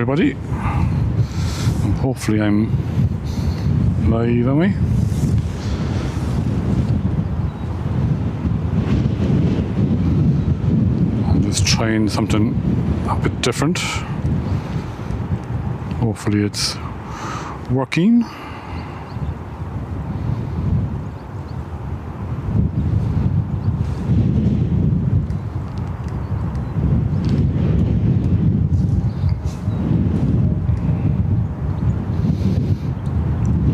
everybody. Hopefully I'm live, am I? I'm just trying something a bit different. Hopefully it's working.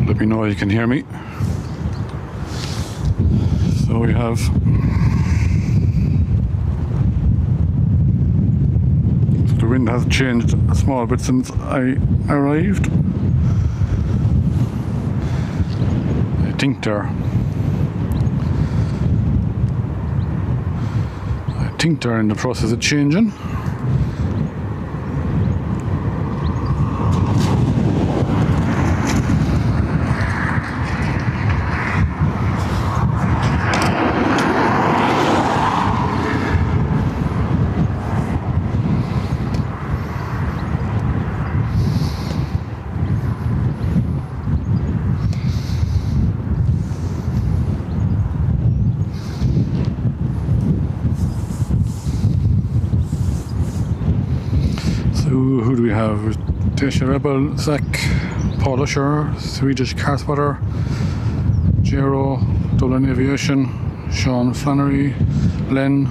Let me know if you can hear me. So we have the wind has changed a small bit since I arrived. I think they're in the process of changing. Who do we have? Tasha Rebel, Zach, Paul Usher, Swedish Car Spotter, Jero, Dublin Aviation, Sean Flannery, Len.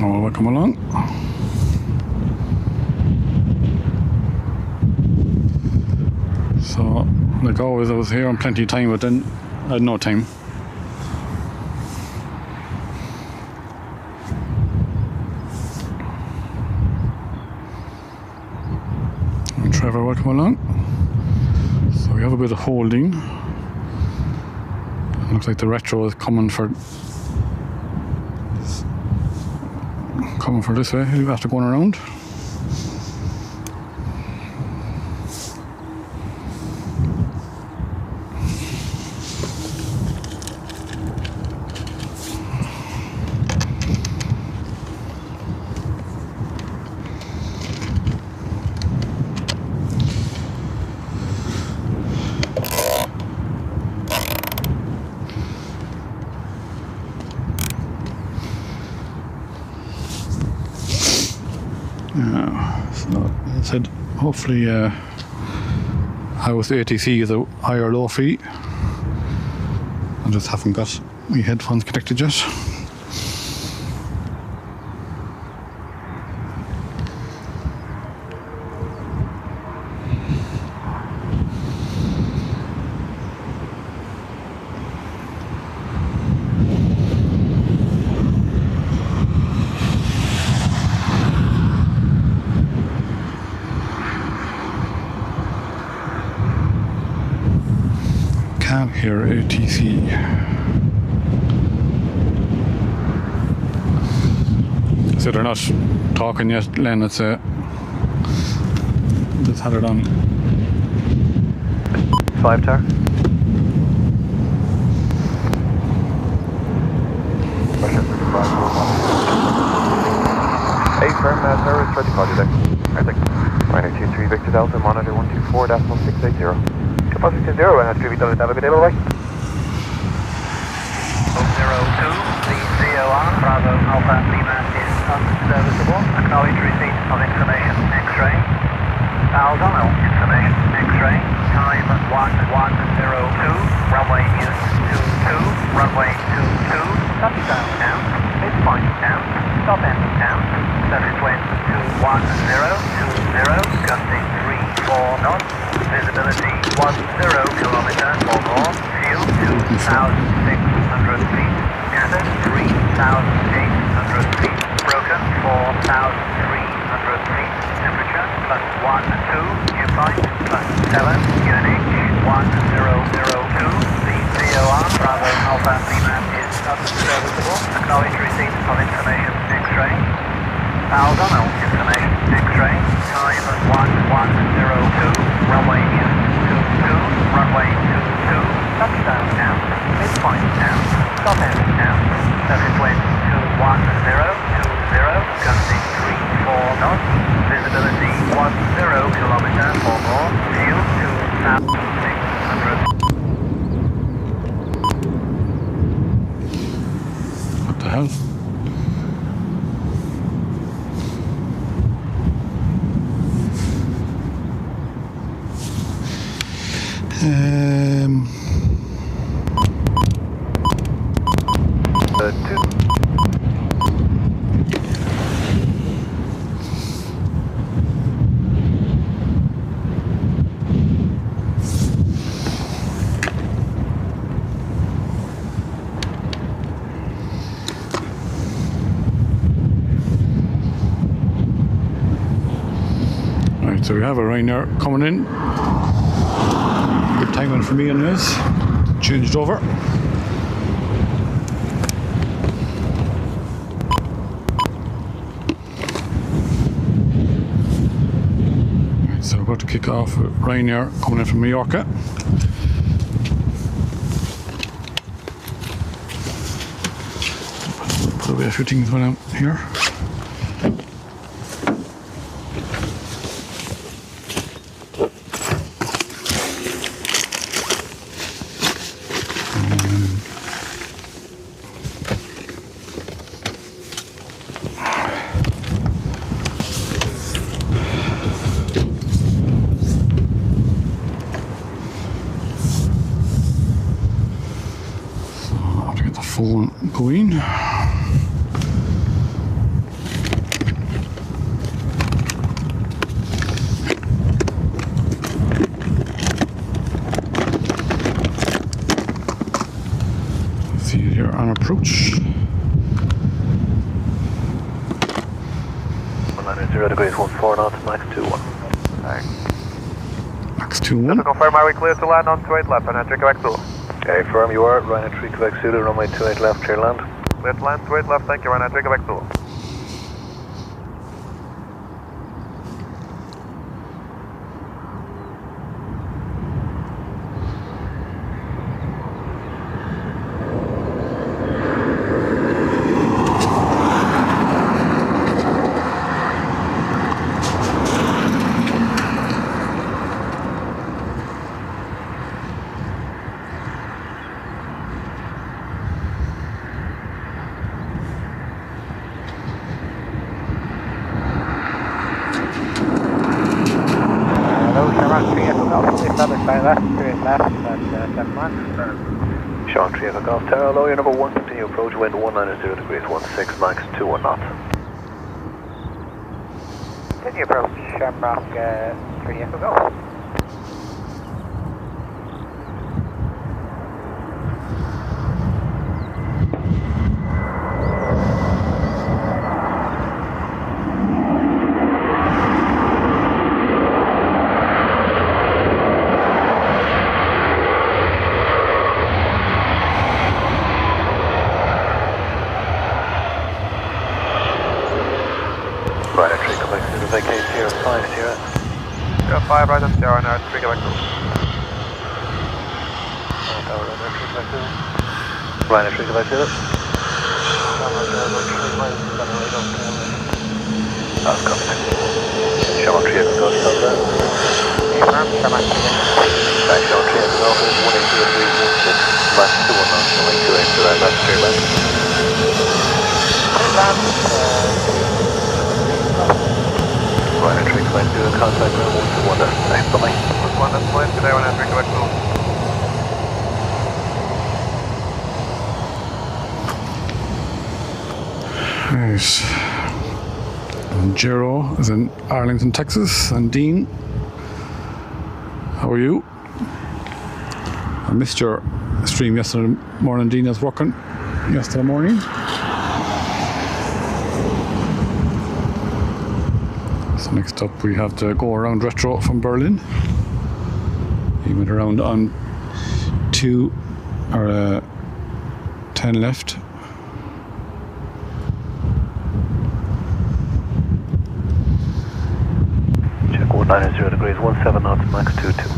Oh, welcome along. So, like always, I was here on plenty of time, but then I had no time. Trevor, welcome along. So we have a bit of holding. Looks like the retro is coming for this way after going around. So I said hopefully house ATC is a high or low fee. I just haven't got my headphones connected yet. Can't hear ATC. So they're not talking yet, Len. Let's just had it on. 5 tower. Hey, firm service, ready to call you there. Minor 23 Victor Delta, monitor 124.680. Capacity 0 and 3 Victor, have a good day, bye. 02, the COR, Bravo Alpha Lima is unserviceable. Acknowledge receipt of information, X-ray. Aldonal information, X-ray. Time 1102, runway use 22, runway 22, touchdown down, midpoint down, stop end down, surface wind 21020, gusting 34 knots, visibility 10 kilometer or more, fuel 2,600 feet, scattered 3,800 feet, broken 4,300 feet, temperature +12, dew point +7, UNH 1002, the COR, Bravo Alpha Lima is unserviceable, acknowledge receipt of information, X-ray. Aldonal information, X-ray, time 1102, runway use 22, runway 22, touchdown down, midpoint down, stop end down, surface wind 21020, gusting 34 What the hell? Right, so we have a Ryanair coming in. Good timing for me anyways. Changed over. Right, so we're about to kick off with Ryanair coming in from Mallorca. Put away a few things going out here. Phone going. See it here on approach. 190 degrees 14 knots, max 21. Max 21. Just to confirm, are we clear to land on 28 left and enter Quebec Zulu? Okay, firm you are. Ryanair 3 Quebec Zulu, runway 28 left, clear land. Clear to land, 28 left, thank you, Ryanair 3 Quebec Zulu. Sean 3 Echo Golf Tower, low, your number 1, continue approach, wind 190 degrees 16, max 21 knots. Continue approach, Shamrock 3 Echo Golf. Ryanair 3 Quebec Zulu, vacate 05 Sierra. 05, right up there, Ryanair 3 Quebec Zulu. Ryanair 3 Quebec Zulu. That's coming. Shamrock 3 Echo Golf Tower. Right, Shamrock 3 Echo Golf is 180 degrees 16, max 21 knots, runway 28 to that, max 3 left. Ryanair 3 Quebec Zulu, contact ground 121, thanks, bye-bye. 1 that's fine, today Ryanair 3 Quebec Zulu. Right. And Jero is in Arlington, Texas, and Dean, how are you? I missed your stream yesterday morning. Dean was working yesterday morning. So next up we have to go around retro from Berlin. He went around on 10 left. Check 190 degrees 17 knots, max 22.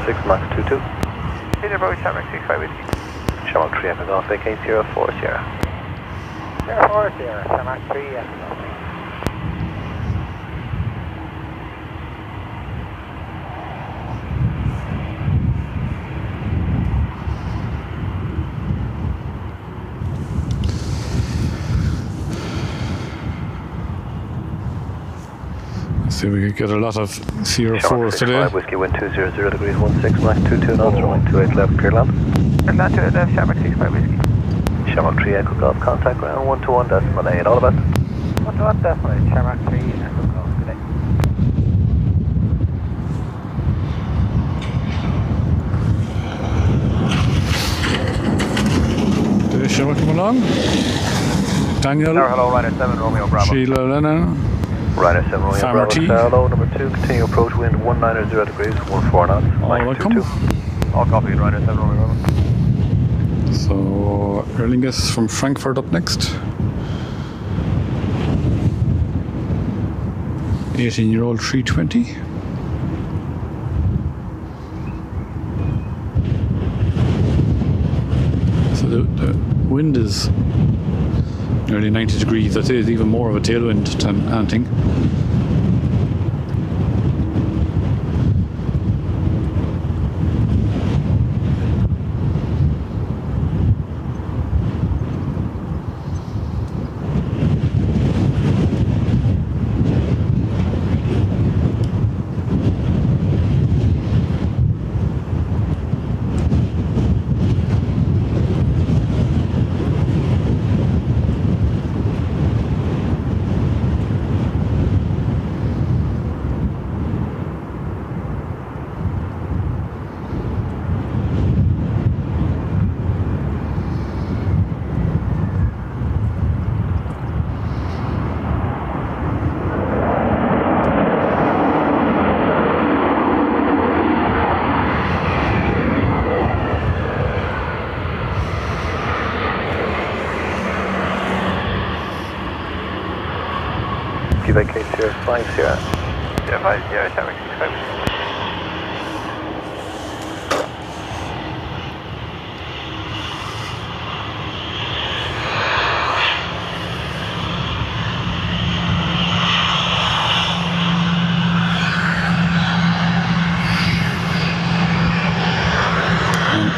16 Max 22. Senior Bravo, Shamrock 65 Whiskey. Shamrock 3 Echo Golf, vacate 04 Sierra. 04 Sierra, Shamrock 3 Echo Golf. See, we could get a lot of Sierra 4s today. Whiskey wind 200 degrees 16 Max 22 knots, runway 28 left, clear land. And land 28 left, Shamrock 65 Whiskey. Shamrock 3 Echo Golf, contact ground 121.8, all the best. 121.8, Shamrock 3 Echo Golf, good day. Today, Shamrock coming along. Daniel, Tower, hello, Ryder 7 Romeo Bravo. Sheila Lennon, Ryder 7 Romeo Farmer Bravo, T. hello, number 2, continue approach wind 190 degrees 14 knots, all Max welcome. 22. All copy, Ryder 7 Romeo Bravo. So, Erlingus from Frankfurt up next. 18-year-old 320. So the wind is nearly 90 degrees. That is even more of a tailwind than anything. Vacate 05 Sierra. 05 Sierra, Shamrock 65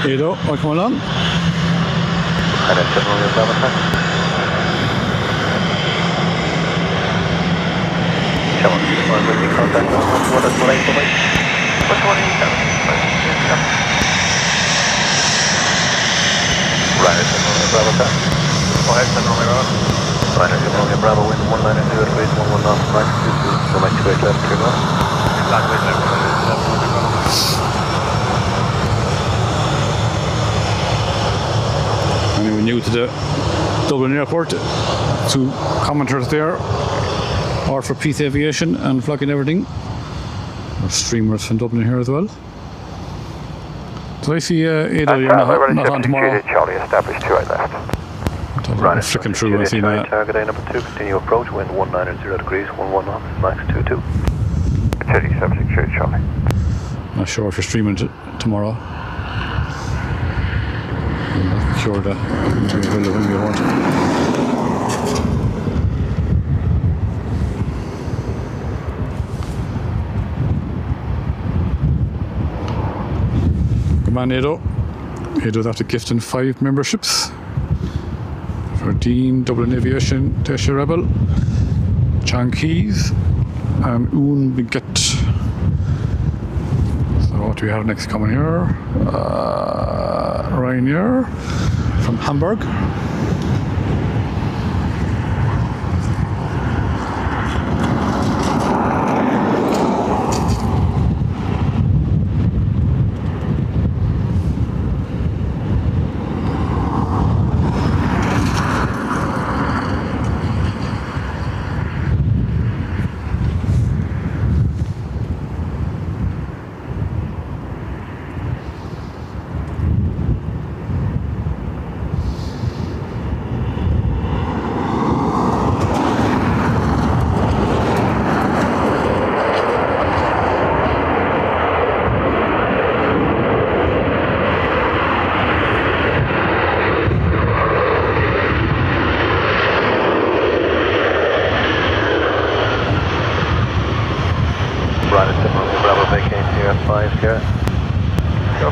Whiskey. Edo, welcome along. Ryder 7 Romeo Bravo, Shamrock 65 Whiskey, contact ground 121.8, bye-bye. 121.8, Ryder 7 Romeo Bravo, car. Go ahead, 7 Romeo Bravo. Ryder 7 Romeo Bravo, wind 190 degrees 11 knots, Max 22, runway 28 left, clear land. Land 28 left, 7 Romeo Bravo. Anyone new to the Dublin airport, two commenters there, or for Peace Aviation and Vlogging Everything. Or streamers from Dublin here as well. So I see Ada, you're not on tomorrow. Charlie established 2 right left. Flicking through, I see that. Target A number 2, continue approach, wind 190 degrees 11 knots, Max 22. 30 subject, Charlie. Not sure if you're streaming tomorrow. I'm not sure that when we want. Come on, Edo. Edo's after gifting 5 memberships. For Dean, Dublin Aviation, Tesha Rebel, John Keys, and Un Biget. So what do we have next coming here? Ryanair from Hamburg.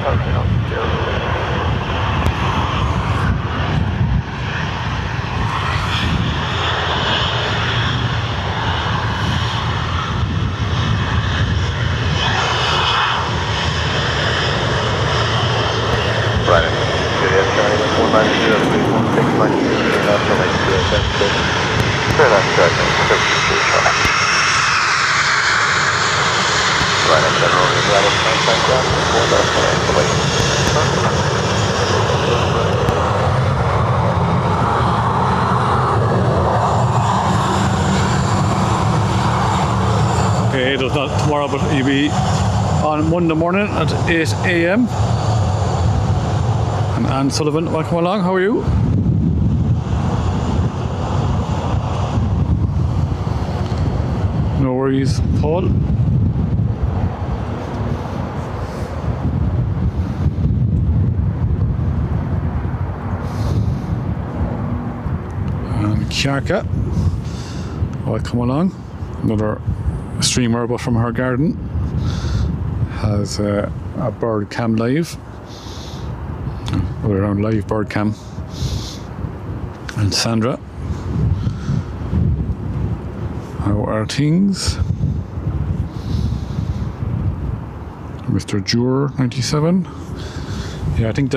Right. Juliet Charlie 190 degrees 16 minus 2 left runway 2 clear left start now, 32 Charlie. Right up that road is level 9 left, 4 left runway Okay, it's not tomorrow, but you'll be on Monday morning at 8 a.m. And Anne Sullivan, welcome along. How are you? No worries, Paul. And Kiarka, welcome along. Another streamer, but from her garden. Has a bird cam live. We're on live bird cam. And Sandra, how are things? Mr. Jur 97. Yeah, I think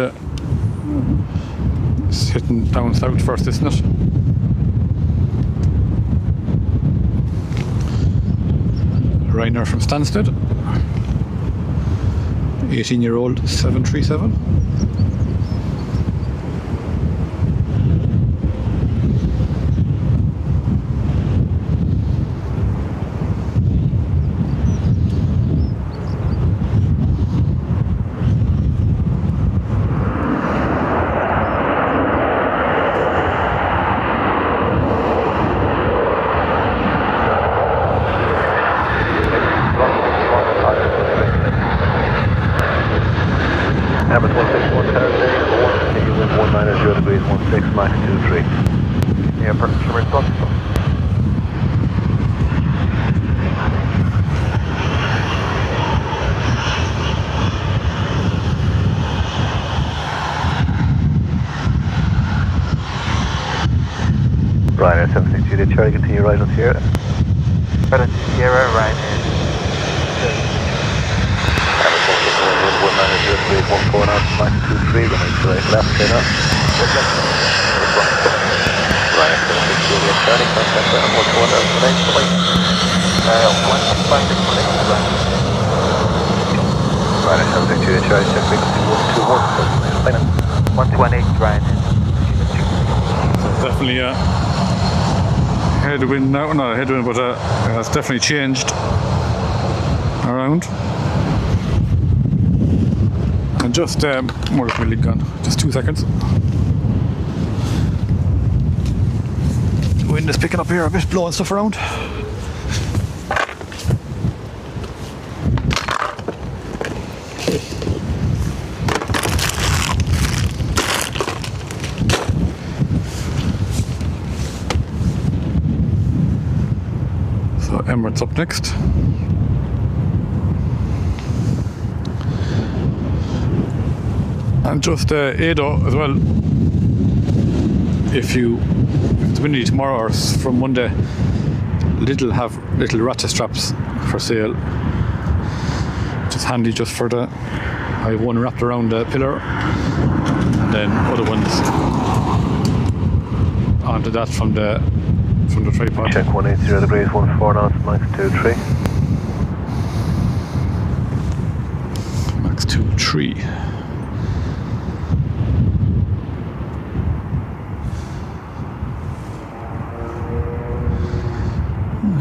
it's hitting down south first, isn't it? Rainer from Stansted, 18-year-old 737. Airbus 161 Thursday, 190 degrees 16 Mach 23. Yeah, perfect. Shimmer response. Ryanair 76 Juliet Charlie, continue right on Sierra. Right on Sierra, Ryanair. Airbus 190 degrees 14 Mach 23, runway to right left, turn up. Ryanair 76 Juliet Charlie, contact ground 14 out to left, bye. 125 Ryanair 76 Juliet Charlie, check frequency 121, bye now. 118 Ryanair. Definitely headwind now, not a headwind, but it's definitely changed around. And just more really gone. Just 2 seconds. The wind is picking up here a bit, blowing stuff around. So Emirates up next. And just Ado as well. If it's windy tomorrow or from Monday, have little ratchet straps for sale. Just handy just for I have one wrapped around the pillar, and then other ones onto that from the tripod. Check 180 degrees 14 knots, max 23. Max 23.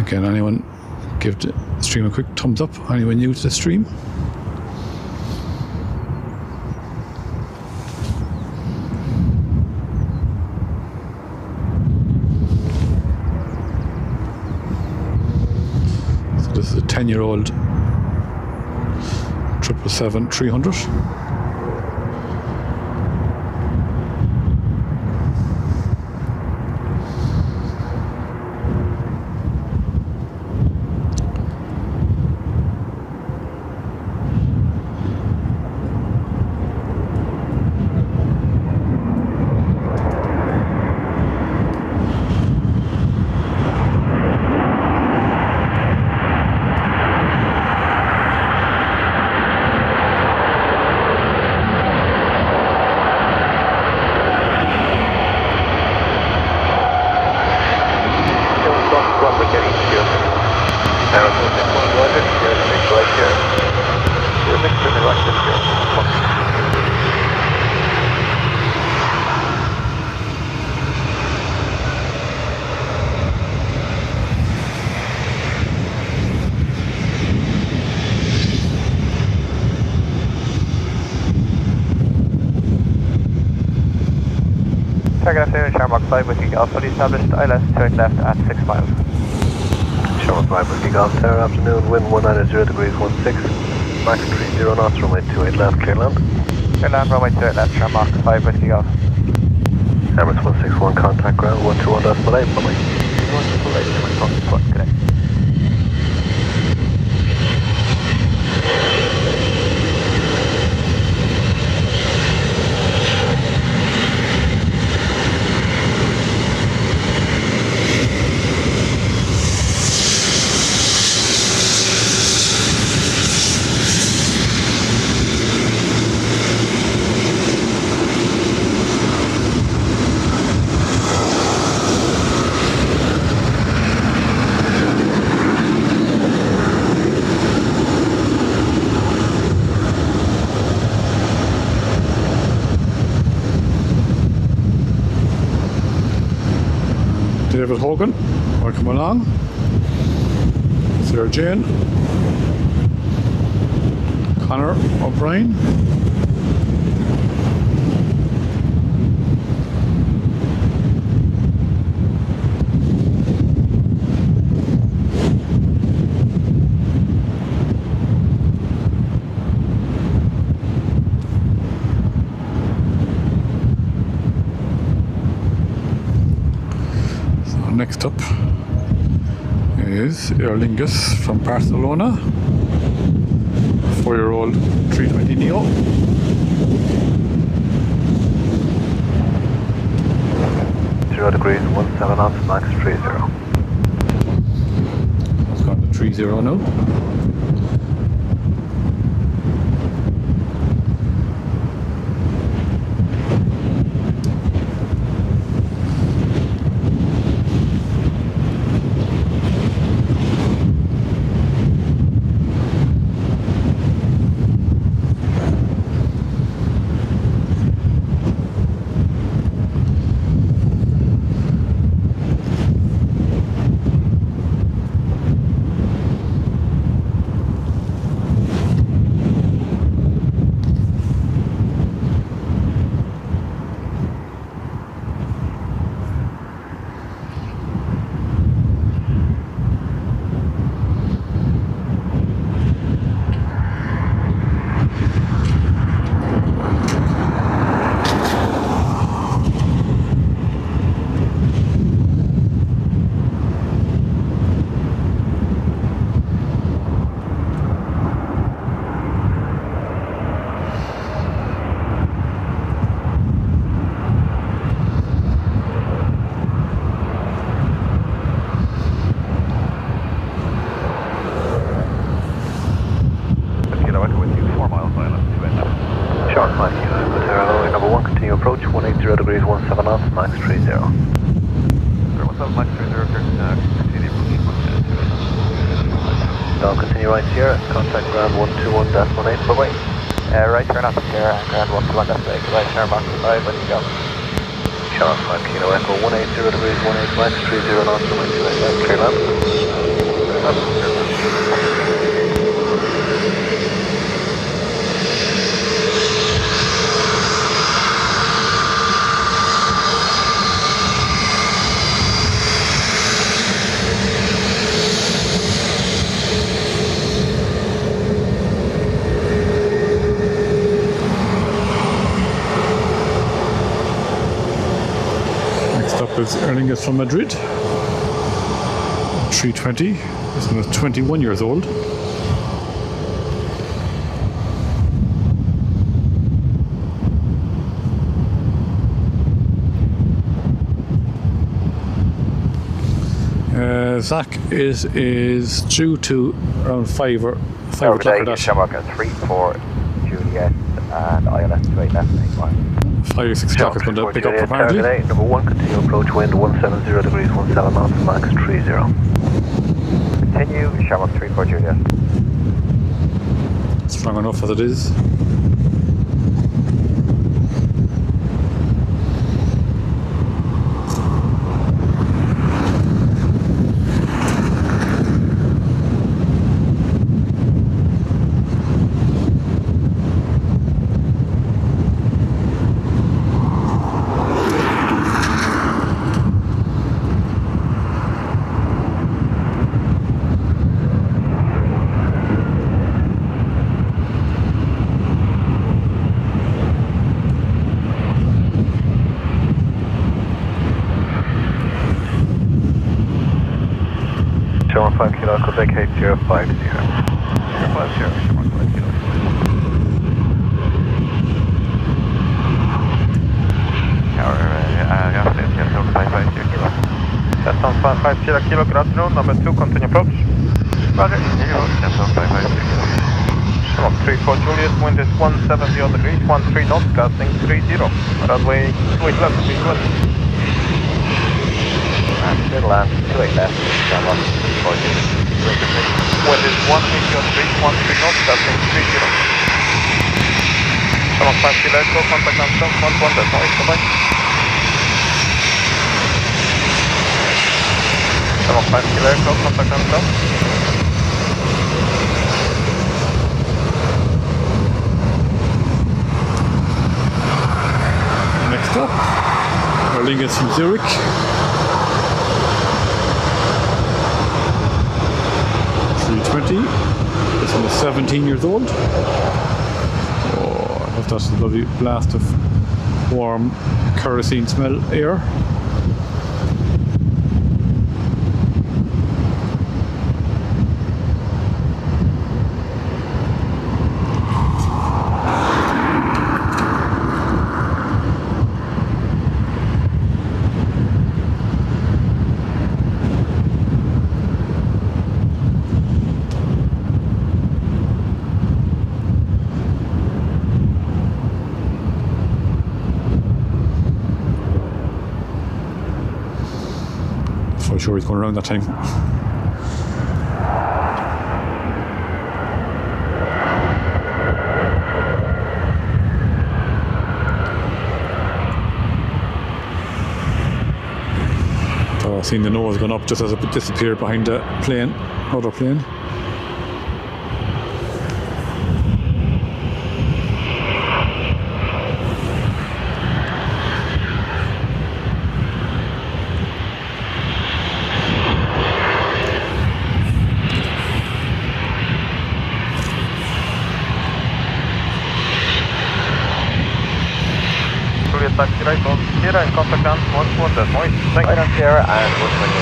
Again, anyone give the stream a quick thumbs up? Anyone new to the stream? So this is a 10-year-old 777-300. Target afternoon, Sharmark 5 Whiskey Golf, fully established, ILS, turn left at 6 miles. Sharmark 5 Whiskey Golf Tower, afternoon, wind 190 degrees 16, max 30 knots, runway 28 left, clear land. Clear land, runway 28 left, Sharmark 5 Whiskey Golf. Emirates 161, contact ground 121.8, bye-bye. 121.8, connect. David Hogan, welcome along. Sarah Jane, Connor O'Brien, next up is Aer Lingus from Barcelona, 4-year-old 320 Neo. Zero degrees, 17 knots, max 30. It's gone to 30 now. Approach 180 degrees 17 knots, max 30. Sir, what's up, Max 30, continue approach 180. Now continue right here, contact ground 121.8, bye-bye. Right turn off here, and ground 121.8, goodbye, Sharmark 5, when you go. Sharmark 5 Kilo Echo 180 degrees 18, max 30 knots, runway 28 left, clear land. Is Aer Lingus from Madrid, 320. This one is 21 years old. Zach is due to around 5 o'clock or that. Shamrock at 3-4 Juliet and ILS 28 left 8 miles. 5 6 o'clock is going to pick up apparently. Number 1, continue approach wind 170 degrees 17 knots, max 30. Continue Shamrock 3-4 Juliet. Strong enough as it is. 5 kilo, Quebec 8050. 050, Shamrock 5 kilo. Tower, Gaston, Chelsea 550 kilo. Chelsea 550 kilo, good afternoon, number 2, continue approach. Roger, here you go, Chelsea 550 kilo. Shamrock 34 Juliet, wind is 170 on degrees, 13 knots, gusting 30. Runway 28 left, please go ahead. Middle land, 28 left, Shamrock 40. Wind is 180 on degrees, 13 knots, gusting 30. Shamrock 5 kilo, go, contact on south, 11, that's noise, bye-bye. Shamrock 5 kilo, go, contact on south. Next up, Aer Lingus from Zurich. This one is 17 years old. Oh, I love that lovely blast of warm kerosene smell air. I'm sure he's going around that time. So I've seen the nose going up just as it disappeared behind the plane, other plane. Taxi right on Sierra and contact on 11, that's noise. Thank you. Right on Sierra and 120.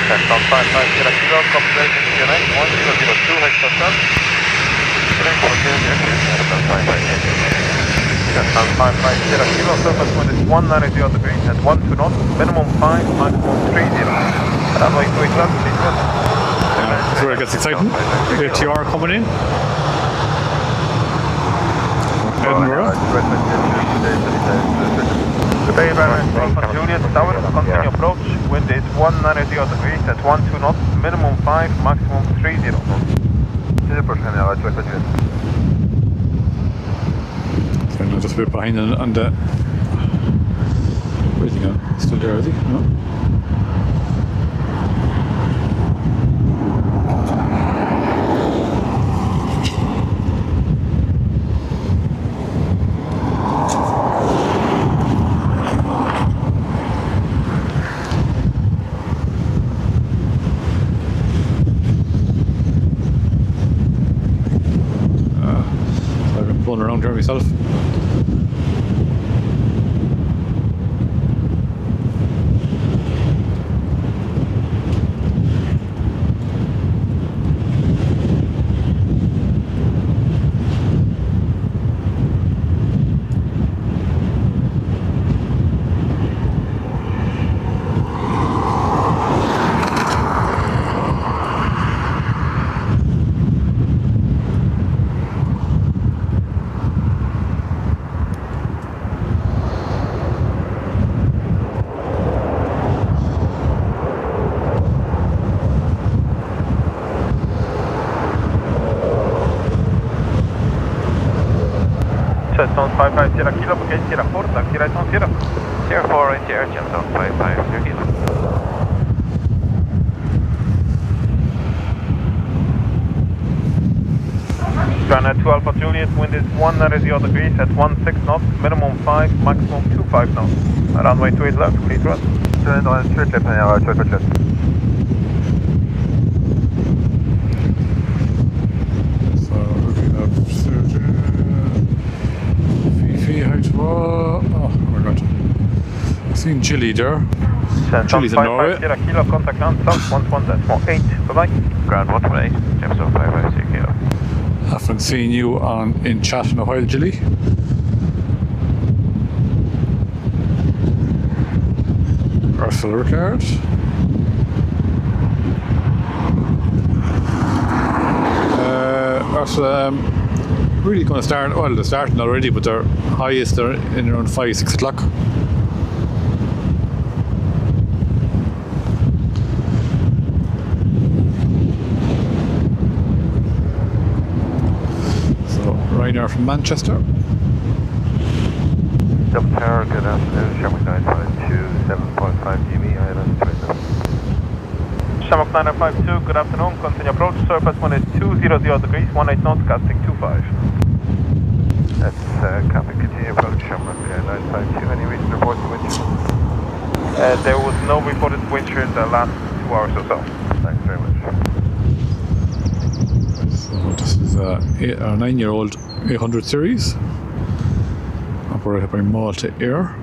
That's on 55 Sierra Kilo, compensation Sierra 1002 hectostat. That's on 55 Sierra Kilo, surface wind is 190 degrees at 12 knots, minimum 5, maximum 30. Runway 28 left, please go ahead. That's where it gets exciting. ATR coming in. Edinburgh. Good day, Alpha Juliet Tower, continue approach. Wind is 190 degrees at 12 knots, minimum 5, maximum 30 knots. 10% Alpha Juliet. I'm just a bit behind on the. Where's he going? Still there, is he? No? Pulling around here myself. Chestnut 55 Sierra Kilo, okay, Sierra 4, taxi right on Sierra. Sierra 4 right here, Chestnut 55 Sierra Kilo. Granite 2 Alpha Juliet, wind is 190 degrees at 16 knots, minimum 5, maximum 25 knots. Runway 28 left, please run. Turn on straight left and 12 left. Seen Chile there. Chile's in Norway. 550 kilo, contact land, south 11.8. Bye-bye. Ground 118, Gemstone 550 kilo. Haven't seen you in chat in a while, Chile. Ursula Ricard. Ursula, really going to start, well, they're starting already, but their highest are in around 5-6 o'clock. So, Ryanair from Manchester. Dublin Tower, good afternoon. Shamrock 952, 7.5 GB, Island 27. Shamrock 952, good afternoon. Continue approach. Surface one is 200 degrees, 18 knots, gusting 25. That's copy. Continue approach. Shamrock 952. Any reason to report the wind chill? There was no reported wind chill in the last 2 hours or so. Thanks very much. So this is a 9-year-old 800 series. Operated by Malta Air.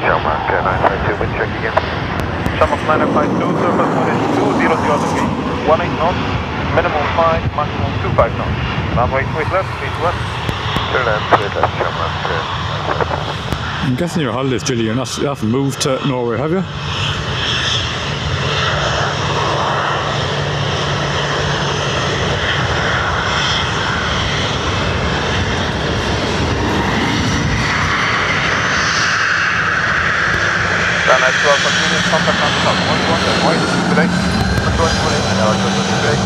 Shamrock 952, wind check again. Shamrock 952, surface one is 200 degrees, 18 knots, minimum 5, maximum 25 knots. Runway twist left, please left. Clear left, twist left, Shamrock 952. I'm guessing your holidays, Chile, you haven't moved to Norway, have you? Then I 12 continuous contact on the top. 1-1, white, today. 1-1, and now today.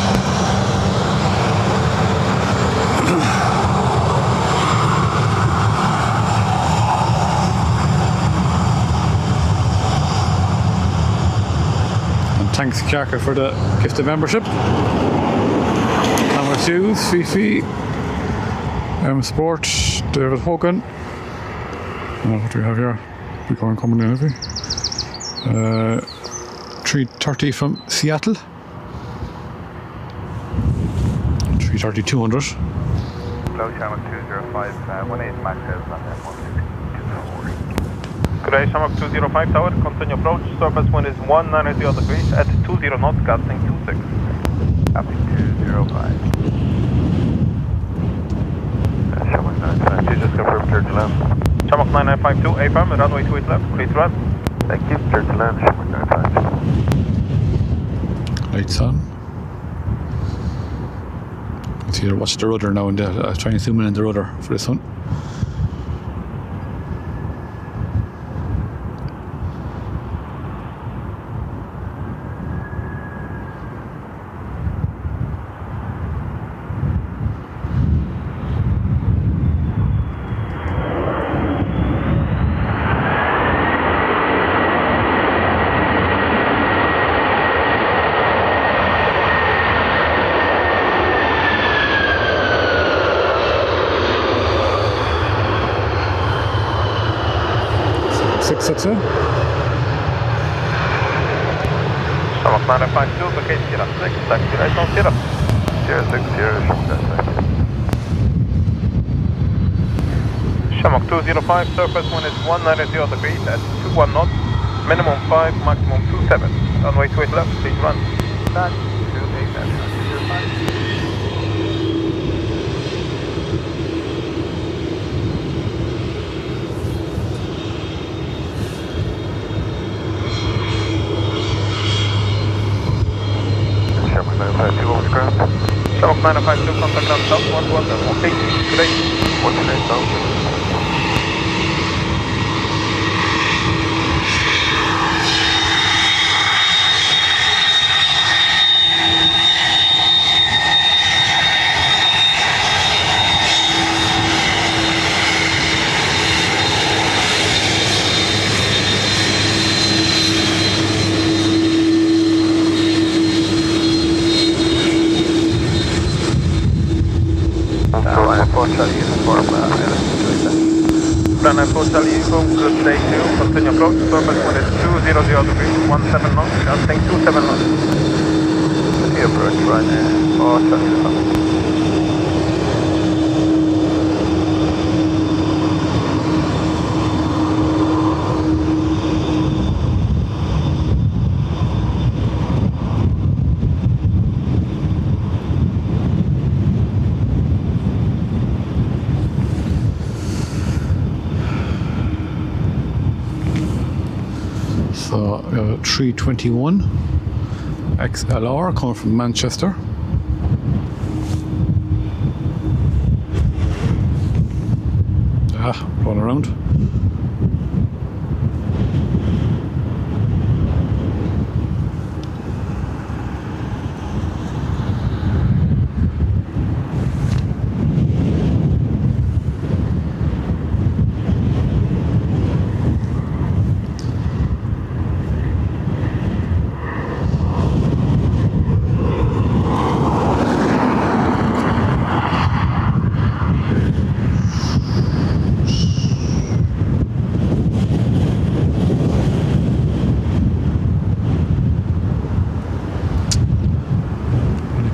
Thanks, Kiaka, for the gift of membership. Thomas Hughes, Fifi, Sport, David Hogan. What do we have here? We go on coming in, have we? 330 from Seattle. 330 200. Close Shamrock 205, 18 max is on that 162. Good day, Shamrock 205 tower, continue approach. Surface wind is 190 degrees at 20 knots, gusting 26. Copy 205. Shamrock 952, just confirm clear to land. Shamrock 9952, A-firm, runway 28 left, please run. Thank you, clear to land, Shamrock 952. Lights on. Let's see, watch the rudder now, and I'll try and zoom in on the rudder for this one. Six, Shamrock 952, vacation Sierra 6, taxi right on Sierra. Sierra 6, Sierra, Shamrock 205, surface wind is 190 degrees at 21 knots, minimum 5, maximum 27. Runway 28 left, please run. Back 28 left, 205. 952, contact on South 11, okay, great. What's your name, South? Runway 4 Charlie Uniform, good day to you, continue approach, surface wind is 200 degrees, 17 knots, gusting 27 knots. Continue approach, runway 4 Charlie Uniform. So 321 XLR coming from Manchester. Rolling around.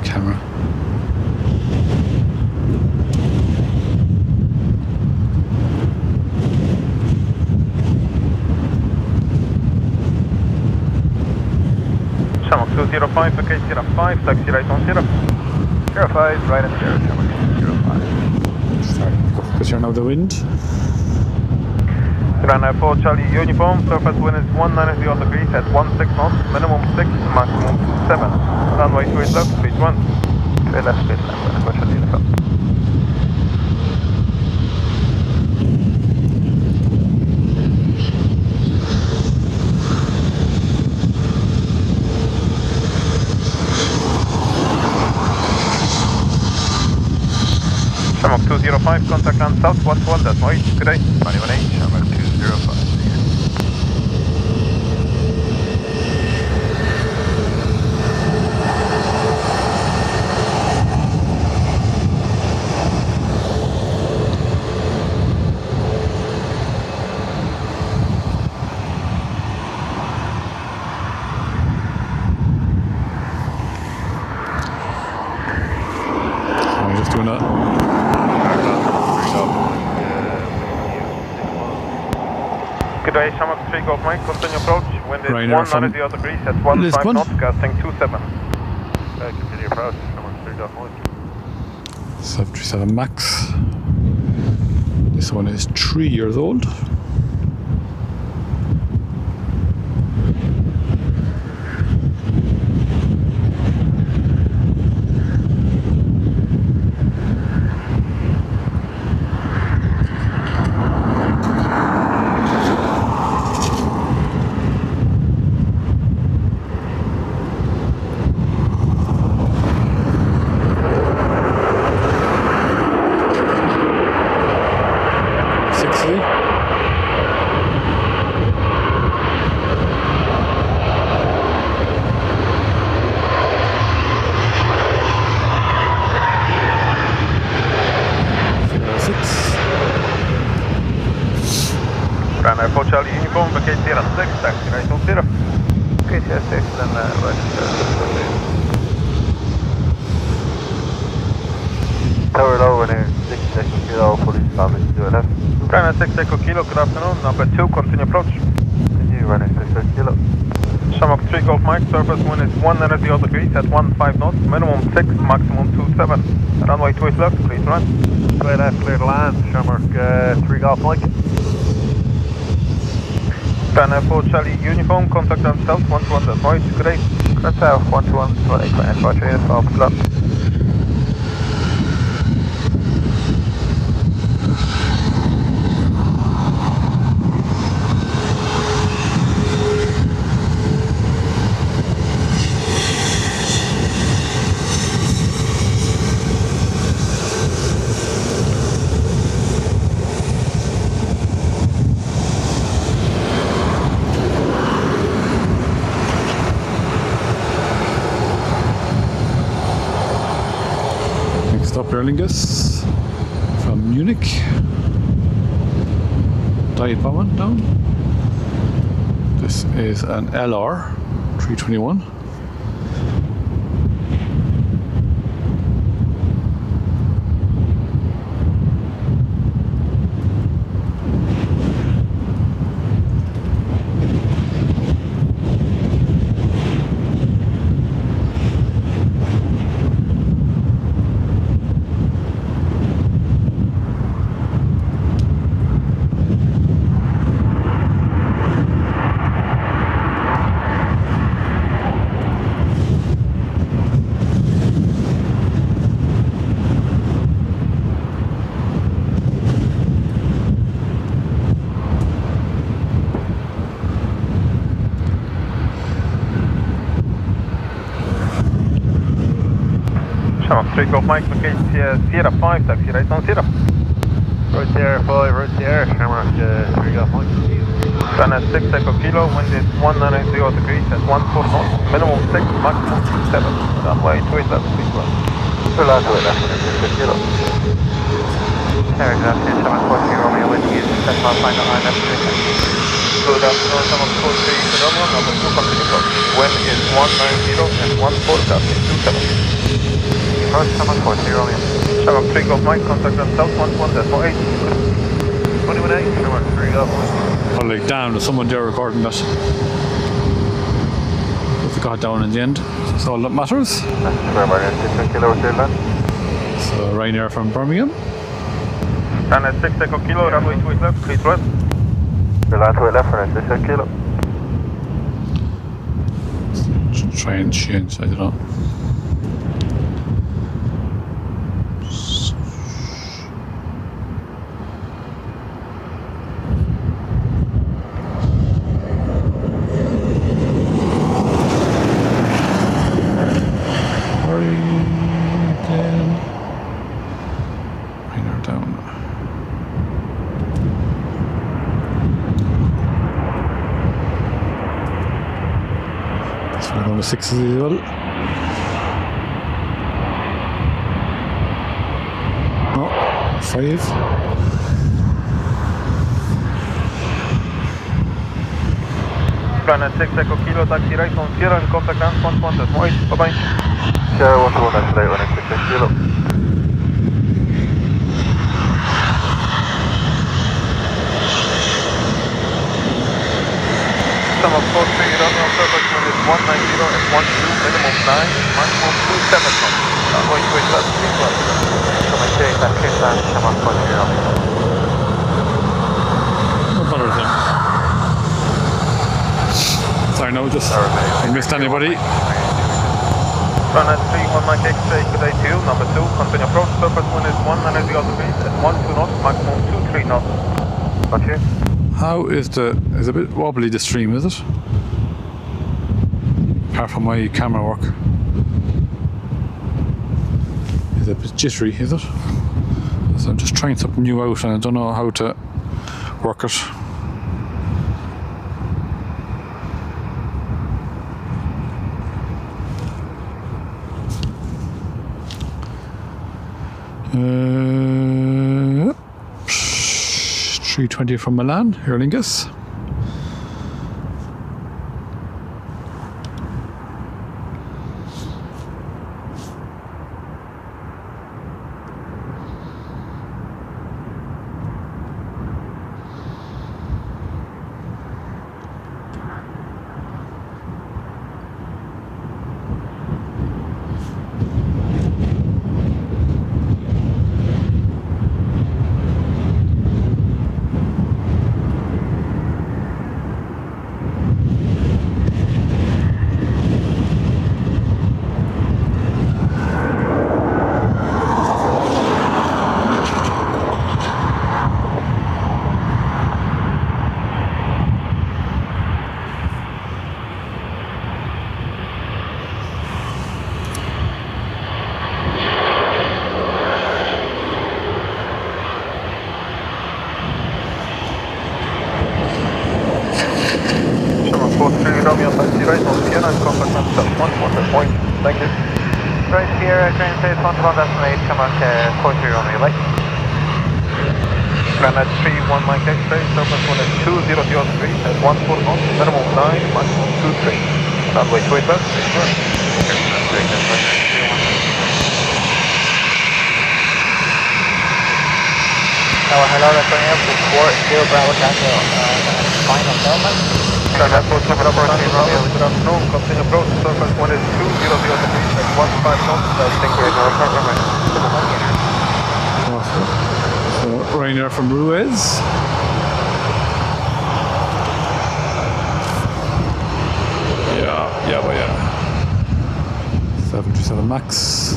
Camera. Channel 205, okay, 05, taxi right on 0. 05, right in 0, Channel 05. Sorry, because you're now the wind. Runway 4 Charlie Uniform, surface wind is 190 degrees at 16 knots, minimum 6, maximum 27. Runway 2 left, speed 1. 2 left, speed left, runway 4 Charlie Uniform. Channel 205, contact on South 11, that's right, good day. 21H, Channel 205. I'm just doing that. Good day, Channel 3 Golf Mike, continue approach, wind is Ryanair 190 degrees at 15 Lisbon. knots, gusting 27. Continue approach, Channel 3 Golf Mike. 737 Max. This one is 3 years old. Runway 4 Charlie Uniform, vacate 06, taxi right on 0. Okay, 06, then right Tower low in here, 6 Echo Kilo, police traffic, 2 left. Runway 6 Echo Kilo, good afternoon, number 2, continue approach. Continue running 6 Echo Kilo. Shamrock 3 Golf Mike, surface wind is 190 degrees at 15 knots, minimum 6, maximum 27. Runway 2 is left, please run. Clear left, clear to land, Shamrock 3 Golf Mike. Runway 4 Charlie Uniform, contact on South 121, that's right, great. South 121, 20, 24, 3 is off, left. Air Lingus from Munich. Dive bombing down. This is an LR 321. Take off Mike, Sierra 5, taxi right on Sierra. Right there, 5, right there. Camera, 3 off Mike. Run at 6 echo kilo, wind is 190 degrees at 14 knots, minimum 6, maximum 7. Runway 28 left, please run. Full out to it left, 6 kilo. Air exhaust here, 740 Romeo, wind is 7.59 left, 3. Good afternoon, 743 Romeo, number 2, continue approach. Wind is 190 and 14, traffic 27. Approach 740 Romeo. 73 Golf Mike, contact on south 11.8. 21.8, camera, 3 off. Oh, like damn, there's someone there recording that. But they got down in the end. That's all that matters. That's where we're in 6 kilo with land. So Ryanair from Birmingham. Run at 6 echo kilo, runway 28 left, please run. Full out to it left, we're in 6 kilo. Try and change, I don't know. Number 6 as well. No, 5. Run at 6 echo kilo, taxi right on Sierra and contact ground 11.8. Bye-bye. Sierra 121, that's right, we're in 6 kilo. Summer 43, runway on surface wind is 190 and 12, minimum 9, maximum 27 knots. Runway 28 left, please run. Coming take that kiss and 740 Romeo. No bother with them. Sorry, no, just I missed anybody. Run at 31 Mike X-ray, good day to you. Number 2, continue approach. Surface wind is 190 degrees at 12 knots, maximum 23 knots. Got you? How is is a bit wobbly the stream, is it? Apart from my camera work. Is it a bit jittery, is it? So I'm just trying something new out and I don't know how to work it. Uh, 320 from Milan, Aer Lingus. Romeo, taxi right on Sierra and contact on south 1 point. Thank you. Right, Sierra, train says 1-1 estimate, come on, course 3 on your right. Granite 3-1 Mike X-ray, surface 1 is 2003 at 14 knots, minimum 9, maximum 23. Runway 28 left, Hello, that's going up to 40 Bravo Tango, final settlement. Granite 4 Bravo Tango, good afternoon, continue approach, surface 1 is 200 degrees at 15 knots, thank you. So Rainer from Ruiz. Yeah. 737 Max.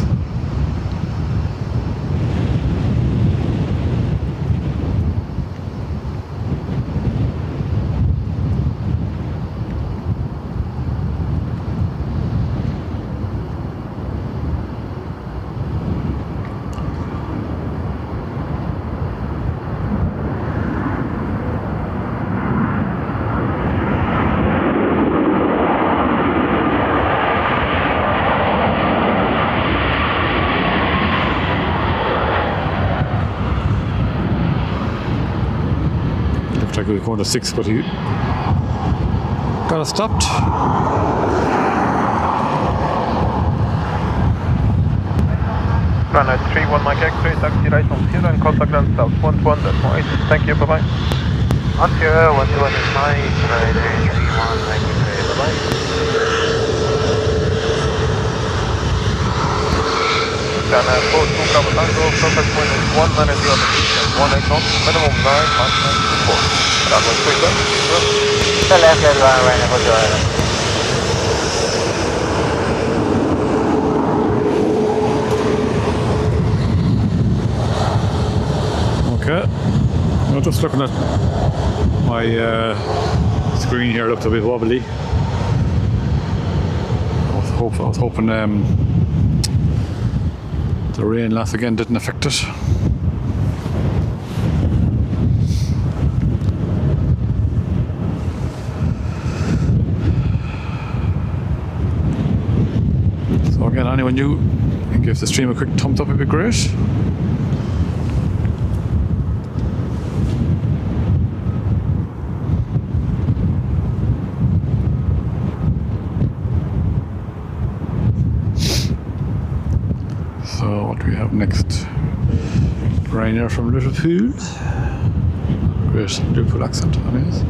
Looked like he was going to 6, but he got us stopped. Granite 3-1 Mike X-ray, taxi right on Sierra and contact land south 1-1, that's my 8. Thank you, bye-bye. On Sierra, 1-1 is Mike, Rider 3-1, Mike X-ray, bye-bye. Granite 4-2 Bravo Tango, surface wind is 1 minute the other beach at 18 knots, minimum 9, maximum 24. Runway 3 left, The left, right, for sure. Okay. I'm just looking at my screen here. It looked a bit wobbly. I was hoping the rain loss again didn't affect it. So again, anyone new, give the stream a quick thumbs up, it'd be great. So what do we have next? Rainer from Liverpool. Great Liverpool accent on his.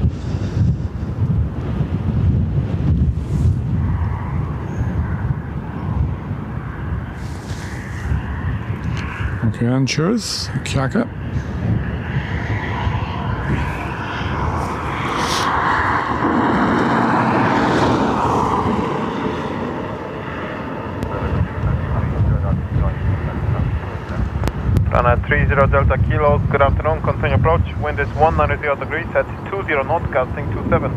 Okay, and cheers. Kjaka. Runway 30 Delta Kilo, good afternoon, continue approach, wind is 190 degrees at 20 knots, gusting 27.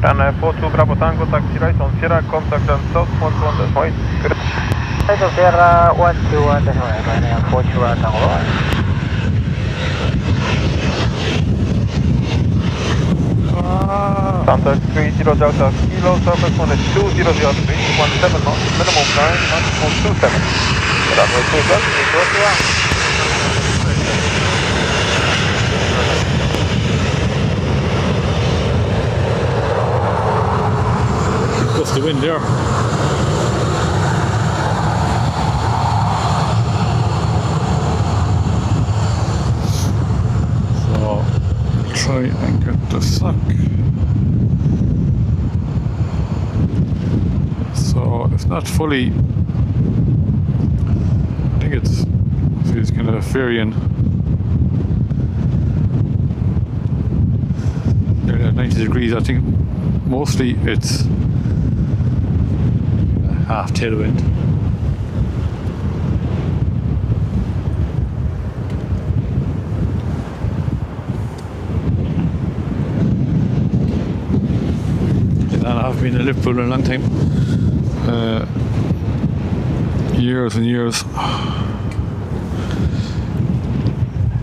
Runway 42 Bravo Tango, taxi right on Sierra, contact land south 1-1, that's my good. Right on Sierra, 1-2, that's right, right now, 42 Tango. Contact 30 Delta Kilo, surface one is 200 degrees, 17 knots, minimum 9, maximum 27. Runway 2 left, 3 Gusty wind there. So try and get the suck. So it's not fully, I think it's kind of varying. They're at 90 degrees. I think mostly it's half tailwind. And I've been in Liverpool in a long time. Years and years.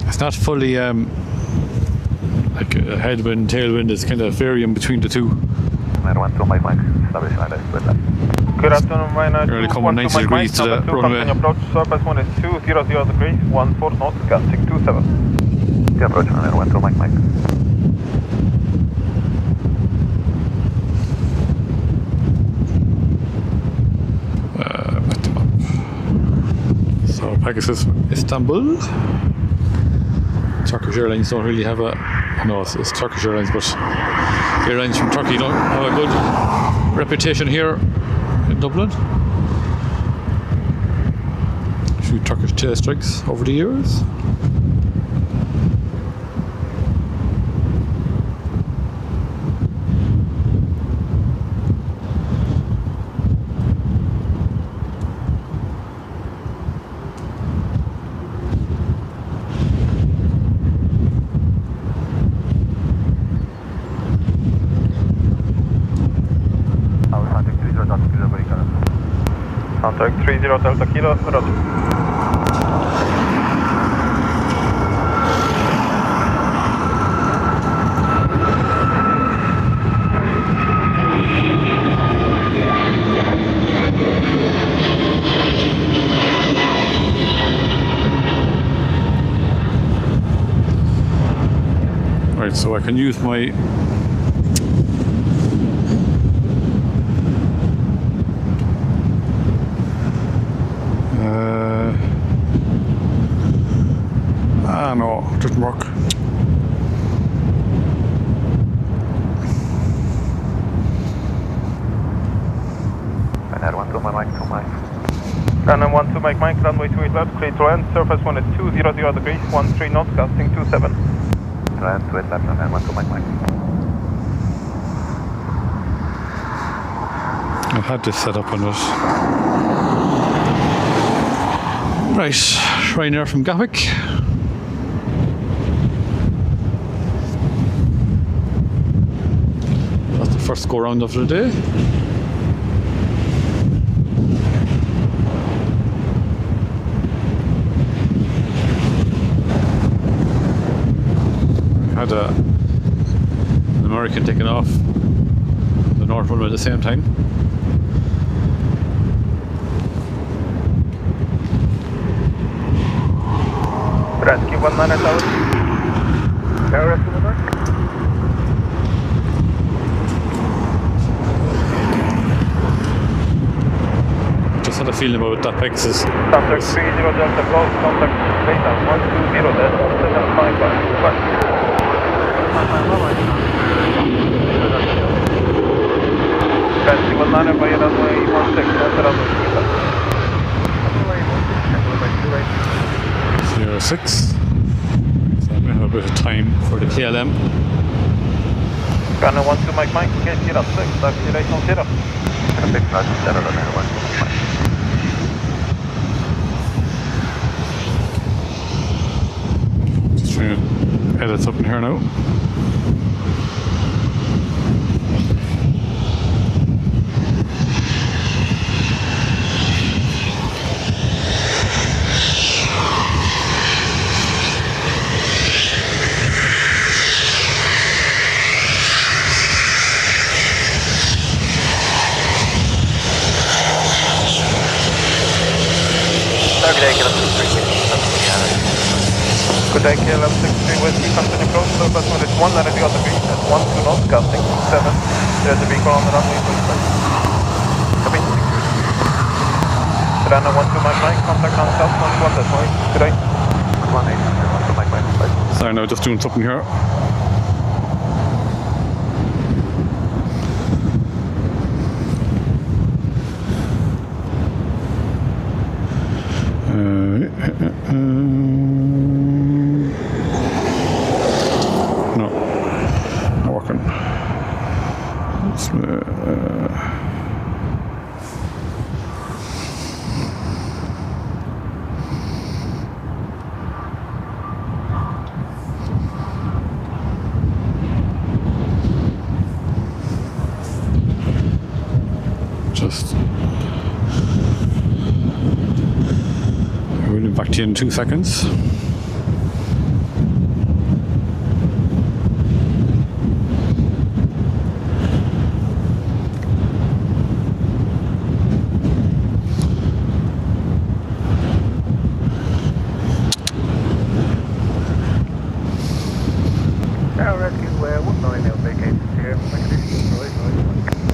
It's not fully like a headwind, tailwind. It's kind of varying between the two. Good afternoon, Minor. You're only coming 90 degrees to the runway. Continue approach, surface 1 is 200 degrees, 14 knots, gusting 27. The approach, Minor 1 to Mike. Met them up. So Pegasus, Istanbul. Turkish Airlines don't really have a... No, it's Turkish Airlines, but airlines from Turkey don't have a good reputation here in Dublin. A few Turkish tail strikes over the years. Contact 30 Delta Kilo, roger. Right, so I can use my no, it doesn't work. Runway 1 to Mike, Runway 1 to Mike, runway 28 left, clear to land, surface 1 is 200 degrees, 13 knots, gusting 27. Land 28 left, runway 1 to Mike. I had this set up on it. Right, Ryanair from Gatwick. That's the first go round of the day. Had an American taking off the north runway at the same time. Rescue 19 out. Air rescue number? Just had a feeling about that Pegasus. Contact 30 Delta close, contact data 120 Delta 755. Rescue 19 by runway 16, enter runway 06. So I'm going to have a bit of time for the KLM. Runway 1 to Mike, gate 06, acceleration 0. Big flash, 0 runway 1 to Mike. Just trying to edit up in here now. Good day, KLM 63 Whiskey, continue close, surface 1 is 190 degrees at 12 knots, gusting 7. There's a vehicle on the runway 25. Come in. Runway 1 to Mike, contact on south 11, that's right. Good day. 18, 1 to Mike. Sorry, now just doing something here. No, not working. you in 2 seconds.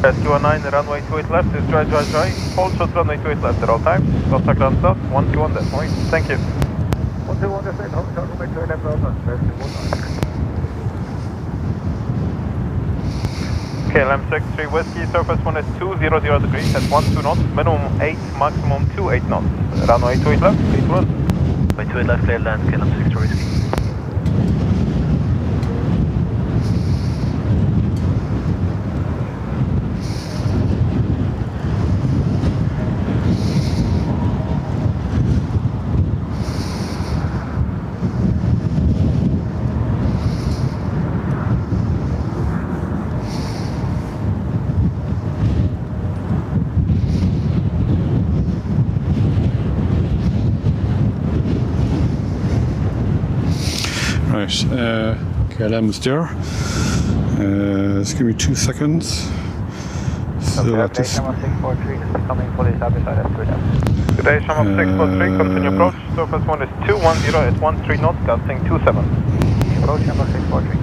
Rescue 19, runway 28 left is dry. Hold short runway 28 left at all times. Contact ground south, 121 that point. Thank you. 121 that point, hold short runway 28 left at all times. Rescue 19. KLM 63 Whiskey, surface 1 is 200 degrees at 12 knots, minimum 8, maximum 28 knots. Runway 28 left, please run. Runway 28 left, clear land, KLM 63 Whiskey. Right, KLM's there. Just give me 2 seconds. So at this, 643 is becoming fully established at S3. Good day, Shamrock 643, continue approach. Surface 1 is 210 at 13 knots, gusting 27. Approach number 643.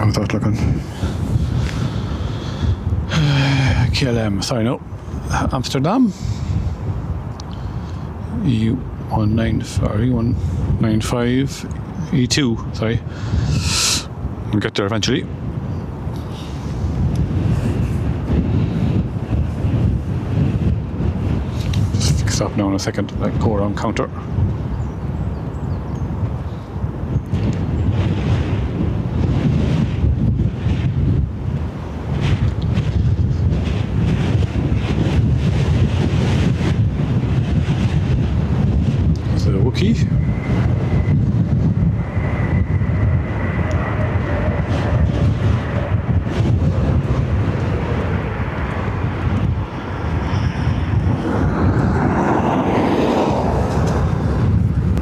how's that looking? KLM, sorry, no. Amsterdam. E195, E2, sorry. We'll get there eventually. Just fix up now in a second, like go around counter. Wookie.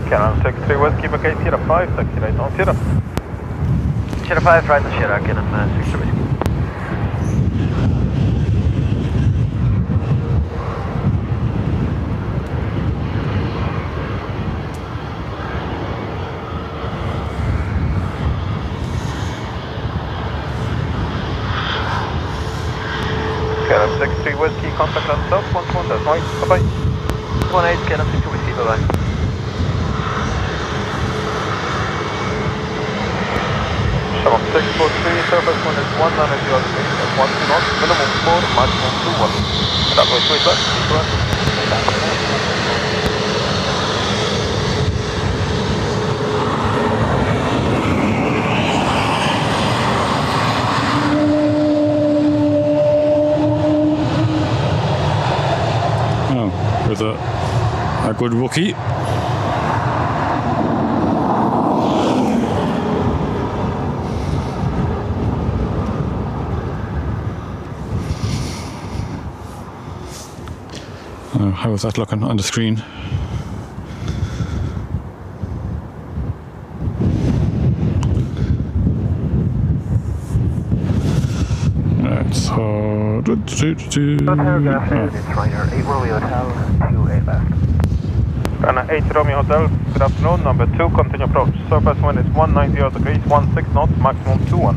KLM 63 Whiskey, Bouquet, Sierra 5, taxi right on Sierra. Sierra 5, right on Sierra, KLM 63 Whiskey. KLM 63 Whiskey, contact on south, 121, that's right, bye-bye. 18, KLM 62 Whiskey, bye-bye. Shamrock 643, surface 1 is 190 degrees at 12 knots, minimum 4, maximum 21. That way, straight left, please run. Oh, with a good Wookie. How is that looking on the screen? Right, so... Paragraph it's Ryder 8 Romeo Hotel, 28 left. Runner 8 Romeo Hotel, good afternoon, number 2, continue approach. Surface wind is 190 degrees, 16 knots, maximum 21.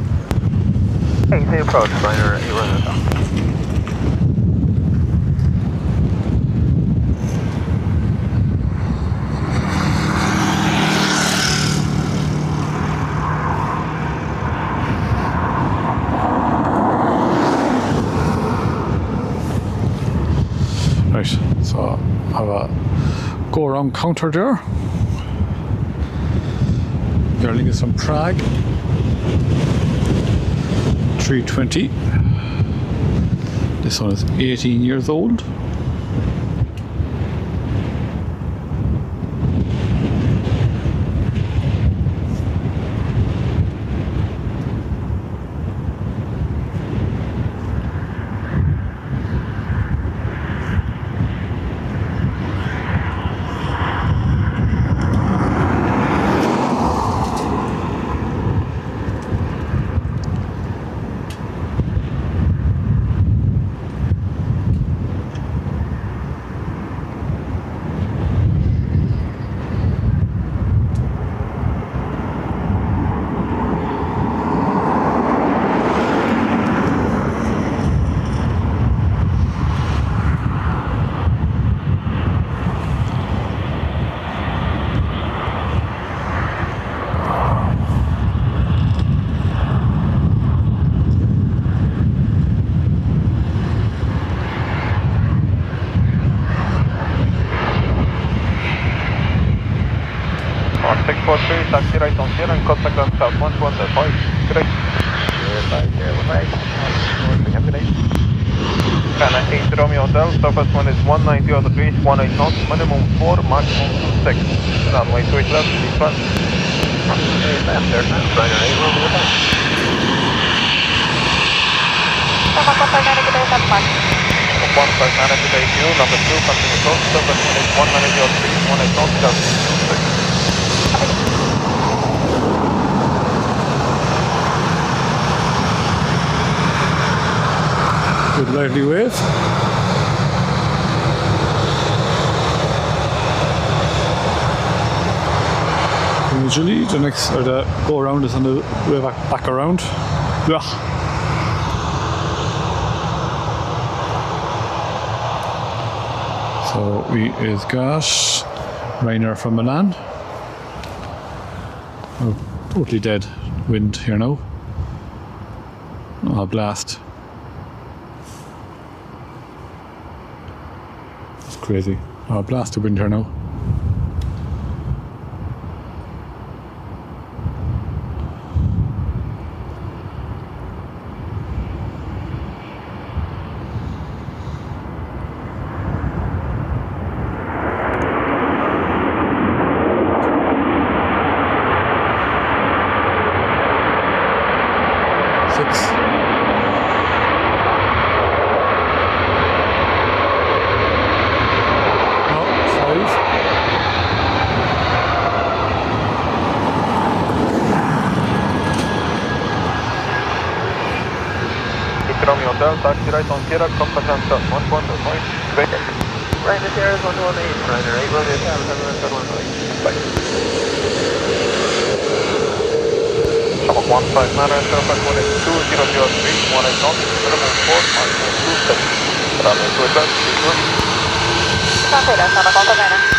Hey, approach, Ryder 8 Romeo Hotel. Right, so have a go around counter there. Airlink is from Prague. 320. This one is 18 years old. right on clear and contact on south 1105. Good day. Can I 8 Romeo Hotel, surface one is 190 other degrees, 18 knots, minimum 4, maximum 26. Runway 28 left, please run. 8 left, there, Ryder 8 Romeo Hotel. Sama 159 good day, that's fine. 159 good day to you, number 2, continue close, surface one is 190 other degrees, 18 knots, 26. Good lively wave. Usually the next or the go around is on the way back around. Yeah. So we is gas. Rainer from Milan. Oh, totally dead wind here now. Oh, blast. That's crazy. Oh, blast of wind here now. Romeo Hotel, taxi right on Kira, contact on south 1105. Great. Ryder Sierra is 118, Ryder 8 Romeo Hotel, 715. Bye. Shamrock 159, surface one is 2003, 18 knots, minimum 4, maximum 26. Runway 28 left, please run. Copy that, Sama 159.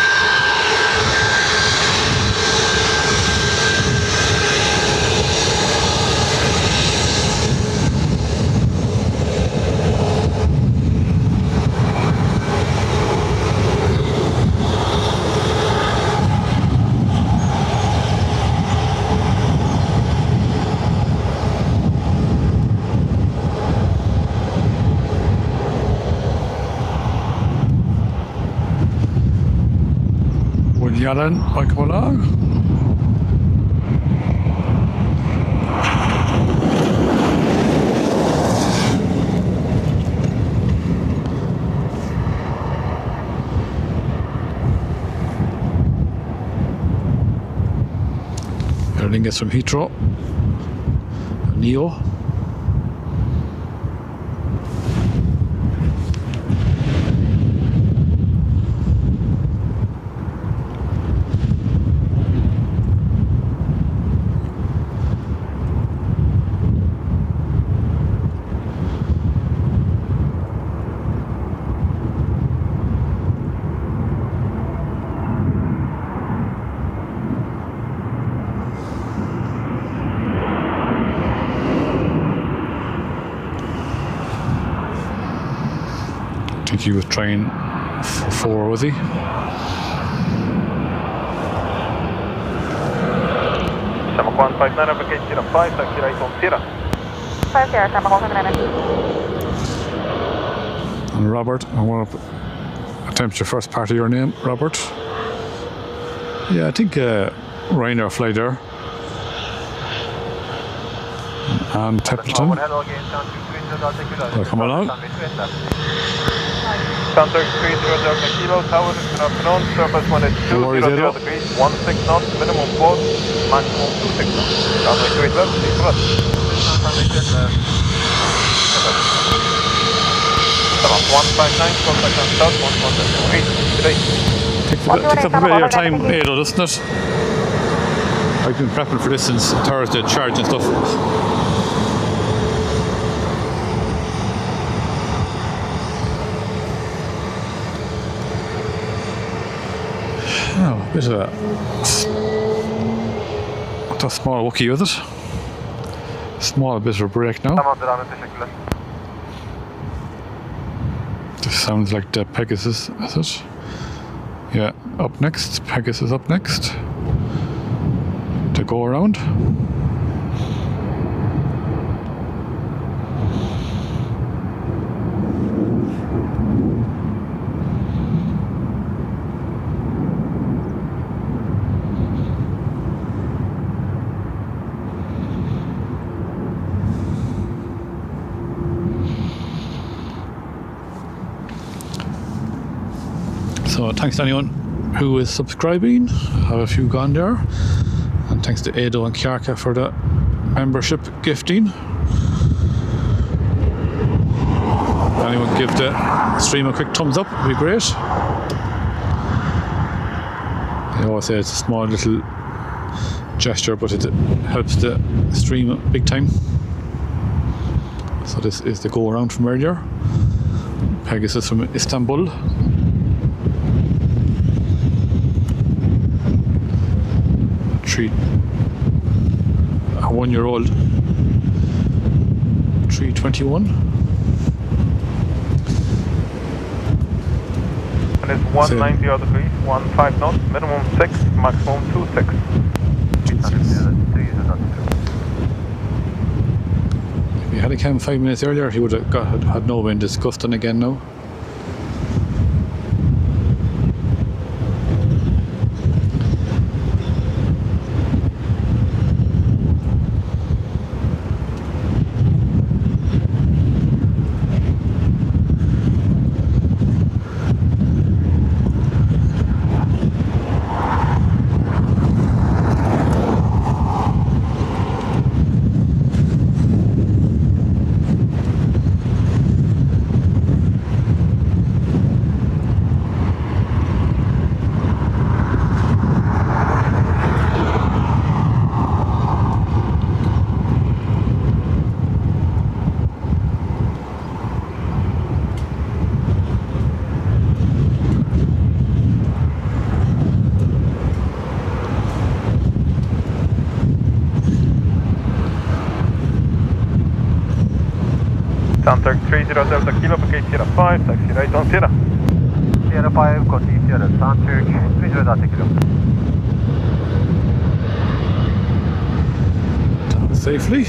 Yellen, welcome along. Everything gets from Heathrow, Neo. I think he was trying for 4, was he? Shamrock 159, navigate Sierra 5, taxi right on Sierra. 5 Sierra, Sama 159. And Robert, I want to attempt your first part of your name, Robert. Yeah, I think Rainer fly there. And Templeton. Well, come along. Center 30 kilo, tower, good afternoon, surface one is 200 degrees, 16 knots, minimum 4, maximum 26 knots. Runway 28 left, please run. 159, contact on south, 113. Good day. Takes up a bit of your time, Ado, doesn't it? I've been prepping for this since Thursday, charge and stuff. Oh, a bit of a small Wookie with it. Small bit of a break now. This sounds like the Pegasus, is it? Yeah, up next. Pegasus up next. The the go around. So thanks to anyone who is subscribing. I have a few gone there. And thanks to Ado and Kiarka for the membership gifting. Anyone give the stream a quick thumbs up, would be great. I always say it's a small little gesture, but it helps the stream big time. So this is the go around from earlier. Pegasus from Istanbul. A 1-year-old 321. And it's 190 odd degrees, 15 knots, minimum 6, maximum 26. If he had a cam 5 minutes earlier, he would have had no wind. It's gusting again now. Soundtrack 30 Delta Kilo, package 05, taxi right on Sierra. Sierra 5, got the Sierra Soundtrack 30 Delta Kilo. Down safely.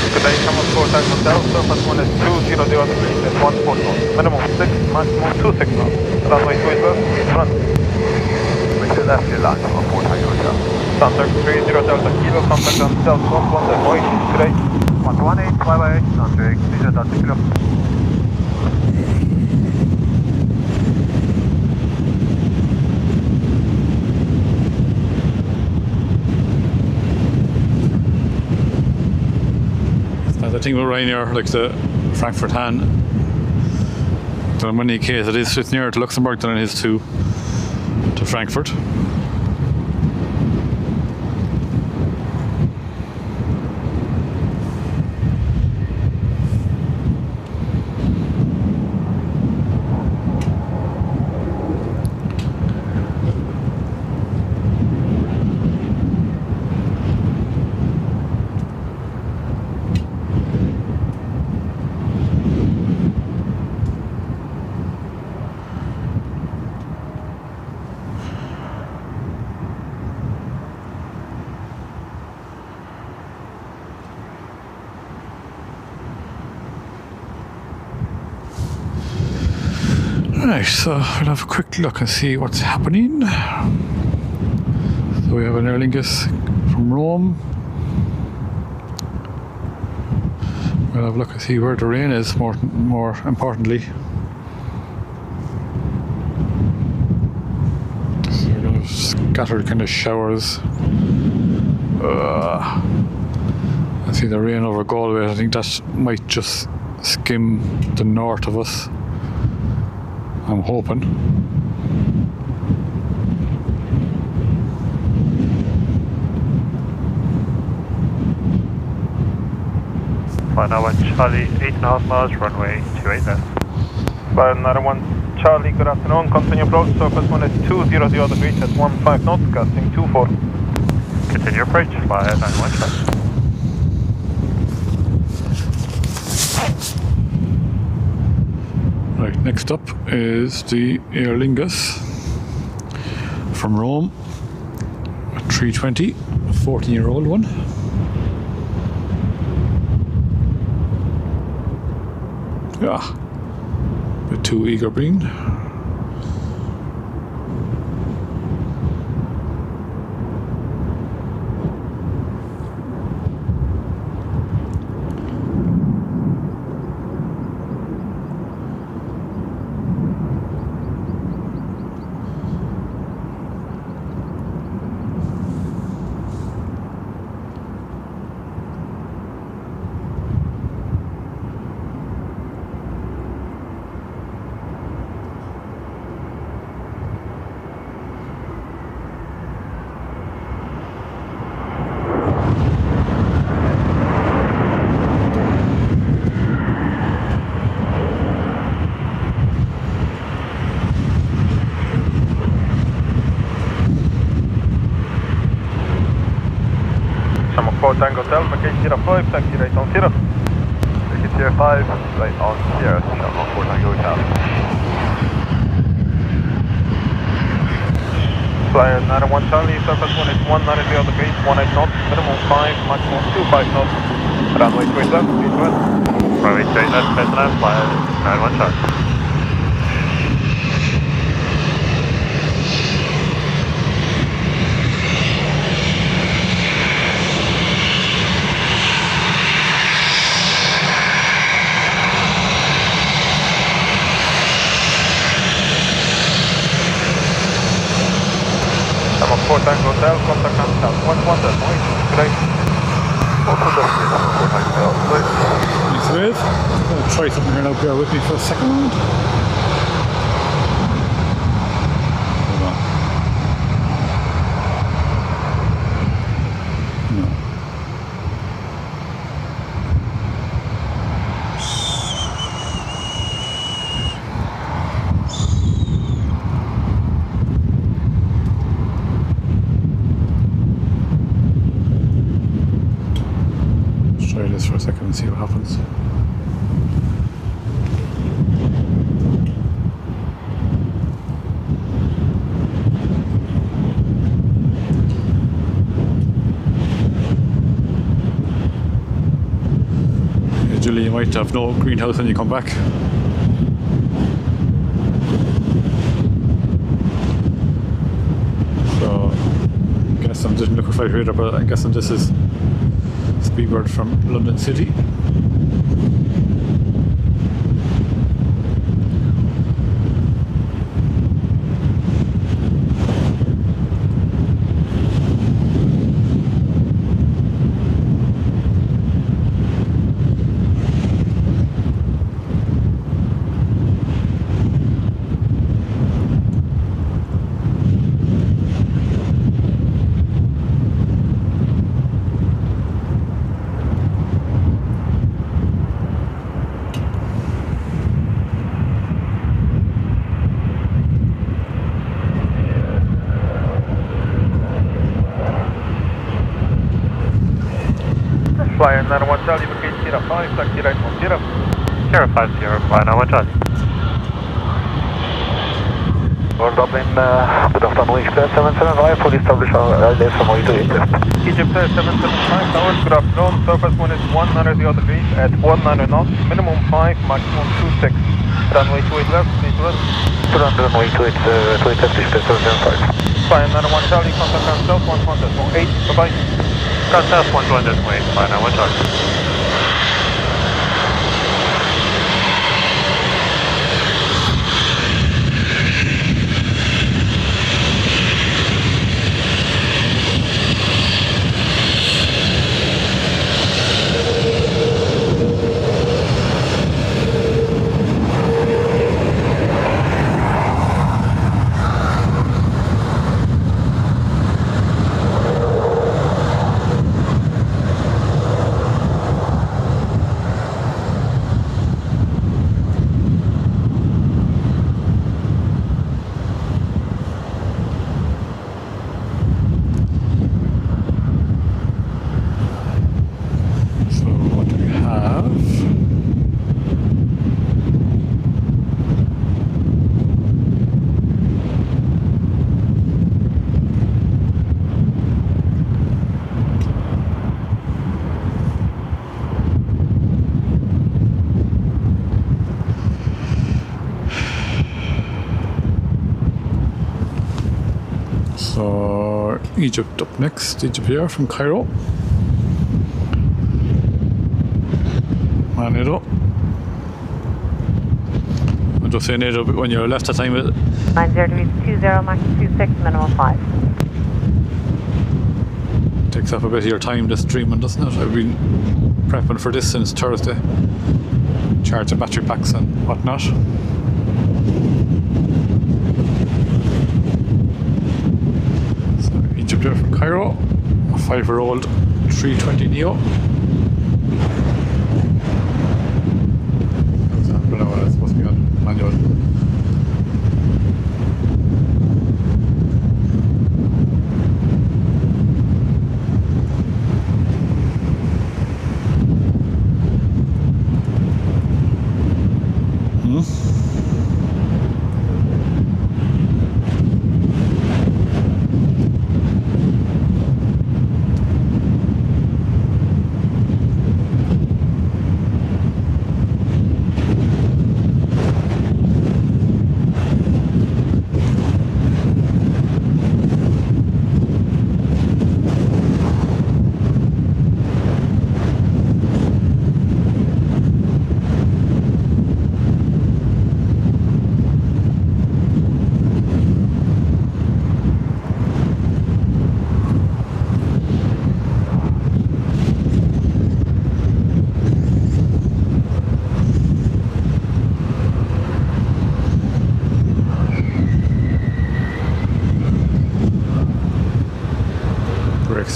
Good day, come on 4 times hotel, surface 1 is 20 degrees at 1 port knots, minimum 6, maximum 26 knots, runway 2 front. With the left, your line on 4 times hotel. Soundtrack 30 Delta Kilo, contact on South 1 Voice, good day. 118, bye-bye, Soundtrack 30 Delta Kilo. The thing with Ryanair, like the Frankfurt Han, in many cases it is it's nearer to Luxembourg than it is to Frankfurt. Right, so we'll have a quick look and see what's happening. So we have an Aer Lingus from Rome. We'll have a look and see where the rain is, more importantly. So we're going to have scattered kind of showers. I see the rain over Galway. I think that might just skim the north of us. I'm hoping. Fly now 1 Charlie, 8.5 miles, runway 28 left. Fly another 1 Charlie, good afternoon, continue approach, surface 1 is 200 degrees at 15 knots, gusting 24. Continue approach, fly 91 Charlie. Right, next up is the Aer Lingus from Rome, a 320, a 14-year-old one. Yeah, with 2 eager bean. Tango Delta, gate 05, taxi right on 0. Tier 5, right on 0, Shamrock 4 Tango Hotel. Fly another 1 Charlie, surface 1 is 190 degrees, 18 knots, minimum 5, maximum 25 knots. Runway 28 left, speed west. Runway 28 left, head left, fly 91 Charlie. Fort Tango Hotel, contact South 11, great. Thanks, Viv. I'm going to try something here now. Bear with me for a second. Hold on. No. Try this for a second and see what happens. Usually you might have no greenhouse when you come back. So I guess I'm just looking for a radar, but I guess this is Speedbird from London City. Fly another 1 Charlie, gate 05, taxi right on 0. 050, fly now 1 Charlie. Or Dublin, good afternoon, Express 775, fully established LDS from way to Egypt. Egypt 775 towers, good afternoon, surface 1 is 190 degrees at 19 knots, minimum 5, maximum 26. Runway 28 left, speed west. Runway 28 left, Express 775. Fly another 1 Charlie, contact South 11.8, bye-bye. South 11.8, fly now 1 Charlie. Egypt up next. Egypt here from Cairo. And Edo. I'm just saying Edo, when you're left at time with 90 degrees 20, max 26, minimum 5. takes up a bit of your time, this dreaming, doesn't it? I've been prepping for this since Thursday. Charging battery packs and whatnot. So Egypt here from Cairo. A 5-year-old 320 Neo. I don't know what it's supposed to be on manual.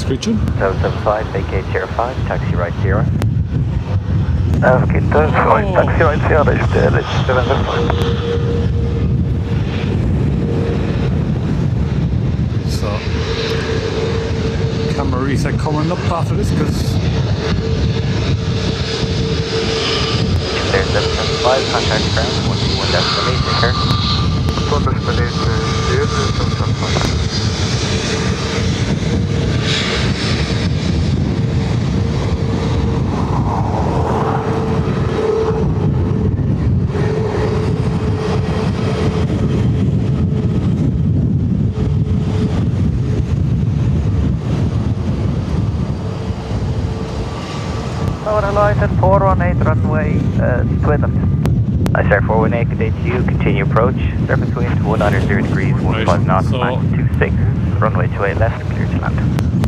Region. 775, vacate 05, taxi right 0. Vacate 05, taxi right 0, det är 775. So, camera reset coming up after this because There's 775, contact ground, 121 decimal 8, take care. 1 decimal 8, 775. Light at 418 runway, Sweden. I start 418, good day to you, continue approach, surface wind 190 degrees, 15 knots, so max 26, runway 28 left, clear to land.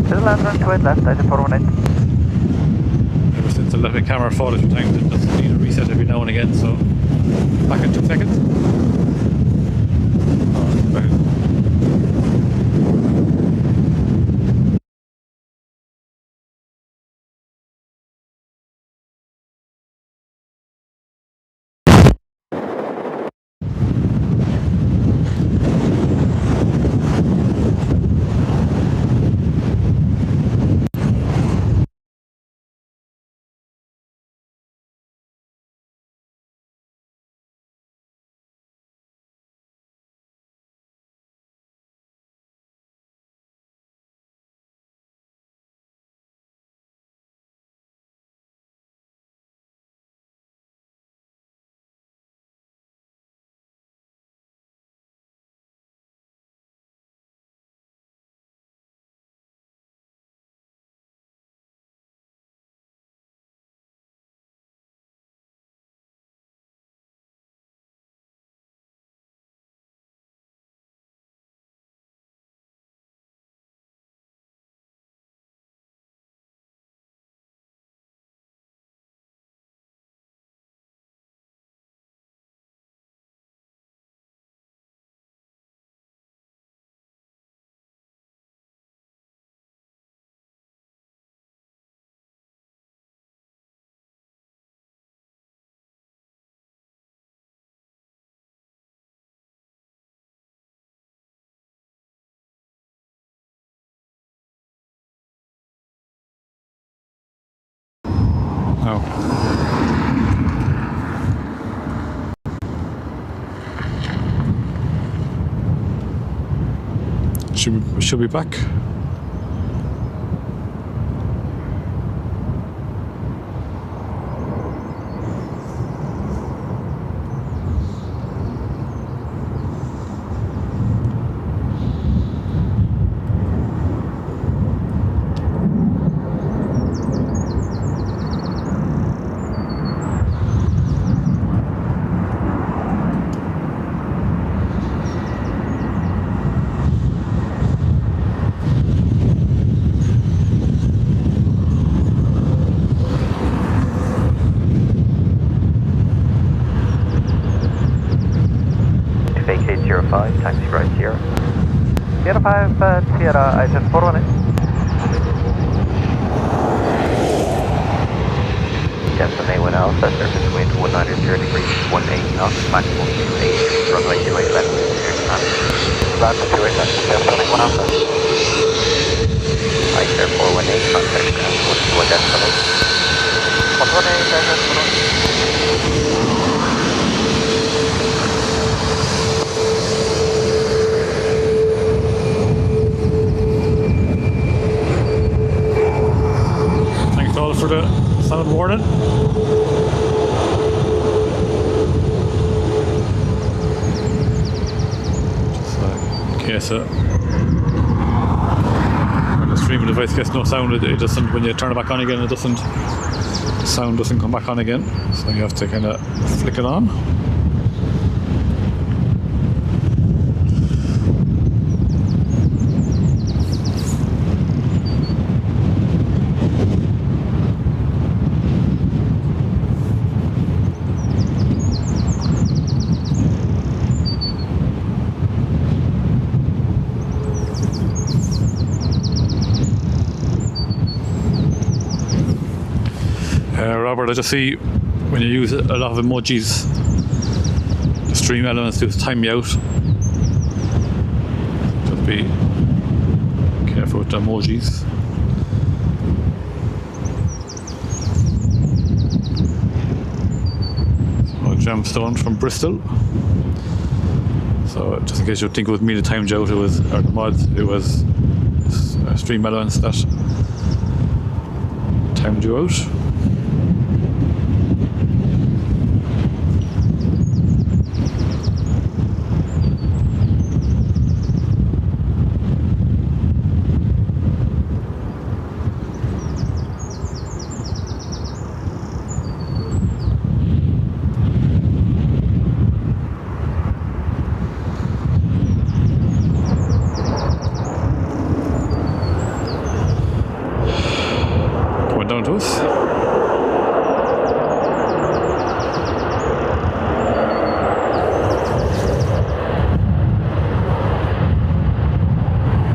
To the land, run 28 left, I said 418. ever since I let my camera fall a few times, it does need a reset every now and again, so back in 2 seconds. Back in. Oh. Should be back. 5, taxi right Sierra. Sierra 5, Sierra, I said 418. Destinate 1 Alpha, surface wind 190 degrees, 18 knots, maximum 28, runway 28 left, clear to land. Land 28 left, destinate 1 Alpha. ICER 418, contact ground 121 destination. 118, destinate 1. Thanks all for the solid warning. Just in case when the streaming device gets no sound, it doesn't, when you turn it back on again, the sound doesn't come back on again. So you have to kind of flick it on. Robert, I just see when you use a lot of emojis, the stream elements do time you out. Just be careful with the emojis. So, Gemstone from Bristol. So just in case you think it was me that timed you out, it was, or the mods, it was stream elements that timed you out. Down to us.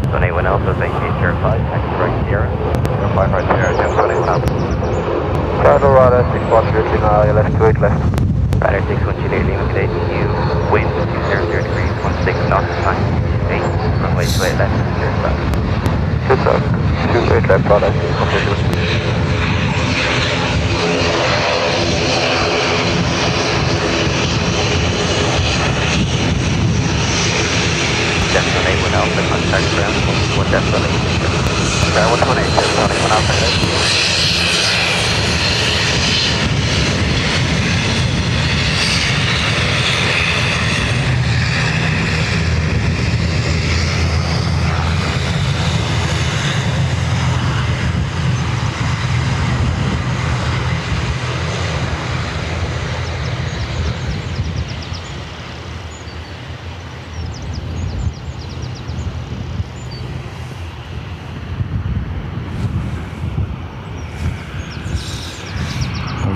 Sunny 1 Alpha, vacate Sierra 5, taxi right Sierra. 5 right Sierra, Jim 21 Alpha. Total radar 613, left 28 left. Radar 612, Lima Gate to you, wind 200 degrees, 16 knots, time 8, runway 28 left, clear to land. Good luck. 28 left, radar 612. Destinate 1 Alpha, contact ground 121 destination. Ground 128, destinate 1 Alpha.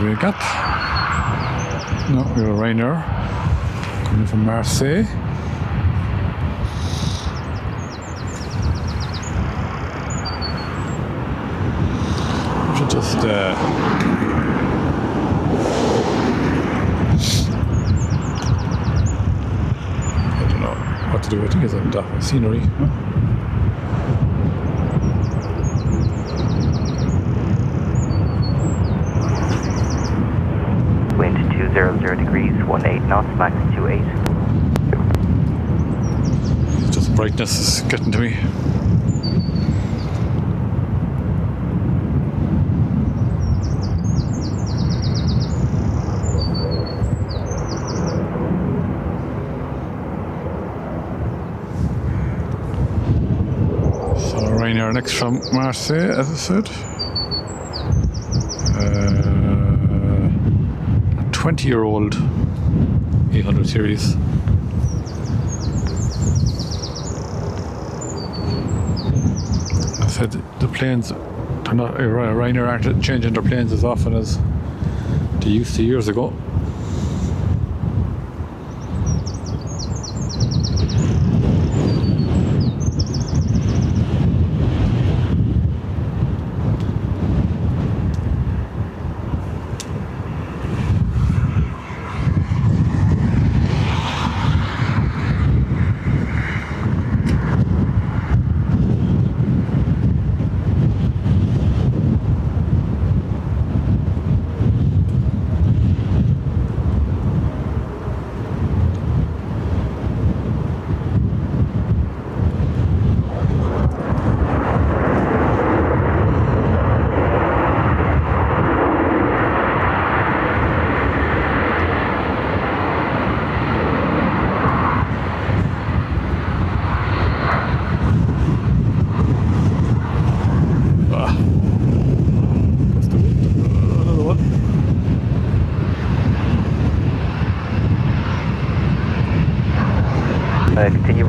Wake up. No, we're a Rainer coming from Marseille. We should just I don't know what to do. I think it's a scenery. Huh? Wind 200 degrees, 18 knots, max 28. Just the brightness is getting to me. So Rainier next from Marseille, as I said. 20-year-old 800 series. I said the planes, they're not, Ryanair aren't changing their planes as often as they used to years ago.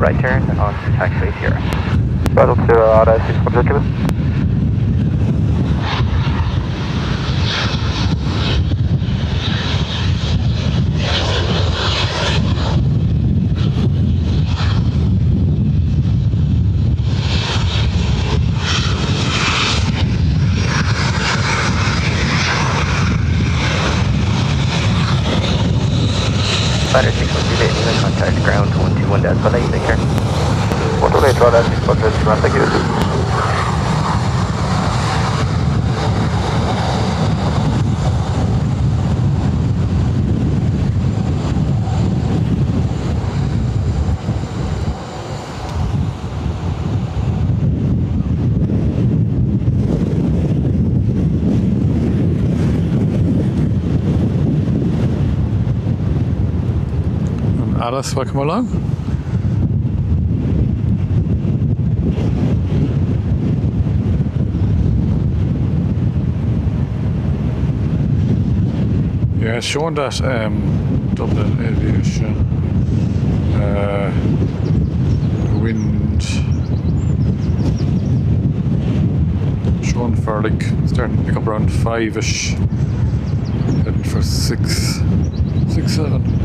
right turn on taxiway Sierra. Battle to RS 600 km. Fighter 618, England, contact ground 121.8, take care. 128 RS 600, ground, thank you. Alice, welcome along. Yeah, it's showing that Dublin aviation wind showing for like starting to pick up around 5ish, heading for 6, 7.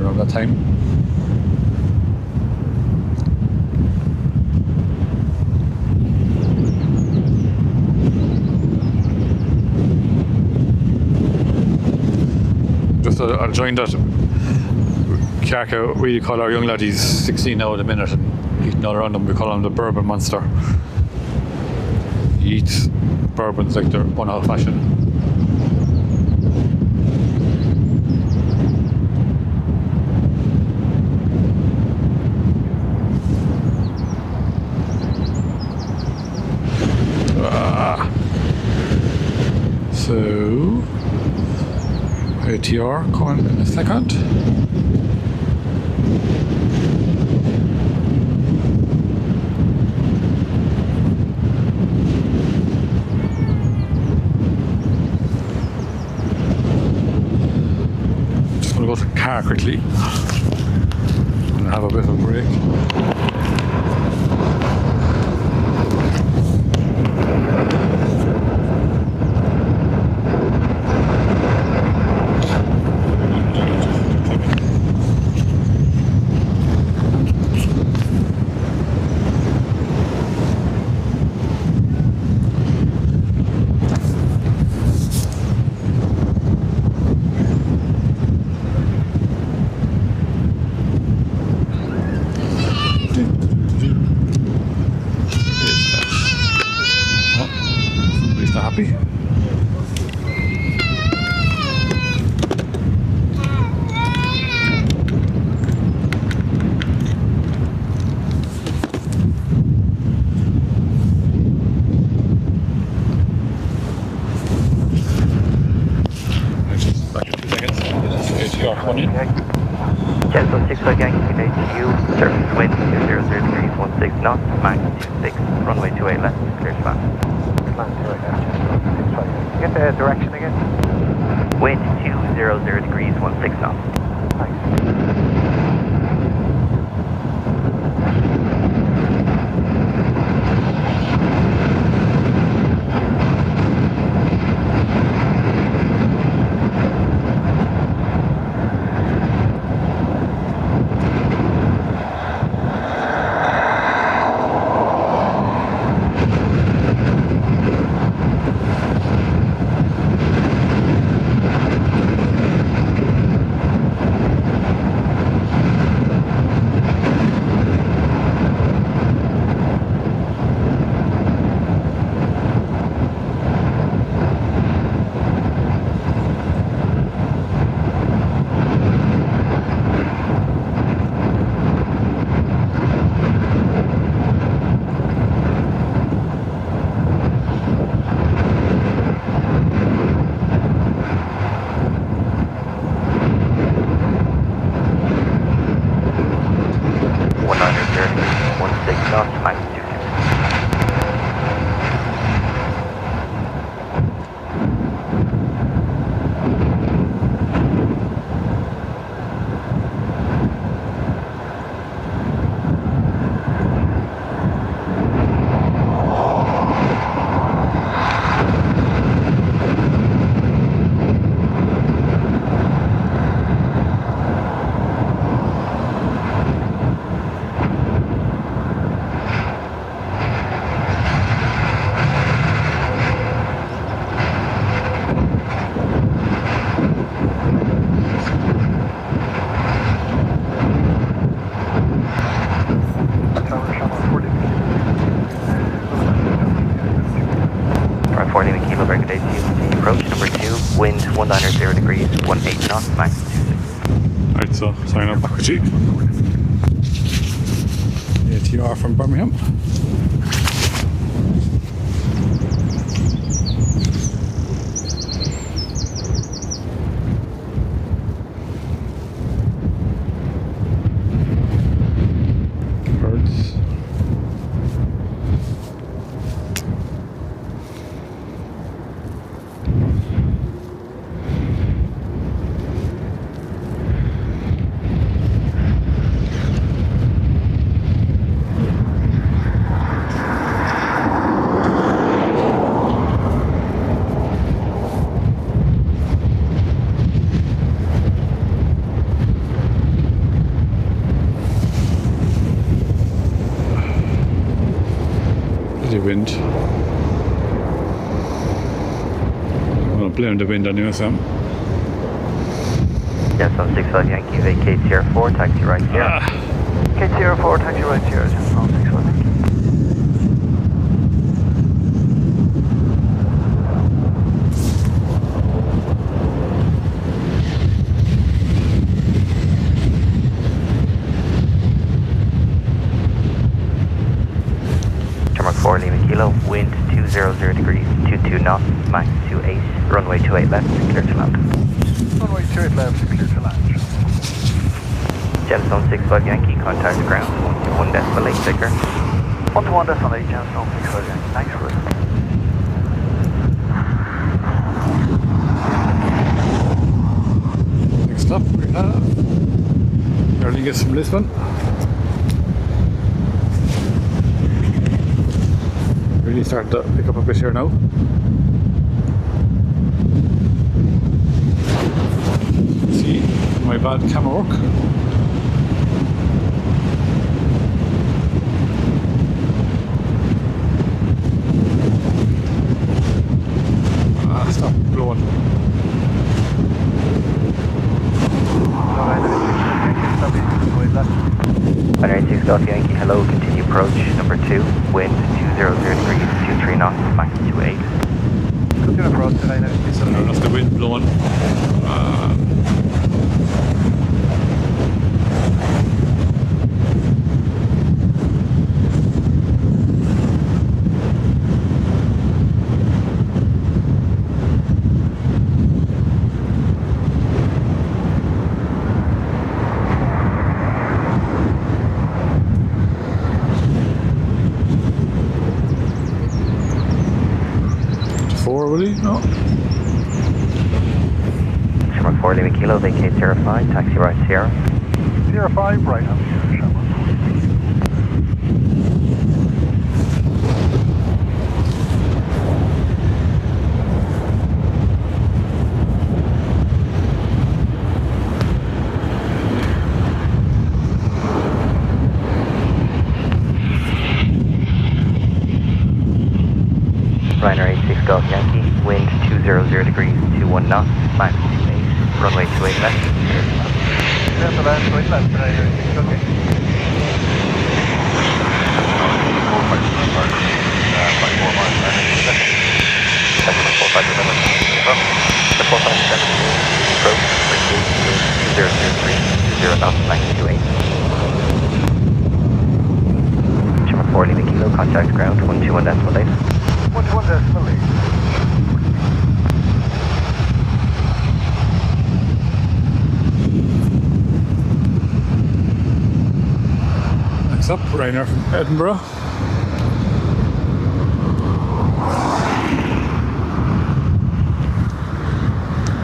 Around that time. Just I joined that Carca, we call our young lad, he's 16 now at the minute and eating all around him, we call him the bourbon monster. He eats bourbons like they're one old fashioned. So, ATR coming in a second. Just going to go to the car quickly and have a bit of a break. Somebody's not happy. Back in 2 seconds. ATR coming in. Chelsea 6 again, HQ, surface wind 200 degrees, 16 knots, max 26, runway 28 left, clear to land. Get the direction again. Wind 200 degrees, 16 knots. chase you. Continue approach. Number 2, wind 190 degrees, 18 knots, max 26. Right, so sign up back with you. ATR from Birmingham. Birds. Wind. I don't blame the wind anyway, Sam. Yes, on 65 Yankee, vacate Sierra 4, taxi right here. Vacate Sierra 4, taxi right here, just on 65 Yankee. Mark 4, Lima Kilo, wind 200 degrees, 22 knots, max 28, runway 28 left, clear to land. Runway 28 left, clear to land. Gemstone 65 Yankee, contact ground 1.8 sticker. 121.8, Gemstone 65 Yankee, thanks for it. Next up, Aer Lingus from Lisbon. Really starting to pick up a bit here now. See my bad camera work. Stop blowing. Binary 6 Golf Yankee, hello, continue approach. Number 2, wind 200 degrees, 23 knots, max 28. Continue approach, That's the wind blowing. Really? No. Sherman 4, Lima Kilo, vacate Sierra 5, taxi right Sierra. Sierra 5, right on Sierra, Sherman. Liner 86 Golf Yankee, wind 200 degrees, 21 knots, max 28, runway 28 left. Clear to land, 28 left, Liner 86, okay. 4 miles, That's 457. The 457 approach, wind 200 knots, max 28. Sherman 4, Lima Kilo, contact ground 121.8. 121.8. Next up, Rainer from Edinburgh.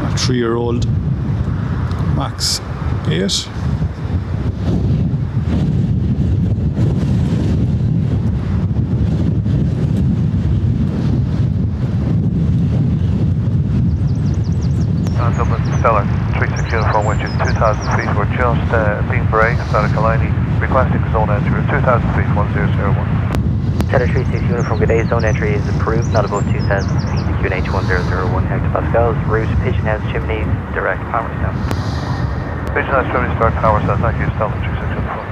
A 3-year-old Max 8. Dublin Stellar 36 uniform which is 2,000 feet. We're just being braked at a Kalani, requesting zone entry at 2,000 feet, 1001. Stellar 36 uniform, good day, zone entry is approved, not above 2,000 feet, QNH 1001 hectopascals, route Pigeon House Chimneys, direct power stone. Pigeon House Chimneys, direct power stone, thank you, Stellar 36 uniform.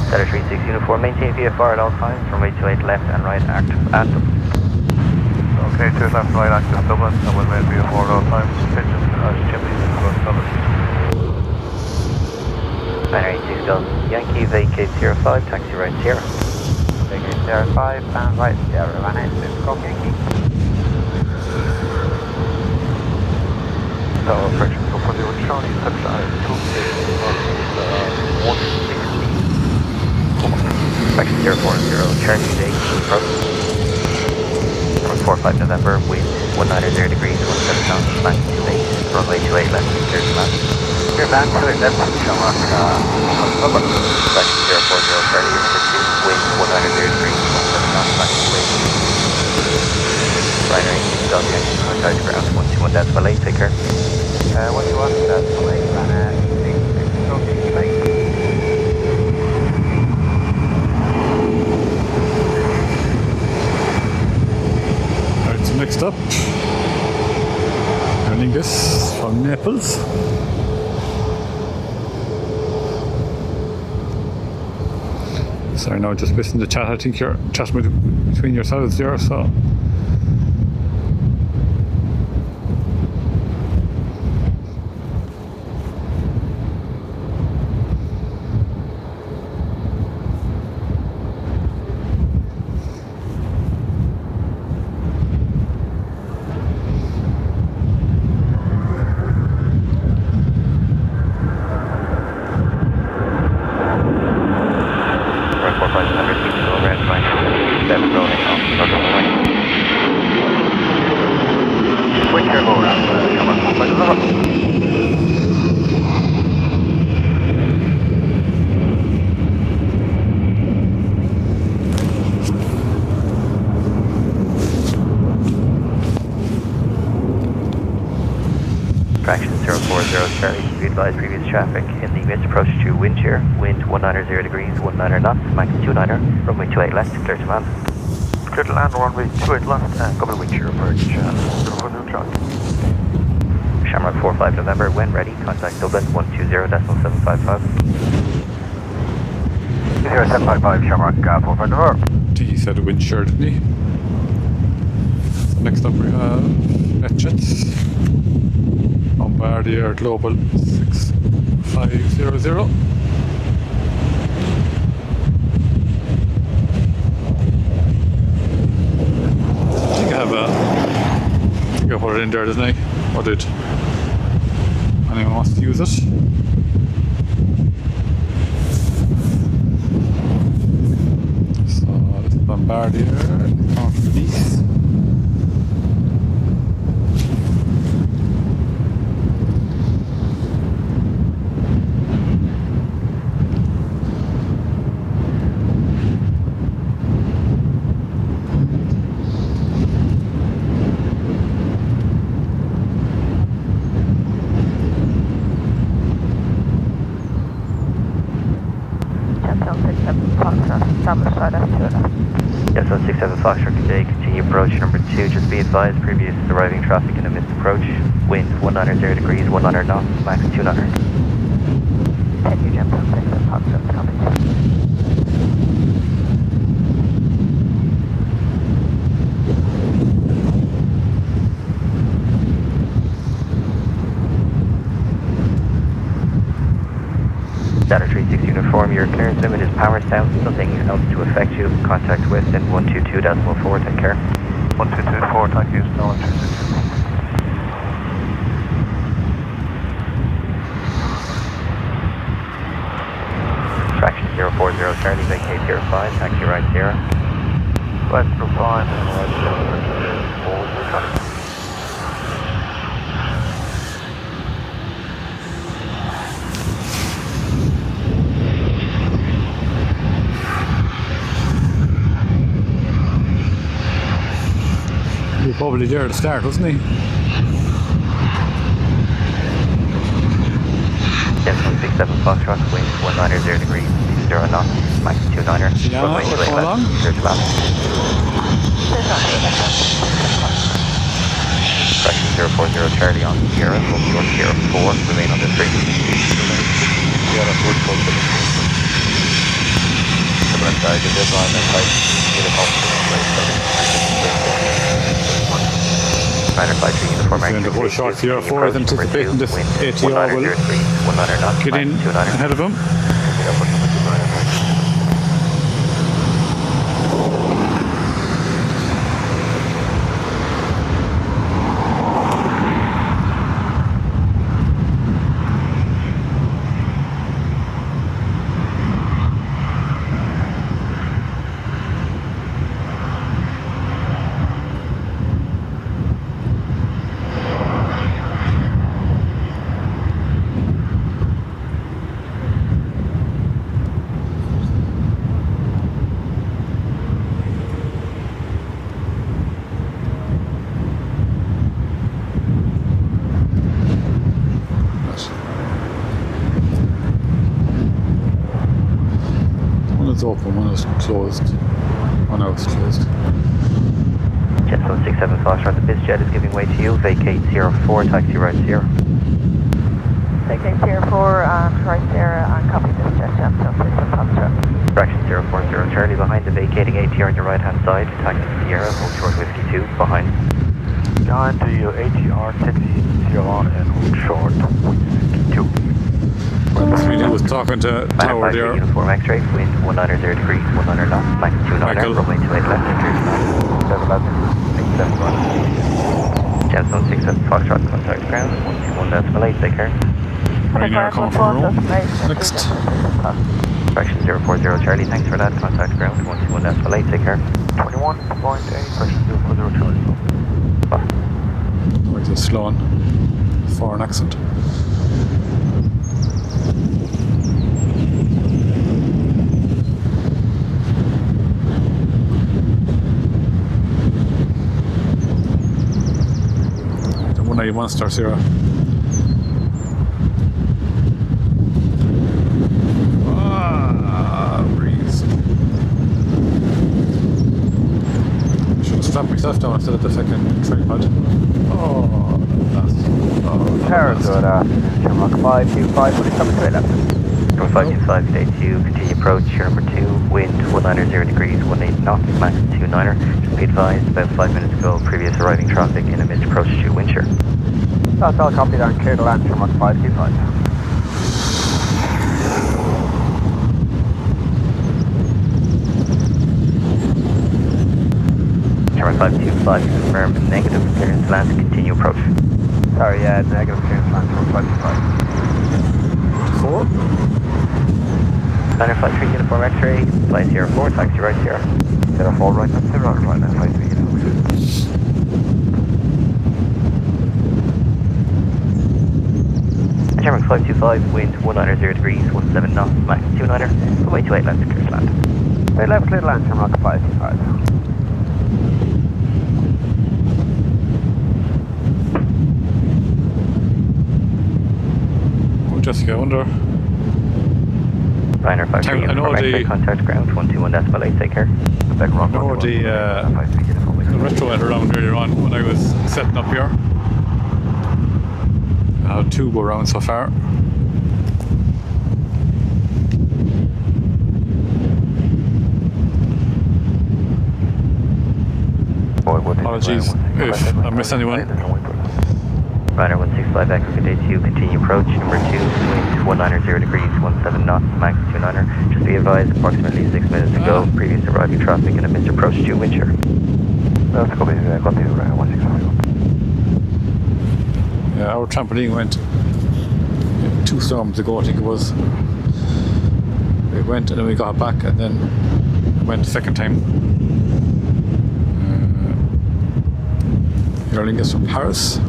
Stellar 36 uniform, maintain VFR at all times, runway 28 left and right, active and Okay, 2 left right active Dublin, and we'll maybe a 4 road time. Pigeons as chimneys and go Dublin. Binary 6 Golf Yankee, vacate 05, taxi right 0. Vacate 05, stand right 0, 186, Golf Yankee. So, approaching for the old Charlie, touch out 160. Taxi 040, Charlie Day, approach. 45 November, wind 190 degrees, 17 knots, flank 28, runway 28 left, clear to land. Clear land, clear left, Shamrock, October. Taxi 040, Charlie, pursuit, wind 190 degrees, 17 knots, flank 28. Binary 6 Golf Yankee, contact ground 121.8, take care. 121.8, runner 86, Golf Yankee, base. Alright, so next up, Angus from Naples. Sorry, no, just missing the chat. I think you're chatting between yourselves there, so. Traction 040 Charlie, we advise previous traffic in the missed approach to wind shear, wind 190 degrees, 19 knots, max 29, runway 28 left, clear to land. Clear to land, runway 28 left, and coming wind shear approach, for new track. Shamrock 45 November, when ready, contact Dublin 120.755. 0755, Shamrock, 45 November. He said wind shear, didn't he? So next up we have Etchets. Bombardier Global 6500. I think I put it in there, didn't I? Or did anyone wants to use it? So it's Bombardier Nice. Yes, on 67 Foxtrot today, continue approach number 2, just be advised, previous arriving traffic in a missed approach, wind 190 degrees, 19 knots, max 200. Continue jump on 67 Foxtrot, copy. Data 36 uniform, your clearance limit is power sound, nothing else to affect you. Contact Weston 122.4, take care. 1224, thank you, still on 260. Traction 040 Charlie, vacate 05, taxi right 0. Right, no fine, and right, forward, we're coming. He was probably there at the start, wasn't he? Yes, 167 Foxtrot, wind 190 degrees, 0 knots, max 29er, Yeah, runway what's 28 going on? left, clear to land. Traction 040 Charlie on Sierra, full short Sierra 4, remain on the frequency. Yeah, that's good, good. Dublin, the deadline and height, 8 o'clock, Runner 53 uniform Doing the whole short Sierra 4 is anticipating this ATR will get in ahead of him. One is open, one is closed. Oh no, it's closed. Jet 767 Foxtrot, the BizJet is giving way to you. Vacate 04, taxi right 0. Vacate 04 and right there and copy BizJet, Jet 767 Foxtrot. Fraction 040 Charlie behind the vacating ATR on your right hand side. Taxi Sierra, hold short whiskey 2, behind. Behind the ATR, taxi Sierra and hold short whiskey 2. What we do is talking to Tower there. Uniform X-ray, wind 190 degrees, 100 knots, max 29, runway 28 left, clear to 7 left, 871. Jet 767 Foxtrot, contact ground, 121.8, take care. Ryanair coming from Rome. Next. Fraction 040 Charlie, thanks for that, contact ground, 121.8, take care. 21.8, fraction 040 Charlie. Like this slow on. Foreign accent. The 191 star Sierra. Breeze. Should have strapped myself down instead of the second tripod. Oh, last. Oh, Tower to that. Shamrock 525, what is coming to left? From 525, stay 2, continue approach, here number 2, wind 190 degrees, 18 knots, max 29er. Just be advised, about 5 minutes ago, previous arriving traffic in a missed approach to wind shear. That's all copied on clear to land, Shamrock 525. Shamrock 525, confirm negative clearance land, continue approach. Sorry, yeah, negative clearance land, Shamrock 525. 4. Liner 53 uniform X-ray, fly 04, taxi right 0. 04 right, that's 0 right, that's 53 uniform. Shamrock 525, wind 190 degrees, 17 knots, max 29er, runway 28 left, clear to land. Right, left clear to land, Shamrock 525. Jessica, I wonder. Liner 53 uniform X-ray, contact ground, 121.8, take care. Back wrong. I know the retro went around earlier on when I was setting up here. I had 2 go around so far. Apologies if I missed anyone. Ryanair 165 Echo, good day to you. Continue approach. Number 2, wind 190 degrees, 17 knots, max 29er. Just be advised, approximately 6 minutes ago, previous arriving traffic in a missed approach to wind shear. That's got to be Ryanair 165. Yeah, our trampoline went 2 storms ago, I think it was. We went and then we got back and then went the second time. Aer Lingus from Paris.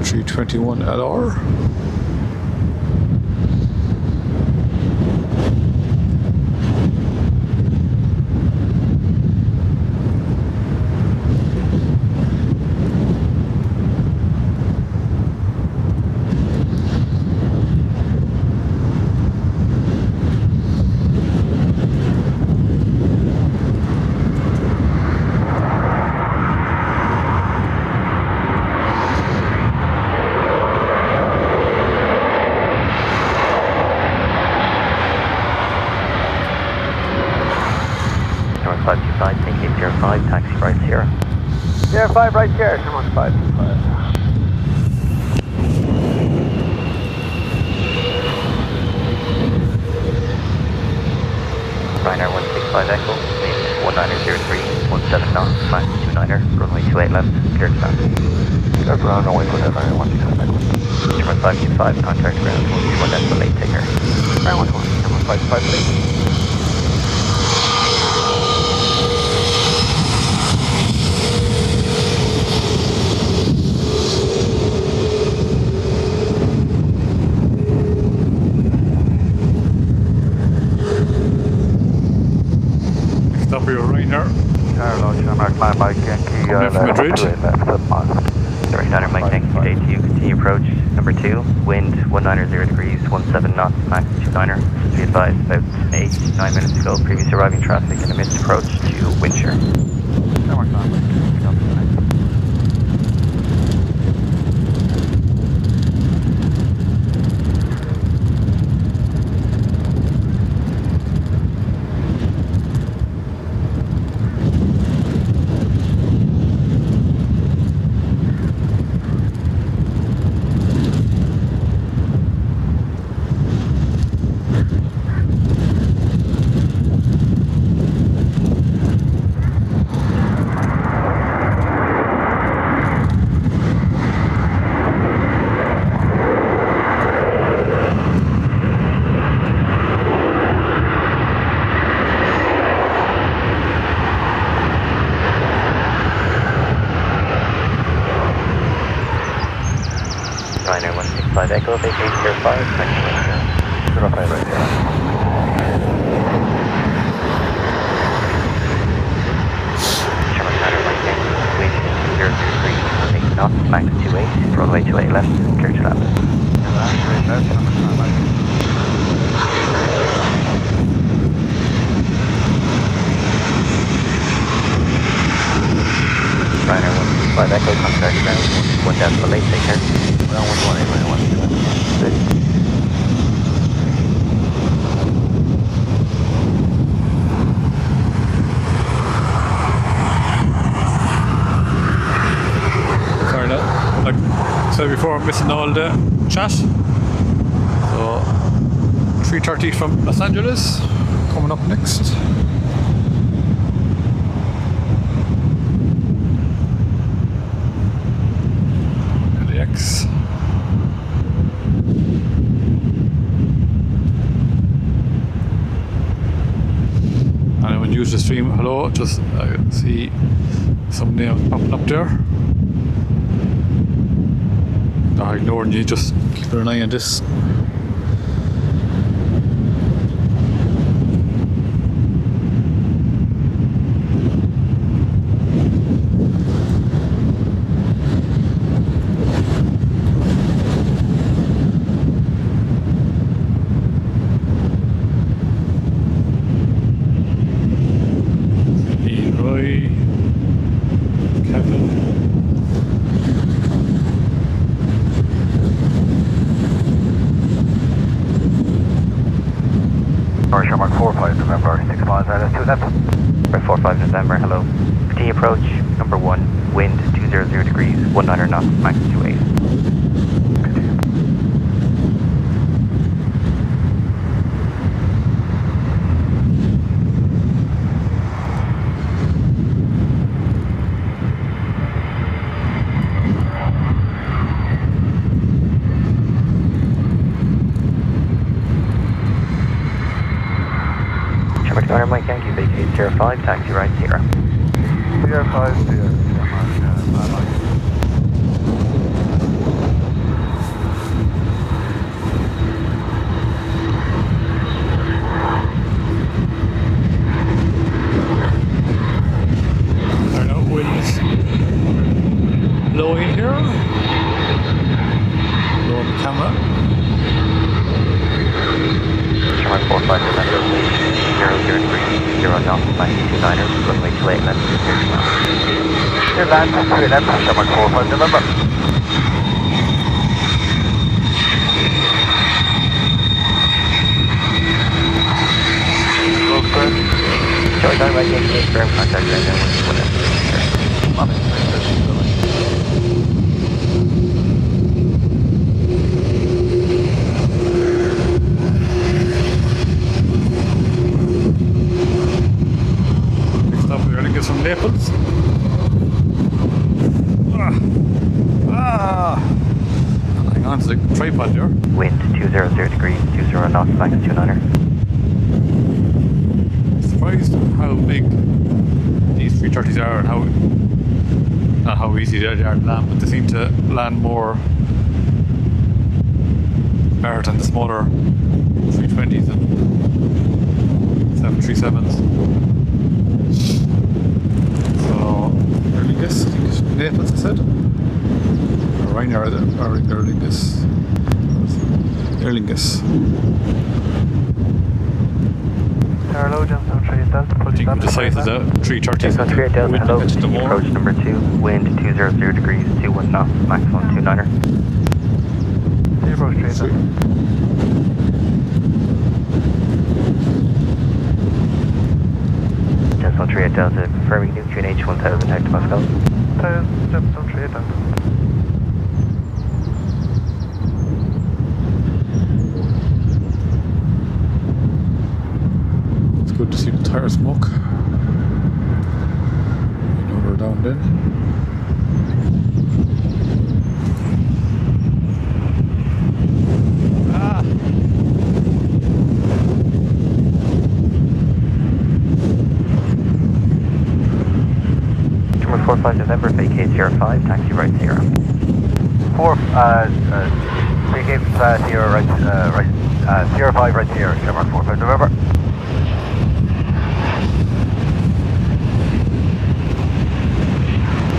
321 LR. North 525, take 805, taxi right 0. Sierra 5 right here, come on 5. Ryanair 165 Echo, wind 1903, 17 knots, max 29er, runway 28 left, clear to land. Clear to land, runway 28 left, 165 Echo. German 525, contact ground 121.8, take care. Ground 121, come on 5 please. Stop your Ryanair. Launch number, climb Mike Yankee, Coming in from Madrid. left, Direct Niner Mike Yankee, day 2, continue approach. Number 2, wind 190 degrees, 17 knots, max 29er. Just be advised, about 9 minutes ago, previous arriving traffic and a missed approach to Windsor. Ryanair 165 Echo, vacate Sierra 5, thank you. 05 right here. German Niner Mike Yankee, wind 003, 8 knots, max 28, runway 28 left, clear to land. Ryanair 165 Echo, contact ground 1.8, take care. Ground 120, right, 120. Sorry, like I said before, I'm missing all the chat. So 3:30 from Los Angeles coming up next. LAX. Anyone use the stream? Hello, just see some names popping up there. Not ignoring you, just keeping an eye on this. Ian Roy, Kevin. Commercial Mark 45 November, 6 miles out of 2 left. Right 45 November, hello. Continue approach, number 1, wind 200 degrees, 19 knots, max 28. Traffic Niner Mike Yankee, vacate Sierra 5, taxi right Sierra. Sierra 5, Sierra 5. I don't know, winds blowing here. Low on the camera. German 45 November, wind 0 degrees, 0 knots, max 29er, runway 28 left, clear to land. Clear land, 3 left, Shamrock 45 November. Charlie Niner Mike Yankee, firm contact right now, 1 left, clear. Hang on to the tripod there. Wind 200 degrees, 20 knots, max 29er. Surprised how big these 330s are and how, not how easy they are to land, but they seem to land more better than the smaller 320s and 737s. So, Aer Lingus, I think it's Naples, I said. Or Ryanair, or Aer Lingus. Aer Lingus. Hello, Johnson 3 Delta. I think we decided that 330s Jensen 3 Delta, hello, the continue more. approach number 2, wind 200 degrees, 21 knots, maximum 29er. Approach 3 Delta. Jensen 3 Delta, confirming new QNH 1000 hectopascals. Johnson 3 Delta. It's good to see the tire smoke. You know we're down then. Number 45 November, vacate 05, taxi right 0. vacate 0 right, 05 right 0, Shamrock 45 November.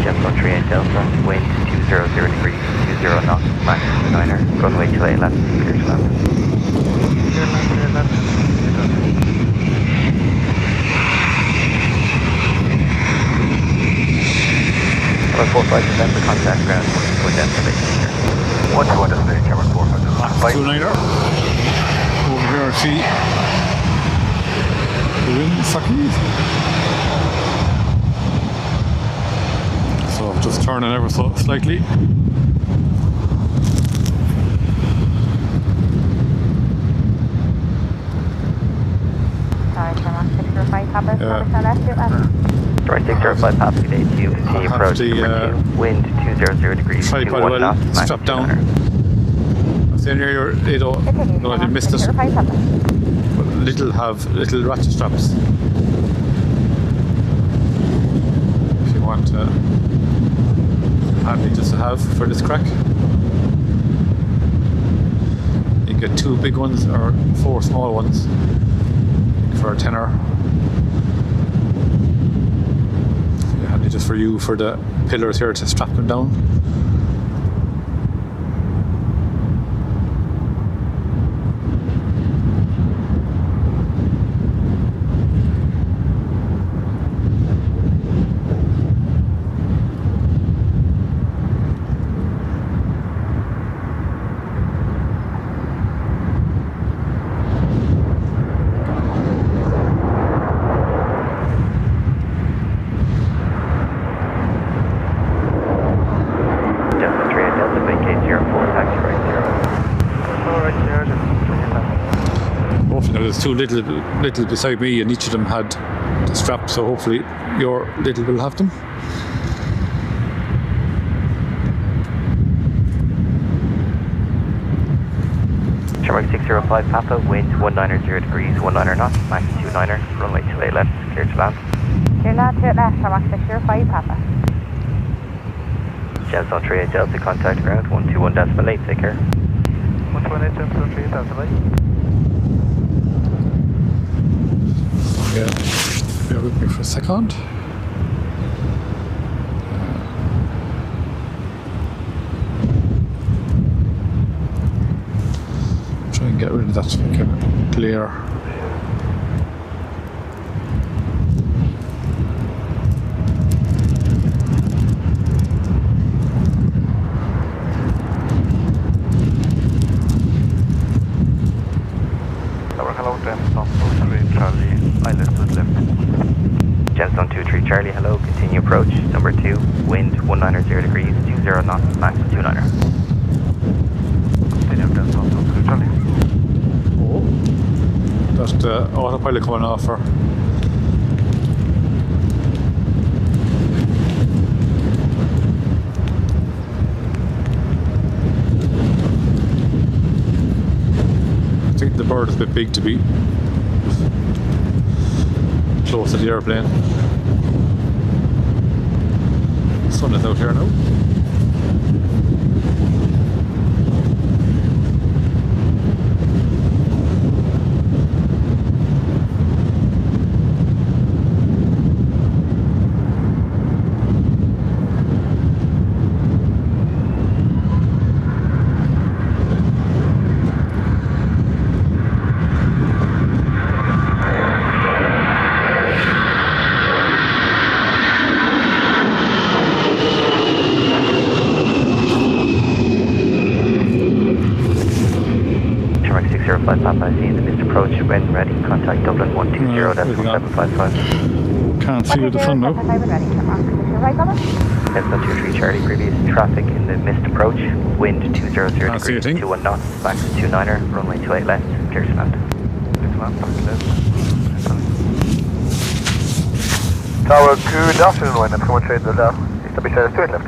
Gemco 38 Delta, wind 200 degrees, 20 knots, max 29er, runway 28 left, clear to land. Number 45 November, contact ground, 1 destination here. 121 destination, Shamrock 45 November. 2-9er. Over here, see the wind sucking. So just turning ever so slightly. Sorry, Shamrock 605 Papa, Yeah. Right 605 Papa, good day to you, continue Have approach the, number 2, wind 200 degrees, tripod 21 well knots, max strapped down. 29er. See near they don't know if you missed it. But little ratchet straps. If you want handy just to have for this crack. You can get 2 big ones or 4 small ones for a tenner. Yeah, handy just for you for the pillars here to strap them down. There's 2 little beside me, and each of them had the strap, so hopefully your little will have them. Shamrock 605 Papa, wind 190 degrees, 19 knots, max 29er, runway 28 left, clear to land. Clear land to left, Shamrock 605 Papa. Gemstone 38 Delta, contact ground 121.8, take care. 128 Gemstone 38 Delta. Yeah, bear with me for a second. Try and get rid of that fucking glare. Hello, Gemstone 23 Charlie, island to the left. Gemstone 23 Charlie, hello, continue approach, number 2, wind 190 degrees, 20 knots, max 29er. Continue Gemstone 23 Charlie. Oh, that's the autopilot coming off for. bird is a bit big to be close to the airplane. Sun is out here now. Papa, seeing the missed approach. When ready, contact Dublin 120.755. Can't see with the sun now. Delta 23 Charlie, previous traffic in the missed approach. Wind 200 degrees, 21 knots, max 29er, runway 28 left, clear to land. Tower, good afternoon, when I'm going to the left. Establish straight left.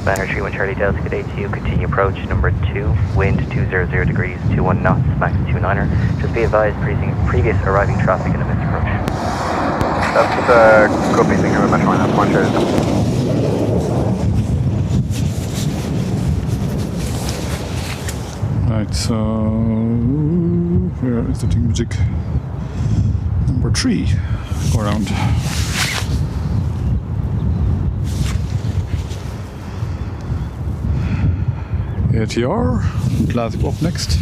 Banner 31 Charlie Delta, good day to you. Continue approach number 2, wind 200 degrees, 21 knots, max 29er. Just be advised, previous arriving traffic in the missed approach. That's copy, thank you very much, man. Right, so where is the thingamajig? Number 3, go around. ATR, Glasgow up next.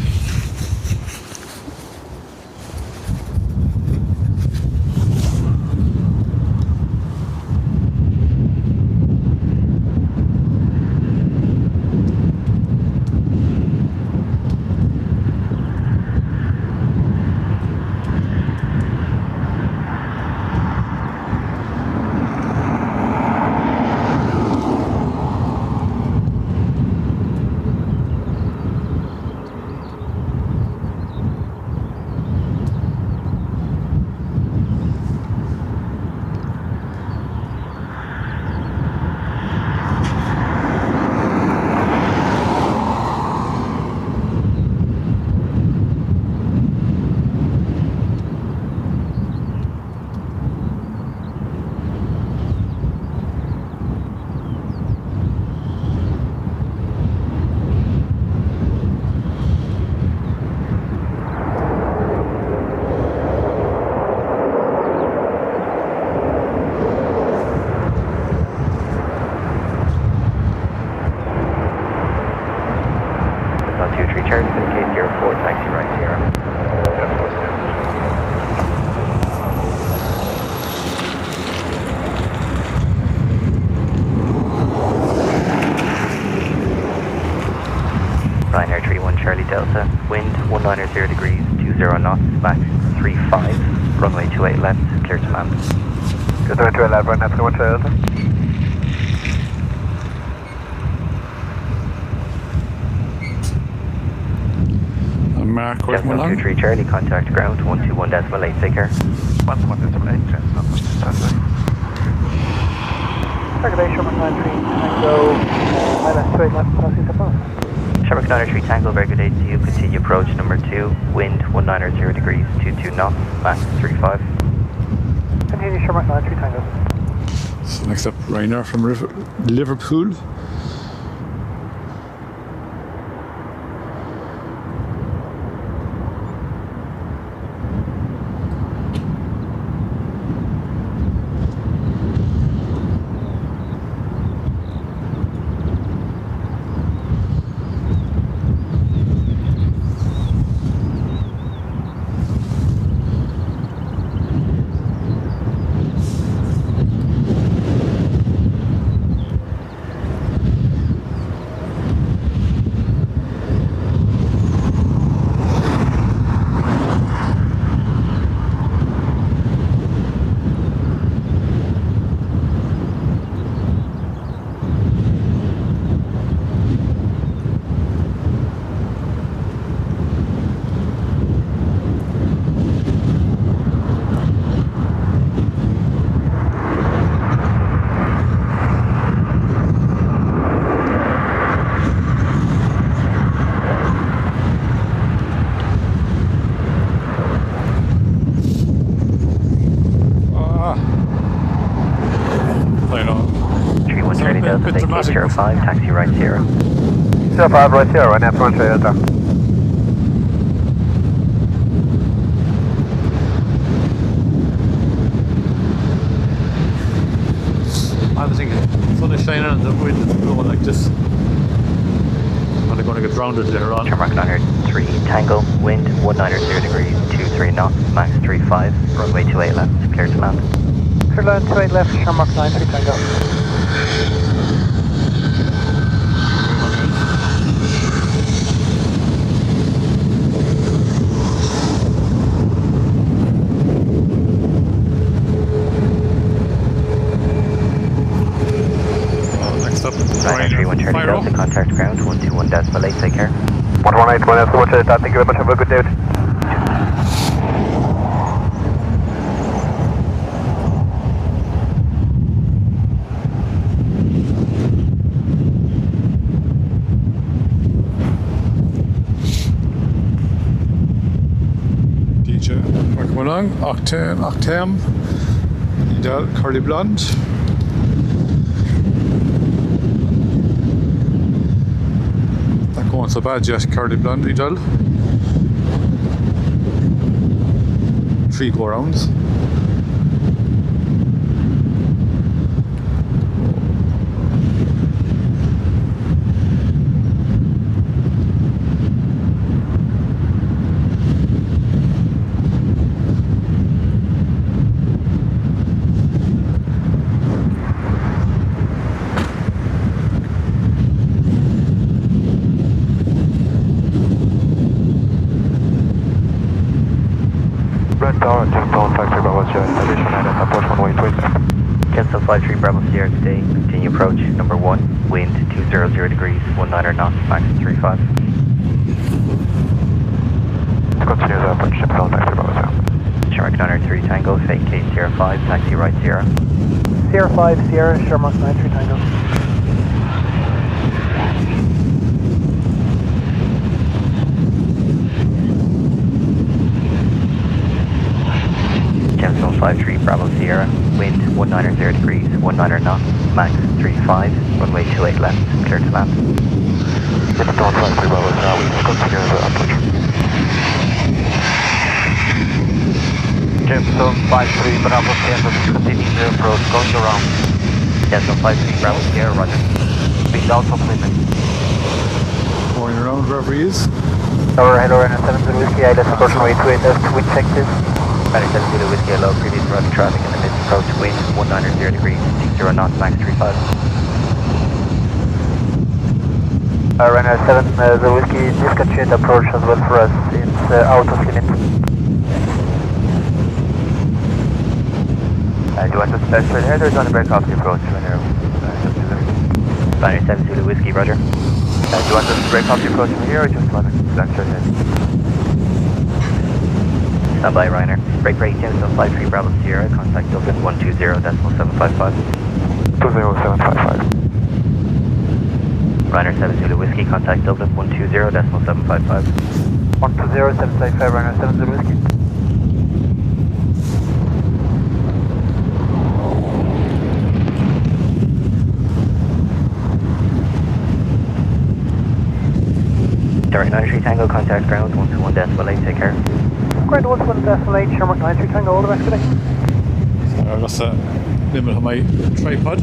Ryanair 31 Charlie Delta, wind 190 degrees, 20 knots, max 35, runway 28 left, clear to land. Good, 28 left, right now, 31 Delta. Mark, where's my Delta 23 Charlie, contact ground 121.8, take care. 121.8, Target Sherman 93, Tango, Island straight left, crossing the phone. Sherman 93 Tango, very good day to you. Continue approach number 2, wind 190 degrees, 22 knots, max 35. Continue Sherman 93 Tango. So next up, Ryanair from Liverpool. Delta bit vacate dramatic. 05, taxi right Sierra. 05 right here, right now, front Delta. I was thinking, sun is shining and the wind is blowing like this. And they're going to get drowned later on. Turn mark 903 Tango, wind 190 degrees, 23 knots, max 35, runway 28 left, clear to land. Clear land 28 left, turn mark 93 Tango. Next up, Ryanair 3130 Delta, contact ground 121.8, take care. 1181, so much, thank you very much, have a good day. DJ, welcome along. Octane, Idal, Curly Blonde. Not going so bad yet, Curly Blonde, Idal. 3 go rounds. Red Tower, James Bond, Factory Bravo Sierra, addition and approach runway 28. Cancel 53 Bravo Sierra today, continue approach, number 1, wind 200 degrees, 19 knots, max 35. Continue the approach, James Bond, Factory Bravo Sierra. Shark 903 Tango, vacate Sierra 5, taxi right Sierra. Sierra 5, Sierra, Shermark 93 Tango. Gemstone 53 Bravo Sierra, wind 190 degrees, 19 knots, max 35, runway 28 left, clear to land. Gemstone 53 Bravo Sierra, we continue the approach. Gemstone 53 Bravo Sierra, continue the approach, going around. Gemstone 53 Bravo Sierra, roger. Speed out of limit. Going around wherever he is. Tower, hello, Ryanair 70 Whiskey, ILS approach runway 28 left, wind check this. Ryanair 70 Whiskey, hello, previous running traffic in the mid approach, wind 190 degrees, 60 knots, max 35. Ryanair 7 the Whiskey, discontinued approach as well for us, it's out of limit. Do you want to start straight ahead or do you want to break off the approach? Ryanair 70 Whiskey, roger. Do you want us to break off the approach from here or just want to start straight ahead? Stand by, Ryanair. Break, Gemstone 53 Bravo Sierra, contact Dublin 120.755. 20755. Ryanair 70 Whiskey, contact Dublin 120.755. 120.755, Ryanair 70 Whiskey. Direct 93 Tango, contact ground 121.8, take care. Ground 121.8, Shermark 93 Tango, all the best today. I've got a limit on my tripod.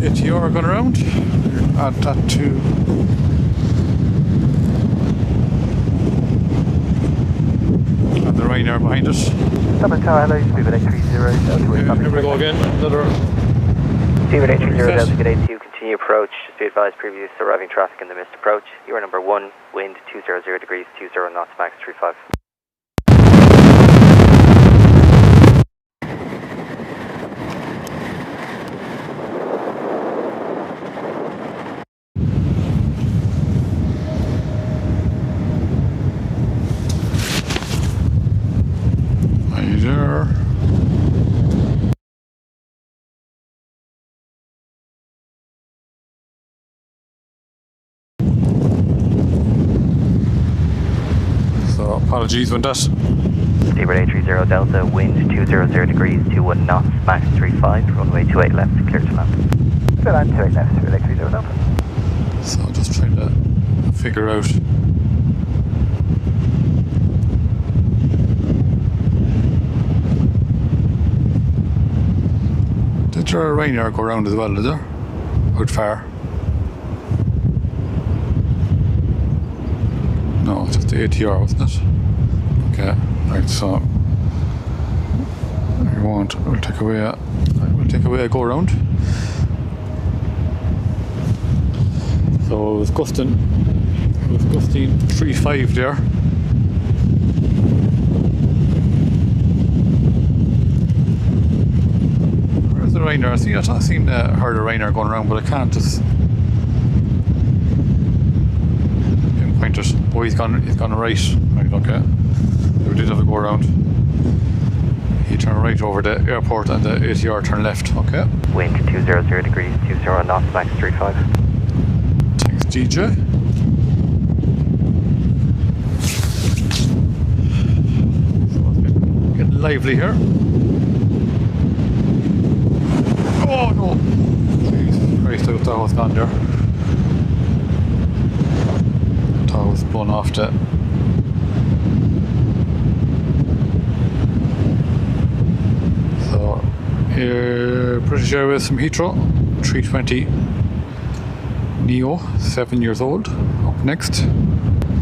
ATR going around. Add that to and the Ryanair behind us. Dublin Tower, hello, speed 830, Here we go again. Another Speedbird 830 Reset. Delta, good 82, continue approach. Just be advised, previous arriving traffic in the missed approach. You are number 1, wind 200 degrees, 20 knots, max 35. Hey there. So apologies when that. Seabird 830 Delta, wind 200 degrees, 21 knots, max 35, runway 28 left, clear to land. Clear land, 28 left, Seabird 830 Delta. So just trying to figure out. Did your Ryanair go around as well, did there? Out far? No, just the ATR, wasn't it? Okay, right, so we'll take away a go around. So it was gusting 3.5 there. Where's the Ryanair? I seen heard a Ryanair going around, but I can't just pinpoint it. Oh, he's gone right. Right, okay. We did have a go around. He turned right over the airport and the ATR turned left, okay. Wind 200 degrees, 20 knots, max 35. Thanks, DJ. So it's getting lively here. Oh no! Jeez Christ, I thought I was gone there. I thought I was blown off the. So, here, British Airways from Heathrow, 320 Neo, 7 years old. Up next.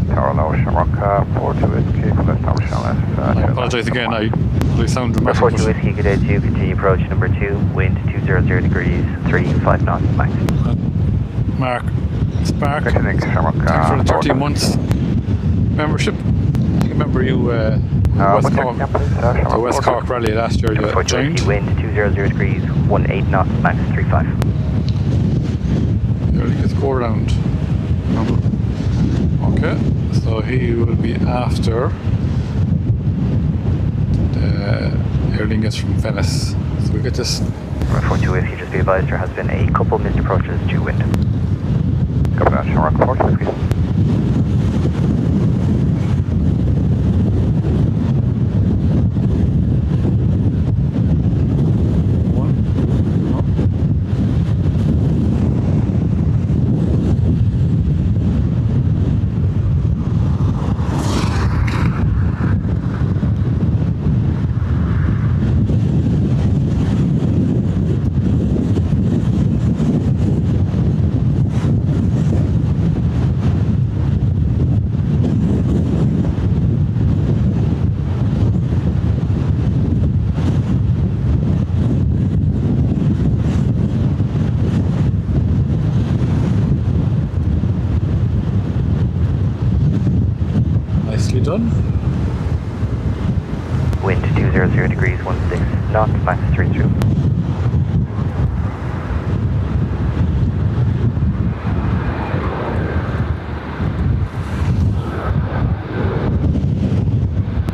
Tower low, Shamrock 42 Whiskey, left tower left. I apologise again, I sound dramatic. 42 Whiskey, good day to you, continue approach number 2, wind 200 degrees, 3.5 knots, max. Mark Spark, Thanks for the 13 months membership. I remember you the West Cork Rally last year you joined. Wind 200 degrees, 18 knots, max 35. There he gets go around. Remember? Okay, so he will be after the Aer Lingus from Venice. So we get this. 42, if you just be advised, there has been a couple missed approaches due wind. Copy that, Shamrock 42 Whiskey. Done. Wind 200 degrees, 16 knots, max 32.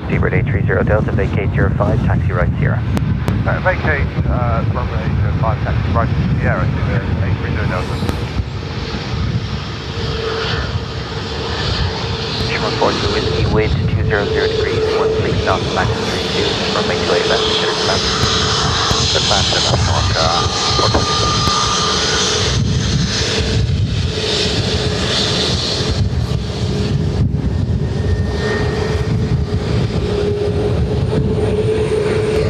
Seabird 830 Delta, vacate 05, taxi right Sierra. Vacate runway 05, taxi right Sierra, Seabird 830 Delta. Shamrock 42 Whiskey, wind 200 degrees, 16 knots, max 32, runway 28 left, clear to land. Good plan, Shamrock 42.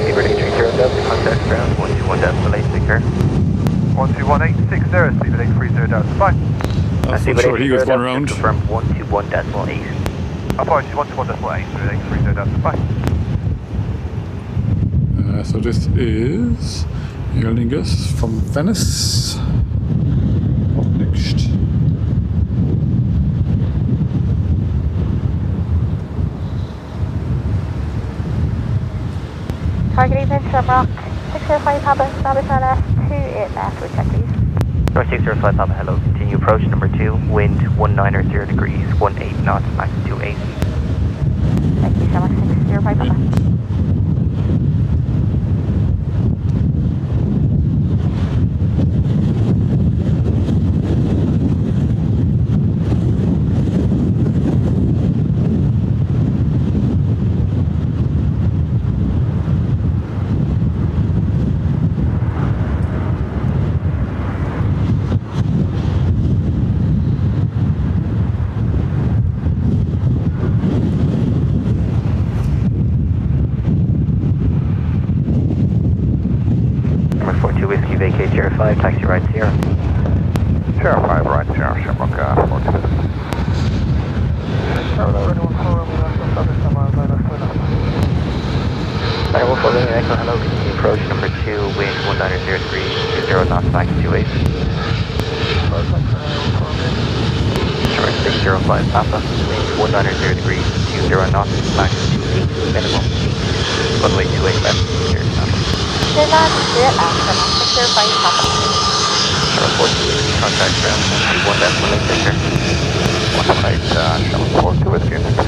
Seabird 830 Delta, contact ground 121.8, clear. 121.860, Seabird 830 Delta, fine. I'm sure he was going around. Confirm 121.8. Apologies, 121.8, Seabird 830 Delta, fine. So this is Aer Lingus from Venice. Up next. Target evening, Shamrock 605 Papa, Navigation left, 28 left, with check please. North 605 Papa, hello. Continue approach number 2, wind 190 degrees, 18 knots, max 28. Thank you, Shamrock 605 Papa. vacate Sierra 5, taxi right Sierra. Sierra 5, right, Sierra, Shamrock 40 minutes. Right, we'll follow the Echo, hello, continue approach number 2, wind 190 degrees, 20 knots, max 28. Sierra 605 Papa, wind 190 degrees, 20 knots, max 28, minimum. Runway 28 left, clear to Papa. Clear land, straight left, 605 Papa. Sierra 14, contact ground, 1 decimal link picture. 118, Shamrock 42 with you, next.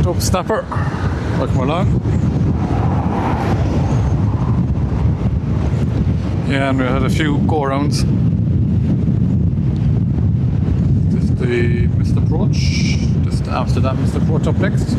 Dub snapper. Welcome along. Yeah, and we had a few go arounds. This is the missed approach. This is the Amsterdam missed approach up next.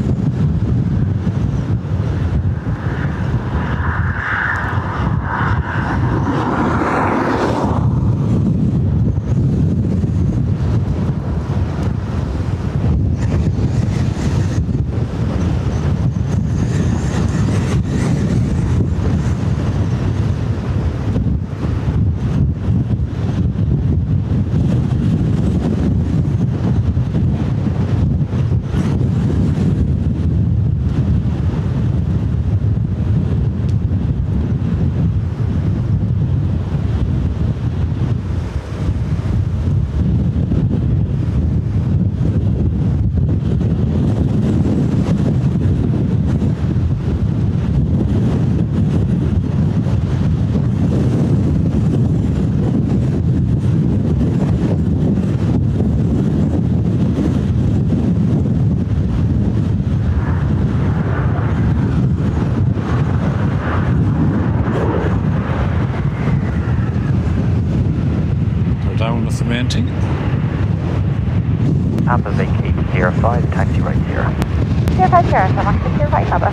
That's the main thing. Papa vacate Sierra 5, taxi right Sierra. Sierra 5 Sierra, so max 605 Papa.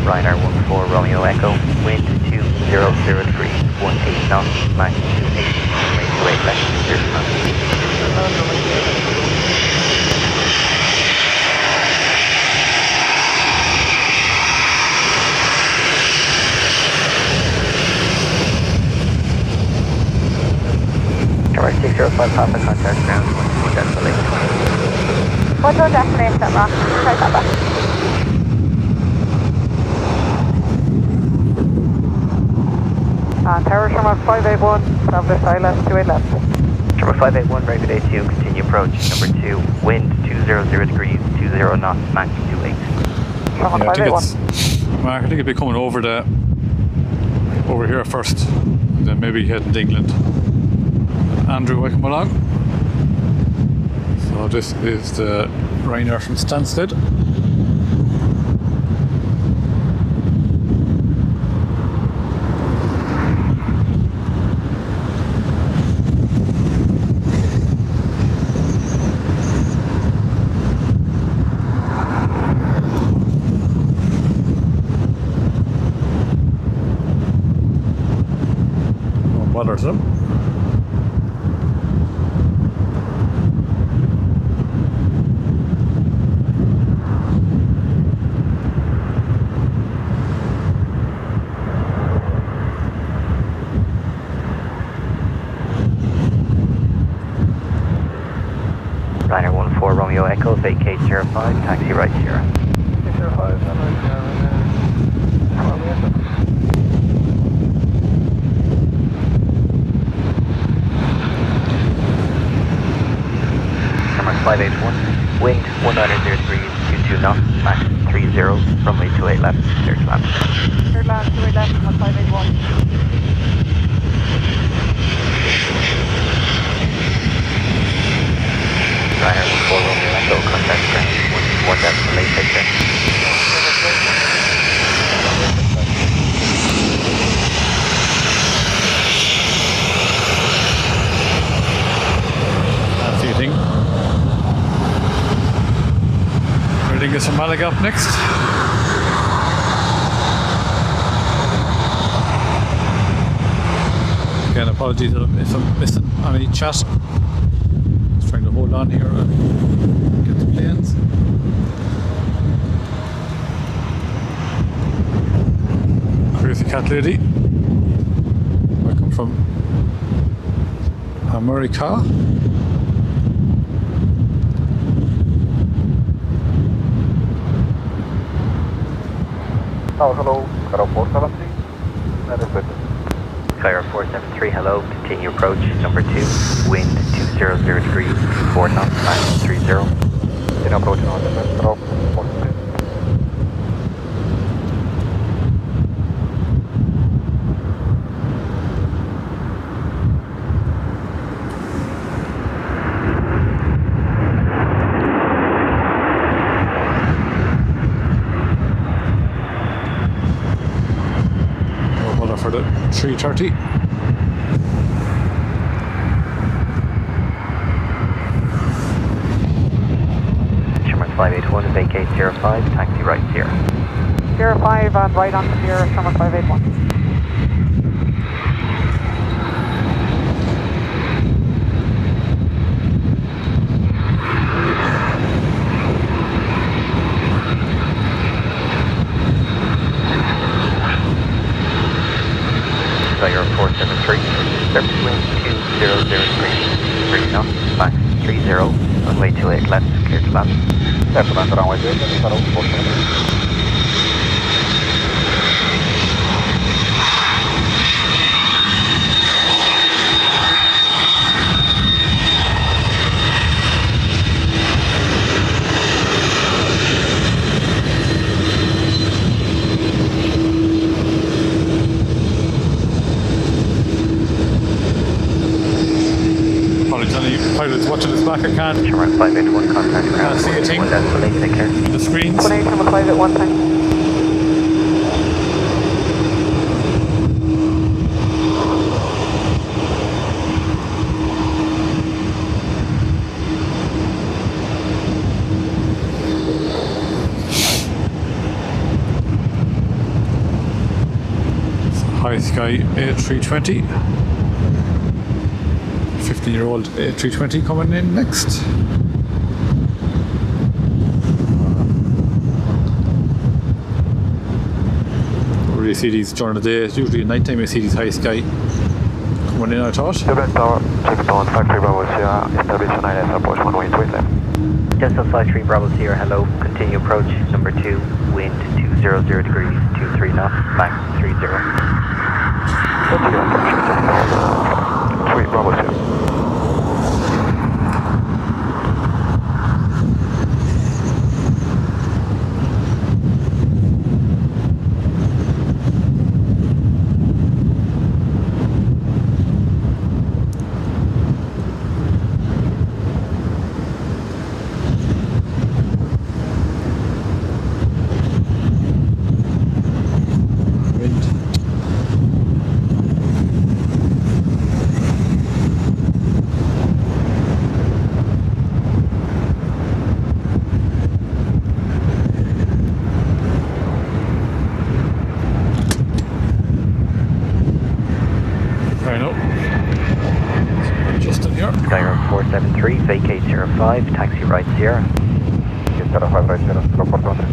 Ryanair 14 Romeo Echo, wind 200 degrees, 18 knots, max 28, runway 28 left, clear to Papa. Tower 605 Papa, contact ground, 1 decimal 8. 1 destination at Rock, 605 Papa. Tower Shamrock 581, Southwesterly left, 28 left. Shamrock 581, rapid A2, continue approach, number 2, wind 200 degrees, 20 knots, max 28. Shamrock Yeah, 581. Mark, I think it'd be coming over here first, and then maybe heading to England. Andrew, welcome along. So this is the Ryanair from Stansted. Bothers them. Ryanair 14 Romeo Echo, vacate Sierra 5, taxi right Sierra. Sierra 5, Shamrock 581, wind 190 degrees, 22 knots, max 30, runway 28 left, clear to land. Third land, 28 left, Shamrock 581. Ryanair 14 Romeo Echo, contact ground, 1 decimal 8 picture. That's the thing. get some Malaga up next. Again, apologies if I'm missing any chat. Just trying to hold on here and get the planes. Crazy cat lady. Welcome from America. Hello, Carol 473. That is it. Skyr 473, hello, continue approach, number 2, wind 200 degrees, 4 knots, max 30. In approach on the Carol 473. For the 330. Sherman 581, vacate 05, taxi right 0. 05 and right on to 0, Sherman 581. Skyr 473, surface wind 200 degrees, 3 knots, max 30, runway 28 left, clear to land. Left land runway 28, Carol 473. Pilots watching this back, I can't Sherman 581, contact ground. see a thing. One decimal, take care. The screens. 18, Sherman 581, thanks. High Sky A320. 15-year-old A320 coming in next. Don't really see these during the day. It's usually at night time you see these High Sky coming in, I thought. Dublin Tower, check on Factory Bravo Sierra, establish an ILS approach 118 left. Delta Flight 3 Bravo Sierra, hello, continue approach, number 2, wind 200 degrees, 23 knots, max 30. Continue approach, 3 Bravo Sierra. Skyr 473, vacate 05, taxi right Sierra. Get 05 right Sierra, 0420.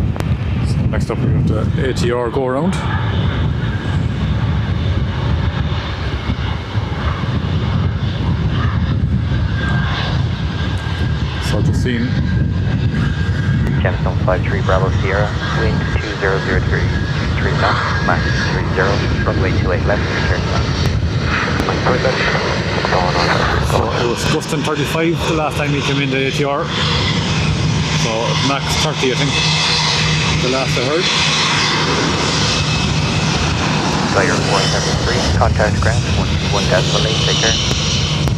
So next up we have the ATR go around. So just seen Gemstone 53 Bravo Sierra, wind 200 degrees, 23 knots, max 30, runway 28 left, clear to land. so it was gusting 35 the last time he came in the ATR. So max 30 I think, the last I heard. Skyr 473, contact ground, 121 decimal 8, take care.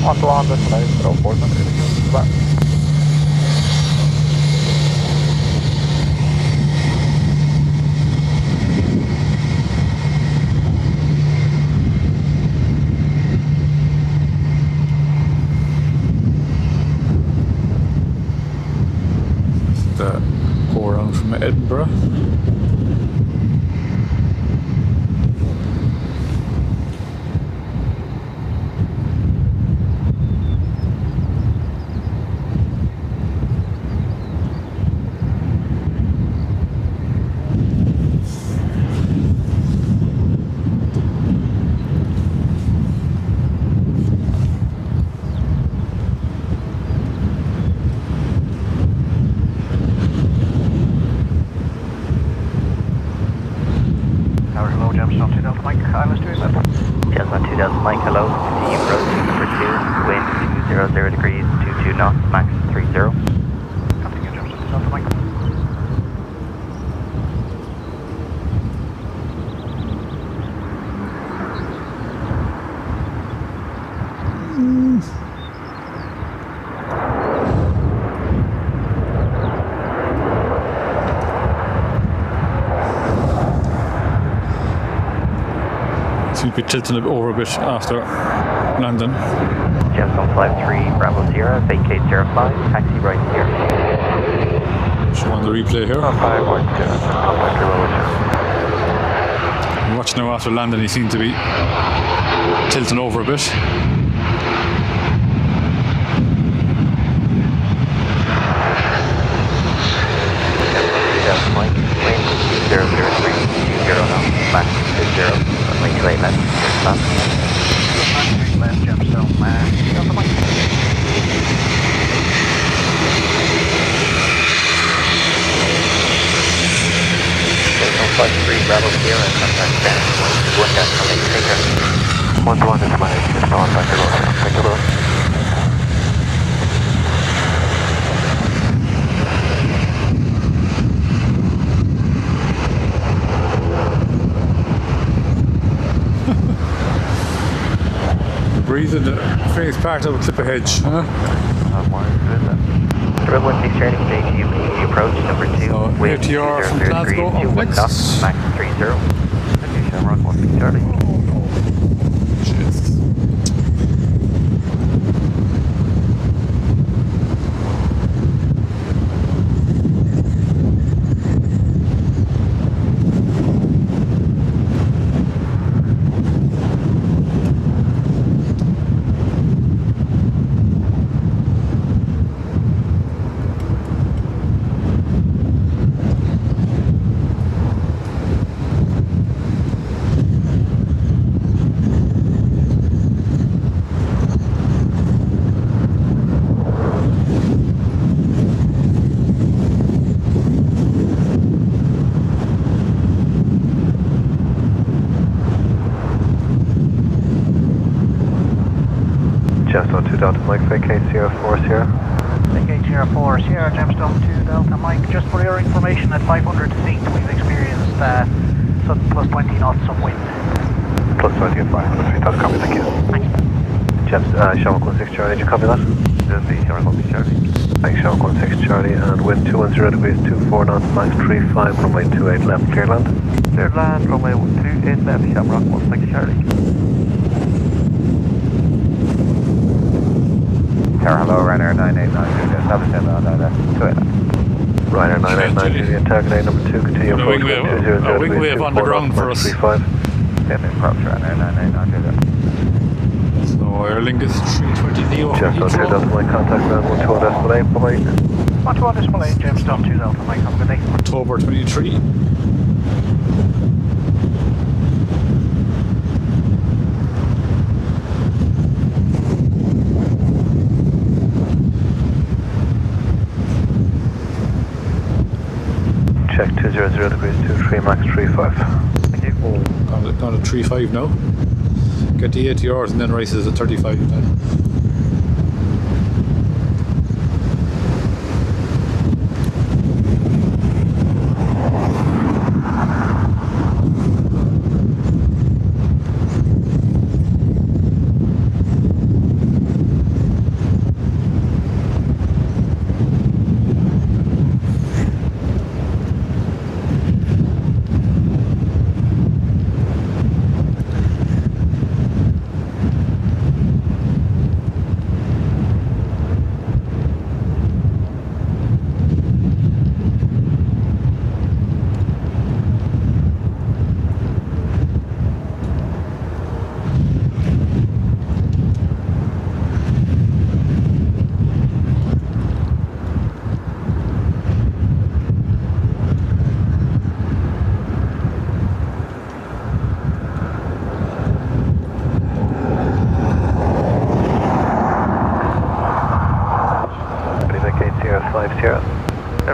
On to land, that's 473, back. The go around from Edinburgh. Tower hello, Gemstone 2 Delta Mike, Islands 2 level. Gemstone 2 Delta Mike, hello. Continue approach number 2, wind 200 degrees, 22 knots, max 30. Continue Gemstone 2 Delta Mike. Seems to be tilting it over a bit after landing. Gemstone 53, Bravo Sierra, vacate 05, taxi right here. Show on the replay here. Watch now after landing, he seemed to be tilting over a bit. Mike, wind 003, 20 knots, max 50, runway 28 left, stop. 93 left, Gemstone, Delta Mike. Gemstone 53, Bravo Sierra, contact down, 1 down, runway 28. 1-1 is my response, thank you, Lord. Breathing the face part of a clip of hedge, huh? Triple 16 Charlie, JTU, continue approach number 2, So, wind ATR from 200 Glasgow degrees, up 21 next. knots, max 30. Okay, Shamrock 16 Charlie. Cheers. Gemstone 2 Delta Mike, vacate 04 Sierra. Vacate 04 Sierra, Gemstone 2 Delta Mike. Just for your information, at 500 feet we've experienced sudden plus 20 knots of wind. Plus 20 at 500 feet, that's copy, thank you. Thank you. Shamrock 16 Charlie, did you copy that? Shamrock 16 Charlie. Thanks, Shamrock 16 Charlie, and wind 210 degrees, 24 knots, max 35, runway 28 left, clear land. Clear land, runway 28 left, Shamrock 16 Charlie. Tower hello, Ryanair 989, establishing on 28 left. Ryanair 989, Juliet, target A number 2, continue A approach, wing wave- 200 a wing wave on the ground for us. 35. 10 minute approach, Ryanair 989, Juliet. So Aer Lingus 320 Neo. Gemstone 2 Delta Mike, contact ground 12 decimal 8, bye-bye. 121 display, Gemstone 2 Delta Mike, have a good day. October 23. Check 200 degrees, 23, max 35. Thank you. Gone to 35 now. Get the ATRs and then races at 35 then.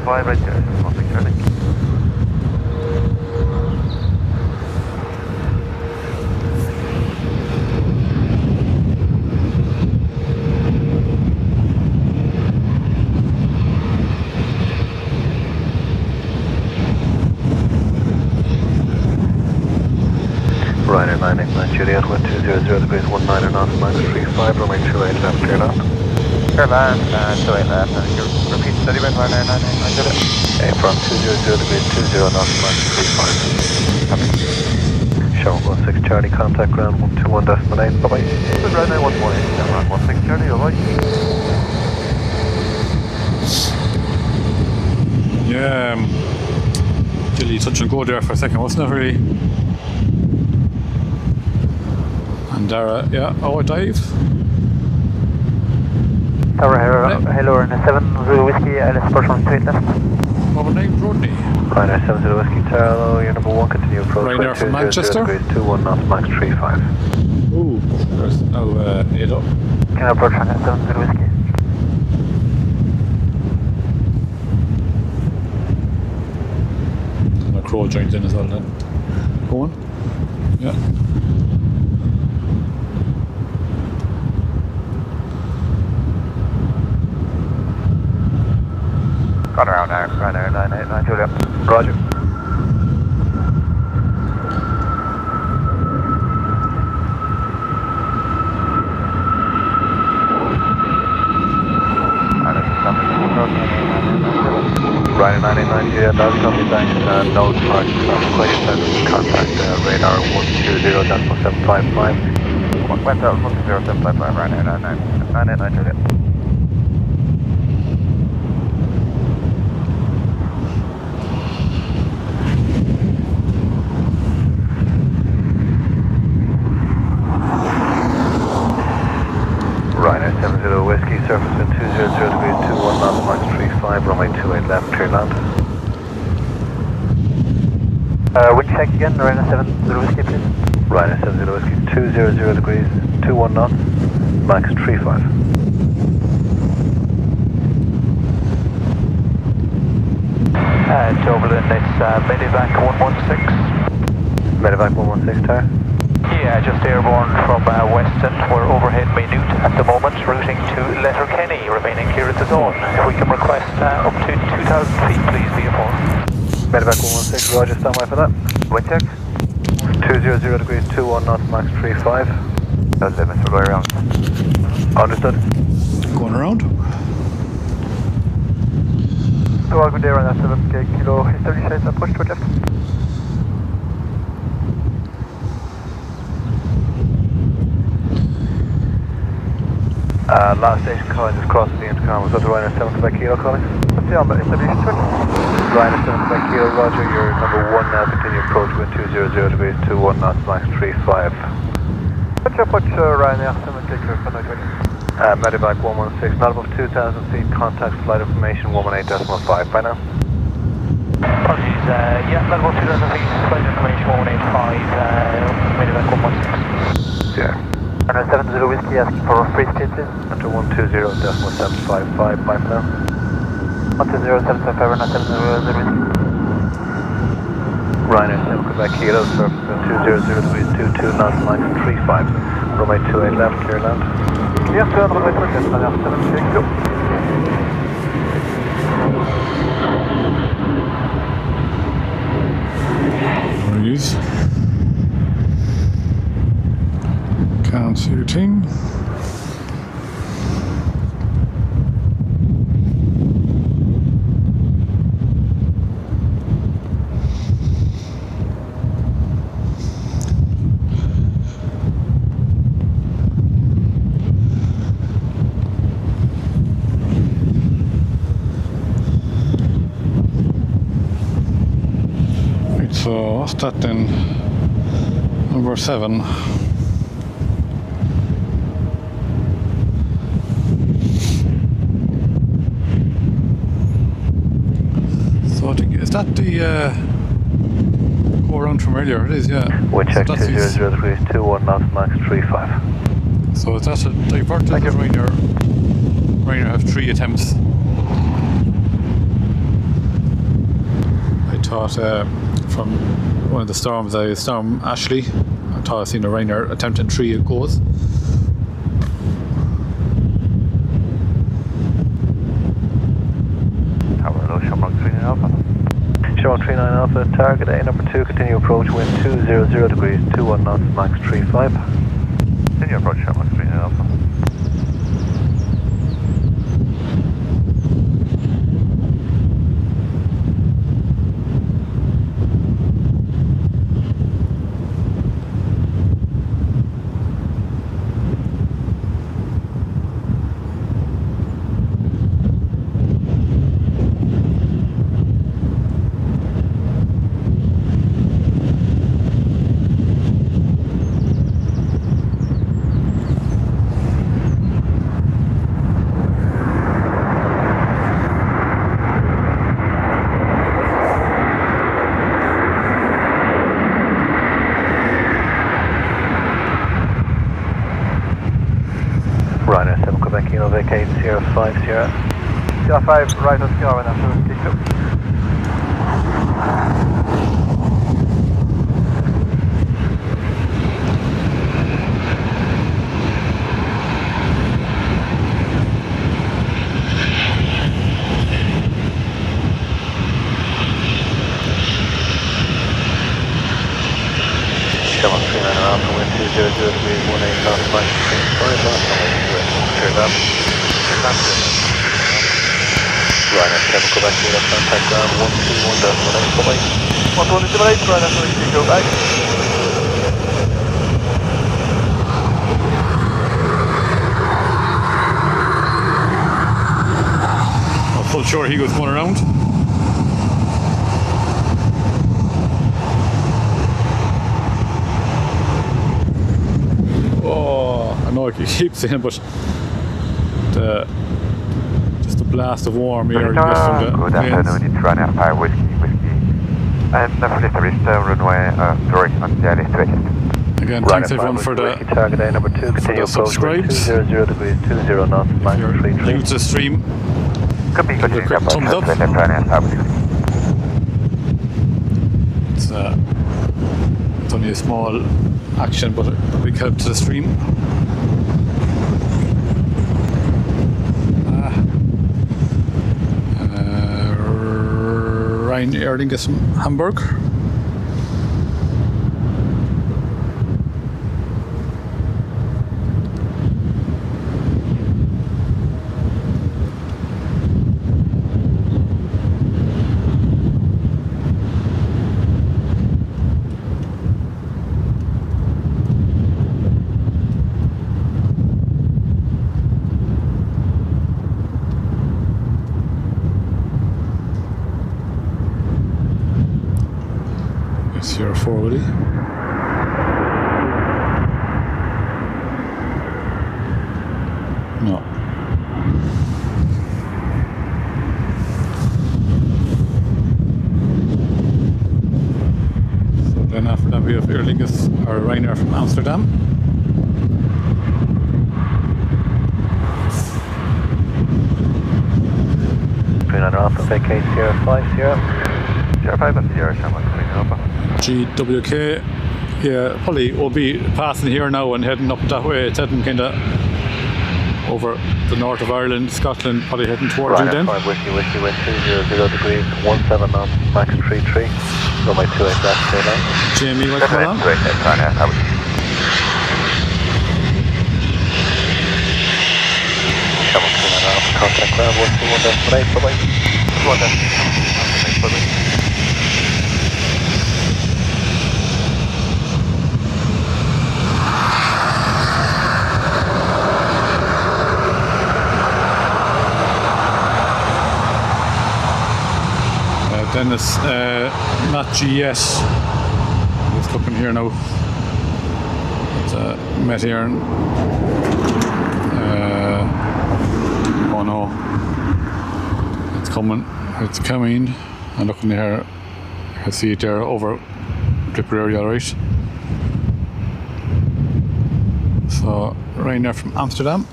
5, right there, 16 Charlie. Ryder 989 Juliet, wind 200 degrees 19 knots, minus 35, runway 28 left, clear land. Clear land, 28 left, and you repeat steady wind, Ryder 989 Juliet. Okay, from 200 degrees 20 knots, minus 35. Copy. Show 16 Charlie, contact ground 121.8, bye-bye. Good, Ryder 918, down round 16 Charlie, bye-bye. Yeah, Gilly touch and go there for a second, wasn't it really? And Dara, yeah, oh, dive. Tower, hello, and 7 Zulu Whiskey, LS Person 28 left. What was name? Rodney. Ryder 70 Whiskey, Tower, you're number 1, continue approach, Ryder wind from 200 Manchester. degrees 21 knots, max 35. Ooh, there's no 8 up. Can I approach on 7 Zulu Whiskey? My crow joins in as well then. Go on. Yeah. Got around now, Ryder 989 Juliet. Roger. Ryder 989 Juliet, that's copy, thanks, no charge, question, contact radar 120.755. Went out 10755, Ryder 989 Juliet. Ryder 70 Whiskey, surface wind 200 degrees 21 knots, max 35, runway 28 left, clear land. Wind check again, Ryder 7 Zulu Whiskey, please. Ryder 70 Whiskey, 200 degrees 21 knots, max 35. Dublin, it's Medivac 116. Medivac 116 tower. Yeah, just airborne from Weston. We're overhead Maynooth at the moment, routing to Letterkenny, remaining clear at the zone. If we can request up to 2,000 feet, please be informed. Medivac 116, Roger, stand by for that. Wind check. 200 degrees 21 knots, max 35. That's it, Mr. Go around. Understood. Going around. So I'll go there on that 7 kilo, 30 shades and push to it left. Last station calling, just crossing the intercom. Was that the Ryder 7 Quebec Kilo calling? What's the on installation switch? Ryder 7 Quebec Kilo, Roger, you're number 1 now, continue approach wind 200 degrees 21 knots, max 35. What's your approach, Ryanair 7 kilo for 920? Medivac 116, not above 2,000 feet, contact flight information 118.5 by now. Apologies, yeah, not about 2,000 feet, flight information 185, Medivac 116. Yeah. And 7 Zulu Whiskey asking for free speed, please. Enter 120.755, bye for now. 120.755, and 7 Zulu Whiskey. Ryanair 7 Quebec Kilo, surface wind 200 degrees 22 knots, max 35. Runway 28 left, clear land. Yes, sir, runway 28 left, 7 kilo. Breathe. Can't see your team. Right, so what's that then? Number 7. Is that the go around from earlier? It is, yeah. Wind check So that's 200 degrees 21 knots, max 35. So that's a divert to the Ryanair have 3 attempts. thought from one of the storms, Storm Ashley, I thought I seen a Ryanair attempting 3 goes. Tower low, Shamrock 39 Alpha. Shamrock 39 Alpha, target A number 2, continue approach, wind 200 degrees, 21 knots, max 35. Continue approach, Shamrock 39 Alpha. Ryanair 7 Quebec, Kilo vacate 050. Sierra 5, right on Sierra, and after kick 2. Shamrock 39 Alpha, wind 200 degrees, 18 knots, max 35 knots, cleared up. Ryanair 7 Quebec, Kilo contact ground 121.18, bye-bye. 121.8, Ryanair 7 go back. I'm full sure he was going around. Oh, I know I keep saying it, but just a blast of warm air you get from the Good planes. afternoon, it's Ryanair 5 Whiskey. And flight reached runway direction on the left. Again, thanks everyone for the target A number 2, continue approach, wind subscribes. 200 degrees, 20 knots, max If you're 33. new to the stream. Could be Give it a quick thumbs up. Ryanair 5 Whiskey. It's only a small action, but a big help to the stream. Ryan Aer Lingus from Hamburg. Sierra 4 will he? No. So then after that we have Aer Lingus or Ryanair from Amsterdam. Ryanair Alpha, vacate 050. Sierra 5 and Sierra Shamrock 39 Alpha. GWK, yeah, probably will be passing here now and heading up that way. It's heading kind of over the north of Ireland, Scotland, probably heading towards you then. Ryanair 5 Whiskey, wind 200 degrees, 17 knots, max 33. Runway 28 left, clear line. Jamie, welcome along. Ryanair 5 Whiskey. Shamrock 39 Alpha, contact ground 121.8, bye-bye. 121.8, bye-bye. Dennis, not GS. Just looking here now. It's Met here. Oh no. It's coming. It's coming. I'm looking here. I see it there over Tipperary, alright. So, Ryanair from Amsterdam.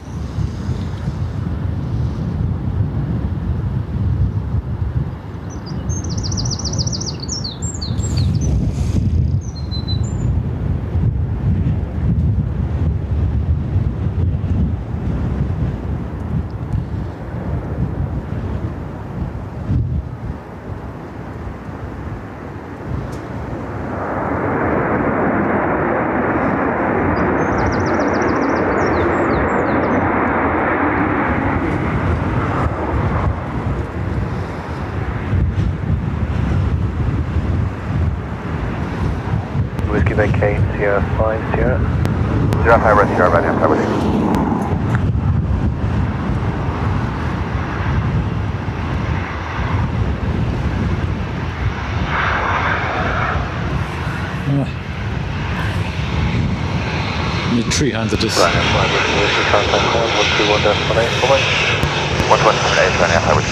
vacate, Sierra 5, Sierra. Sierra 5 ready, Sierra ready, I'm ready. Need 3 hands at this. Right, 5 destination, contact 121 destination, bye. 121 ready, I'm ready.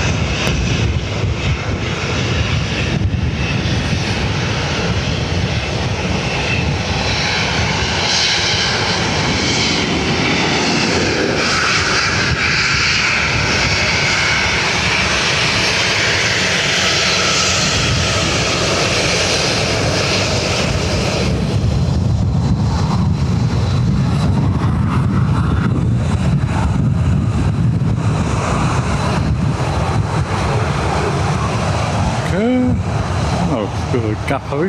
Oh, bit of a gap, have we?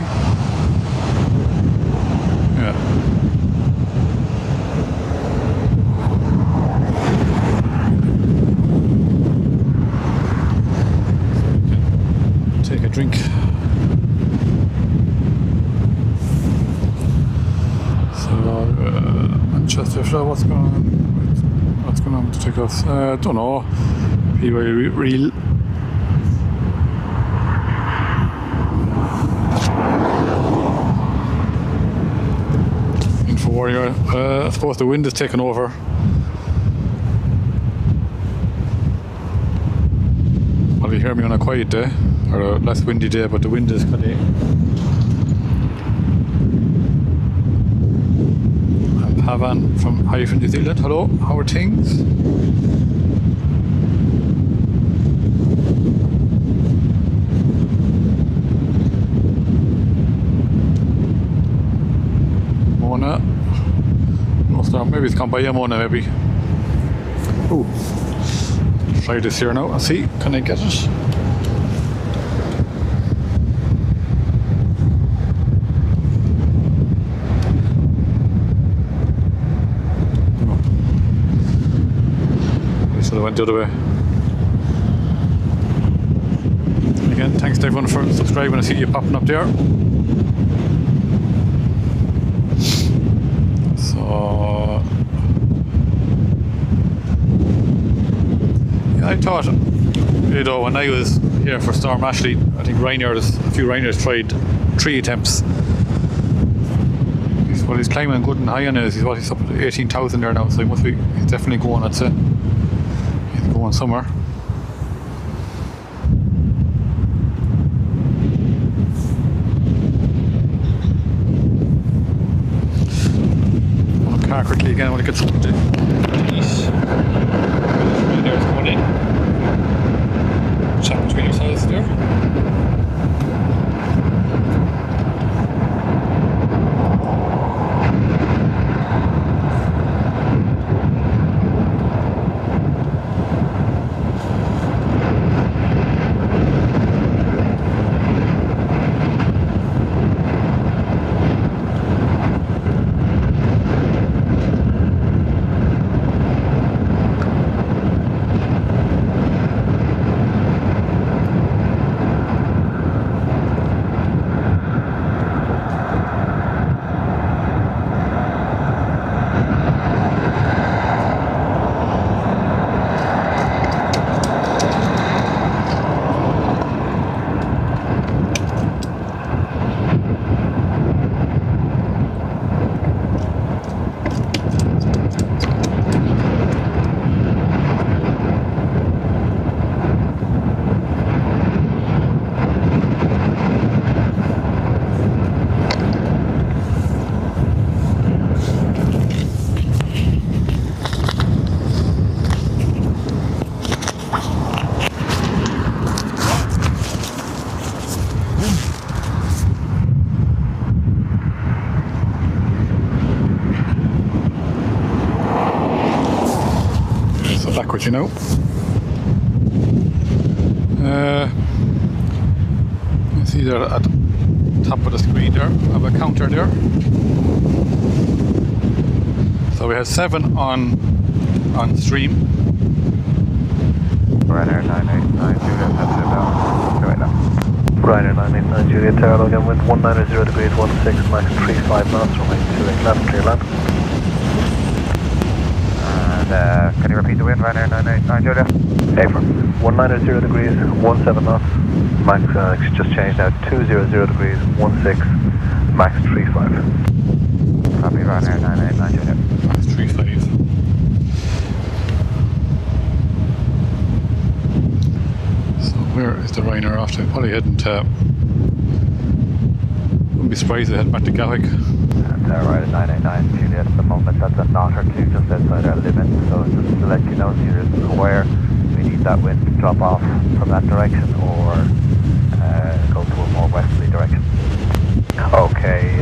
Yeah. Take a drink. So, Manchester, what's going on? What's going on with the takeoffs? Don't know. Be very real. Warrior. I suppose the wind is taking over. Well, you hear me on a quiet day, or a less windy day, but the wind is kind of. I'm Pavan from New Zealand. Hello, how are things? Mona. Maybe it's come by Mona, maybe. Ooh. Try this here now and see. Can I get it? No. I should have went the other way. Again, thanks to everyone for subscribing. I see you popping up there. I thought, you know, when I was here for Storm Ashley, I think a few Reiners tried 3 attempts. He's climbing good and high on it. He's up at 18,000 there now, so he's definitely going, I'd say. He's going somewhere. On a car quickly again, I want to get something to eat. There's one in. Chat between yourselves there. Backwards, you know. You see there at the top of the screen there, I have a counter there. So we have 7 on stream. Ryder 989 Juliet, head to down. Right now. Ryder 989 Juliet. Juliet Tower again, wind 190 degrees 16, max 35 knots, runway 28 left, clear land. And can you repeat the wind, Ryanair 989 Juliet? Affirm. 190 degrees 17 knots, max just changed now, 200 degrees 16, max 35. Copy, Ryanair 989 Juliet. Max 35. So where is the Ryanair off to? Probably heading to... Wouldn't be surprised if they head back to Gatwick. And right at 989 Juliet at the moment, that's a knot or two just outside our limit, so just to let you know, so you're aware, we need that wind to drop off from that direction or go to a more westerly direction. Okay,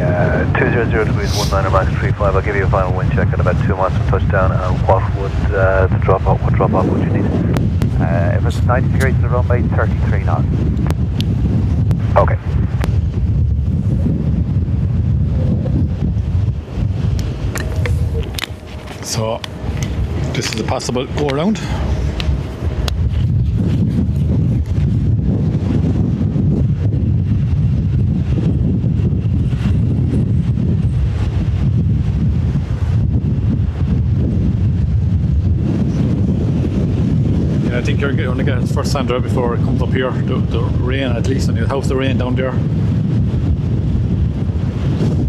200 degrees 19 max 35. I'll give you a final wind check at about 2 miles from touchdown. And what would the drop off? What drop off would you need? If it's 90 degrees to the runway, 33 knots. Okay. So this is a possible go around. I think you're going to get his first sand out before it comes up here. The rain, at least, and you'll house the rain down there.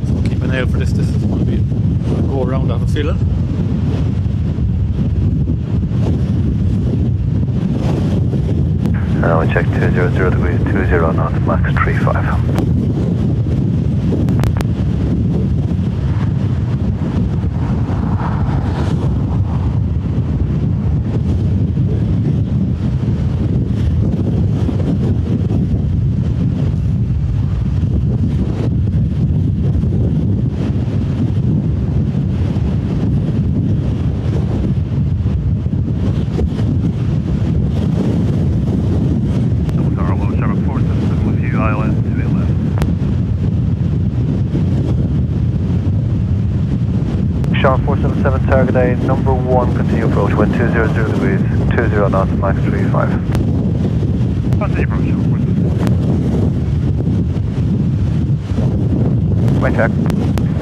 So keep an eye out for this. This is going to be a go around, I have a feeling. Now we check 200 degrees 20 knots, max 35. Sean 477 target A, number 1, continue approach, wind 200 degrees, 20 knots, max 35. Continue approach, Sean 477. Wind check.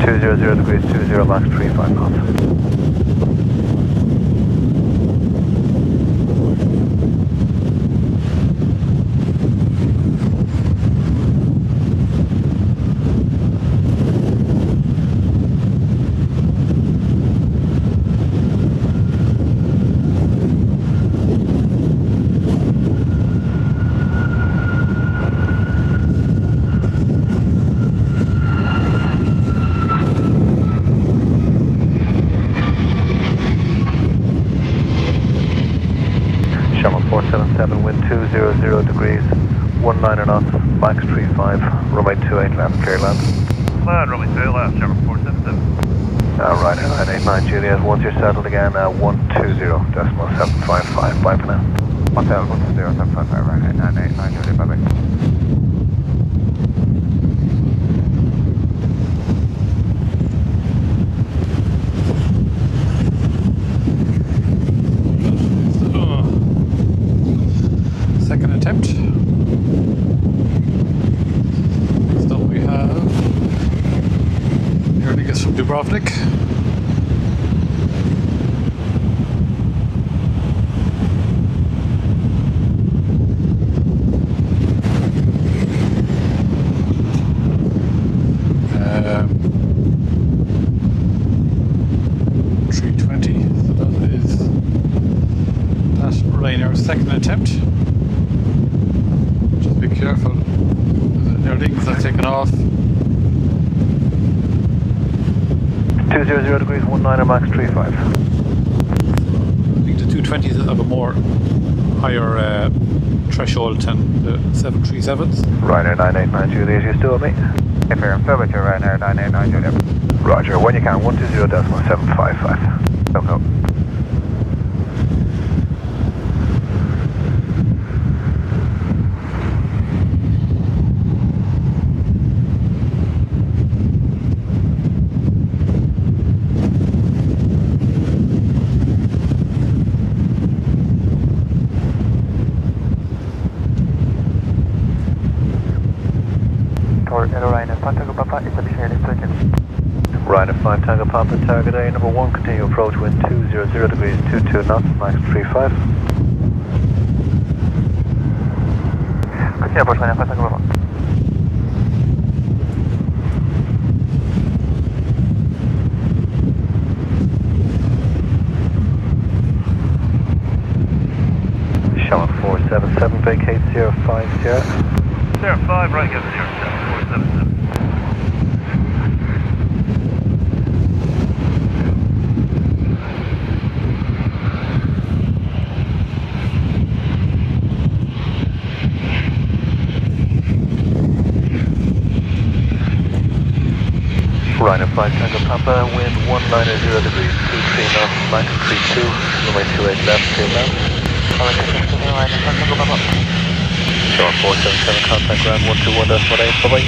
200 degrees, 20 max 35 knots. Sherman 477, wind 200 degrees, 19 knots, max 35, runway 28 left, clear land. Land, runway 28 left, Sherman 477. Right, 989 Juliet, once you're settled again, 120.755, bye for now. 120.755, right, 989 Juliet, bye bye. Second attempt. Next up we have Aer Lingus from Dubrovnik. So that is that Ryanair's second attempt. Just be careful. Aer Lingus are taken off. 200 degrees, 19 max 35. I think the 220s have a more higher threshold than the 737s. Ryanair 989 Juliet, you still with me? Affirm, still with you, Ryanair 989 Juliet. Roger, when you can, 120.755. Go. Hello, Ryan 5 Tango Papa, establishing a left turn. Ryan 5 Tango Papa, target area number 1, continue approach, wind 200 degrees, 22 knots, max 35. Continue approach, Ryan 5 Tango Papa. Shower 477, vacate 050. 05, right, give 07477. Rhino 5 Tango Papa, wind 190 degrees, 23 knots, max 32, runway 28 left, tail left. Rhino 5 Tango Papa. Shower 477, contact ground 121.18, bye-bye.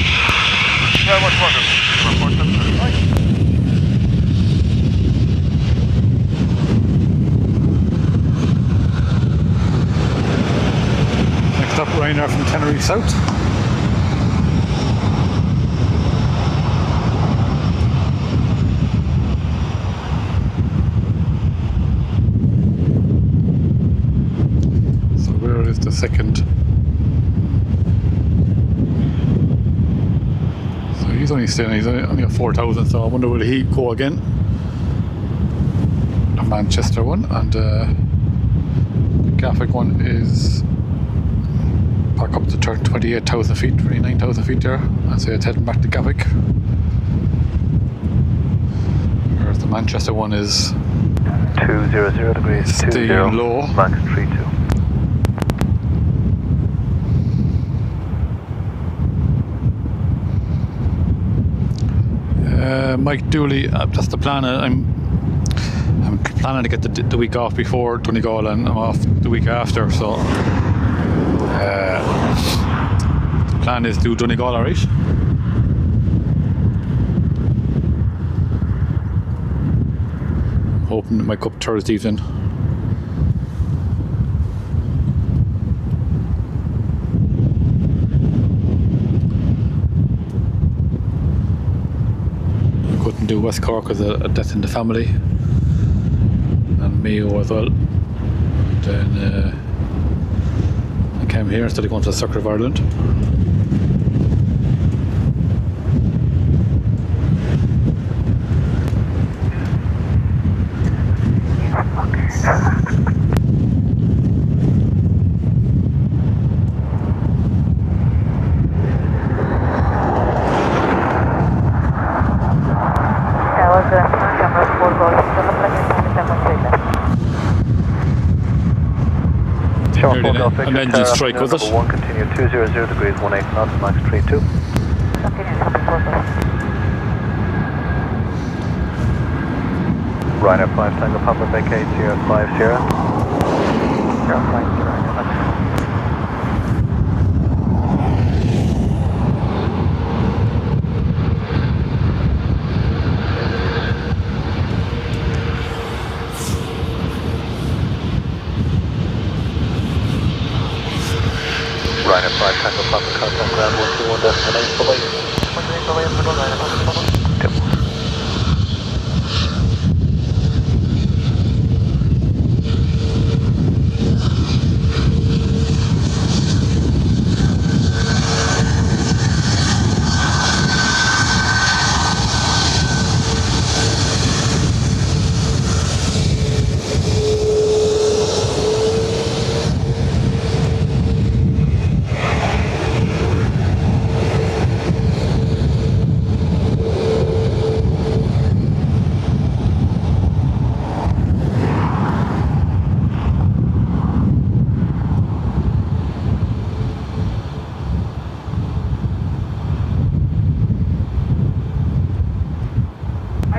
Yeah, 121, 477, Next up, Ryanair from Tenerife South. So where is the second? So he's only staying, he's only at 4,000, so I wonder will he go again? The Manchester one, and the Gatwick one is back up to 28,000 feet, 29,000 feet there, and so it's heading back to Gatwick. Whereas the Manchester one is 200 degrees, staying 20, low. max 32. Mike Dooley, that's the plan. I'm planning to get the week off before Donegal, and I'm off the week after, so the plan is to do Donegal, alright? Hoping it might go up Thursday evening. Couldn't do West Cork as a death in the family, and Mayo as well. Then I came here instead of going to the Circuit of Ireland. And then you strike with it. Number 1, continue 200 degrees, 18 knots, max 32. Ryanair 5 Tango Papa, vacate 050. 050. Ryanair 5 Tango Papa, contact ground 121.18, bye-bye. 128, bye-bye, Ryanair 5 Papa. Yep.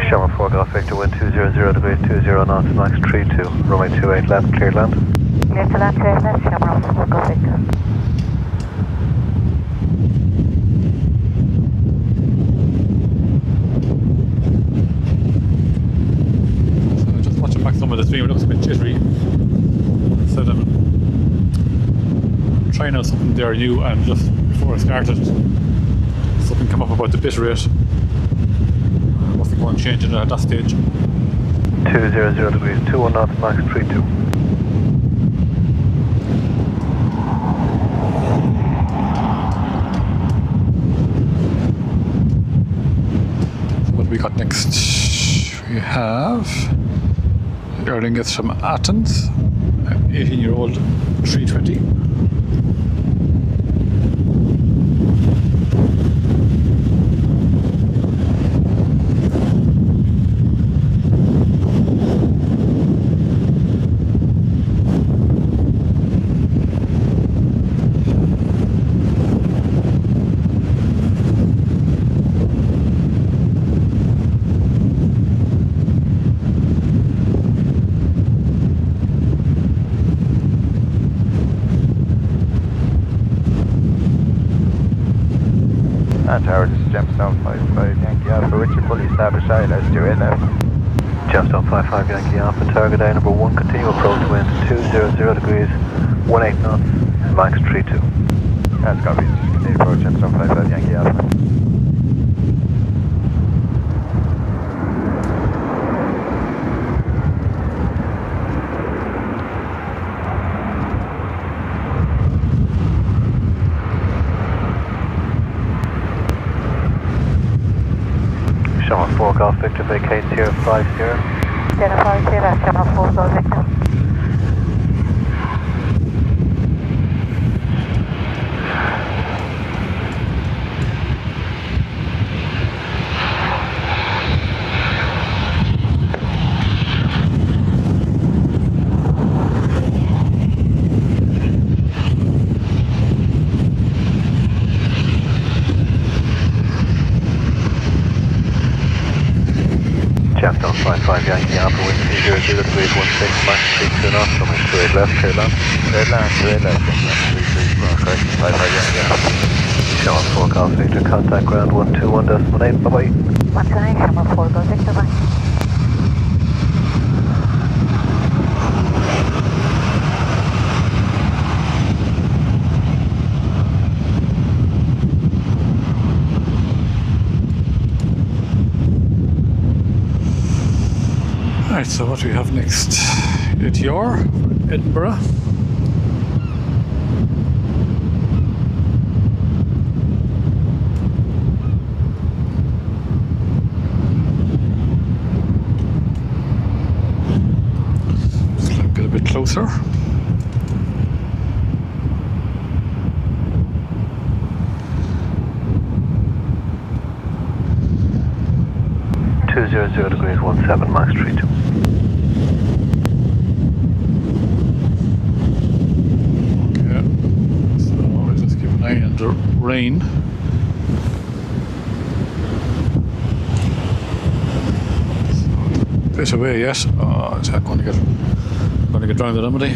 Shower 4 Golf Victor, wind 200 degrees, 20 knots, max 32, runway 28 left, cleared land. Clear to land, clear left, Shower 4 Golf Victor. So just watching back some of the stream, it looks a bit jittery. So I'm trying out something there new, and just before I started Something come up about the bit rate. Wasn't going to change it at that stage. 200 degrees, 21 knots, max 32. What do we got next? We have Erling gets from Athens, 18-year-old 320. Tower, this is Gemstone 55 Yankee Alpha, Richard fully established ILS 28 left. Gemstone 55 Yankee Alpha, target eye number 1, continue approach wind 200 degrees, 18 knots, max 32. That's got to be just continue approach Gemstone 55 Yankee Alpha. Channel 4 Golf Victor vacates here 50. Channel 50, that's Channel 4 Golf Victor. Gemstone 55 Yankee Alpha, wind 200 degrees, 16, max 32 knots, coming 28 left, clear land. Clear land, 28 left, 33, correction, 55 Yankee Alpha. Channel 4 Golf Victor, contact ground 121.8, bye-bye. 128, Channel 4 Golf Victor, bye. Right, so what do we have next? ATR, Edinburgh. Just get a bit closer. Zero degrees, 17, max 32. Okay, so we'll just keep an eye on the rain. So, bit away, yes. Oh, is that going to get drowned in Amity?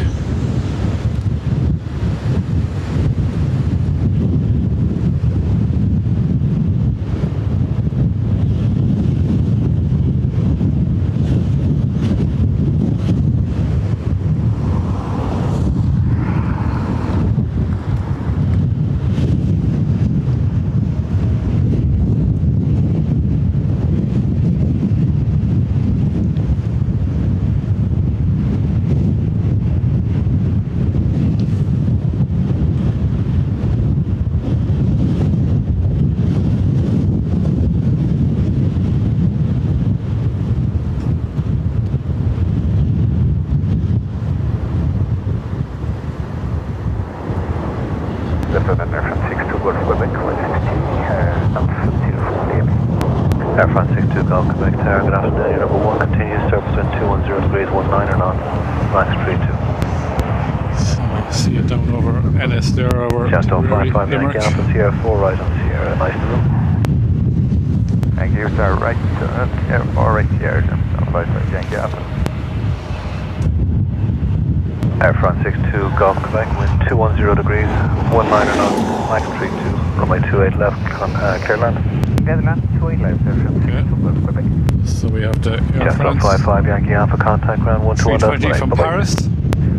Air France 62 Golf Quebec Tower, good afternoon, number 1 continues surface wind 210 degrees, 19 knots, max 32. So, see it down over NS there, over Gemstone 55 Yankee Alpha, Sierra 4 right on Sierra, nice to know. Thank you, sir. Right, Sierra 4 right here, Gemstone 55 Yankee Alpha. Air France 62 Golf Quebec, wind 210 degrees, 19 knots, max 32, runway 28 left, clear land. Netherlands, 28 left, Air France 62 Golf Quebec. So we have the Air Gemstone France 55 Yankee Alpha, contact ground 320 from 121.8. Paris.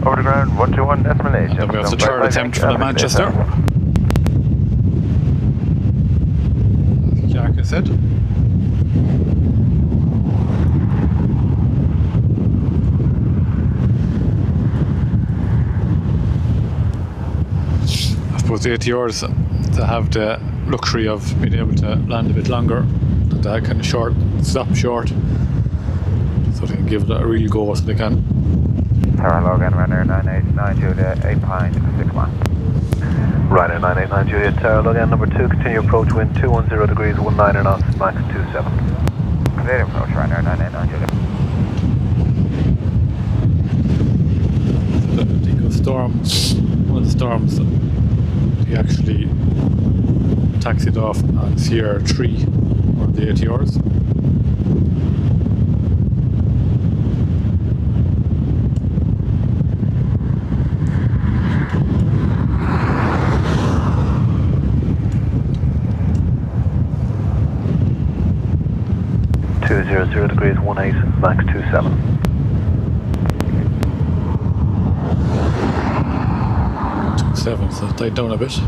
Over the ground, 121.8. And we have the third attempt from the Manchester. said. I suppose the ATRs to have the luxury of being able to land a bit longer, that kind of short, stop short, so they can give it a real go so they can. Tower Logan, runner 989 Juliet, 8.6 Ryder 989 Juliet, Tower Logan, number 2, continue approach, wind 210 degrees, 19 knots, max 27. Clear approach, runner 989 Juliet. I think of storm, one of the storms, he actually taxied off on Sierra 3 or the ATRs. Degrees, 18, max 27. 27, so it died down a bit.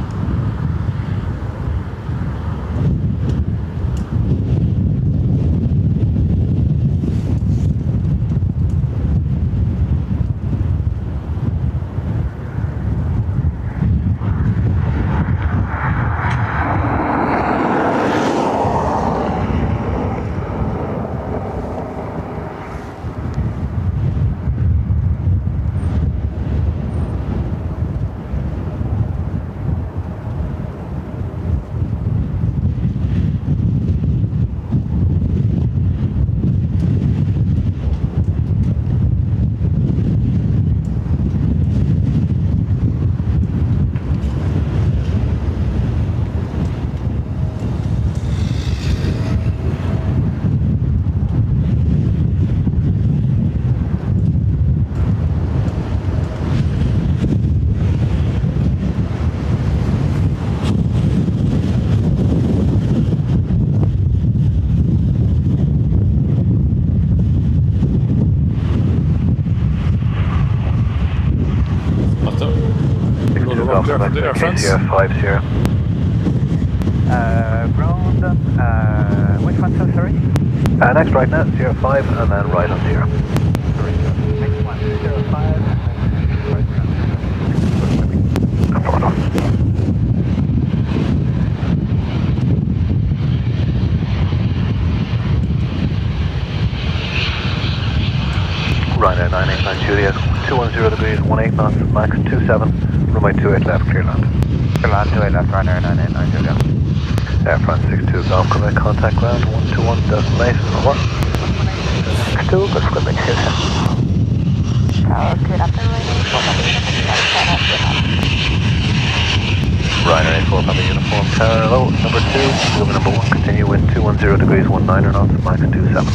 There, France. Sierra 5 Sierra. Ground, which one, so sorry? Next right now, Sierra 5, and then right on Sierra. Next one, Sierra 5, right Ryder 989 Juliet, 210 degrees, 18 knots, max 27, runway 28 left, clear land. Clear land, 28 left, runner 989 Juliet. Air France 62 Golf, Quebec, contact ground, 121, destination, over. 62, good Quebec, here. Tower, good afternoon. Ryder 84, Papa Uniform, Tower, hello, number 2, moving number 1, continue wind 210 degrees, 19 knots, max 27.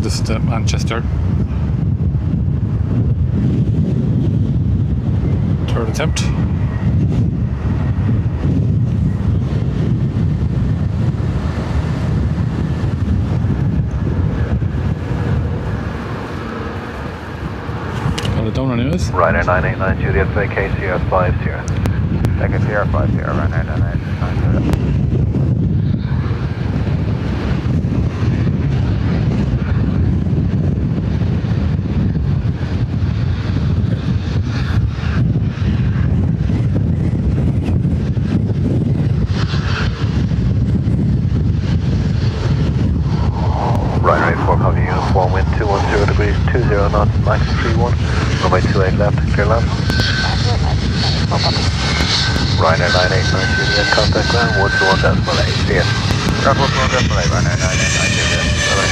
This is Manchester. Third attempt. Got it down anyways. Ryder 989 Juliet, vacate Sierra 5 Sierra. Take a Sierra 5 Sierra, runner 989 Juliet. Wind 210 degrees, 20 knots, max 31, runway 28 left, clear land. Ryder 989 Juliet, contact ground, 121.8, see ya. Ground 121.8, runner 989 Juliet, bye-bye.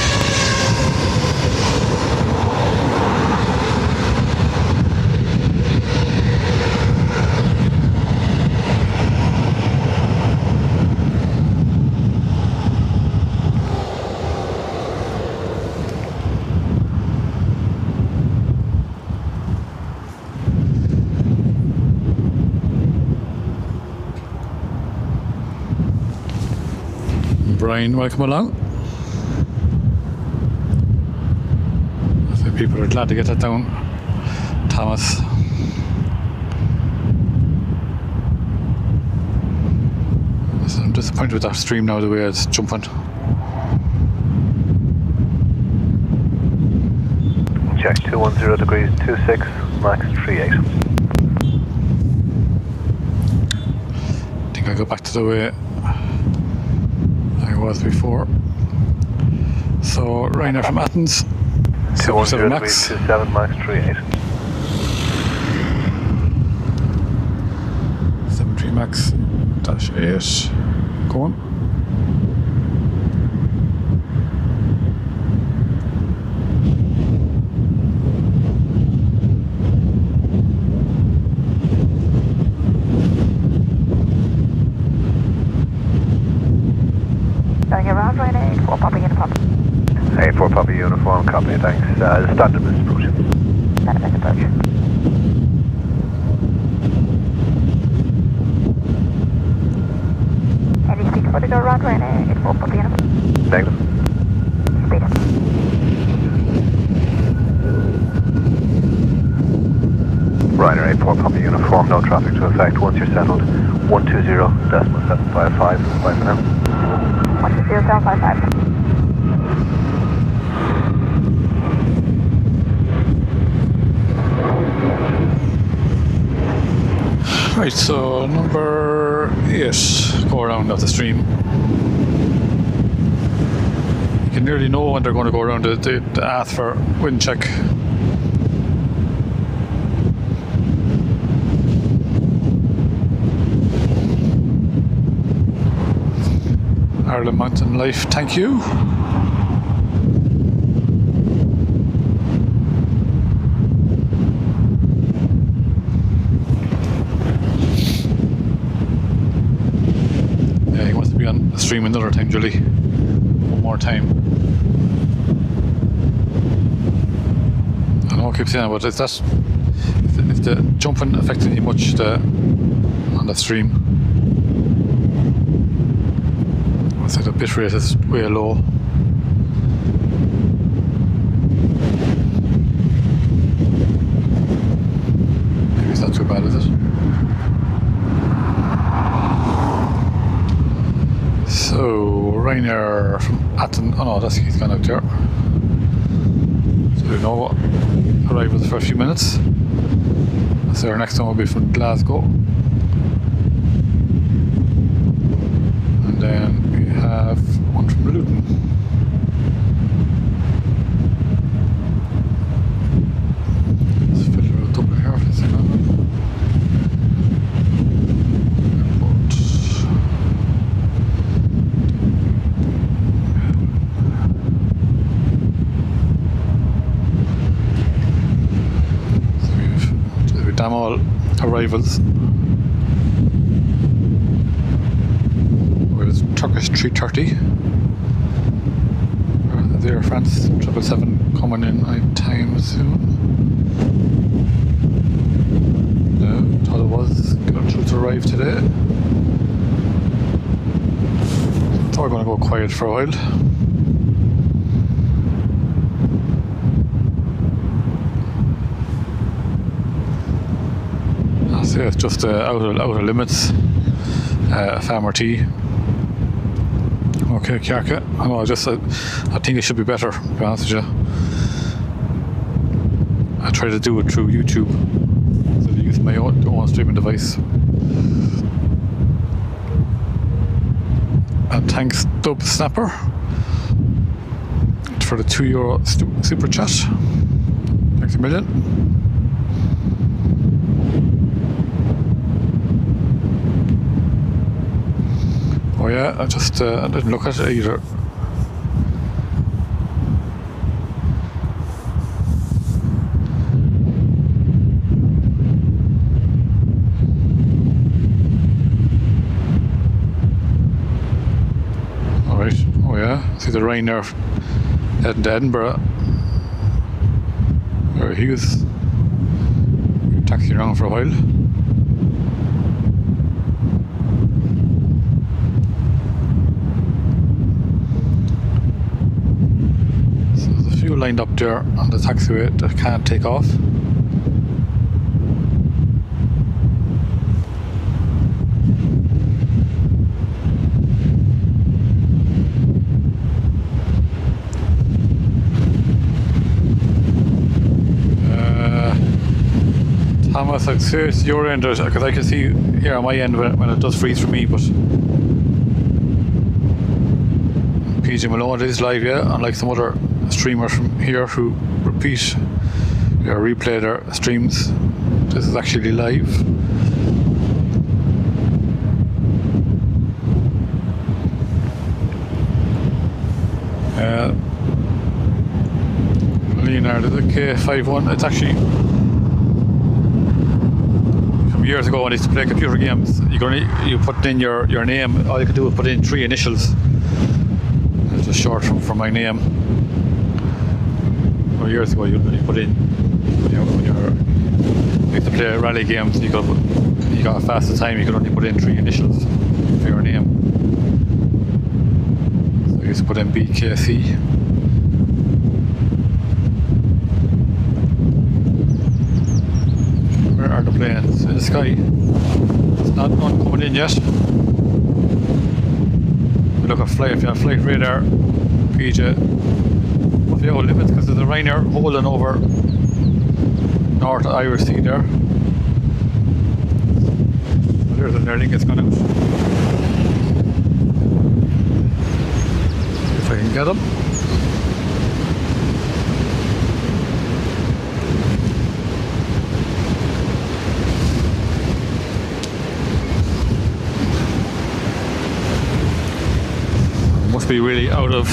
Ryan, welcome along. So people are glad to get that down. Thomas. So I'm disappointed with that stream now, the way it's jumping. Check 210 degrees 26, max 38. I think I'll go back to the way I was before. So Rainer from Athens, 210 max. degrees 27, max 38. 73 max dash 8. Go on. Going around right 84, popping in a pop. 84 Papa Uniform, copy, thanks. Standard missed approach. Standard missed approach. Any speed for to go around right 84, popping in a pop. Negative. Speed up. Ryder 84 Papa Uniform, no traffic to effect. Once you're settled, 120.755. Bye for now. 120.755. Right, so number 8, go around of the stream. You can nearly know when they're going to go around the ask for wind check. Ireland Mountain Life, thank you. Yeah, he wants to be on the stream another time, Julie. One more time. I know I keep saying it, but if the jumping affected you much on the stream, so the bit rate is way low. Maybe it's not too bad, is it? So, Rainer from Athens. Oh no, he's gone out there. So we know arrivals for a few minutes. So our next one will be from Glasgow. And then we have one from Luton. Let's filter out Dublin here for a second. Airport. So we've done all arrivals. Turkish 330. There, France 777 coming in on time soon. No, thought it was going to arrive today. Thought we were going to go quiet for a while. So yeah, it's just outer limits. Farmer T. Okay, Kjarke. I know, I think it should be better, to be honest with you. I try to do it through YouTube, so I use my own streaming device. And thanks, Dub Snapper, for the €2 super chat. Thanks a million. Oh yeah, I didn't look at it either. Alright, oh yeah, see the rain there heading to Edinburgh. Where he was taxiing around for a while. lined up there on the taxiway that can't take off. Thomas, I'd say it's your end, because I can see here on my end when it does freeze for me, but PJ Malone is live, yeah, unlike some other streamers from here who repeat or replay their streams. This is actually live. Leonardo, the K51, it's actually from years ago when I used to play computer games. You put in your name, all you could do was put in 3 initials. It's just short for my name. Or years ago, you put in, when you used to play rally games, you got a faster time, you could only put in 3 initials for your name. So I used to put in BKC. Where are the planes? In the sky. It's not none coming in yet. Look at if you have flight radar, PJ, what's the old limits? Because there's a Ryanair holding over North Irish Sea there. There's an Aer Lingus gone out. If I can get them. Must be really out of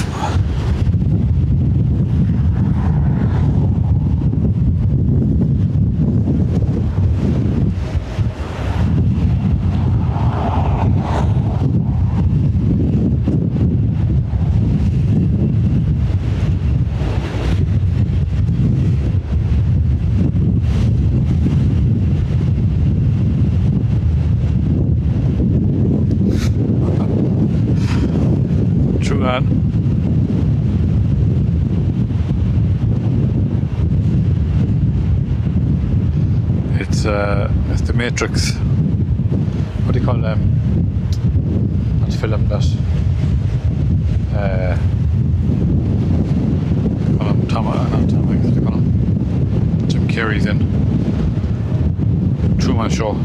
it's the Matrix. What do you call them? That film that call him Tom Hanks, they call him Jim Carrey's in Truman Show.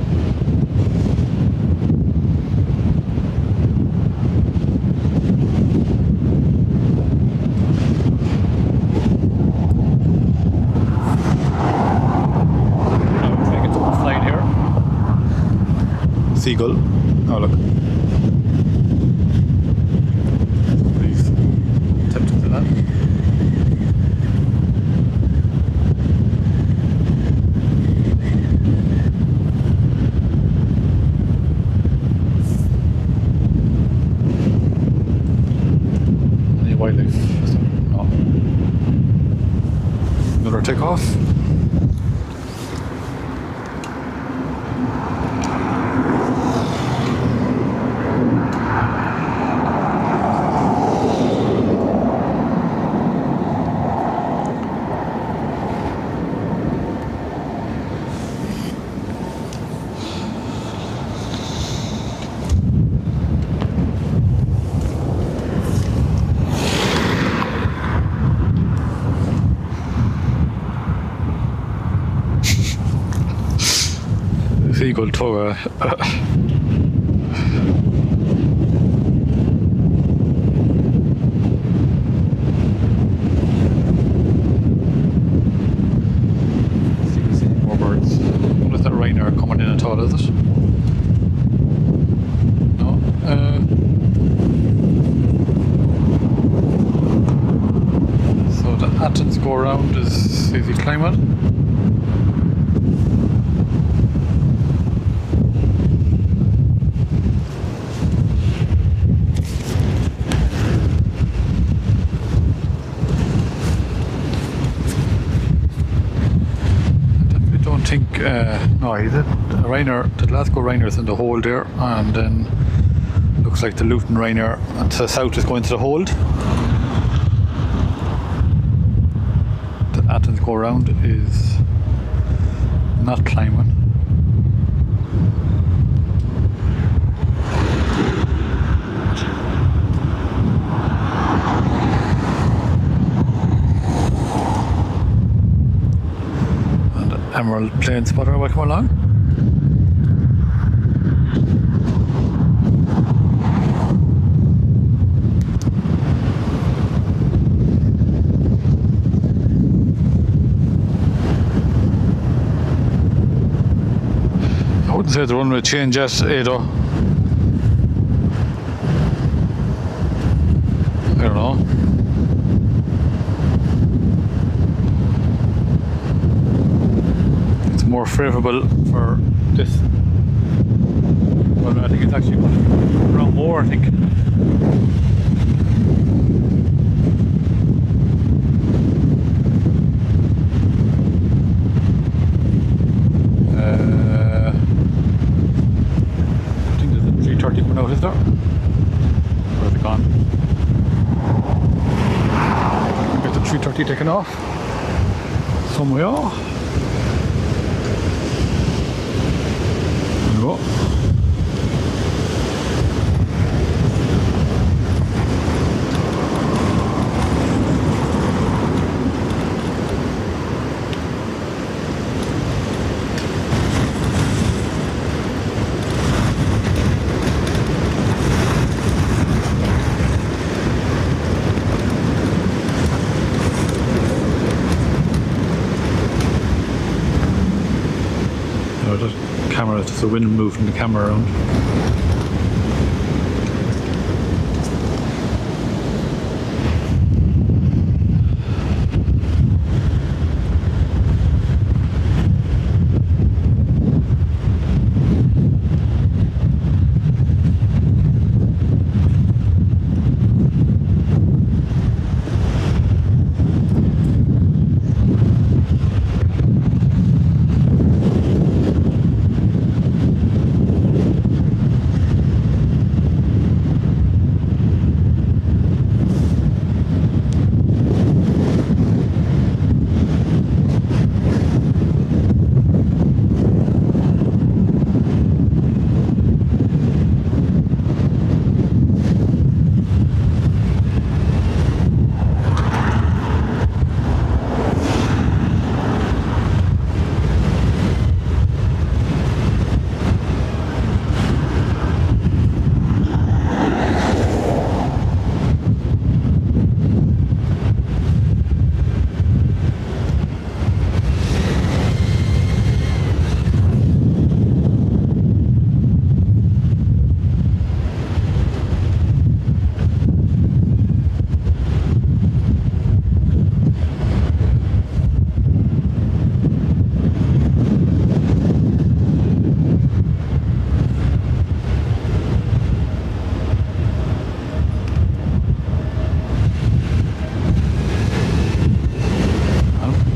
Seagull. Oh look. Please. Tempted to that. Any wildlife? No. Another takeoff. Seagull tower. See more birds. What is that Ryanair coming in at all, is it? No. So the Athens go around is he climbing? No, he did. The Glasgow Ryanair's in the hold there, and then looks like the Luton Ryanair to the south is going to the hold. Athens go around is not climbing. And Emerald Plane Spotter, welcome along. I wouldn't say the runway change yet, Ado. I don't know. It's more favourable for this. Well, I think it's actually around more, I think. Coming out, is there? Where have they gone? Get the 330 taken off somewhere. There we go. Camera, it's just the wind moving the camera around.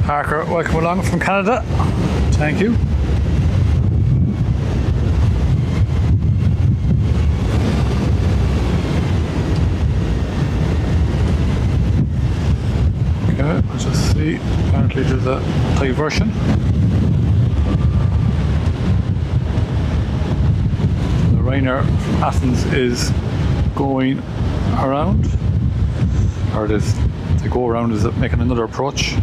Parker, welcome along from Canada. Thank you. Okay, let's just see. Apparently there's a diversion. The Ryanair from Athens is going around, or it is, the go around is making another approach.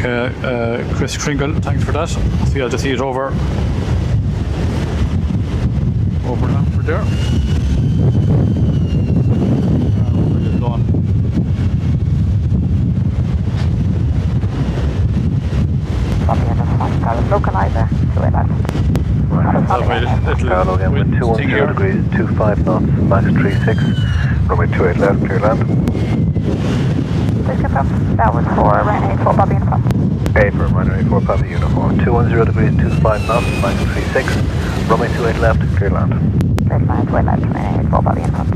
Okay, Chris Kringle, thanks for that. See, I'll just see it over Langford there. Localizer, so it Logan, wind 210 degrees, 25 knots, max 36, runway 28 left, clear land. That was for Ryanair 84 Bobby Uniform. A for Ryanair 84 Bobby Uniform, 210 degrees, 25 knots, max 36, runway 28 left, clear land. Clear land, 28 left, Ryanair 84 Bobby Uniform.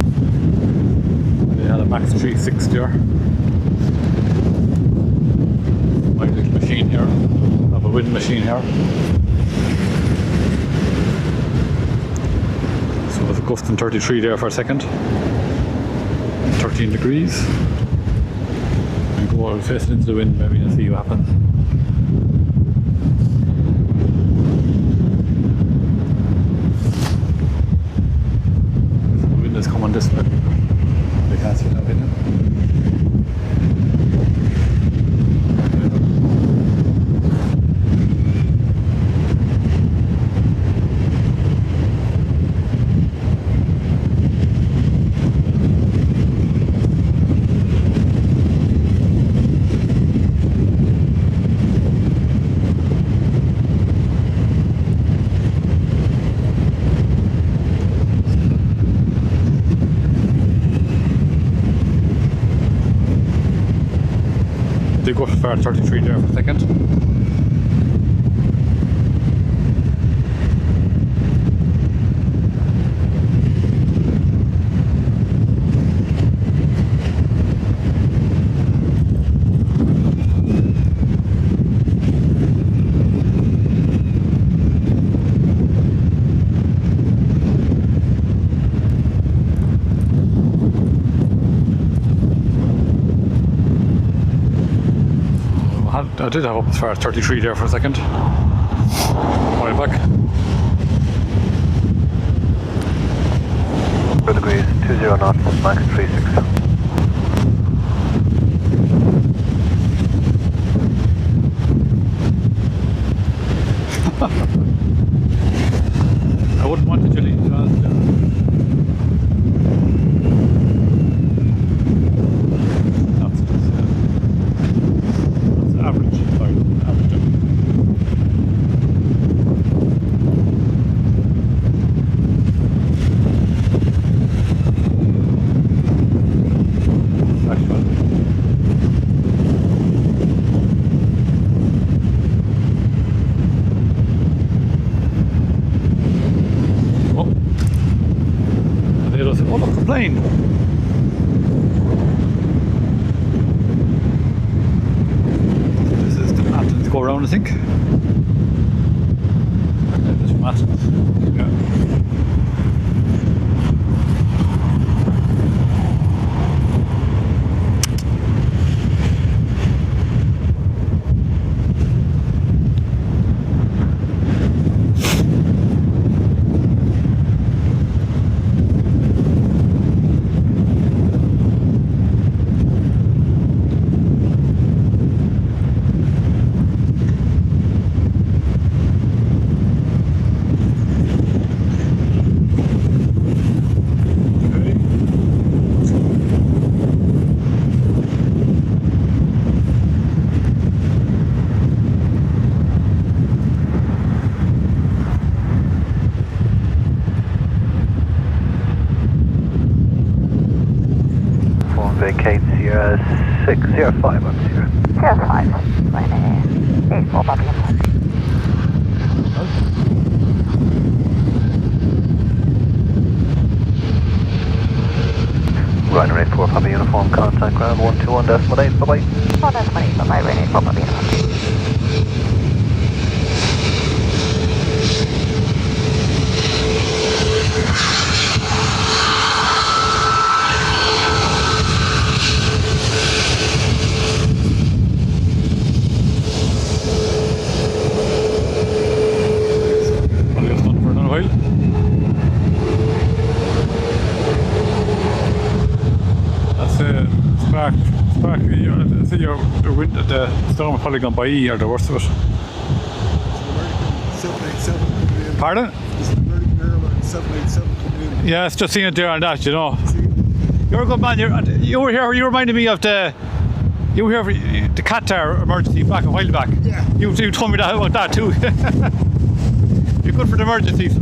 Yeah, the max 360 there. My little machine here. I have a wind machine here. So with a gusting 33 there for a second. 13 degrees. And go face it into the wind maybe and see what happens. The wind is coming this way. They can't see it now, can you? They go for 33 there for a second. I did have up as far as 33 there for a second. Right back. 4 degrees, 20 knots, max 36. I wouldn't want to chili. Average. Oh, look, the plane. This is the mountain to go around, I think. This mountain. Yeah. Vacate Sierra 605 up Sierra. 05. Right there. 84 Bobby and Ryder 84 Papa Uniform, contact ground 121.8, bye bye. 120, bye-bye, Ryder 84 Bobby Uniform. The storm has probably gone by or the worst of it. It's an American 787 coming in. Pardon? It's an American airline 787 coming in. Yeah, it's just seen it there and that, you know. See? You're a good man. You were here. You reminded me of you were here for the Qatar emergency back a while back. Yeah. You told me that about that too. You're good for the emergencies.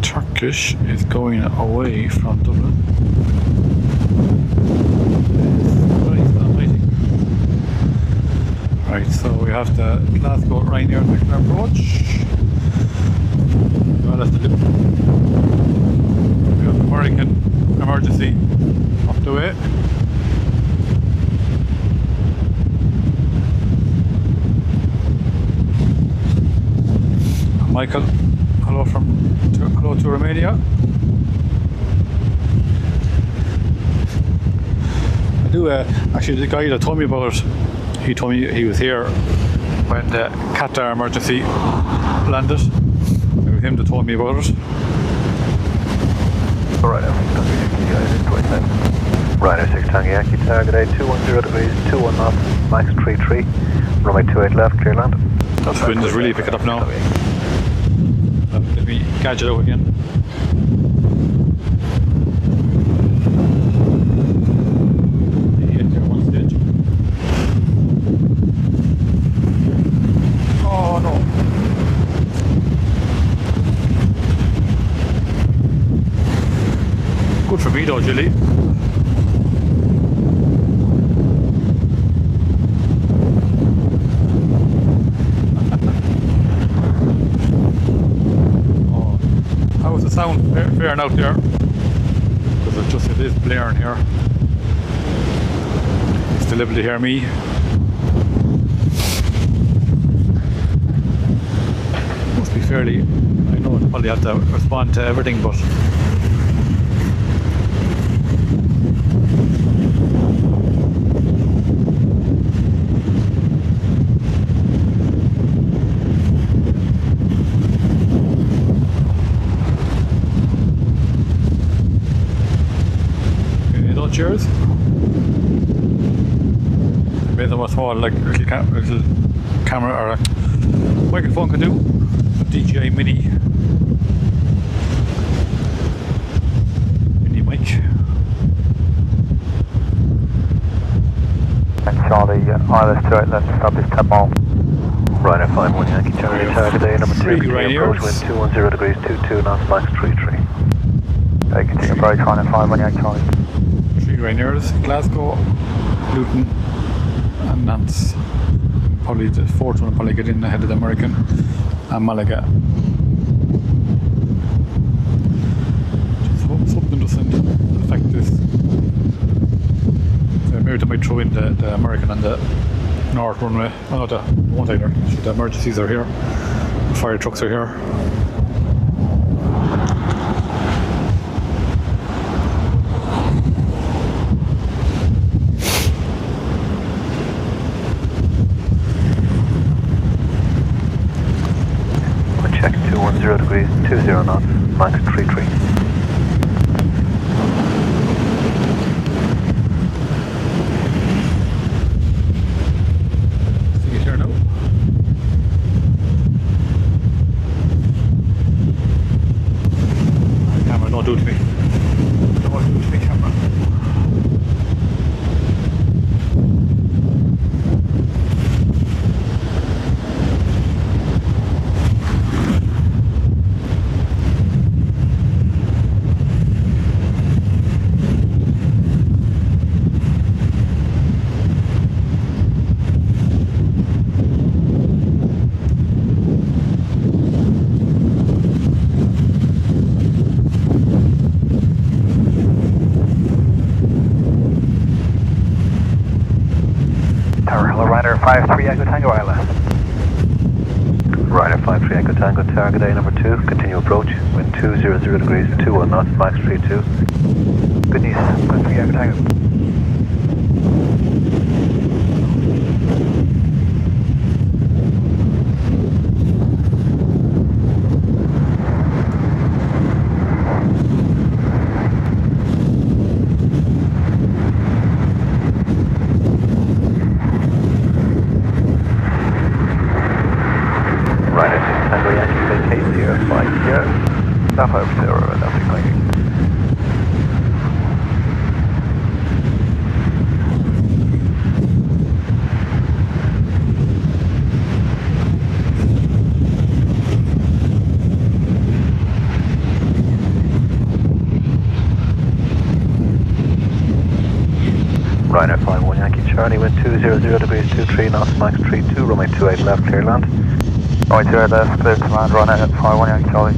Turkish is going away from Dublin. Right, so we have the Glasgow Ryanair approach. Well, that's the we have the American emergency up the way. Michael, hello to Romania. I do, actually the guy that told me about it, he told me he was here when the Qatar emergency landed. It was him that told me about it. Ryder 6 Tango Yankee, target 8, 210 degrees, 21 knots, max 33, runway 28 left, clear land. That wind is really picking up now. Let me gauge it out again. Oh no. Good for me though, Julie. How's the sound faring out there? Because it is blaring here. You're still able to hear me. Must be fairly, I know I'll probably have to respond to everything, but cheers. Based on what small like little camera or a microphone can do. DJI mini mic. And Charlie, ILS 28 left, establish 10 mile. Ryder 51 Yankee, Charlie, target A number 2, continue approach, wind 210 degrees, 22 knots, max 33. Okay, continue approach, Ryder 51 Yankee, Charlie. 3 Ryanairs, Glasgow, Luton and Nantes. Probably the fourth one will probably get in ahead of the American and Malaga. Just hope something doesn't affect this. Maybe they might throw in the American and the north runway. Oh no, they won't either. The emergencies are here. The fire trucks are here. Check 210 degrees, 20 knots, max 33. See it here now. Camera, don't do it to me. Don't do it to me, camera. Ryder 53 Echo Tango ILS. Ryder 53 Echo Tango, target A number 2, continue approach, wind 200 degrees, 21 knots, max 32. Good news, 53 Echo Tango. Stop over 0, nothing clinging. Ryder 51 Yankee Charlie, wind 200 degrees, 23 knots, max 32, runway 28 left, clear land. Runway 28 left, clear command, run at 51 Yankee Charlie.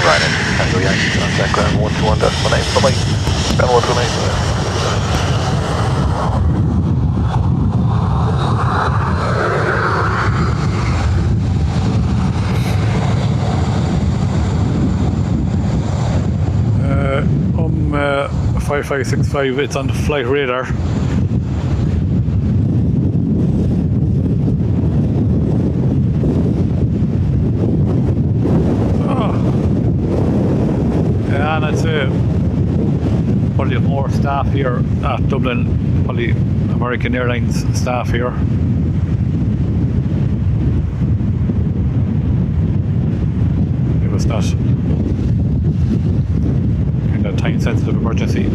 Ryder, Tango Yankee, contact ground 121.8, bye-bye. Ground 118, uh, 5565, it's on the flight radar. Yeah, and I'd say probably more staff here at Dublin, probably American Airlines staff here. It was not kind of time sensitive emergency.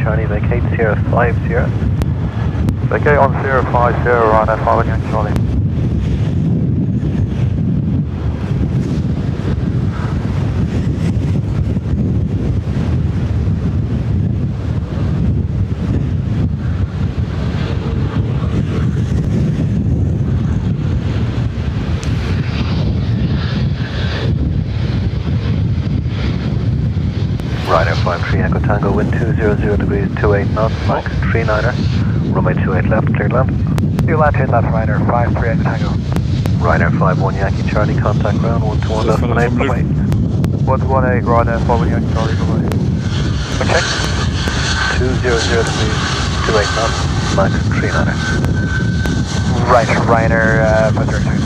Charlie, vacate Sierra 5 Sierra. Vacate on Sierra 5 Sierra, Ryder 5 again, Charlie. Ryder 53 Echo Tango, wind 200 degrees, 28 knots, Mike 39er, runway 28 left, cleared land. You land in left, Ryder 53 Echo Tango. Ryder 51 Yankee Charlie, contact ground 121 left, 18, bye-bye. 118, Ryder 51 Yankee Charlie, bye-bye. Check. 200 degrees, 28 knots, Mike 39er. Ryder 53 Tango.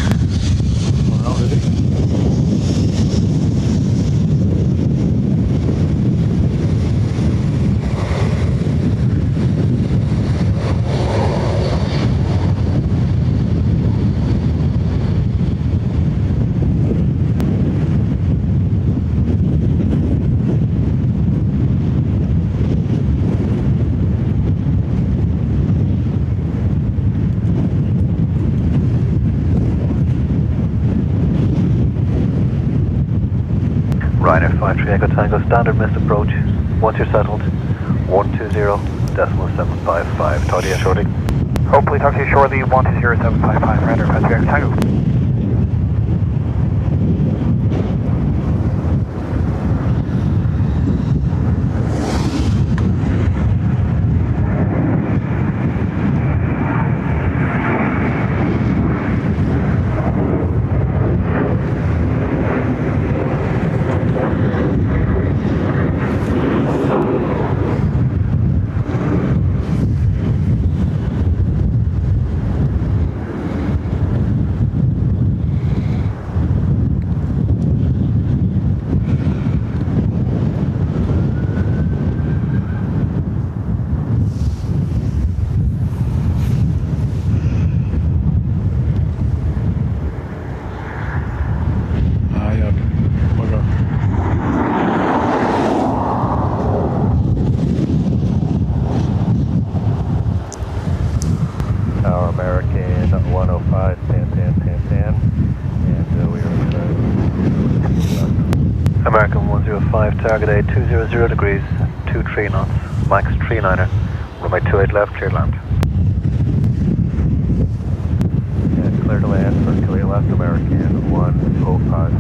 Ryder 53 Echo Tango, standard missed approach. Once you're settled, 120.755. Talk to you shortly. Hopefully talk to you shortly, 120.755, Ryder 53 Echo Tango. American 105, 10, and we are American 105, target A 200 degrees, 23 knots, max 39er, runway 28 left, clear land. And clear to land for clear left, American 105.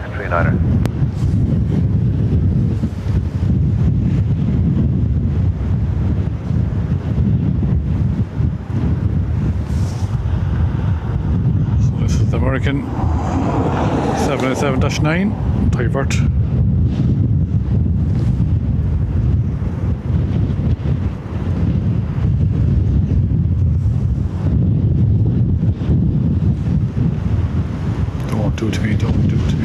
max 39er. So this is the American 787-9 divert. Don't do it to me, don't do it to me.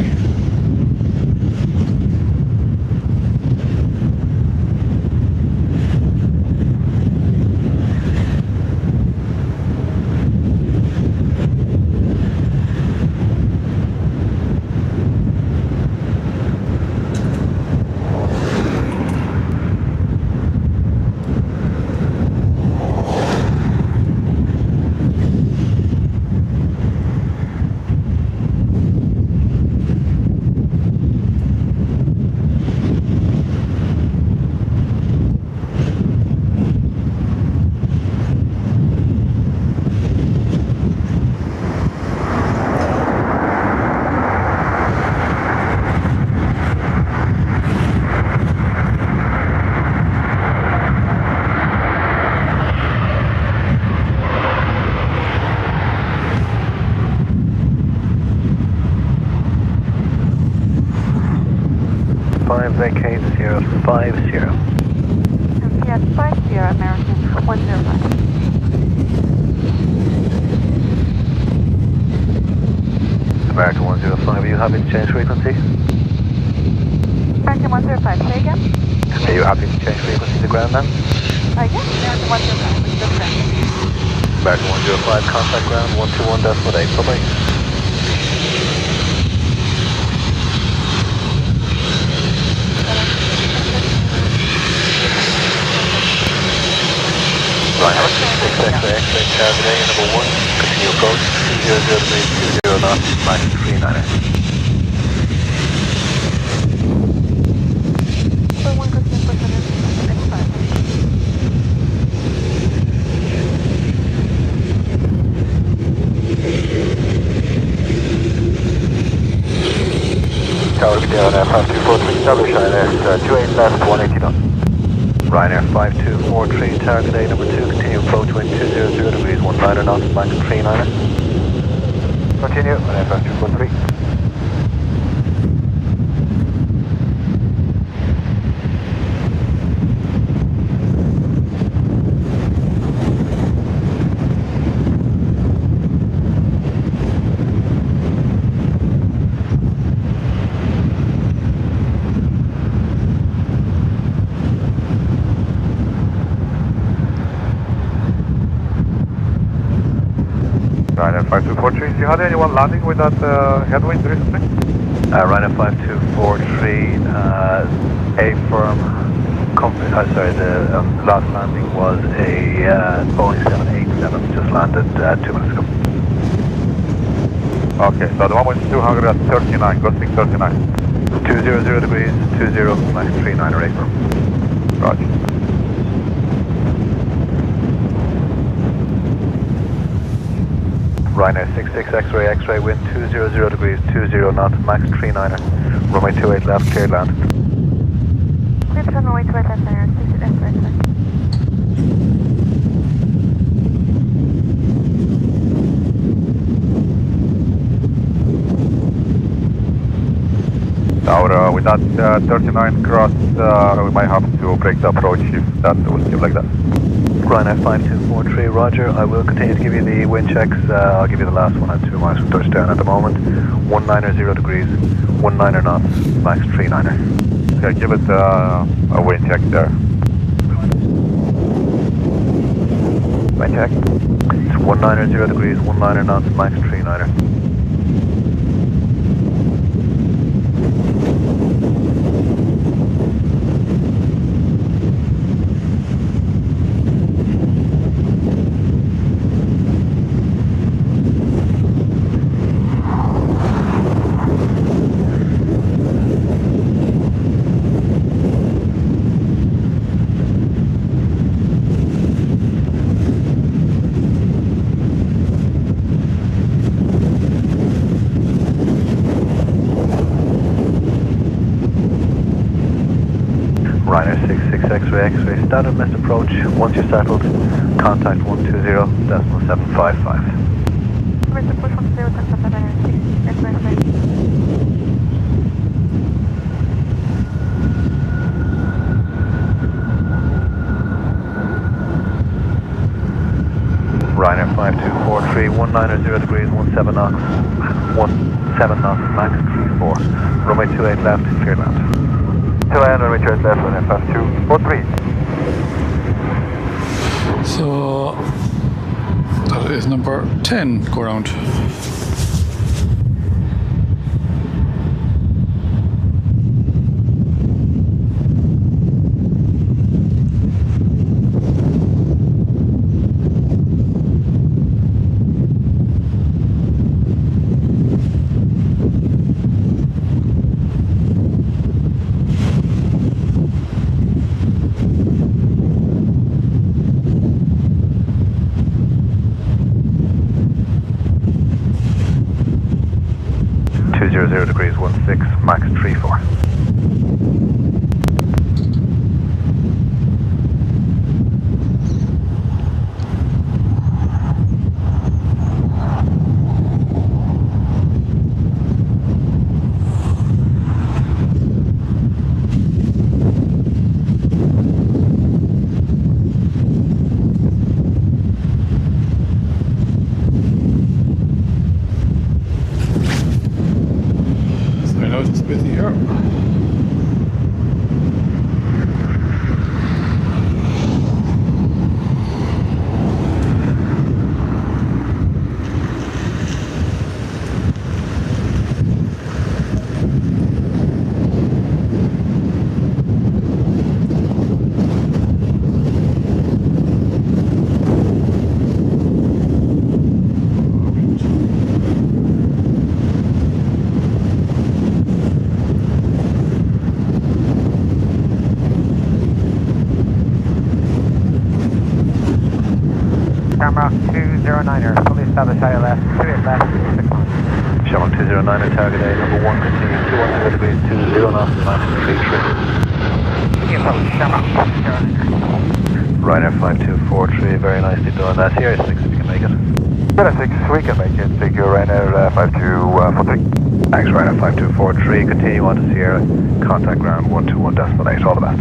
Vacate 050. Yes, 50 American 105. American 105, are you happy to change frequency? American 105, say again? Are you happy to change frequency to ground then? Yes, American 105, which is correct. American 105, contact ground 121.8, bye-bye. Right, 6 X-ray, X-ray, target A, number 1, continue approach, 200 degrees, 20 knots, max 39er. For 1 continue approach, 105. Tower down, 5243, Derbyshire, 28 left, 180 knots. Ryanair 5243, target A number 2, continue approach wind 200 degrees, 19 knots, max 39er. Continue, Ryanair 5243. Ryanair 5243, you had anyone landing with that headwind recently? Ryanair 5243, A firm company, the last landing was a Boeing 787, just landed 2 minutes ago. Okay, so the one was 239, gusting 39. 200 degrees, 20, max 39er A firm. Roger. Ryanair 66 X-ray, X-ray wind 200 degrees, 20 knots, max 39er. Runway 28 left, cleared land. Clear to runway 28 left, clear, 60 left, right, left. Now with that 39 cross, we might have to break the approach if that will seem like that. Ryanair 5243, roger. I will continue to give you the wind checks. I'll give you the last one at 2 miles from touchdown at the moment. 190 degrees, 19 knots, max 39er. Okay, give it a wind check there. Wind check. It's 190 degrees, 19 knots, max 39er. X-ray, X-ray, standard missed approach. Once you're settled, contact 120.755. Mr. Push 120.756, X-ray. Ryanair 5243, 190 degrees, 17 knots, 17 knots, max 34. Runway 28 left, clear land. 28, runway 28 left, Ryanair 5243. So that is number 10 go round. Degrees 16, max 34. It's busy here. Camera 209er, fully established higher left, 28 left, 6 knots. Shamrock 209 target A, number 1, continue 210 degrees, 20 knots, max 33. Approach, Shamrock 209er. Ryanair 5243, very nicely done. Sierra 6 if you can make it. Sierra 6, we can make it. Thank you, Ryanair 5243. Thanks, Ryanair 5243. Continue on to Sierra. Contact ground 121.8. All the best.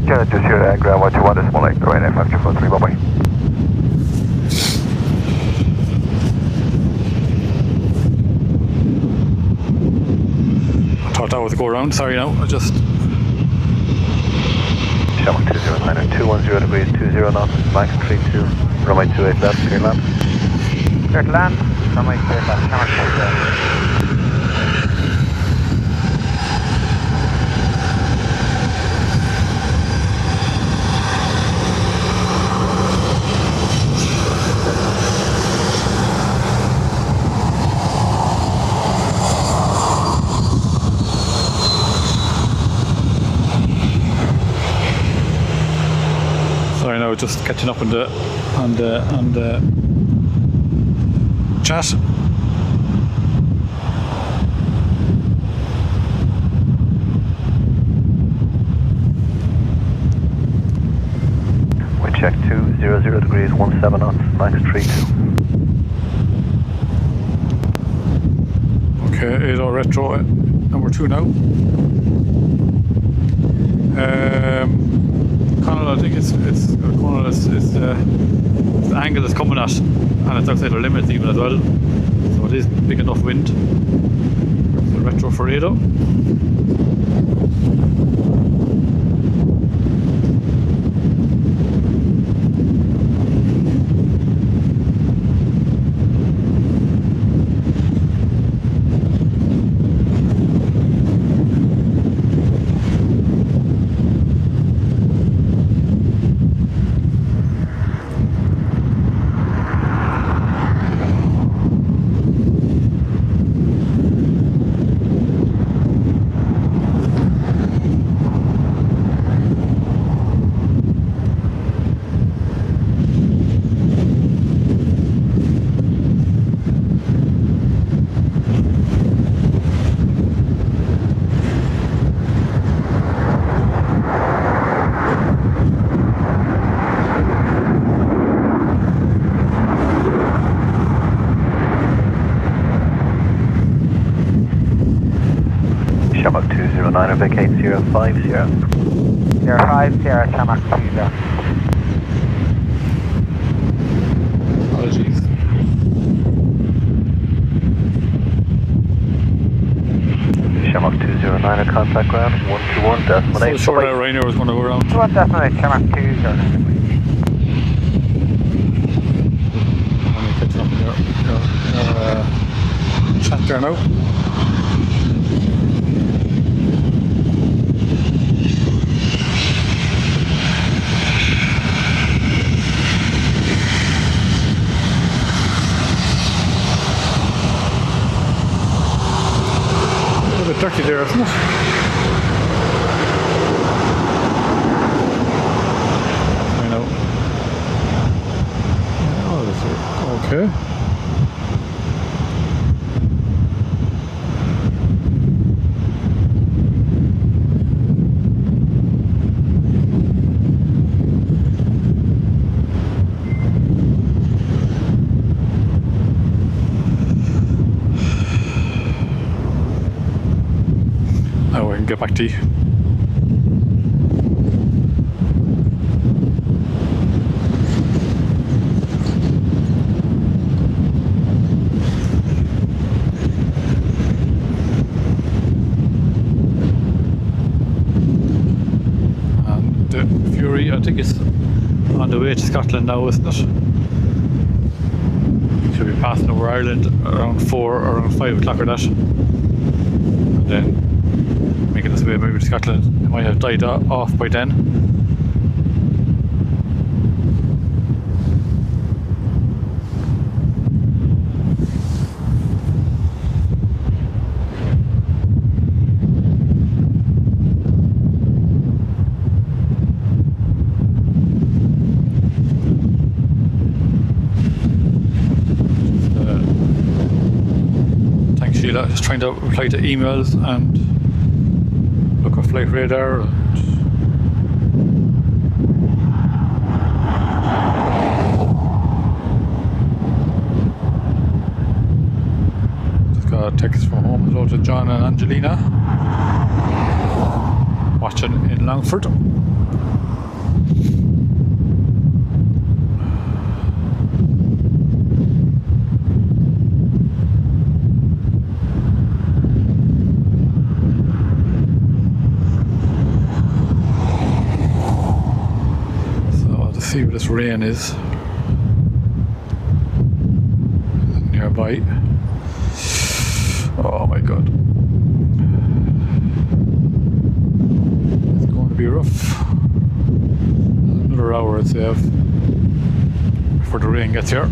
Canada to Sierra, ground 121.8, Ryanair 5243, bye-bye. Thought that was a go round. Sorry now, I just. Shamrock 209 and 210 degrees, 20 knots, max 32. Runway 28 left, clear land. Clear to land, runway 28 left, Shamrock 209. Sorry now, just catching up on the chat. We check 200 degrees, 17 knots, max 32. Okay, 80 retro, number 2 now. Conal, I think it's Conal is the angle is coming at, and it's outside our limits even as well. So it is big enough wind. So retro for Ado. Shamrock 209, vacate 050. 050, Shamrock 20. Apologies. Shamrock 209, a contact ground 121.8. So short out Ryanair was going to go around. 21.8, Shamrock 20. Only catching up in your chat there now. A bit dirty there, isn't it? I know. Oh, this is okay. Now we can get back to you. And the Fury, I think it's on the way to Scotland now, isn't it? Should be passing over Ireland around 4 or around 5 o'clock or that. And then making its way maybe to Scotland. It might have died off by then. Thanks Sheila, just trying to reply to emails and look at flight radar and just got a text from home. Hello to John and Angelina watching in Longford. See where this rain is nearby. Oh my god, it's going to be rough. Another hour I'd say before the rain gets here.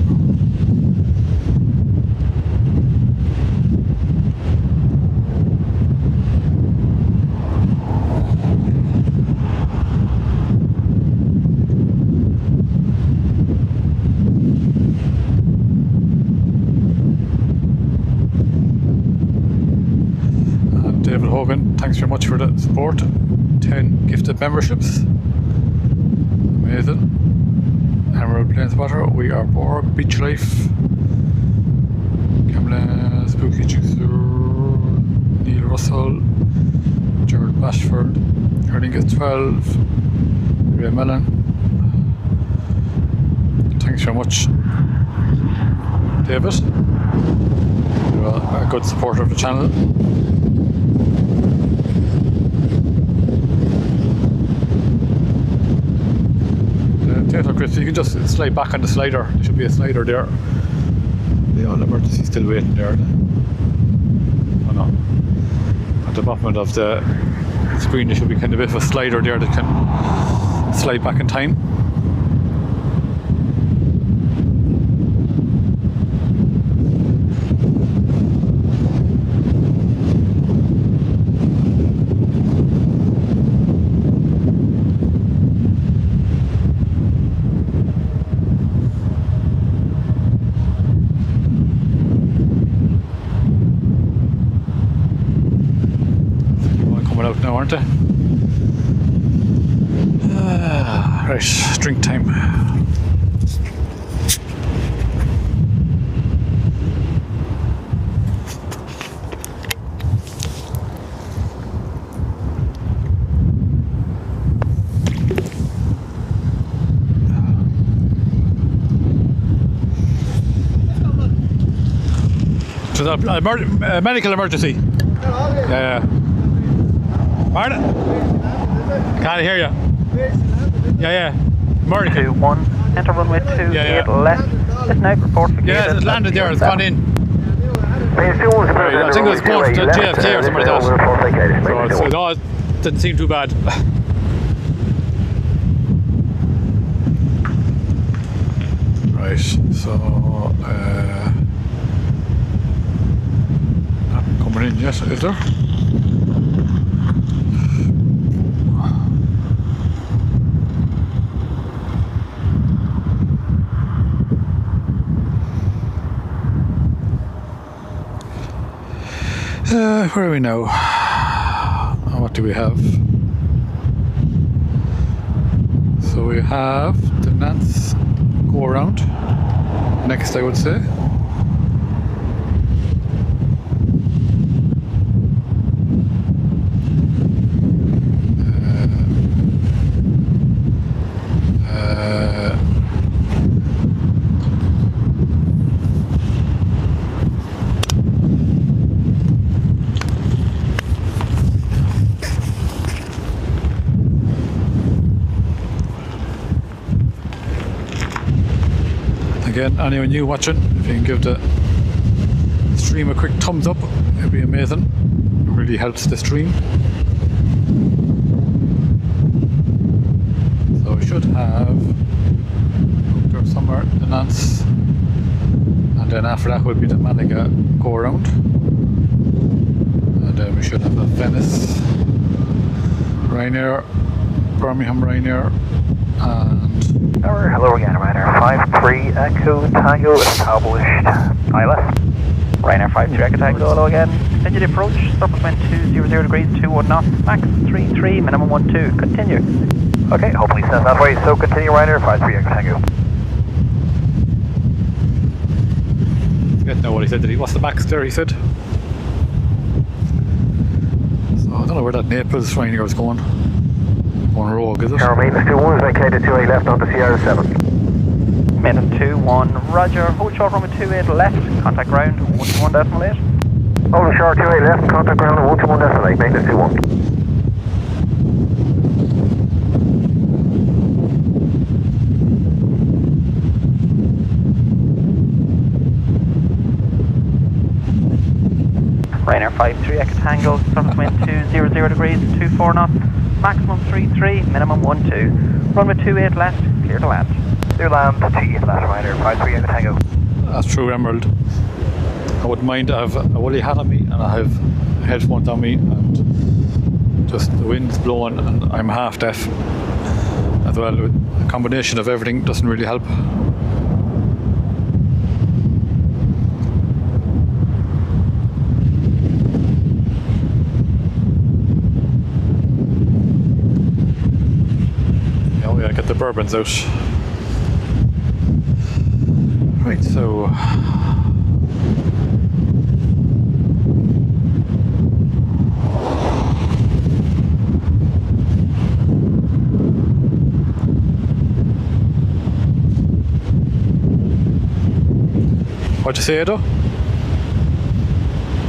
David Hogan, thanks very much for the support. 10 gifted memberships. Amazing. Emerald Planespotter, We Are Borg, Beach Life, Camlin, Spooky Jigsaw, Neil Russell, Gerald Bashford, Erling gets 12, Ray Mellon. Thanks very much, David. You're a good supporter of the channel. Chris, you can just slide back on the slider. There should be a slider there. The old emergency still waiting there. Oh no. At the bottom of the screen there should be kind of a bit of a slider there that can slide back in time. Out now, aren't they? Right, drink time. there's a medical emergency. Yeah. Martin? Can't hear you. Yeah. Medical. 2-1, enter runway 28 left. This night report for Yeah, it's landed there, it's gone in. Base 2 was I think it was going to JFK or something like that. So it didn't seem too bad. Right, so nothing coming in yet, is there? Where are we now? What do we have? So we have the Nance go around next, I would say. Again, anyone new watching, if you can give the stream a quick thumbs up, it'd be amazing. It really helps the stream. So we should have there somewhere the Nance, and then after that would be the Malaga go around, and then we should have a Venice, Ryanair, Birmingham Ryanair, and Hello again, Ryanair 53 Echo Tango established. ILS. Ryanair 53 Echo Tango, hello again. Continue the approach, surface wind 200 degrees, 21 knots, max 33, minimum 12. Continue. Okay, hopefully sends that way, so continue Ryanair 53 Echo Tango. I don't know what he said, did he? What's the max there, he said? So I don't know where that Naples Ryanair was going. Going rogue, is it? Tower maintenance 2-1 is vacated 2A left onto Sierra 7. Maintenance 2-1, roger, hold short runway 28 left, contact ground 121.8. Hold short 2A left and contact ground at 121.8, maintenance 2-1. Ryanair 53 Echo Tango, surface wind 200 degrees, 24 knots, maximum 33, minimum 12. Runway 28 left, clear to land. Clear land, T8 left, Ryanair 53 Echo Tango. That's true, Emerald. I wouldn't mind to have a woolly hat on me and I have headphones on me and just the wind's blowing and I'm half deaf as well. A combination of everything doesn't really help. Yeah, get the bourbons out. Right, so what'd you say, Edo?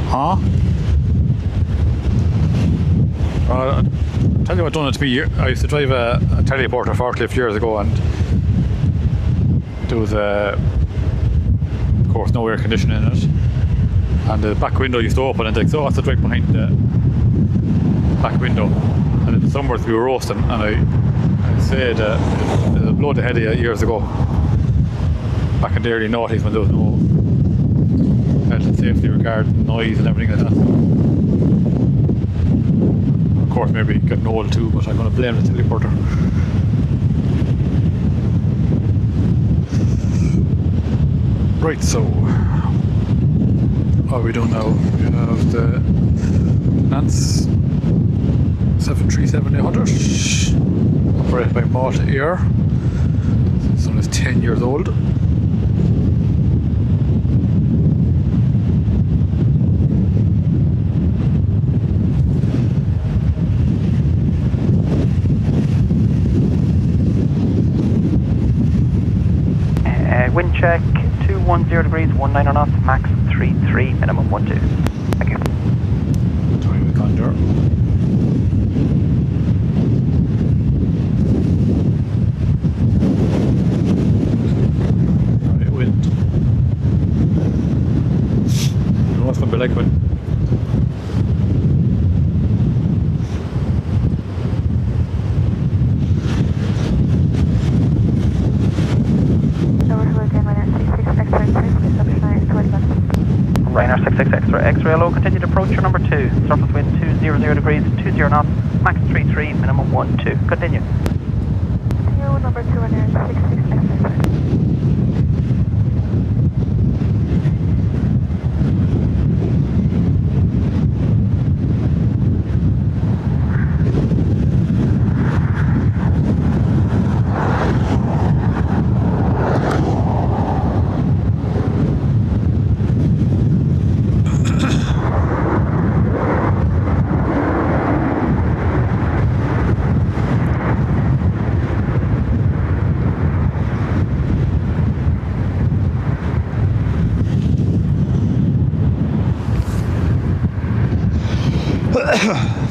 Huh? Tell you what done it to me. I used to drive a teleporter forklift years ago, and there was of course no air conditioning in it, and the back window used to open and the exhaust was right behind the back window, and in the summers we were roasting, and I said it blew the head of you years ago, back in the early noughties when there was no health and safety regarding noise and everything like that. Of course, maybe getting old too, but I'm going to blame the teleporter. Right, so what are we doing now? We have the Nance 737-800 operated by Malta Air. This one is 10 years old. Wind check 210 degrees, 19 knots, max 33, minimum 12. Thank you. Time with Condor. Right, wind. I don't know what's going to be like wind. Ryanair 66 X-ray hello, continue to approach your number 2. Surface wind 200 degrees, 20 knots, max 33, minimum 12. Continue. Number 266 X-ray.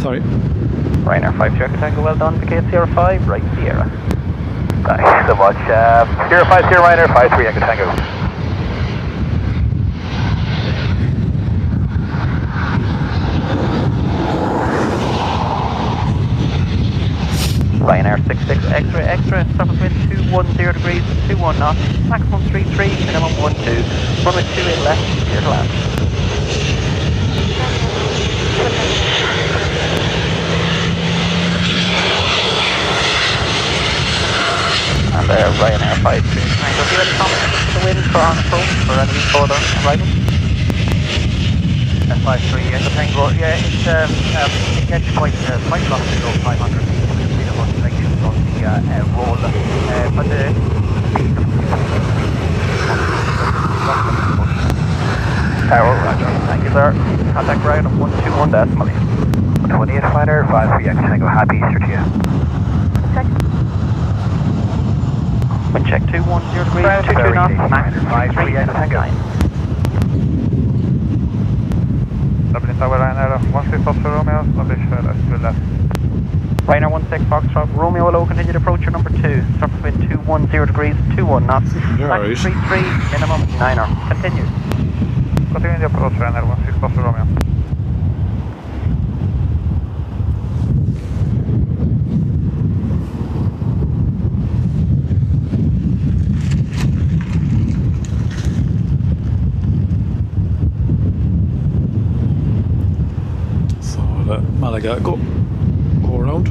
Sorry. Ryanair 5 Sierra Tango, well done. Vacate Sierra 5, right Sierra. Thanks so much. Sierra 5, Sierra Ryanair 53 Echo Tango. Ryanair 66 X-ray, surface wind 210 degrees, 21 knots, maximum 33, minimum 12. Runway 28 left, clear to land. And Ryanair 5 3. Do you have any comments for the wind for on approach or any further arrival? S53 Echo Tango. Yeah, it gets quite a lot below 500 feet. There's been a oscillations on the roll, but the speed of Tower, roger. Thank you, sir. Contact ground of 121 decimal. 28 Ryanair 53 Echo Tango. Happy Easter to you. Check. Wind check 210 degrees, 22 knots, max 33, Echo Tango. Dublin Tower Ryanair 16 Foxtrot Romeo, establish to left. Ryanair 16 Foxtrot Romeo hello, continue to approach your number 2. Surface wind 210 degrees, 21 knots, You're max alright. 33, minimum 9er. Continue. Continue the approach Ryanair 16 Foxtrot Romeo. So let Malaga go around.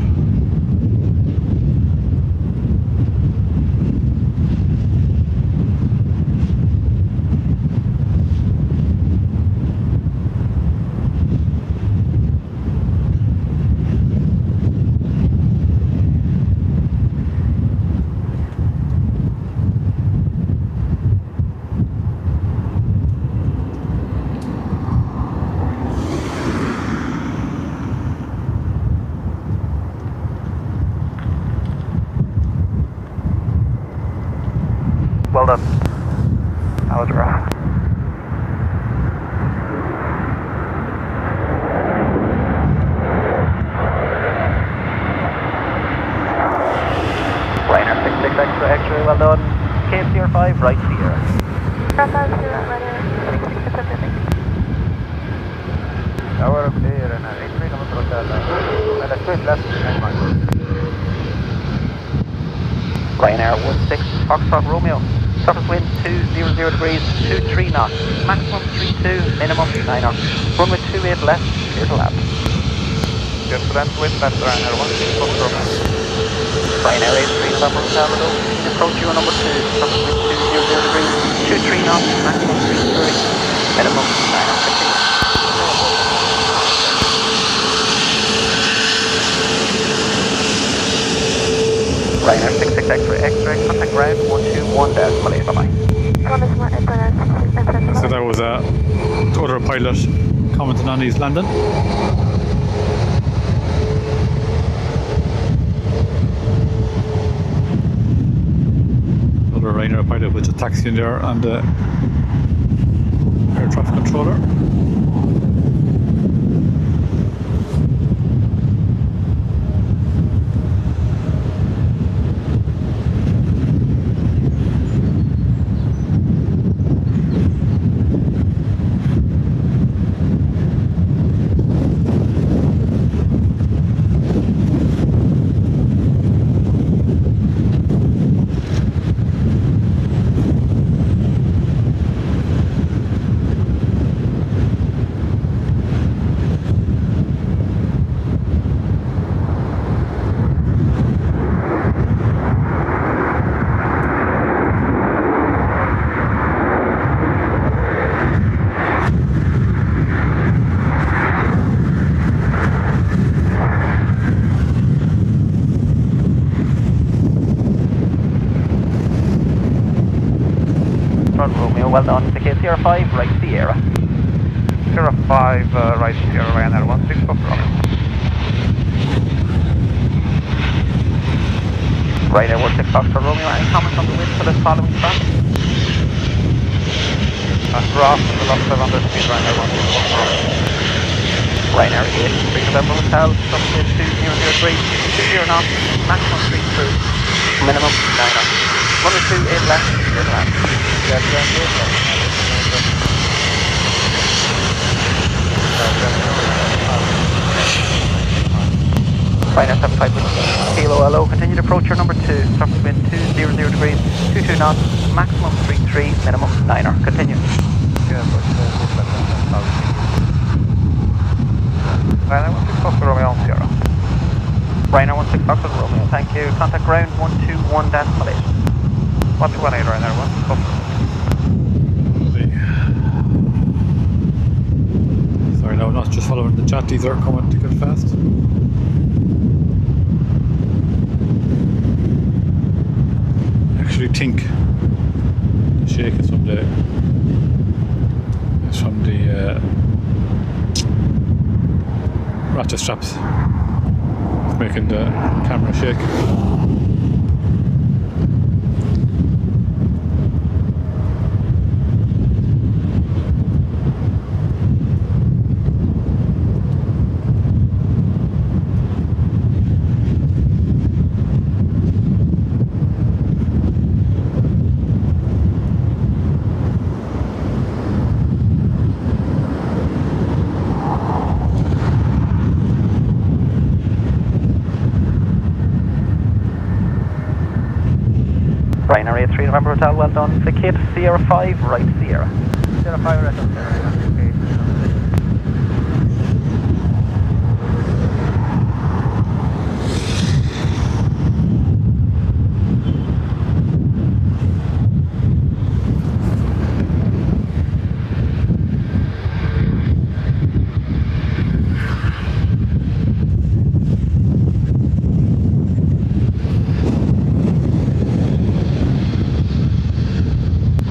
Well done. That was rough. Ryanair 66 X-ray, well done. KCR 5, right Sierra. Ryanair 66 Pacific. Tower clear and 83 kilometers and a straight left. Ryanair 16 Foxtrot Romeo. Surface wind 200 degrees, 23 knots, maximum 32, minimum 9er. Runway 28 left, clear to land. Get front wind left Ryanair 16 Foxtrot Romeo. Ryanair 83 Summer Hotel hello, continue to approach you on number 2. Surface wind 200 degrees, 23 knots, maximum 33, minimum 9er. Continue. Ryanair 66 X-ray, contact ground 121 decimal. Bye-bye. So that was a other pilot commenting on his landing. Other Ryanair pilot with a taxi in there and the air traffic controller. Romeo, well done. The case here 5, right Sierra. Sierra 5, right Sierra, Ryanair 16 Fox Romeo. Ryanair 16 Fox for Romeo. Any comments on the wind for the following span? Ross, the last 700 speed, Ryanair 16 Fox Romeo. Ryanair 8, 3 November Hotel, subspace 2003, 20 knots, maximum 3 through, minimum 9 knots. Runway 28 left, clear to land. Ryanair 75 Kilo LO, continue to approach your number 2, surface wind 200 degrees, 22 knots, maximum 33, minimum 9er. Continue. Ryanair 16 Fox Romeo on Sierra. Ryanair 16 Fox Romeo, thank you. Contact ground 121.8. 128 Ryanair 1 Fox. Sorry, no, not just following the chat, these are coming to get fast. Actually think the shake is from the ratchet straps. It's making the camera shake. Ryanair 83 November Hotel, well done. Vacate Sierra 5, right Sierra. Sierra 5, right on Sierra.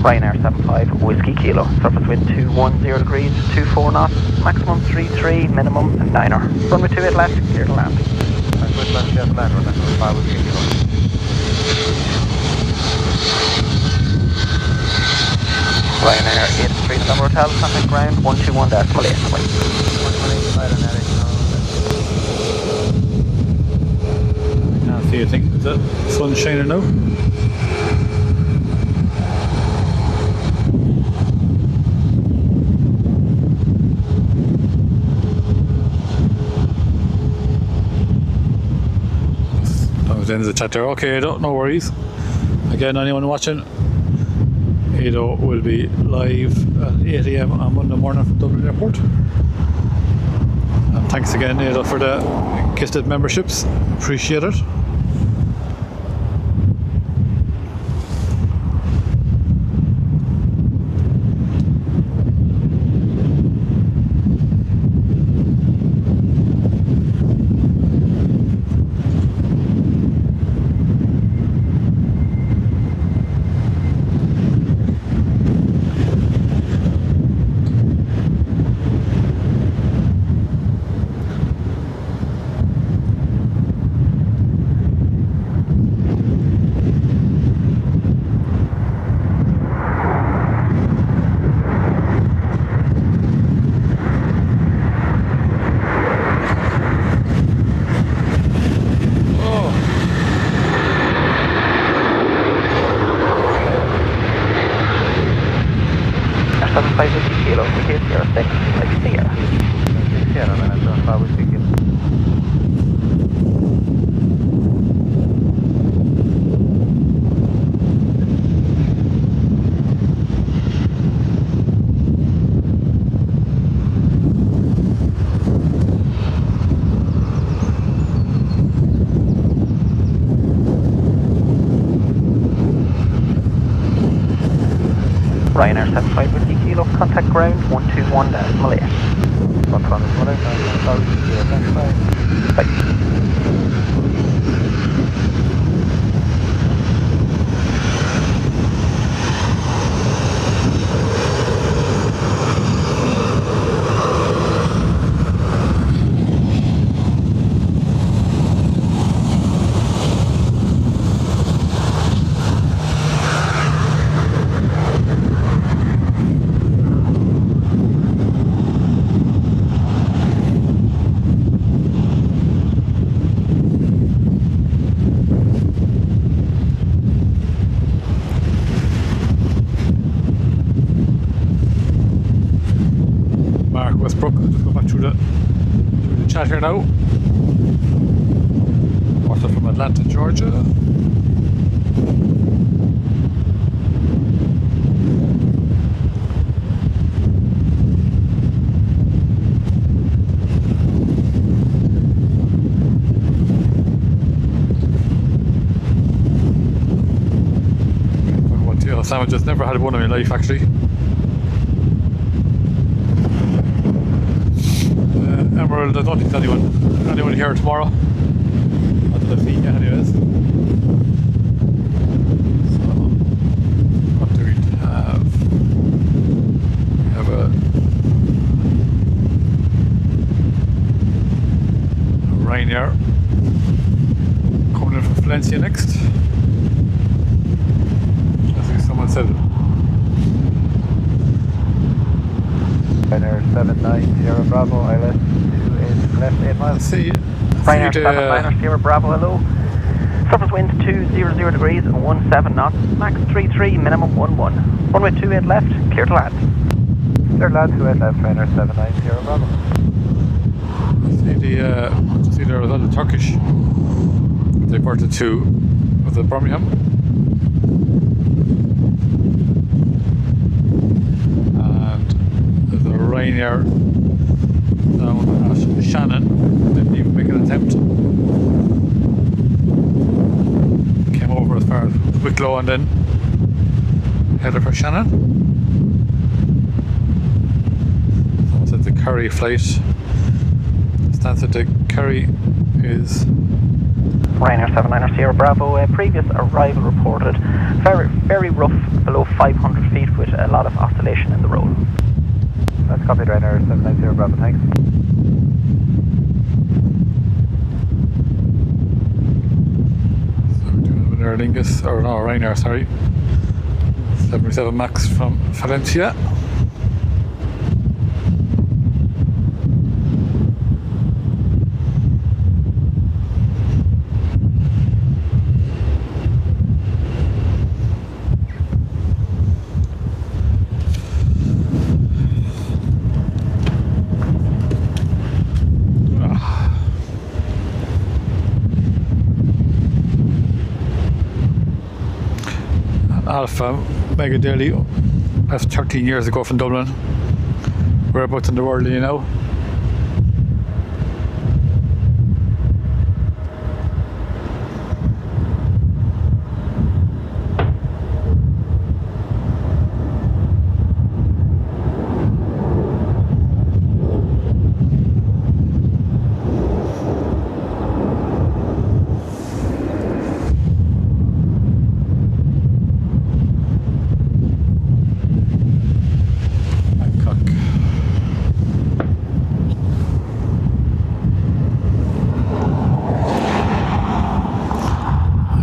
Ryanair 75 Whiskey Kilo, surface wind 210 degrees, 24 knots, maximum 33, minimum 9er. Runway 28 left, clear to land. Left, clear to land, runway 5 Whiskey Kilo. Ryanair 83 November Hotel, contact ground 121.8. Now, do you think the sun's shining now? End of the chat there. Okay, no worries. Again, anyone watching, Ado will be live at 8 AM on Monday morning from Dublin Airport. And thanks again, Ado, for the gifted memberships. Appreciate it. Sierra 6, 6 Sierra. Sierra, man, that's how we speak it. Ryanair 75 with kilo, contact ground 121 Malaya. What's on this one? Bye. Mark Westbrook, just go back through the chat here now. Also from Atlanta, Georgia. Sandwiches, never had one in my life actually. Emerald, I don't think anyone here tomorrow. Not to the feet yet anyways. So, what do we have? We have a Ryanair coming in from Valencia next. I think someone said Ryanair 79 Sierra Bravo, ILS 28 left 8 miles. see Ryanair 79 Sierra Bravo, hello. Surface wind 200 degrees and 17 knots, max 33, minimum 11. Runway 28 left, clear to land. Clear to land, 28 left, Ryanair 79 Sierra Bravo. See there was on the Turkish. They diverted to was it Birmingham. And there's a Ryanair down at Shannon. Didn't even make an attempt. Came over as far as Wicklow and then headed for Shannon. Someone said the Kerry flight. Stance at the Kerry is Ryanair 79 Sierra Bravo, previous arrival reported very rough, below 500 feet with a lot of oscillation in the roll. That's copied, Ryanair 79 Sierra Bravo, thanks. so we're doing an Aer Lingus, or no, Ryanair, sorry. 77 Max from Valencia. Alpha Mega Daily left 13 years ago from Dublin. Whereabouts in the world are you now?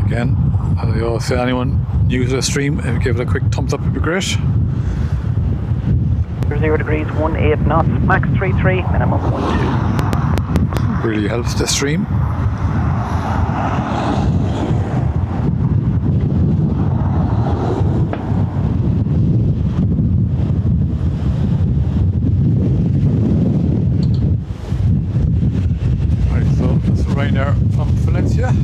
Again, as I always say, anyone new to the stream, if you give it a quick thumbs up, it'd be great. 0 degrees, 18 knots, max 33, minimum 12. Really helps the stream. Ryanair from Valencia.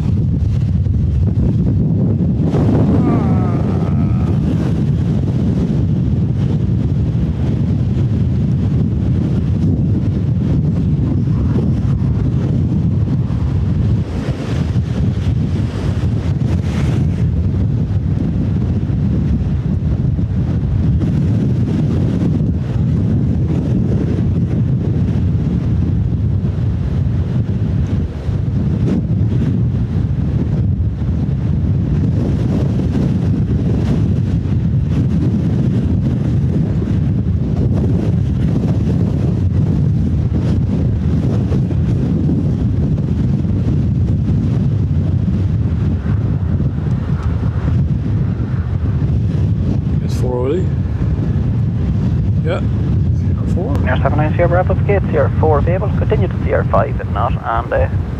Yeah, CR4. Air 790 Bravo gate, CR4 available. Continue to CR5 if not, and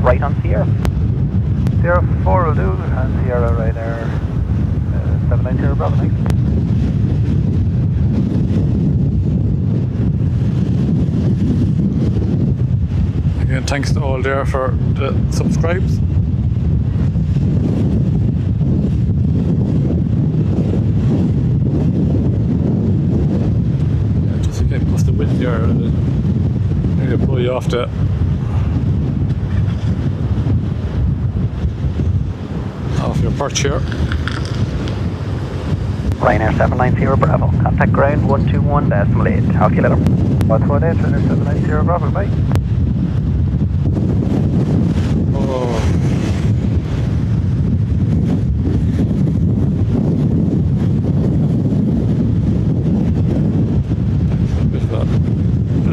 right on Sierra. CR4 will do, and Sierra Ryanair 790 Bravo, thanks. Again, thanks to all there for the subscribes. Yeah, just to get plus the width there, and nearly pull you off the your perch here. Ryanair 790 Bravo. Contact ground 121.8. Talk to you later. 118 Ryanair 790 Bravo, bye. Oh. A bit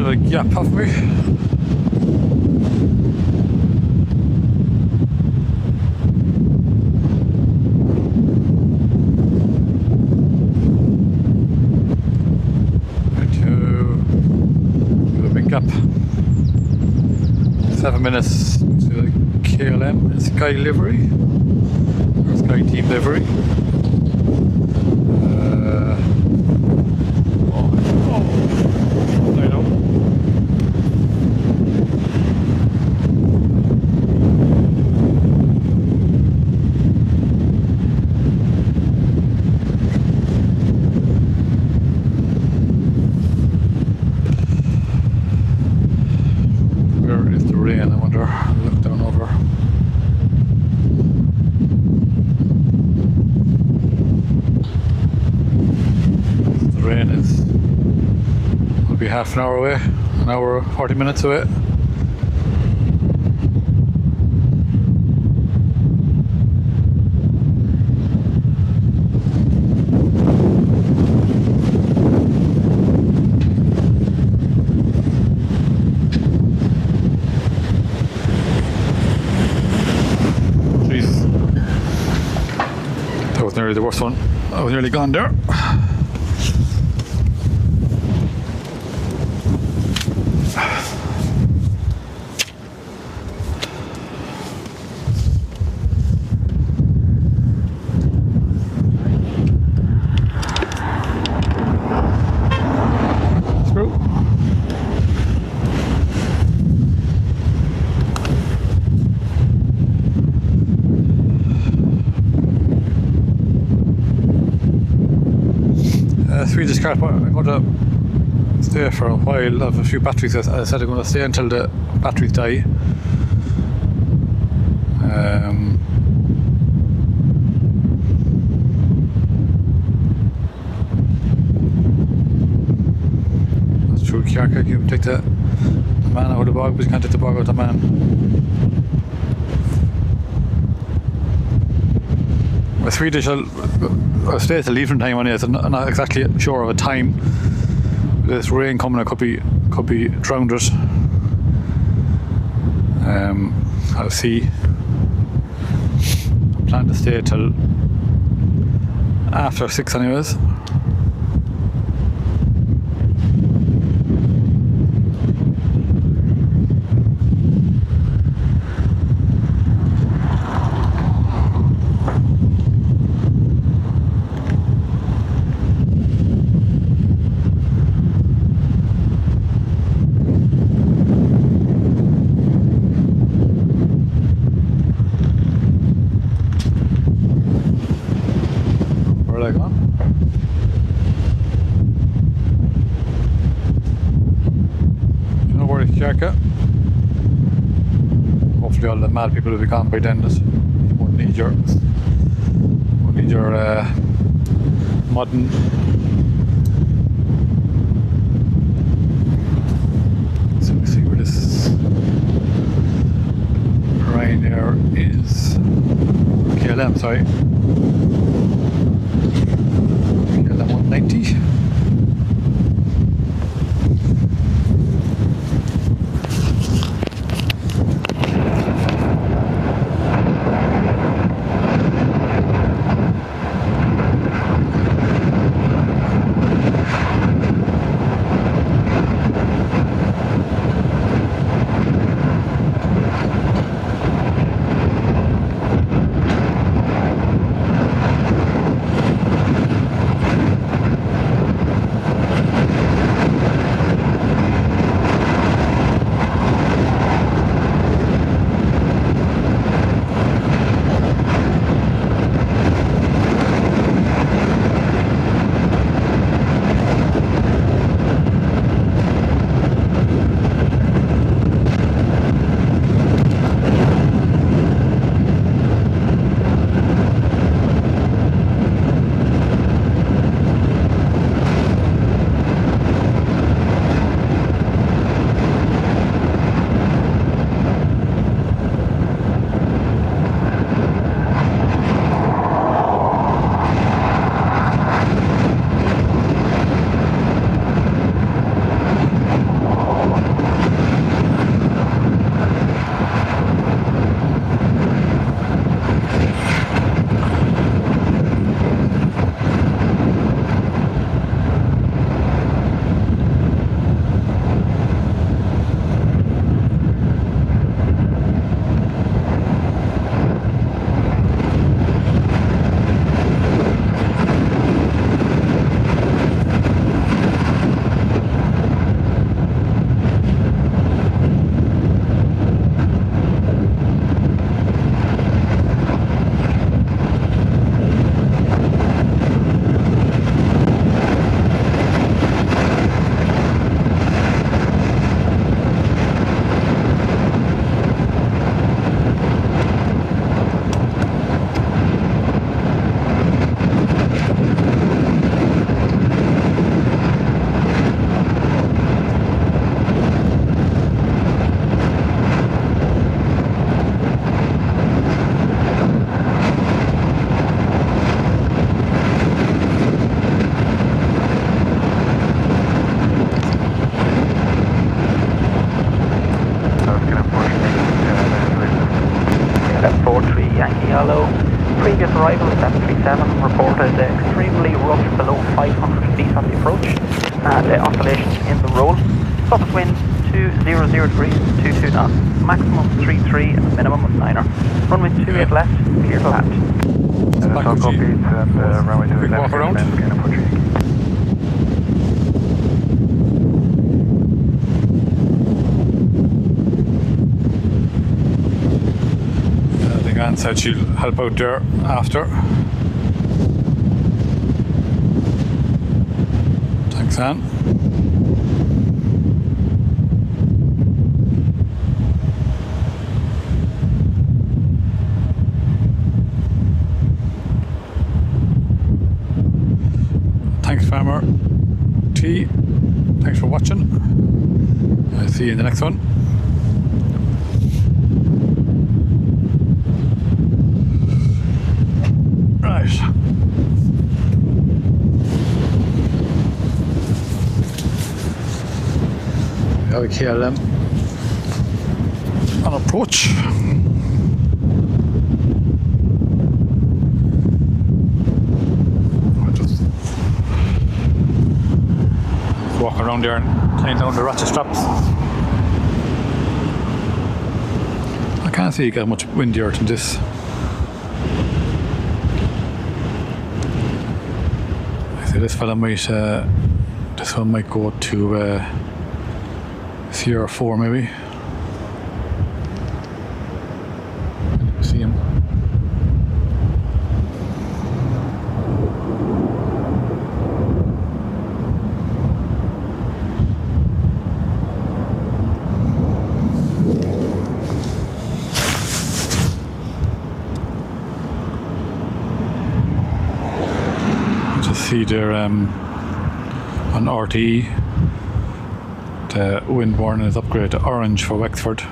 of a gap off me. Up 7 minutes to the KLM Sky livery or Sky Team livery. I know. Rain, I wonder. Look down over. The rain will be half an hour away, an hour 40 minutes away. Nearly the worst one. I was nearly gone there. Screw. Swedish car, I'm going to stay for a while. I have a few batteries. I said I'm going to stay until the batteries die. That's true. You can take the man out of the bog, but you can't take the bog out of the man. With Swedish, I'll stay till evening time anyway, so I'm not exactly sure of a time. This rain coming, it could be drowned. I'll see. I plan to stay till after 6 anyways. mad people will be gone by then. That you won't need your modern. So we see where this Ryanair is. KLM, sorry. KLM 190. Previous arrival 737 reported extremely rough below 500 feet on the approach and oscillations in the roll. Soft wind 200 degrees, 22 knots, maximum 33 and minimum of 9er. Runway 28 left, clear to land. That's all copies and runway 28 left, clear to land, scanner for tree. Anne said she'll help out there after. Thanks, Anne. Thanks, Farmer T. Thanks for watching. I'll see you in the next one. We have a KLM on approach. I'll just walk around there and tighten down the ratchet straps. I can't see you get much windier than this. This fella might, this one might go to Sierra 4 maybe. See him. see there on RTE, the wind warning is upgraded to orange for Wexford.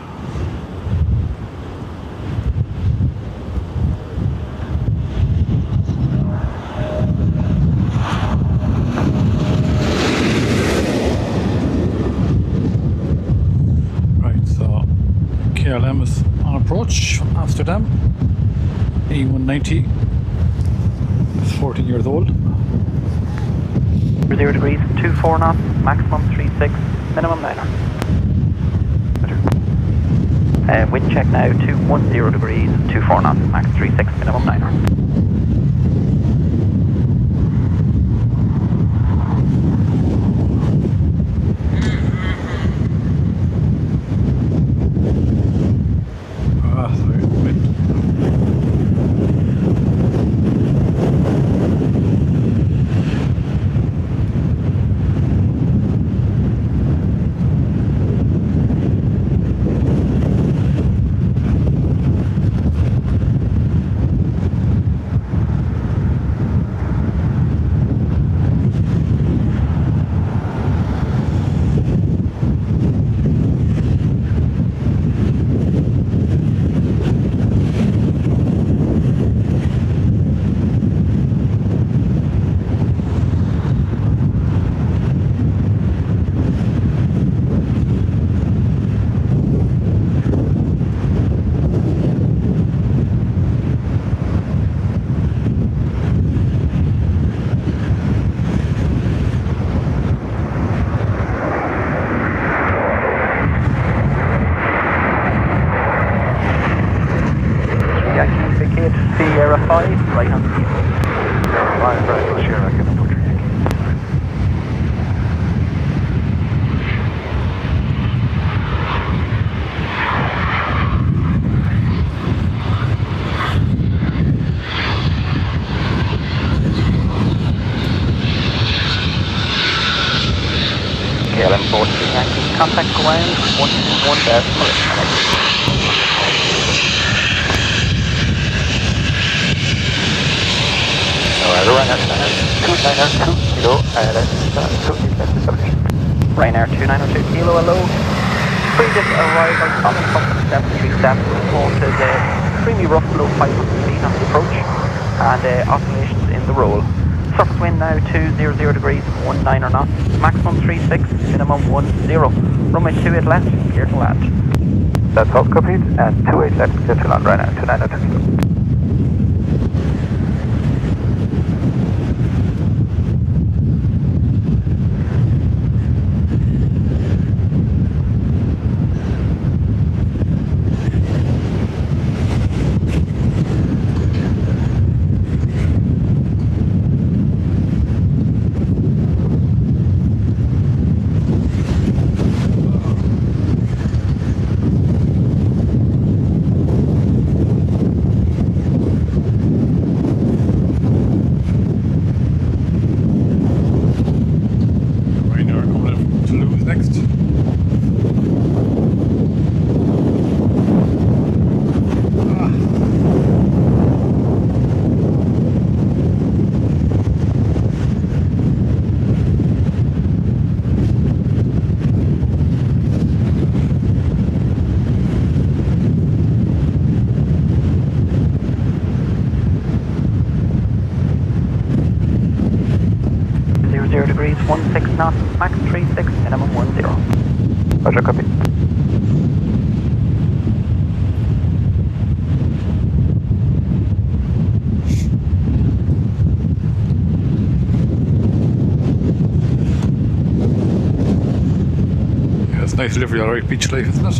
Right, so KLM is on approach from Amsterdam. E190. It's 14 years old. 0 degrees, 24 knots, maximum 36, minimum 9. Wind check now, 210 degrees, 24 knots, max 36, minimum 9. Sorry, wind. Sierra 5, right on the Right, Sierra, I can put your KLM 14 Yankee, contact ground 1 Ryanair 292 kilo, hello. Previous arrival coming from 737 reported extremely rough below 500 feet on the approach and oscillations in the roll. Surface wind now 200 degrees, 19 knots, maximum 36, minimum 10. Runway 28 left, clear to land. That's all copied, and 28 left, clear to land right now, 292 kilo. Degrees, 16 knots, max 36, minimum 10. Roger, copy. Yeah, it's nice delivery, alright, beach life, isn't it?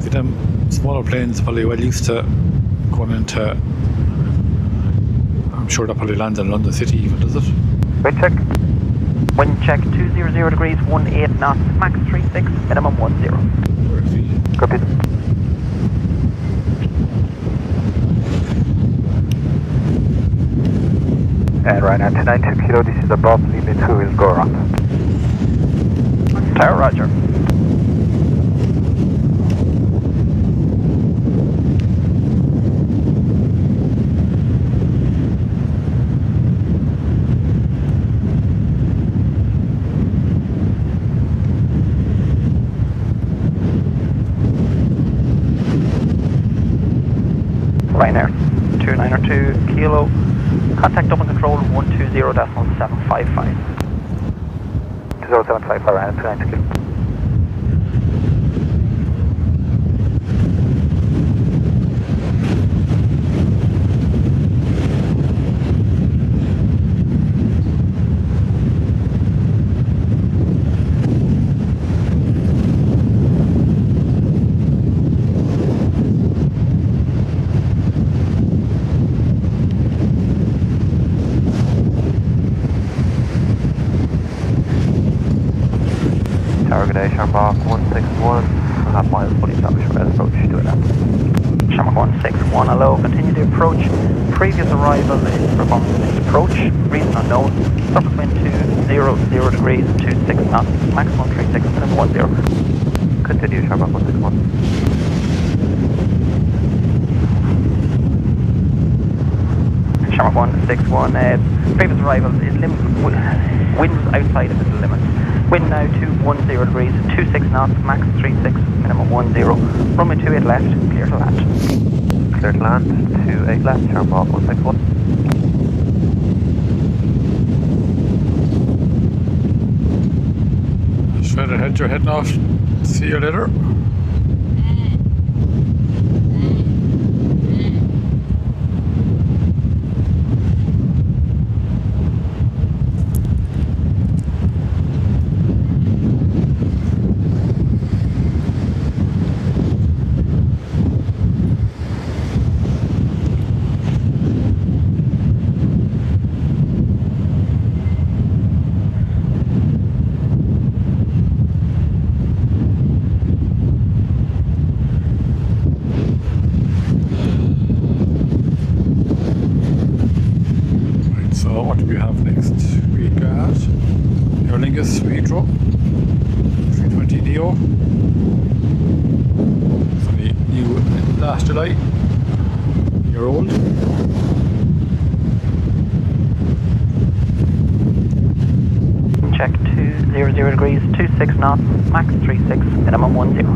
See them smaller planes probably well used to going into, I'm sure that probably lands in London City even, does it? Wind check. Wind check 200 degrees, 18 knots, max 36, minimum 10. Copy. And right now 292 kilo, this is above limit 2, will go around. Tower, roger. Ryanair 292 Kilo. Contact Dublin Control 120.755. 0755 Ryanair 292 Kilo. Target Shamrock 161, half mile fully established red approach to it. Shamrock 161, hello, continue to approach. Previous arrival is performing this approach, reason unknown. Surface wind 200 degrees, 26 knots, maximum 36, minimum 10. Continue Shamrock 161. Shamrock 161, previous arrival is winds outside of the limit. Wind now 210 degrees, 26 knots, max 36, minimum 10. Runway 28 left, clear to land. Clear to land, 28 left, Shamrock 161. Straight ahead, you're heading off. See you later. So what do we have next? We got Aer Lingus Heathrow 320 Neo. It's only new last July. Year old. Check 200 degrees, 26 knots, max 36, minimum 10.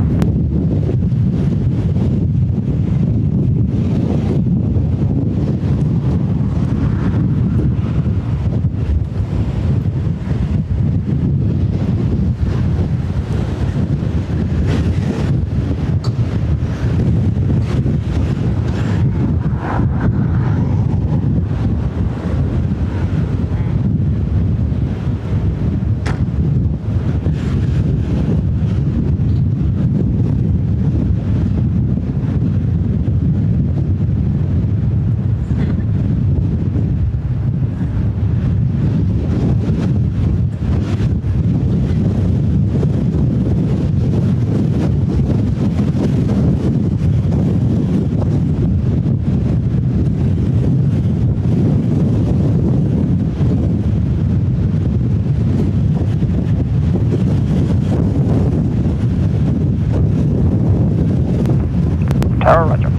Tower, roger.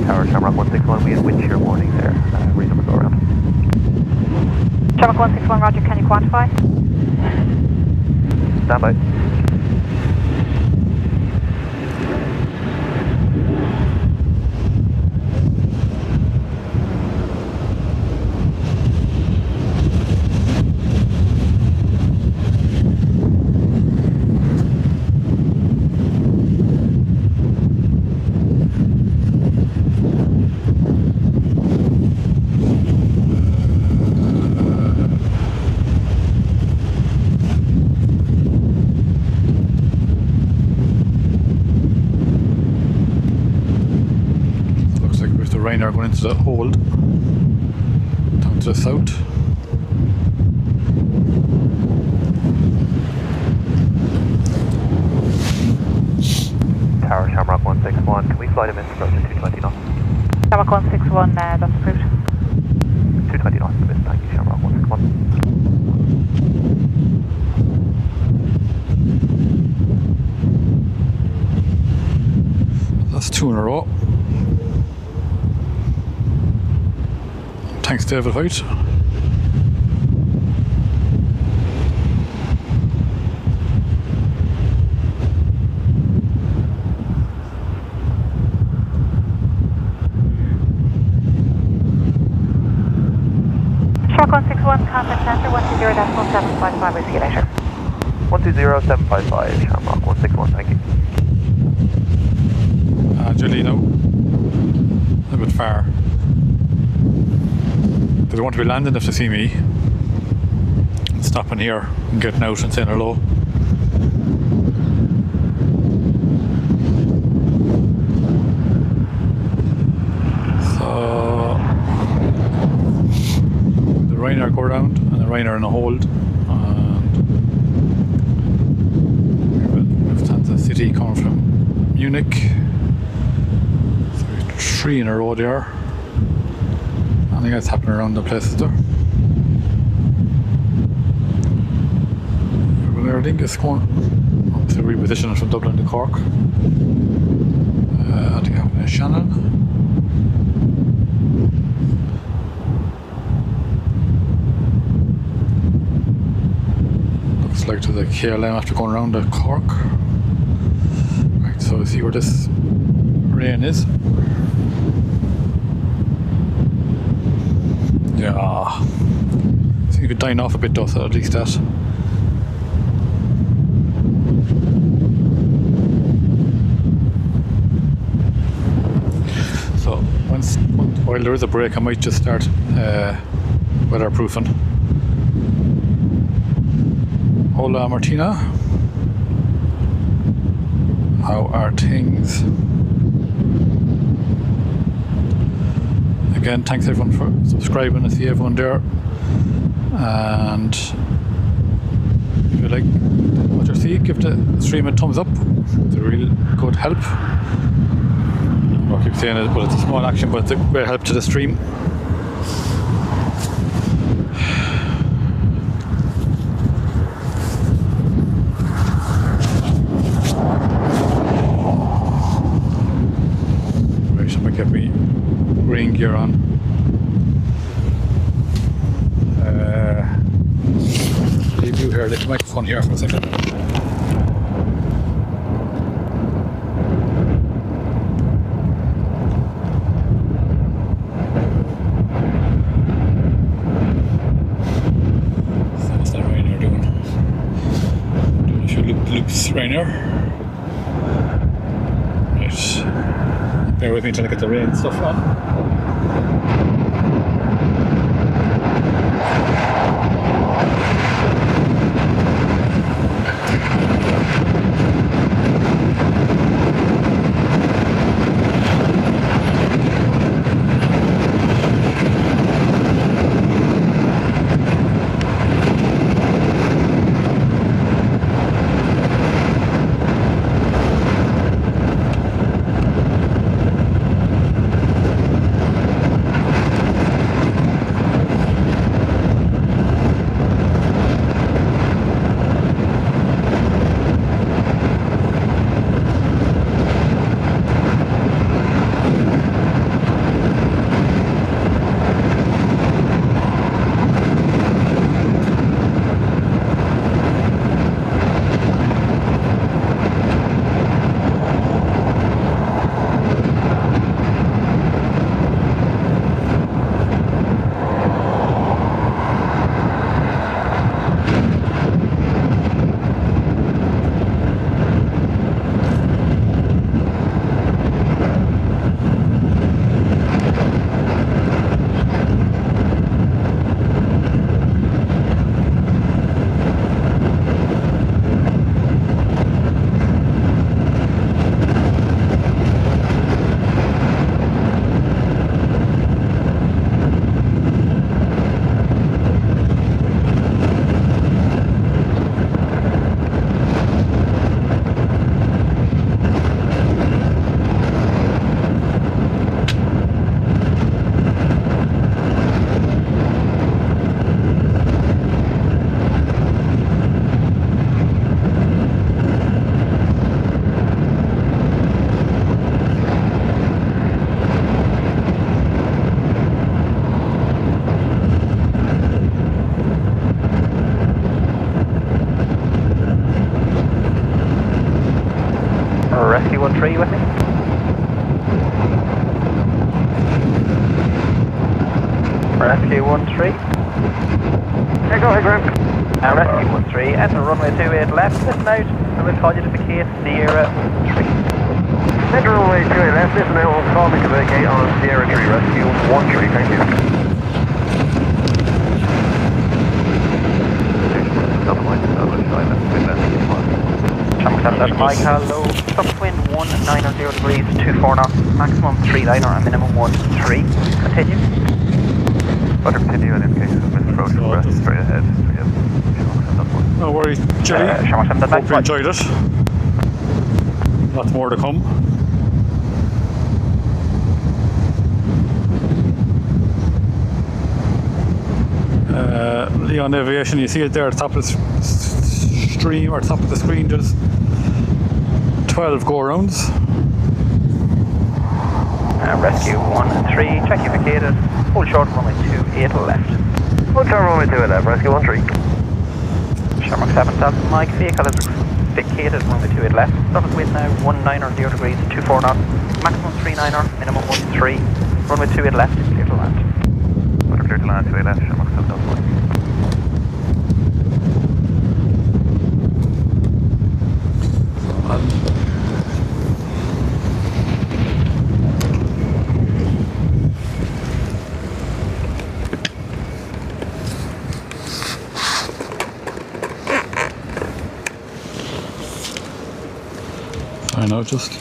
Tower Shamrock 161, we had wind shear warning there. Reasonable go around. Shamrock 161, roger, can you quantify? Stand by. Ryanair going into the hold down to the south. Tower Shamrock 161, can we fly them in approach at 220 knots? Shamrock 161, that's approved. 220 knots, thank you, Shamrock 161. That's two in a row. Thanks, David White. Shark 161, contact center, 120.755, we'll see you later. 120755, Shamrock 161, thank you. Jelino, a bit far. They don't want to be landing if they see me. Stopping here and getting out and saying hello. So the Ryanair go around and the Ryanair in a hold. And Lufthansa City coming from Munich. So we've 3 in a row there. I think that's happening around the places there. Air Lingus going up to reposition from Dublin to Cork. I think happening in Shannon. Looks like to the KLM after going around to Cork. Right, so we see where this rain is. Yeah, seems to be dying off a bit though, so at least that. So while there is a break, I might just start weatherproofing. Hola Martina, how are things? Again, thanks everyone for subscribing. I see everyone there. And if you like what you see, give the stream a thumbs up. It's a real good help. I keep saying it, but it's a small action, but it's a great help to the stream. Right, so I might get me rain gear on. Leave you here, leave the microphone here for a second. So what's that Ryanair doing? Doing a few loops, Ryanair. Right. Bear with me until I get the rain stuff on. 13 with me. Rescue 13. Hey, go ahead, Graham. Rescue 13, enter runway 28 left, listen out, and we'll call you to vacate Sierra 3. Enter runway 28 left, listen out, we'll call me to vacate on Sierra 3, Rescue 13, thank you. That's Mike, hello. Upwind 190 degrees, 24 knots, maximum 3 liner and minimum 13. Continue. Butter continue and indicate Mr. Road to rest straight ahead. No worries, Jerry. Hope you enjoyed it. Lots more to come. Leon Aviation, you see it there at the top of the stream or top of the screen, just 12 go rounds. Rescue 13, check you vacated. Hold short runway 28 left. Hold short runway 28 left, Rescue 13. Shamrock 7 Delta Mike, vehicle is vacated runway 28 left. Surface wind now 190 degrees, 24 knots, maximum 39er, minimum 13. Runway 28 left, clear to land. Clear to land, 28 left, Shamrock 7 Delta Mike. I know, just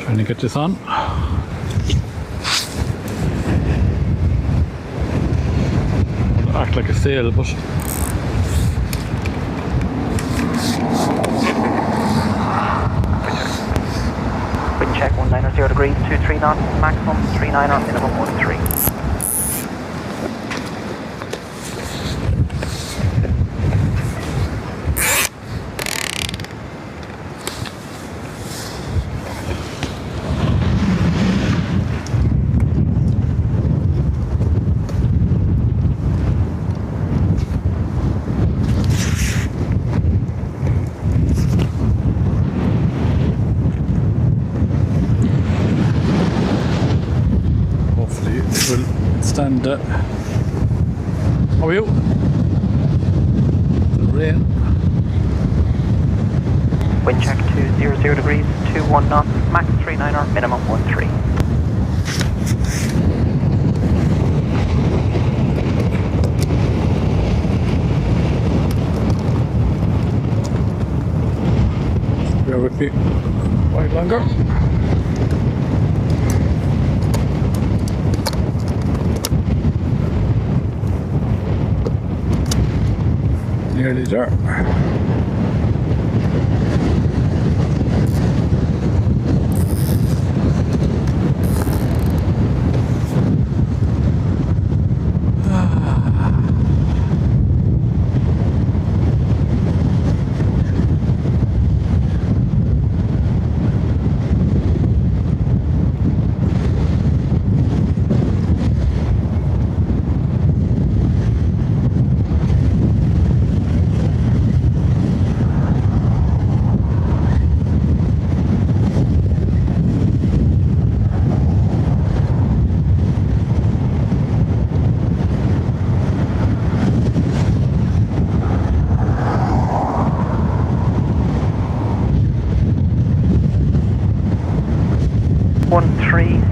trying to get this on. Act like a sail, but Wind check 190 degrees, 23 knots, maximum 39er, minimum 13. stand. How are you? The rain. Wind check to 00 degrees, 21 knots, max 39er, minimum 13. Bear with me. Quite longer. Nearly there.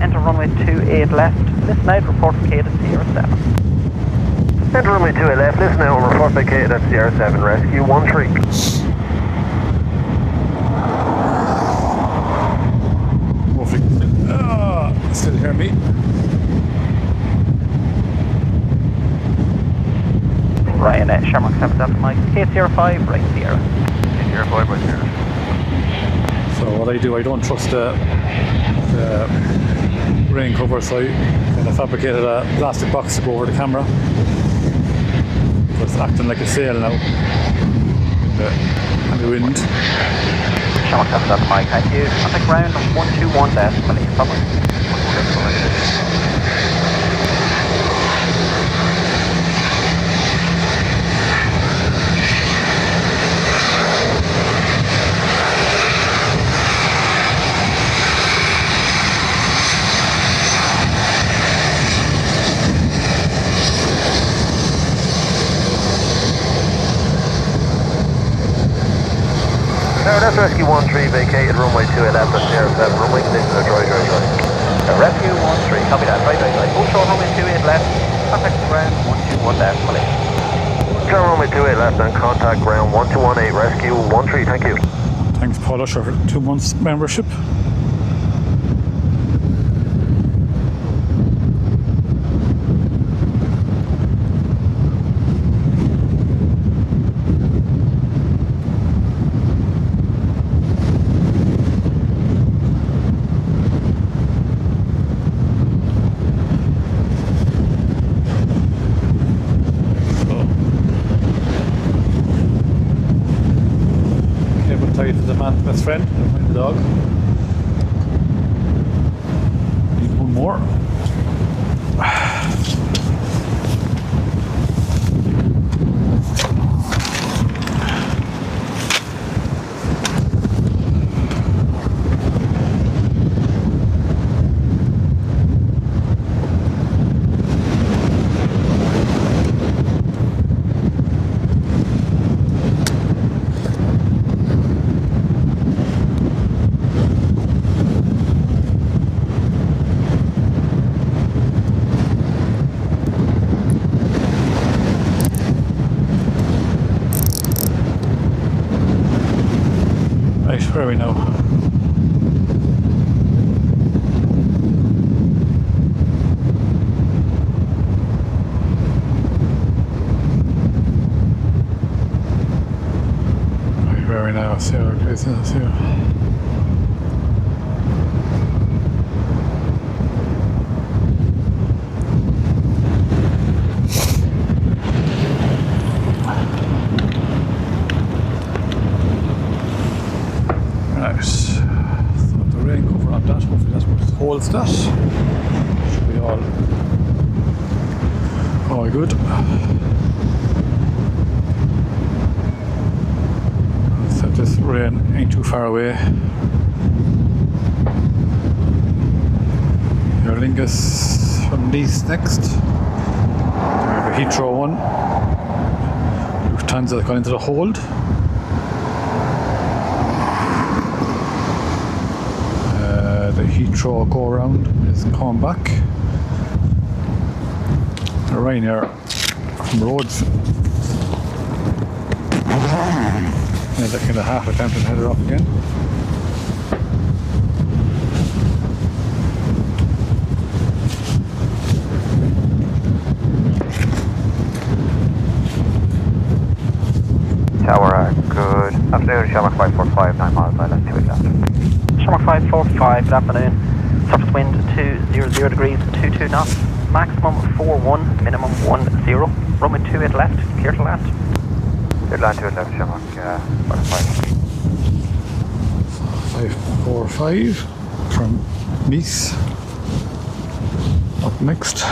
Enter runway 28 left. Listen out, report vacated Sierra 7. Enter runway 28 left, listen out, report vacated at Sierra 7, rescue 13. Still hear me? Ryan at Shamrock 7 Delta Mike, Sierra 5, right Sierra. Sierra 5, right Sierra. So what I do, I don't trust the rain cover, so I kind of fabricated a plastic box to go over the camera. So it's acting like a sail now in the wind. Shamrock 7 Delta Mike, thank you. Contact ground 121 left, please. Public. vacated runway 28 left at 07, runway conditions are dry. Rescue 13, copy that, right. Hold short runway 28 left, contact ground 121 left, Malaysia. Turn runway 28 left and contact ground 1218, rescue 13, thank you. Thanks, Paul Usher, for 2 months membership. Best friend, the dog. Need one more. Where are we now? Where are we now? See how it is. Holds that. Should be all good. So this rain ain't too far away. Aer Lingus from Nice next. There's a Heathrow one. Lufthansa has gone into the hold. The Heathrow go around is coming back. The Ryanair from Rhodes. Yeah, they're kind of half attempting to head her up again. Tower, good afternoon, Shamrock 545, 9 miles island, 2 left. Shamrock 545, good afternoon. Surface wind 200 degrees, 22 knots, maximum 41, minimum 10. Runway 28 left, clear to land. Clear to land, 2 left, Shamrock 545. 545 from Nice. Up next.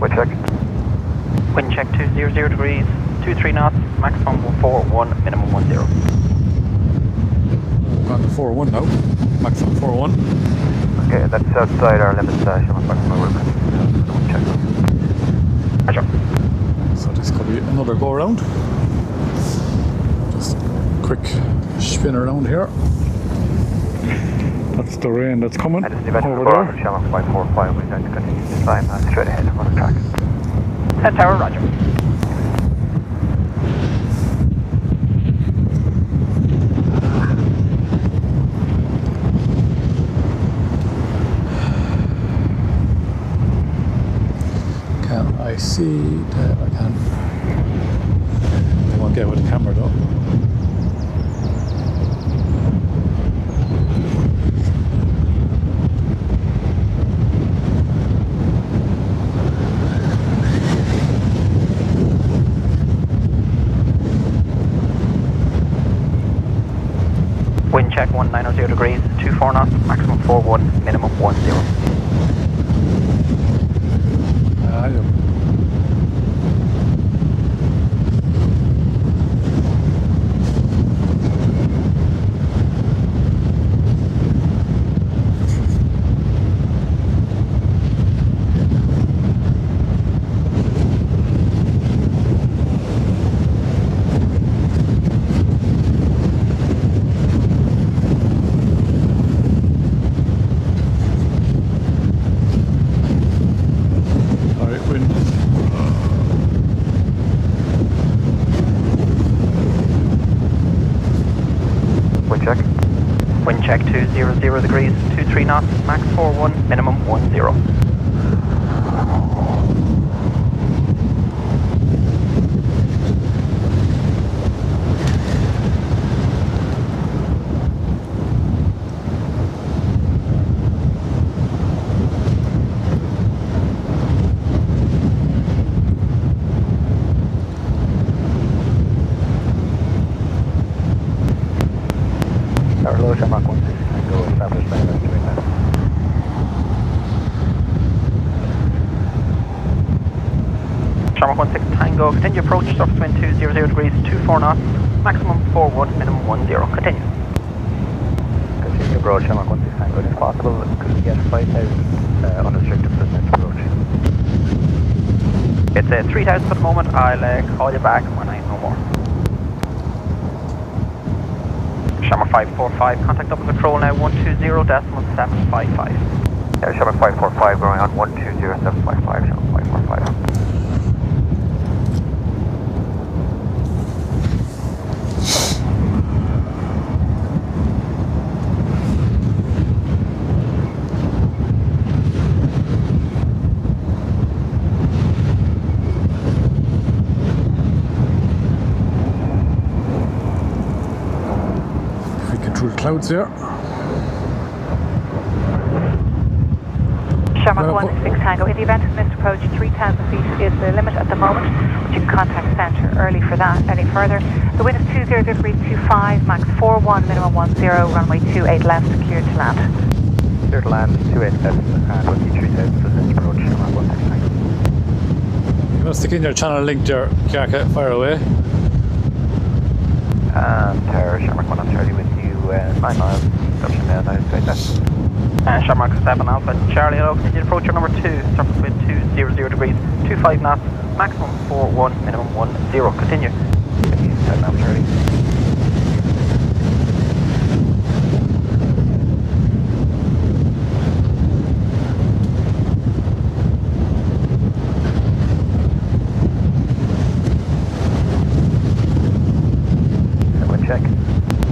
Wind check. Wind check 200 degrees, 23 knots, maximum 41, minimum 10. Gone to 41 now. Maximum 41. Okay, that's outside our limits, Shamrock 545. Wind check. Roger. So this could be another go around. Just quick spin around here. That's the rain that's coming And it's the event over for there. Shamrock 545, we're going to continue to climb straight ahead on the track. 10 tower, roger. Can I see that I can? I won't get with the camera though. Wind check 190 degrees, 24 knots, maximum 41, minimum 10. Yeah. check 200 degrees, 23 knots, max 41, minimum 10. Tower low, Shamrock 16 Tango, establish diversions doing that. Shamrock 16 Tango, continue approach, surface wind 200 degrees, 24 knots, maximum 41, minimum 10. Continue. Continue approach, Shamrock 16 Tango, if possible, could we get 5,000 unrestricted business approach? It's 3,000 for the moment. I'll call you back when I know more. Shamrock 545, contact Dublin Control now 120.755. Yeah, Shamrock 545 going on 120.755, Shamrock 545. Through the clouds there. Shamrock 16 Tango, in the event of missed approach, 3,000 feet is the limit at the moment, but you can contact centre early for that. Any further, the wind is 20 degrees 25, max 41, minimum 10, runway 28 left, cleared to land. Clear to land, 28 left, and with the 3,000 business approach, Shamrock 16 Tango. You must stick in your channel link there, Kiaka, fire away. And Tower Shamrock 130 with you, 9 miles, Dublin, 9 left. Shamrock 7 Alpha, Charlie, hello, continue approach your number 2, surface wind 200 degrees, 25 knots, maximum 41, minimum 10. Continue. 7 Alpha Charlie.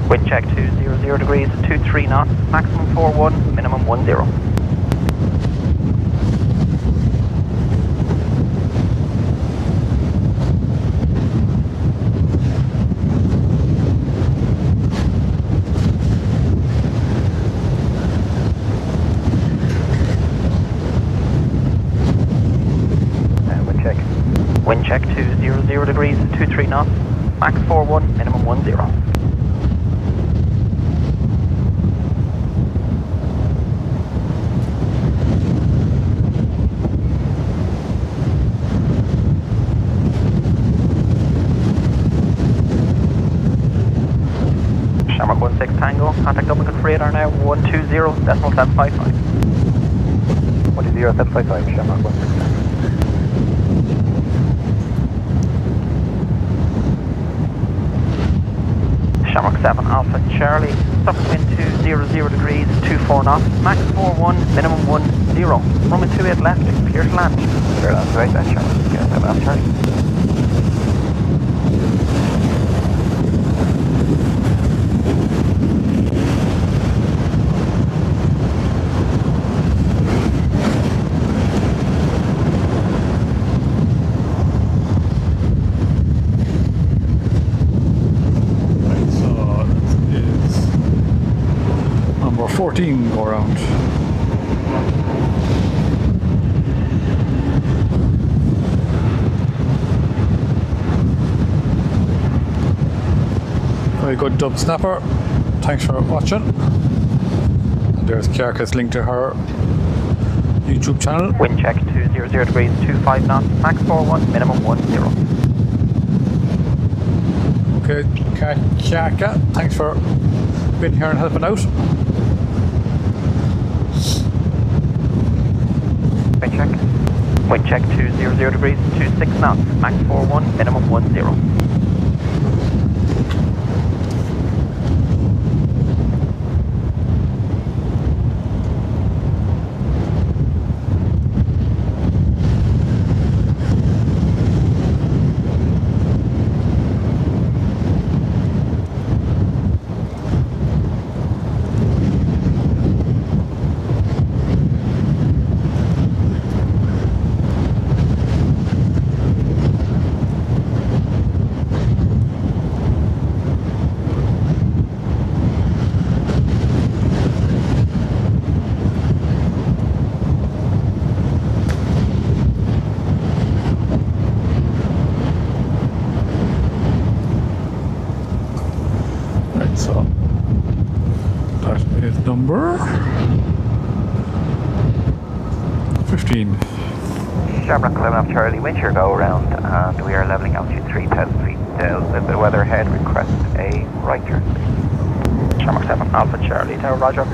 Wind check 200 degrees, 23 knots, maximum 41, minimum 10. Wind check 200 degrees, 23 knots, max 41, minimum 10. Shamrock 16 Tango, contact Dublin Control radar now 120.755. 120.755, Shamrock 16 Tango. Shamrock 7 Alpha Charlie, surface wind 200 degrees, 24 knots, max 41, minimum 10. Runway 28 left, clear to land. Clear to land, right, that's Shamrock 7 Alpha Charlie. So it is number 14 go around. Very good dub snapper. Thanks for watching. And there's Kiarka's link to her YouTube channel. Wind check 200 degrees, 25 knots, max 41, minimum 10. Okay, Kiarka, thanks for being here and helping out. Wind check. Wind check 200 degrees, 26 knots, max 41, minimum 10. Shamrock 11 off Charlie, wind shear go around, and we are levelling altitude 3,000 feet. A little bit of weather ahead, request a right turn. Shamrock 7 Alpha Charlie Tower, roger.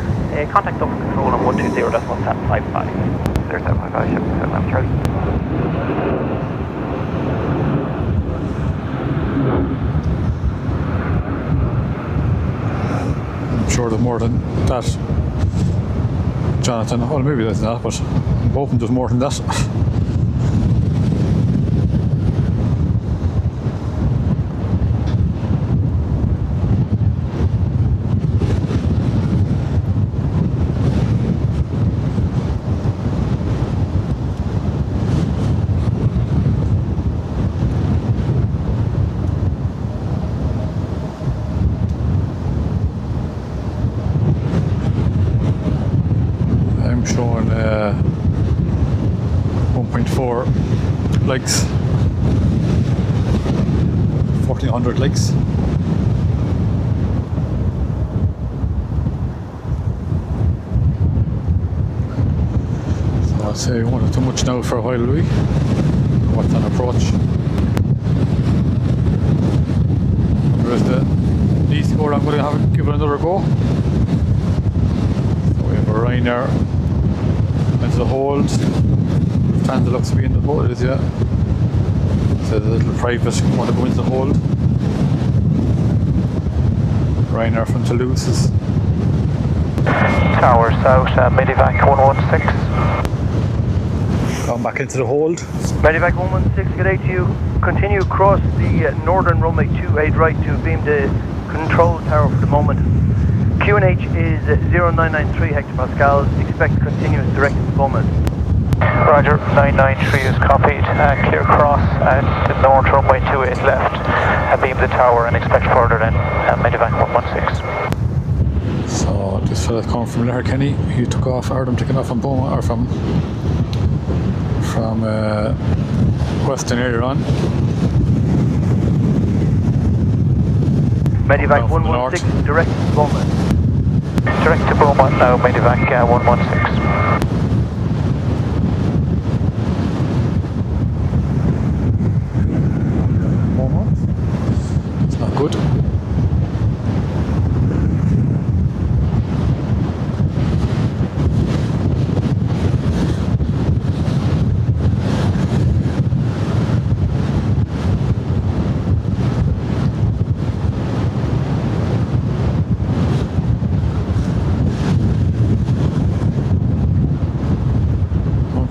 Contact Dublin Control on 120.755. 0755, Shamrock 7 off Charlie. I'm sure there's more than that, Jonathan. Well, maybe there's not, but I'm hoping there's more than that. Showing 1.4 legs, 1400 legs. So I'd say we wanted too much now for a while, Louis. What's an approach? Whereas the east score, I'm going to have it give it another go. So we have a Ryanair into the hold. Lufthansa looks to be in the hold, it is, yeah. So the little private want to go into the hold. Ryanair from Toulouse is Tower South, Medivac 116. gone back into the hold. Medivac 116, good day to you. Continue across the northern runway 28 right to beam the control tower for the moment. QNH is 0993 hectopascals. Expect continuous direct at the moment. Roger, 993 is copied. Clear cross at the north runway 28 left. Beam the tower and expect further then Medivac 116. So this fella coming from Letterkenny, he took off, I heard him taking off from Beaumont, or from Western earlier on. Medivac 116 direct to Beaumont. Direct to Beaumont now, Medivac 116. Beaumont. It's not good.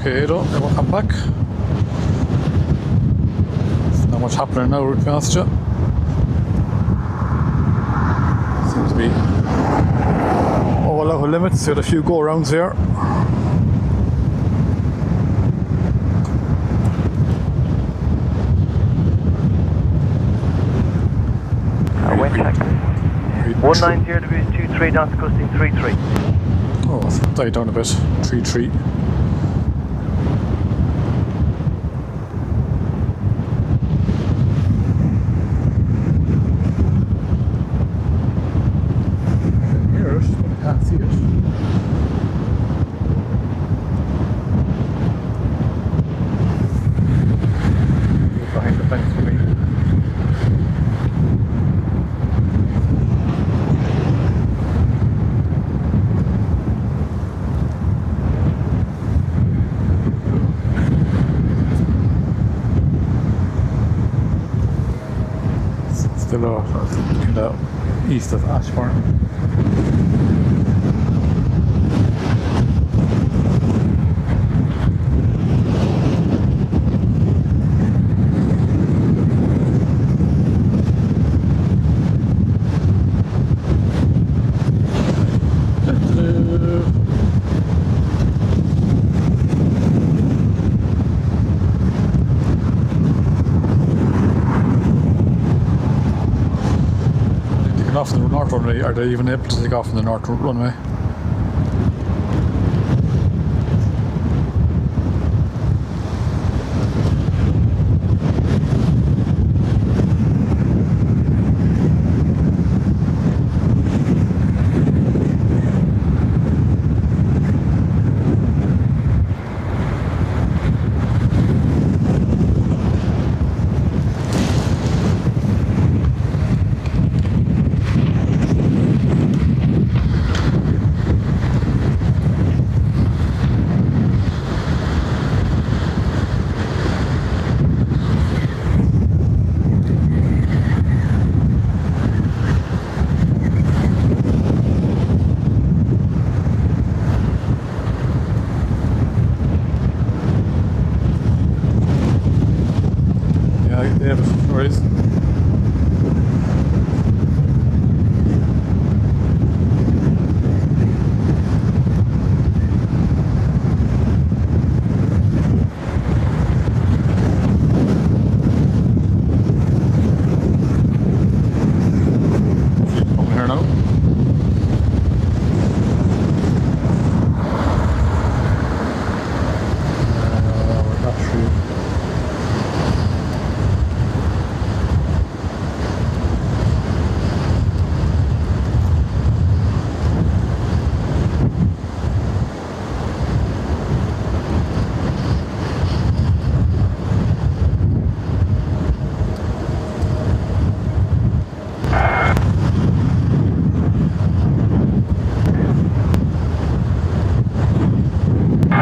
Okay, though, they will come back. There's not much happening now, to be honest with you. Seems to be all out of limits. Got a few go rounds there. Wind check. 190 degrees 23 knots, gusting 33. Oh, it's died down a bit. 3-3. Can't see it. Behind the fence for me. Still off in the east of Ashbourne. Off the north runway, are they even able to take off on the north runway? they have it. No worries. Over here now. We're not through.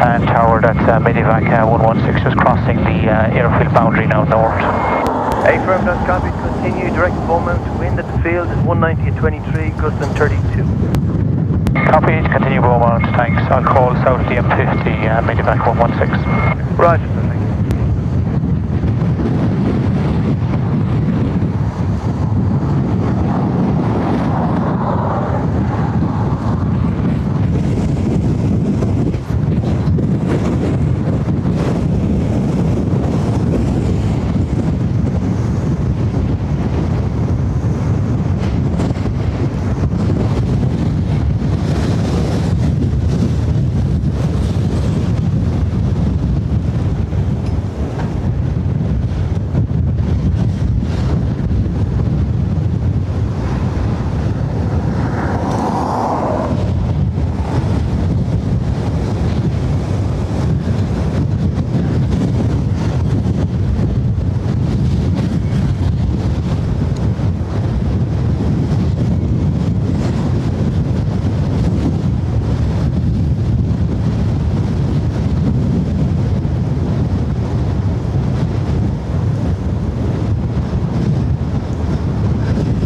And tower, that's Medivac 116 just crossing the airfield boundary now north. Affirm, that's copy. Continue direct Beaumont. Wind at the field is 190 at 23, gusting 32. Copy, continue Beaumont, thanks. I'll call south of the M50, Medivac 116. Roger, thank you.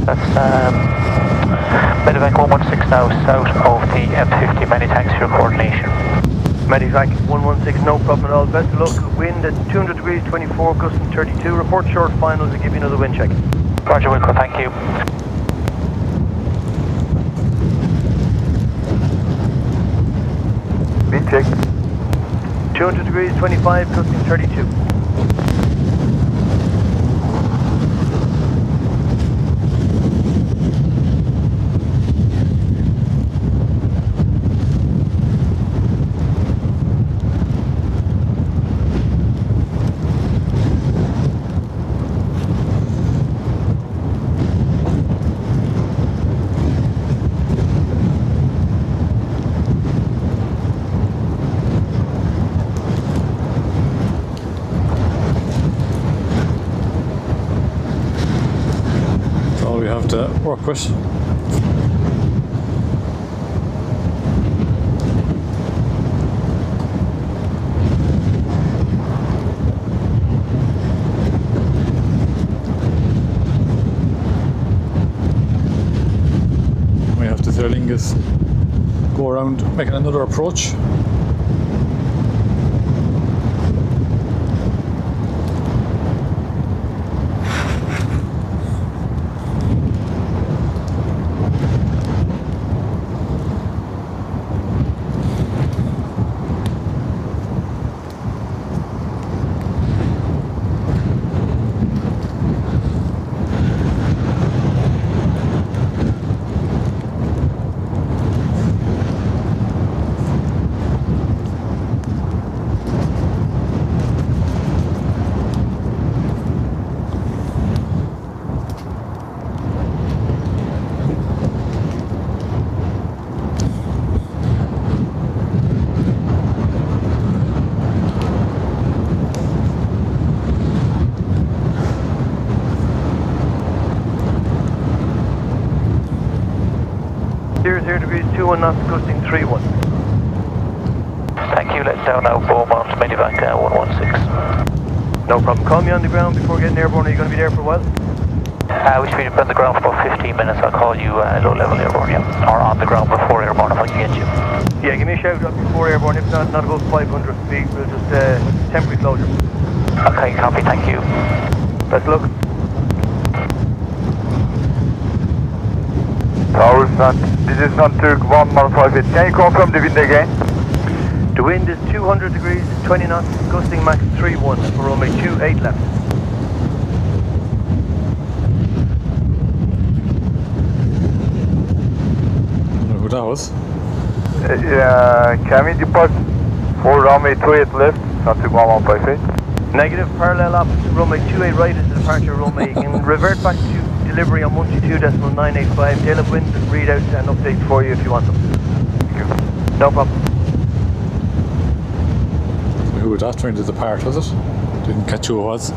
That's Medivac 116 now south of the M50. Many thanks for your coordination. Medivac 116, no problem at all. Best of luck. Wind at 200 degrees 24, gusting 32. Report short finals and give you another wind check. Roger, Wilco, thank you. Wind check. 200 degrees 25, gusting 32. All we have to work with. We have to Terlingus go around making another approach. Degrees 21 knots, gusting 31. Thank you, let's down now Beaumont, Medivac 116. No problem. Call me on the ground before getting airborne. Are you going to be there for a while? We should be on the ground for about 15 minutes. I'll call you low level airborne, yeah. Or on the ground before airborne if I can get you. Yeah, give me a shout up before airborne. If not above 500 feet, we'll just temporary closure. Okay, copy, thank you. Best luck. Tower front, this is on Turk 1158. Can you confirm the wind again? The wind is 200 degrees, 20 knots, gusting max 3-1 for runway 28 left. Who that was? Can we depart for runway 28 left, on Turk 1158? Negative, parallel opposite runway 28 right is the departure runway. You can revert back to delivery on 122.985. Tail of wind readouts and updates for you if you want them. No problem. Who was that trying to depart, was it? Didn't catch who it was.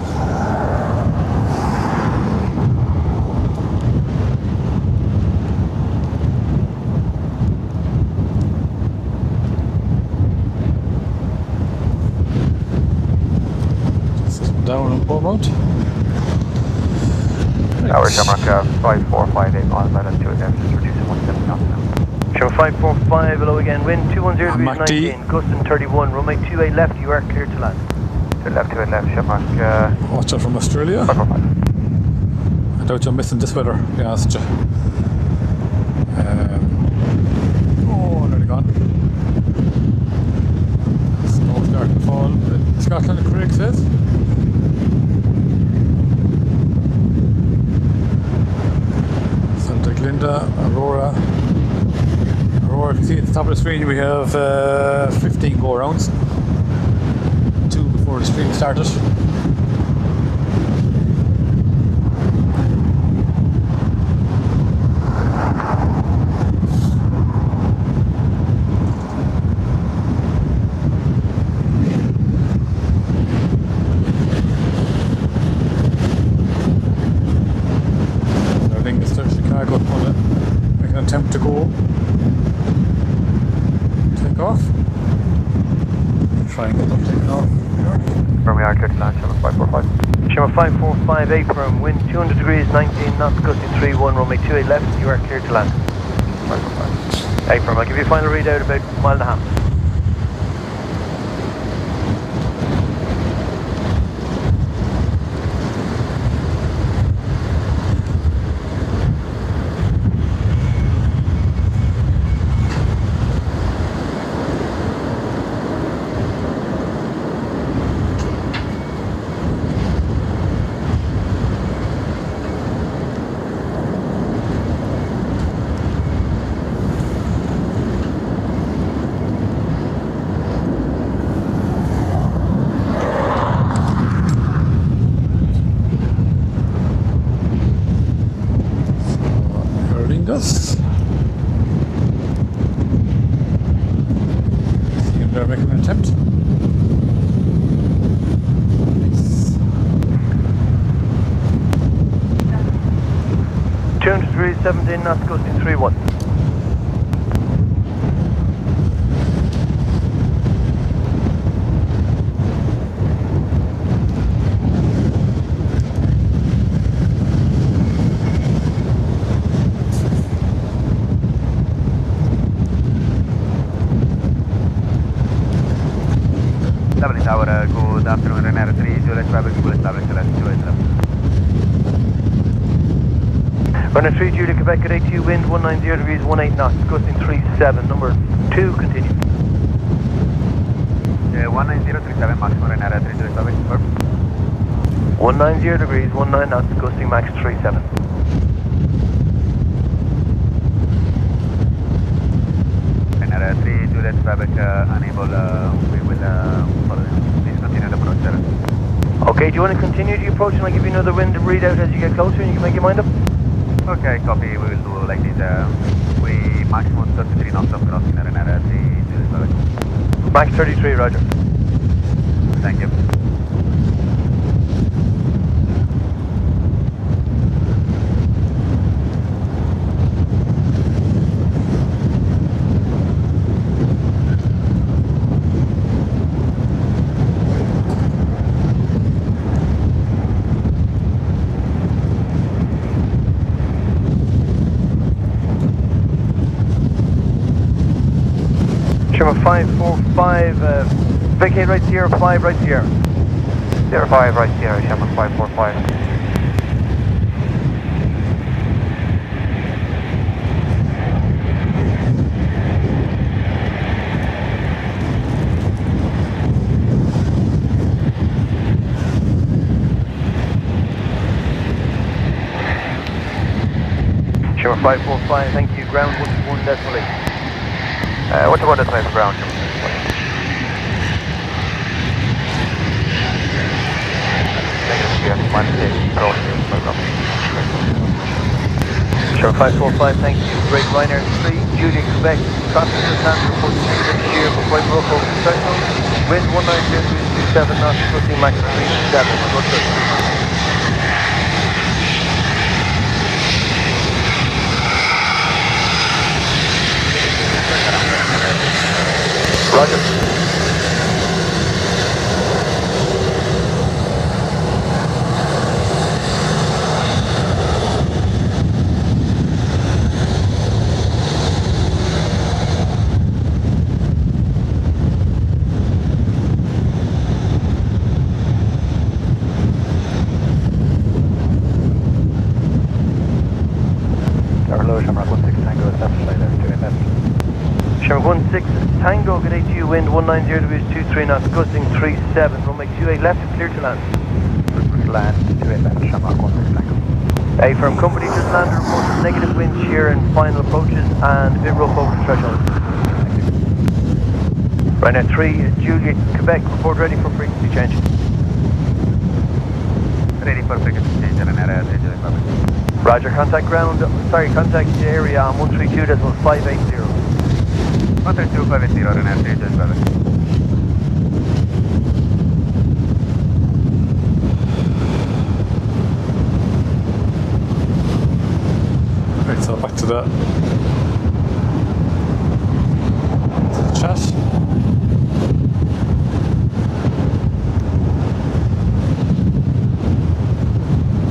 Down on board mode. Tower Shamrock 5458 on by the 2 just reducing 17 knots now. Shamrock 545 below again, wind 210 degrees Mac D. 19, gusting 31, runway 28 left, you are clear to land. 2 left, Shamrock Watch out from Australia. 545. I doubt you're missing this weather, to be honest with you. Oh, nearly gone. Snow starting to fall in Scotland, Craig says. Santa Glinda, Aurora. Aurora, if you see at the top of the screen, we have 15 go rounds. 2 before the stream started. Attempt to go take off. Try and get them taken off. From we are clear to land, Shamrock 545. Shamrock 5458 firm, wind 200 degrees 19 knots, gusting 3-1, runway 28 left, you are clear to land. 545. Hey firm, I'll give you a final readout about a mile and a half. Gusts. See if they're making an attempt. Nice. 200 degrees 17 knots, gusting 3-1. Dublin Tower, good afternoon, Ryanair 3, Juliet Traffic, full establish left, 28 left. Runner 3, Juliet Quebec at 82, wind 190 degrees 18 knots, gusting 37, number 2, continue. 19037, maximum Ryanair 3, Juliet Traffic, confirm. 190 degrees 19 knots, gusting max 37. Ryanair 3, Juliet Traffic, unable, we will follow this. Please continue the approach, sir. Okay, do you want to continue the approach and I'll give you another wind readout as you get closer and you can make your mind up? Okay, copy, we will do like this. We maximum 33 knots of crossing Ryanair 3, Juliet Traffic. Max 33, roger. Thank you. Shamrock 545, vacate right Sierra, 5 right Sierra. 05 right Sierra, Shamrock 545. Sure, 545, thank you. Ground 121 decimal 8. 121 decimal for ground, Shamrock. Sure, 545, thank you. Great Ryanair 3, Juliet, Quebec. Traffic to stand report negative shear for quite rough over the threshold. Wind 190.27 knots, gusting max 37. Good. Roger. Tower low, Shamrock 16 Tango, Intensifying there, 2 in left. Shamrock 16 Tango, good ATU, wind 190 degrees, 23 knots, gusting 37. Runway 28 left, clear to land. Land, 2 in left, Shamrock 16 Tango. A firm company just landed reports negative wind shear and final approaches and a bit rough over the threshold. Ryanair 3, Juliet, Quebec, report ready for frequency change. Ready for frequency change, Ryanair 3, Roger, contact contact area on 132.580. 132.580, Ryanair 3, Right, so back to the chat.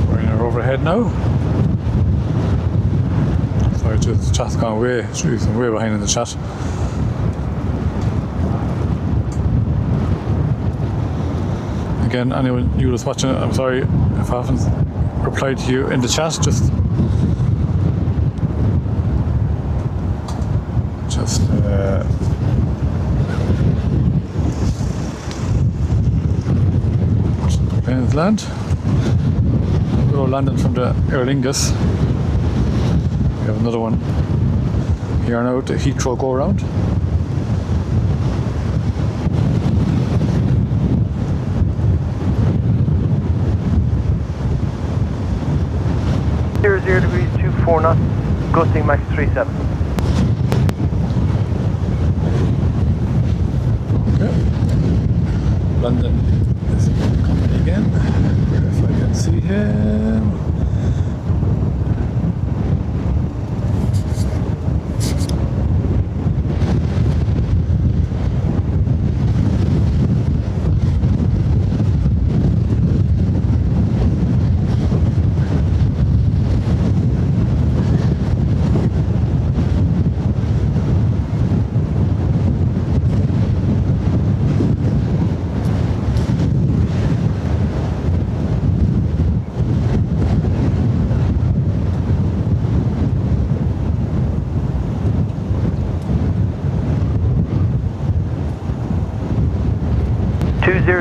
We're in our overhead now. Sorry, the chat's gone way, geez, I'm way behind in the chat. Again, anyone you was watching it, I'm sorry if I haven't replied to you in the chat, just planes land. We're all landing from the Aer Lingus. We have another one here now, the Heathrow go around. Zero degrees, 24 knots, gusting max 37. London is coming again. If I can see him.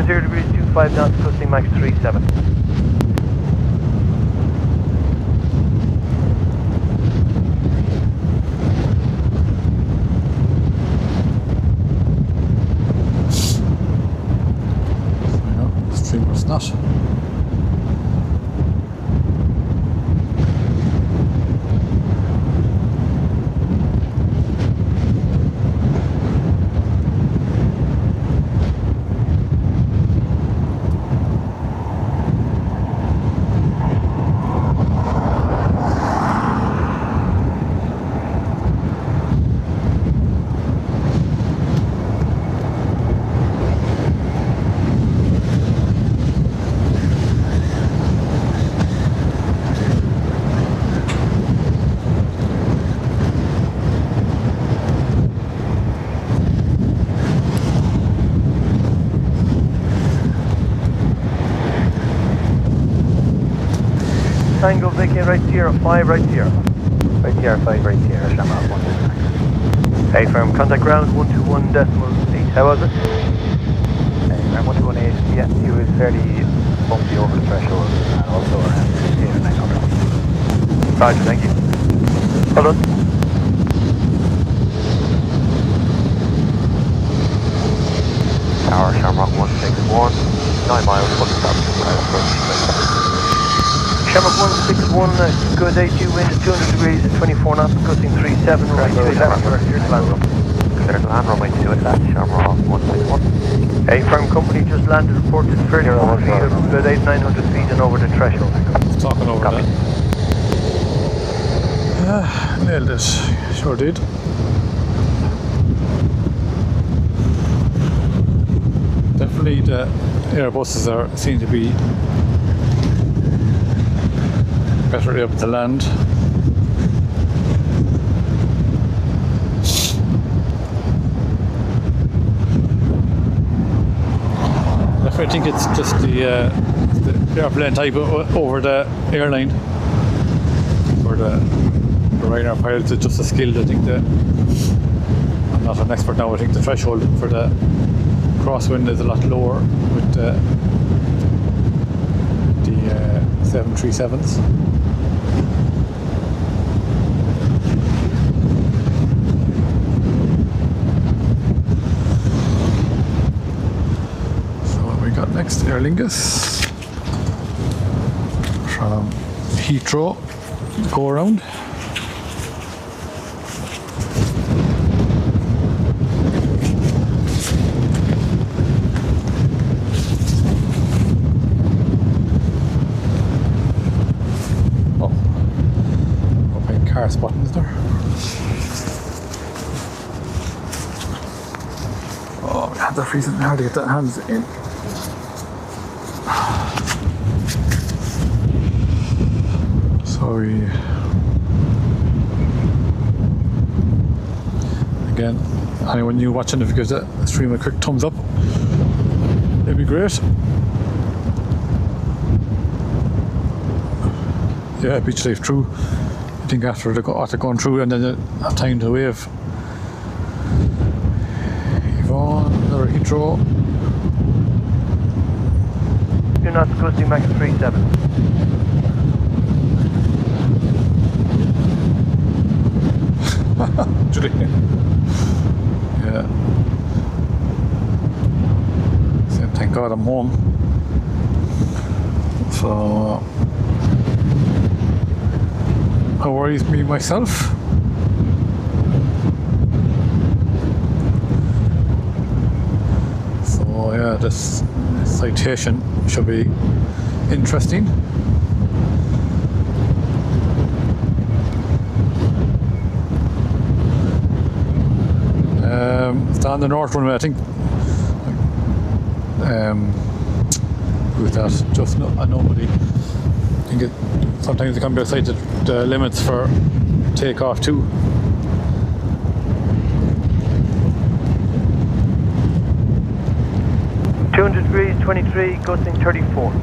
Zero degrees, 25 knots, gusting max 37. Streamer's not. Tango, vacate right Sierra 5, right Sierra. Right Sierra 5, right Sierra, Shamrock 1. Hey, firm, contact ground 121.8. How was it? Around 118, yeah, he was fairly bumpy over the threshold and also around 8 or 900. Roger, thank you. Hold on. Tower, Shamrock 161, 9 miles, 1 stop, Shamrock 161, good ATU wind at 200 degrees, 24 knots, gusting 37, right 2 left, here's land room. Consider land runway 2 at left, Shamrock 161. Hey, firm company just landed, reported 34 feet, good 800-900 feet and over the threshold. Talking over Copy. that. Nailed it. Sure did. Definitely the Airbuses seem to be better able to land. I think it's just the airplane type over the airline, or the Ryanair pilots. It's just a skill. I think I'm not an expert now. I think the threshold for the crosswind is a lot lower with the 737s. Next, Aer Lingus from Heathrow, go around. Oh, open car spotting is there. Oh, my hands are freezing, hard to get that hands in. Sorry. Again, anyone new watching, if you give the stream a quick thumbs up, it'd be great. Yeah, beach life through. I think after going through and then you have time to wave. Yvonne, another Heathrow. You're not gusting max 37. Actually, yeah. So, thank God I'm home. So, that worries me myself. So, yeah, this citation should be interesting. It's on the north runway, I think. Who's that? Just nobody. I think sometimes it can be outside the limits for takeoff too. degrees, 23, gusting 34.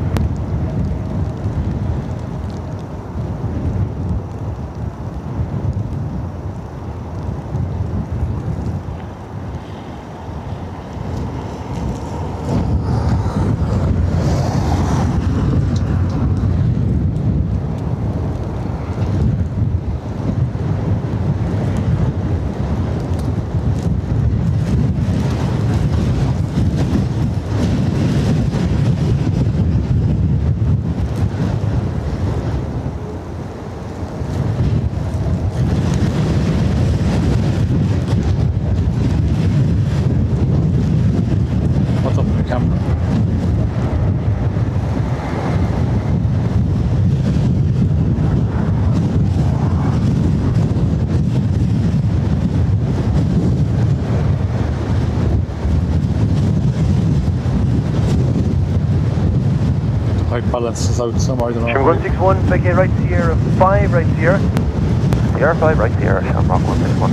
Balances out somewhere, I don't know. Shamrock 161, vacate right Sierra 5, right Sierra. Sierra 5, right Sierra, Shamrock 161.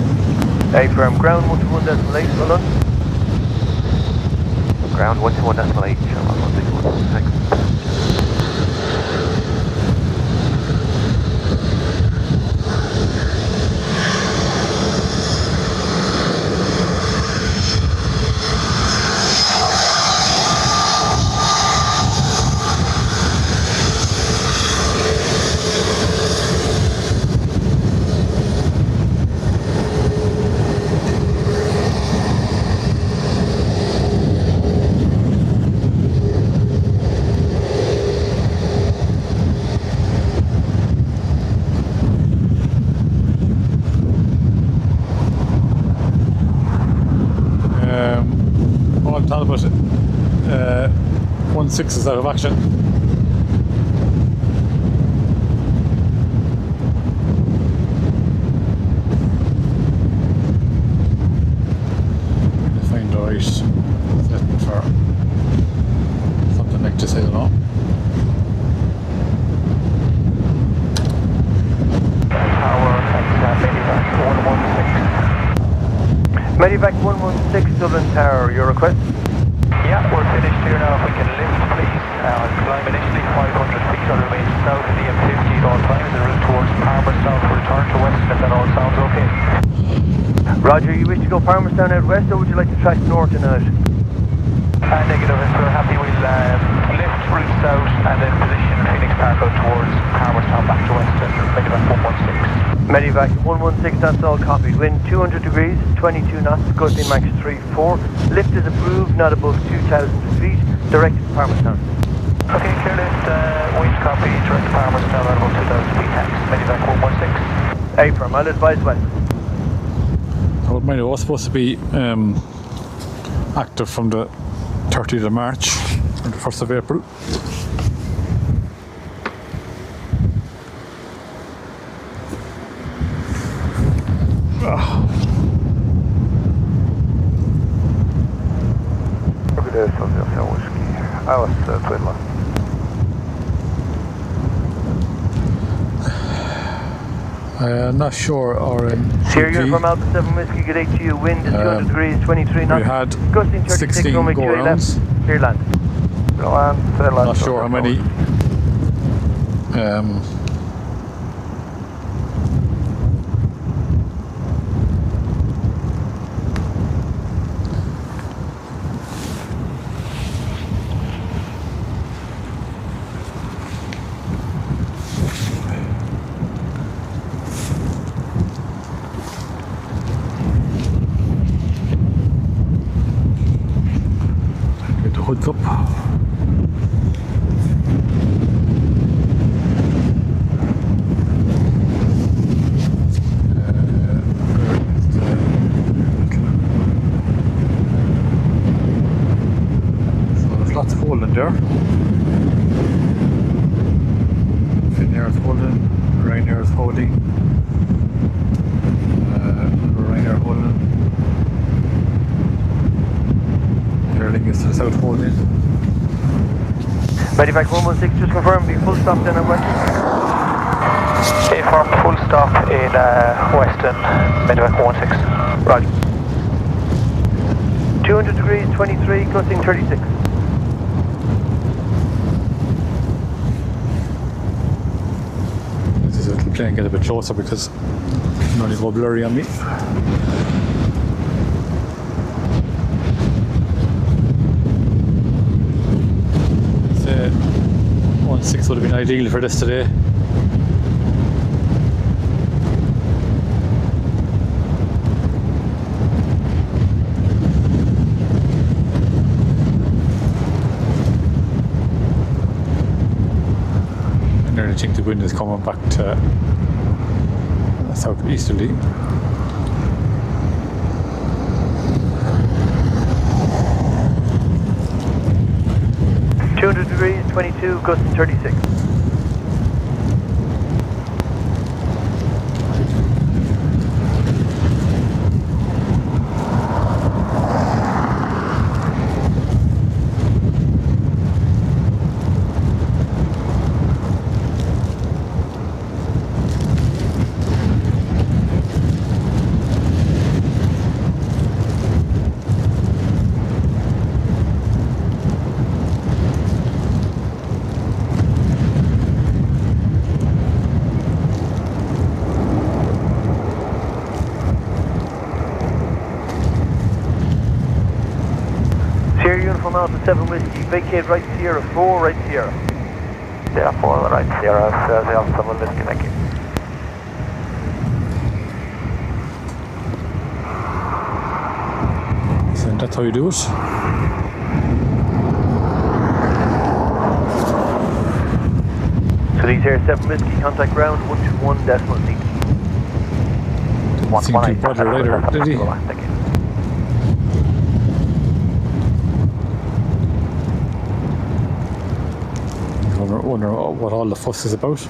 Hey, firm, ground 121.8, hold on. Ground 121.8, Shamrock 161. Thanks. 116 is out of action. Find the right setting for something like this, I don't know. Medivac 116 Dublin Tower, your request? Yeah, we're finished here now. If we can lift, please. Climb initially 500 feet on the remain south of the M50 at all times and route towards Palmerstown. Return to west if that all sounds okay. Roger, you wish to go Palmerstown out west or would you like to track north and out? Negative, if we're happy, we'll lift, route south and then position Phoenix Park out towards Palmerstown back to west and Medivac 116. Medivac 116, that's all copied. Wind 200 degrees, 22 knots, gusting max 3-4. Lift is approved, not above 2,000 feet. Directed to Palmerstown. Okay, clear lift, wind copy, direct to Palmerstown at about 2,000 feet, thanks. Medivac 116. Affirm, I'll advise west. I would mind it was supposed to be active from the 30th of March or the 1st of April. I was Twiddler. I'm not sure, or in Sierra Uniform Alpha 7 Whiskey, good day to you. Wind is 200 degrees, 23 knots. we had gusting 36, 16 runway 28 go-rounds. left. Clear land. Go on, Not sure how many get the hoods up. Lots of holding there. Finnair is holding, Ryanair is holding, Ryanair holding, Aer Lingus to the south holding. Medivac 116, just confirm, be full stop then at west. Affirm, full stop in Western, Medivac 116. Roger. 200 degrees, 23, gusting 36. This little plane get a bit closer because it's not even blurry on me. Say 1.6 would have been ideal for this today. I think the wind is coming back to southeasterly. Degrees, 22, gusting 36. Uniform Alpha 7 Whiskey, vacate right Sierra 4, right Sierra. Sierra 4, right Sierra, Alpha 7 Whiskey, thank you. So that's how you do it. So these here 7 Whiskey, contact ground 121.8. Didn't seem too bother later, did he? Thank you. wonder what all the fuss is about.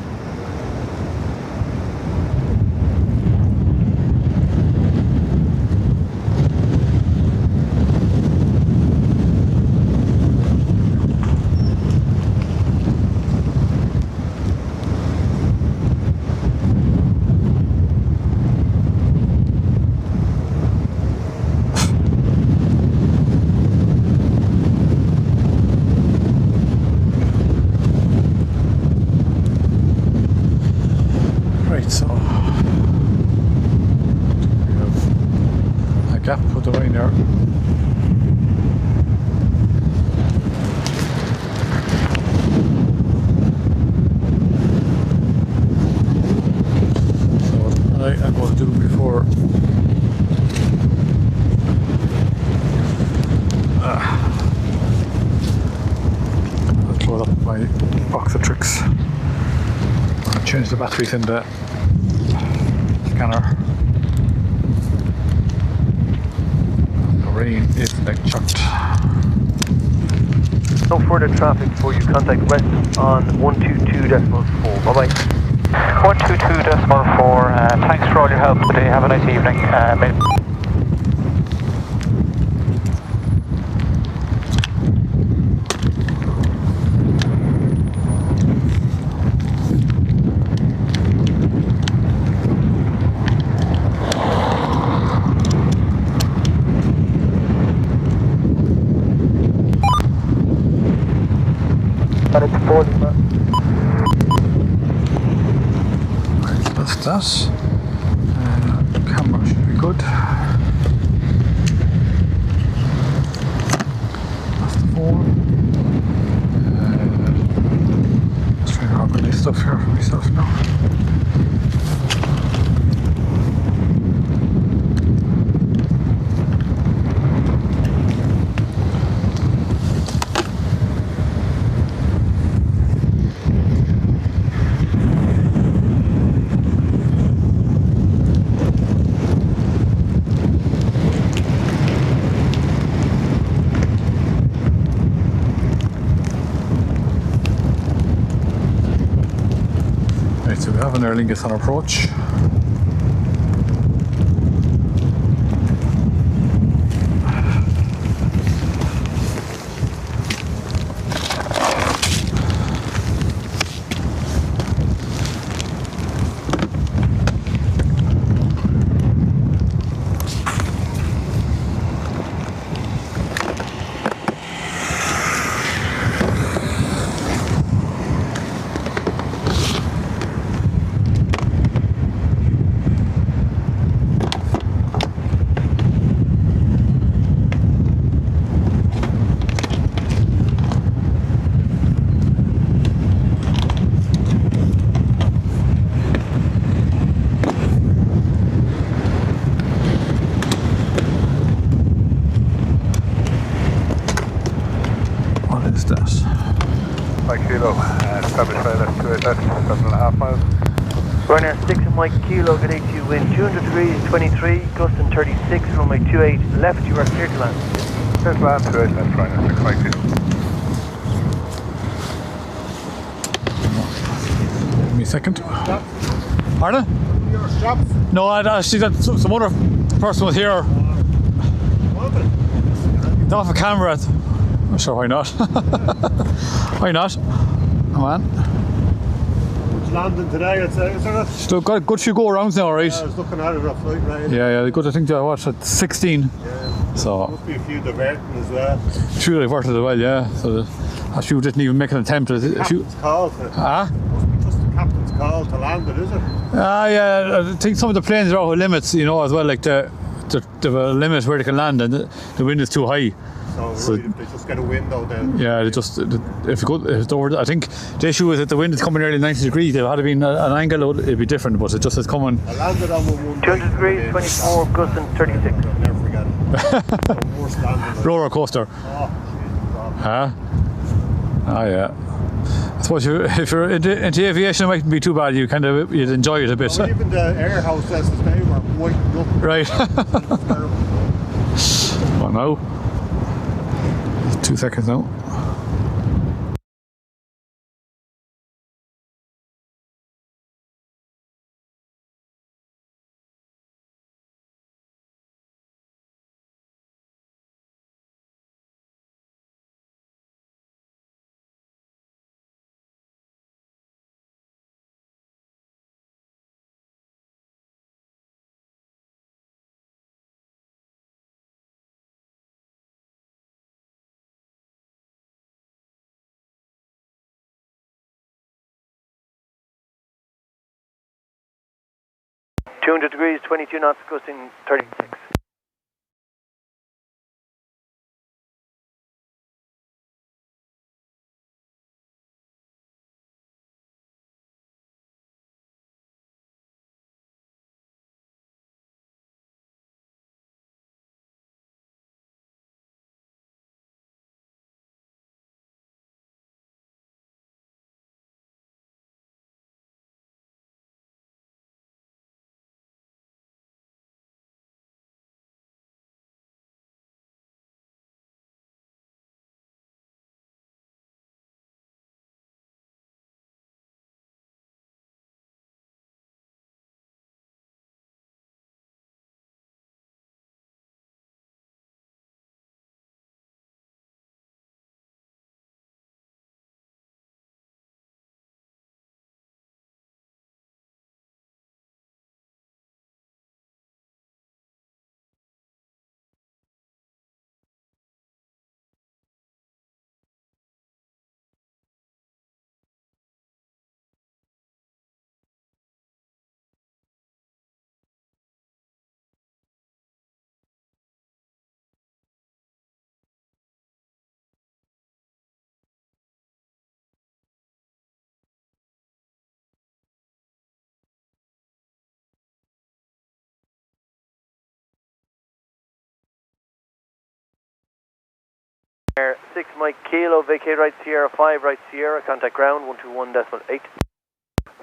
So we have a gap with the rain there. So what I'm going to do before I'll load up my box of tricks. I'll change the batteries in the scanner. The rain is like chucked. No further traffic for you. Contact West on 122.4. Bye bye. 122.4. Thanks for all your help today. Have a nice evening. And it's 40, man. Right, so that's that. Camera should be good. That's the phone. Just trying to organize stuff here for myself now. Right, so we have an Aer Lingus on approach. Is that? 5 kilo, established trailer, 28 left, 7.5 miles. Ryanair 6 and Mike Kilo, good 82 wind, 200 degrees, 23, gusting 36, runway 28, left, you are clear to land. Clear to land, 28 left, Ryanair 6, 5 kilo. Give me a second. Pardon? Your straps. No, I see that some other person was here. Don't have a camera. I'm sure, why not? Why not? Come on. It's landing today, I'd say, isn't it? Still got a good few go arounds now, right? Yeah, I was looking at it rough light rain. Yeah, good. I think they watched at 16. Yeah. So, Must be a few diverting as well. few diverted as well, yeah. So, a few didn't even make an attempt. A few, Captain's call to, huh? must be just the captain's call to land it, is it? Yeah, I think some of the planes are out of limits, you know, as well. Like, they have a limit where they can land, and the wind is too high. So right, if they just get a window then. Yeah, if it's over, I think the issue is that the wind is coming nearly 90 degrees. If it had been an angle, it'd be different, but it just is coming. I landed on 200 degrees, 24, gusting 36. I'll never forget it. Worst landing. Roller coaster. Oh, Huh? Ah, yeah. I suppose if you're into aviation, it mightn't be too bad. You'd enjoy it a bit. well, even the air hostesses, they were whiting up. Right. Terrible. Well, now. 2 seconds now. 200 degrees, 22 knots, gusting 36. Air 6 Mike Kilo, vacate right Sierra 5, right Sierra, contact ground 121.8.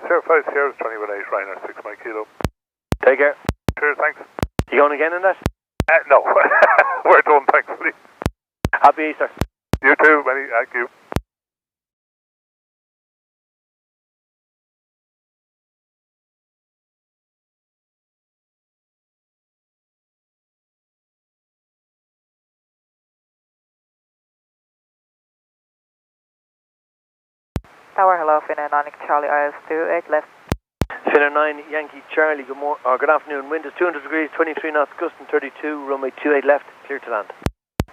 Sierra 5 Sierra 20.8, Ryanair 6 Mike Kilo. Take care. Cheers, thanks. You going again in that? No, we're done, thankfully. Happy Easter. You too, many, thank you. Tower, hello, Finnair 9 Charlie, IS 28 left. Finnair 9 Yankee Charlie, good afternoon. Wind is 200 degrees, 23 knots, gusting 32, runway 28 left, clear to land.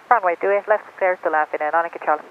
Runway 28 left, clear to land, Finnair 9 Charlie.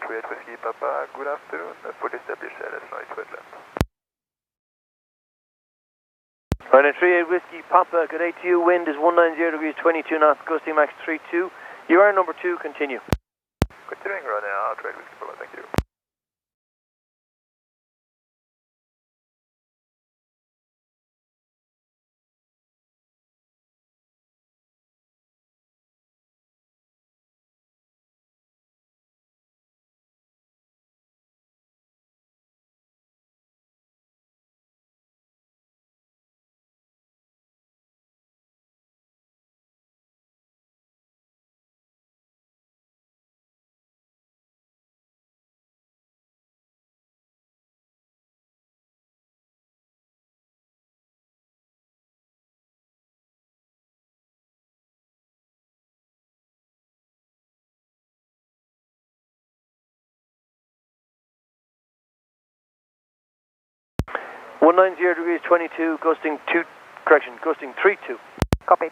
Create Whiskey Papa, good afternoon, full established LS right wetland. Ryanair 38 Whiskey Papa, good day to you. Wind is 190 degrees, 22 knots, gusting max 32. You are number 2, continue. Continuing Ryanair, trade Whiskey Papa, thank you. One 190 degrees, 22, gusting Correction, gusting 3-2. Copy.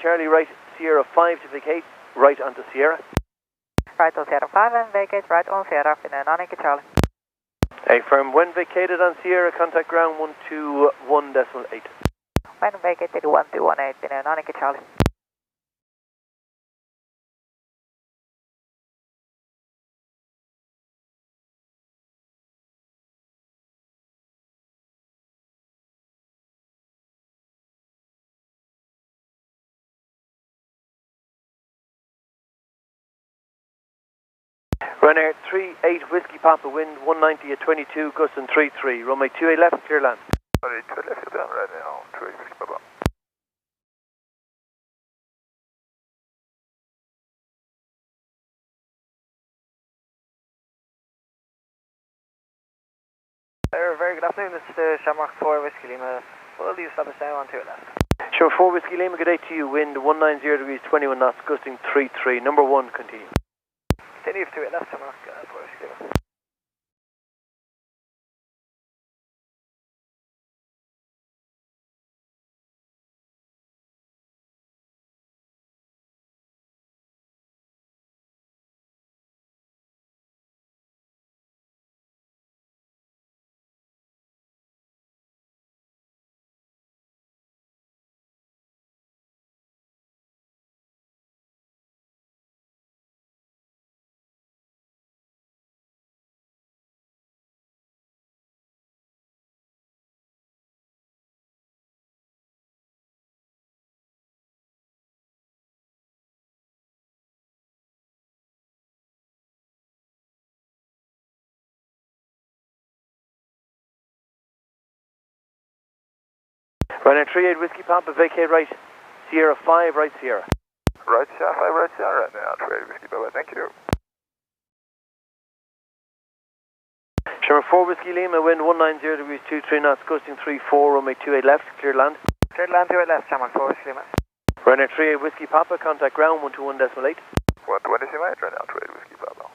Charlie right, Sierra 5 to vacate, right onto Sierra. Right on Sierra 5 and vacate right on Sierra in Annika Charlie. A firm when vacated on Sierra, contact ground 121.8. When vacated 1218 in Annika Charlie. Ryanair 38 Whiskey Papa, wind 190 at 22, gusting 3-3. Runway 28 left, clear land. Runway 28 left, clear land right now. 38 Whiskey Papa. Very good afternoon, this is Shamrock 4 Whiskey Lima. Will you stop us down on 2 left? Shamrock 4 Whiskey Lima, good day to you. Wind 190 degrees, 21 knots, gusting 3-3. Number 1, continue. Continue to 2 left, Shamrock 4 Whiskey Lima. Ryanair 38 Whiskey Papa, vacate right, Sierra 5, right Sierra. Right Sierra 5, right Sierra right now. 38 Whiskey Papa, thank you. Shamrock 4 Whiskey Lima, wind 190 degrees, 23 knots, gusting 3-4, runway 28 left, clear land. Clear land 2 left, Shamrock 4 Whiskey Lima. Ryanair 38 Whiskey Papa, contact ground 121.8. 120 right now, 38 Whiskey Papa.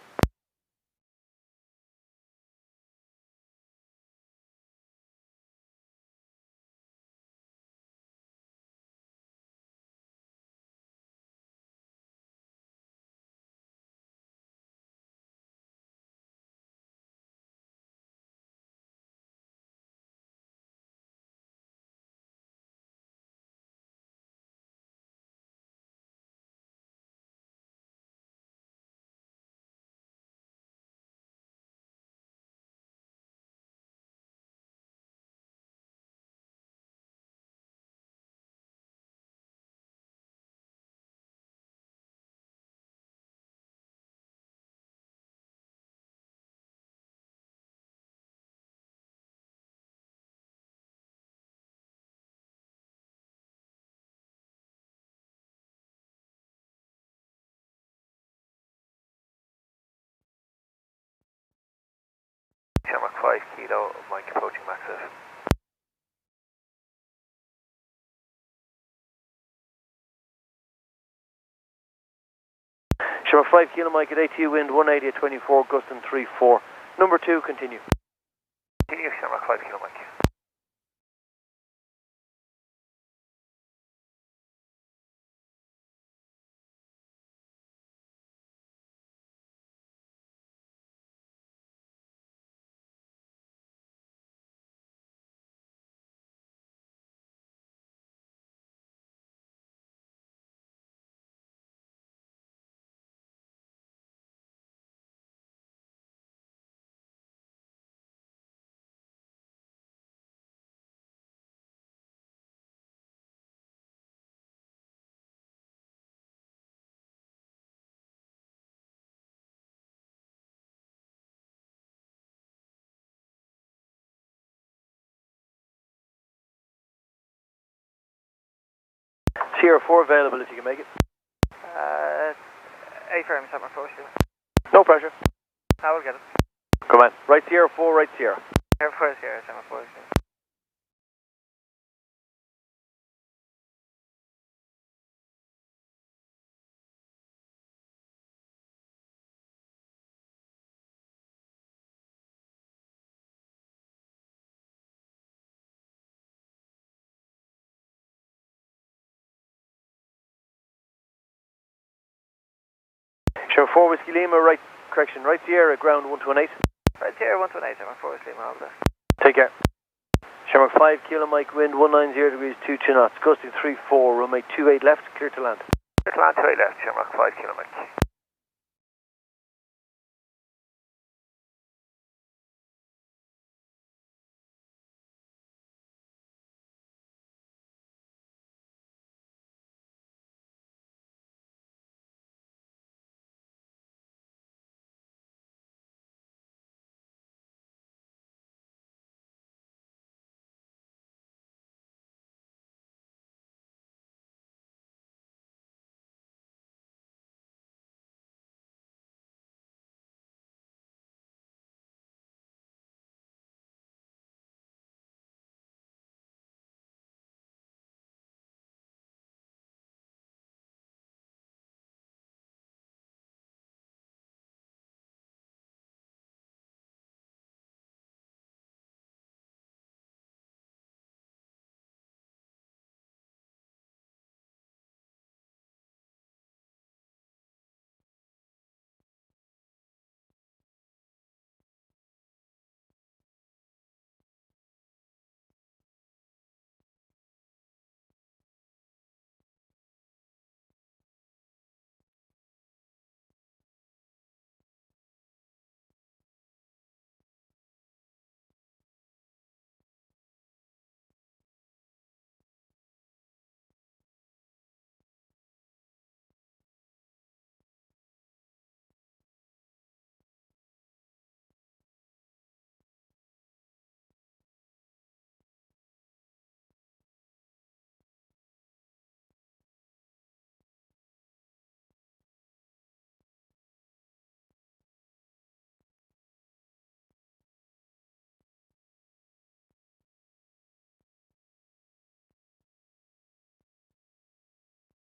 Shamrock 5 Kilo, Mike approaching Maxis. Shamrock 5 Kilo Mike at ATU, wind 180 at 24, gusting 3-4. Number 2, continue. Continue, Shamrock 5 Kilo Mike. Sierra 4 available if you can make it. 8 firm, 7 approach. No pressure. I will get it. Come on. Right Sierra 4, right Sierra. Sierra 4, Sierra 7 approach. Sierra 4 Whiskey Lima, right Sierra, ground 118. Right Sierra 128, 7 approach, Lima, all the best. Take care. Shamrock 5 kilo Mike, wind 190 degrees, 22 knots, gusting 3-4, runway 28 left, clear to land. Clear to land 28 left, Shamrock 5 kilo Mike.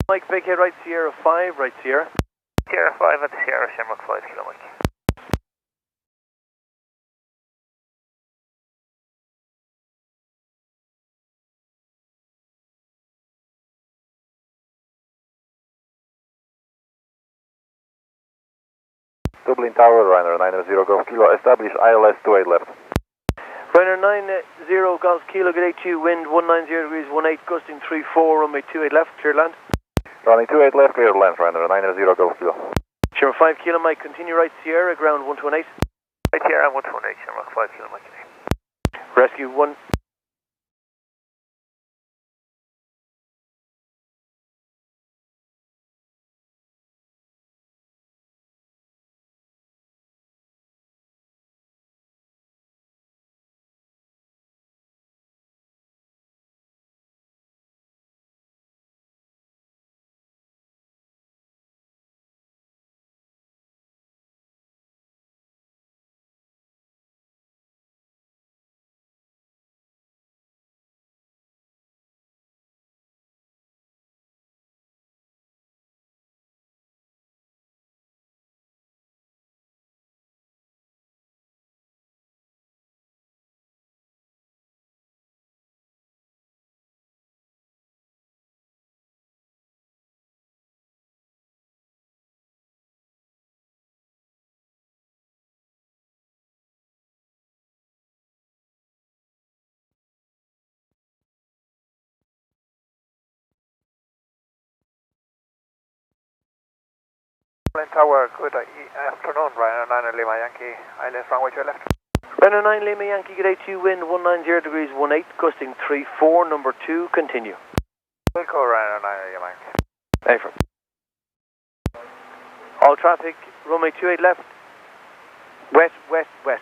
Mike, vacate right Sierra 5, right Sierra. Sierra 5 at the Sierra, Shamrock 5 kilo Mike. Dublin Tower, Ryanair 90 Golf Kilo, establish ILS 28 left. Ryanair 90 Golf Kilo, good 82, wind 190 degrees, 18, gusting 3-4, runway 28 left, clear land. Running 28 left, clear to land, Ryanair 90 Golf Kilo. Shamrock 5 kilo Mike, continue right Sierra, ground 128. Right Sierra 128, Shamrock 5 kilo Mike. Rescue 1. Dublin Tower, good afternoon, Ryanair 9 Lima Yankee, ILS runway 2 left. Ryanair 9 Lima Yankee, good 82, wind 190 degrees, 18, gusting 3-4, number 2, continue. Wilco, Ryanair 9 Lima Yankee. Affirm. All traffic, runway 28 left, west, west, west.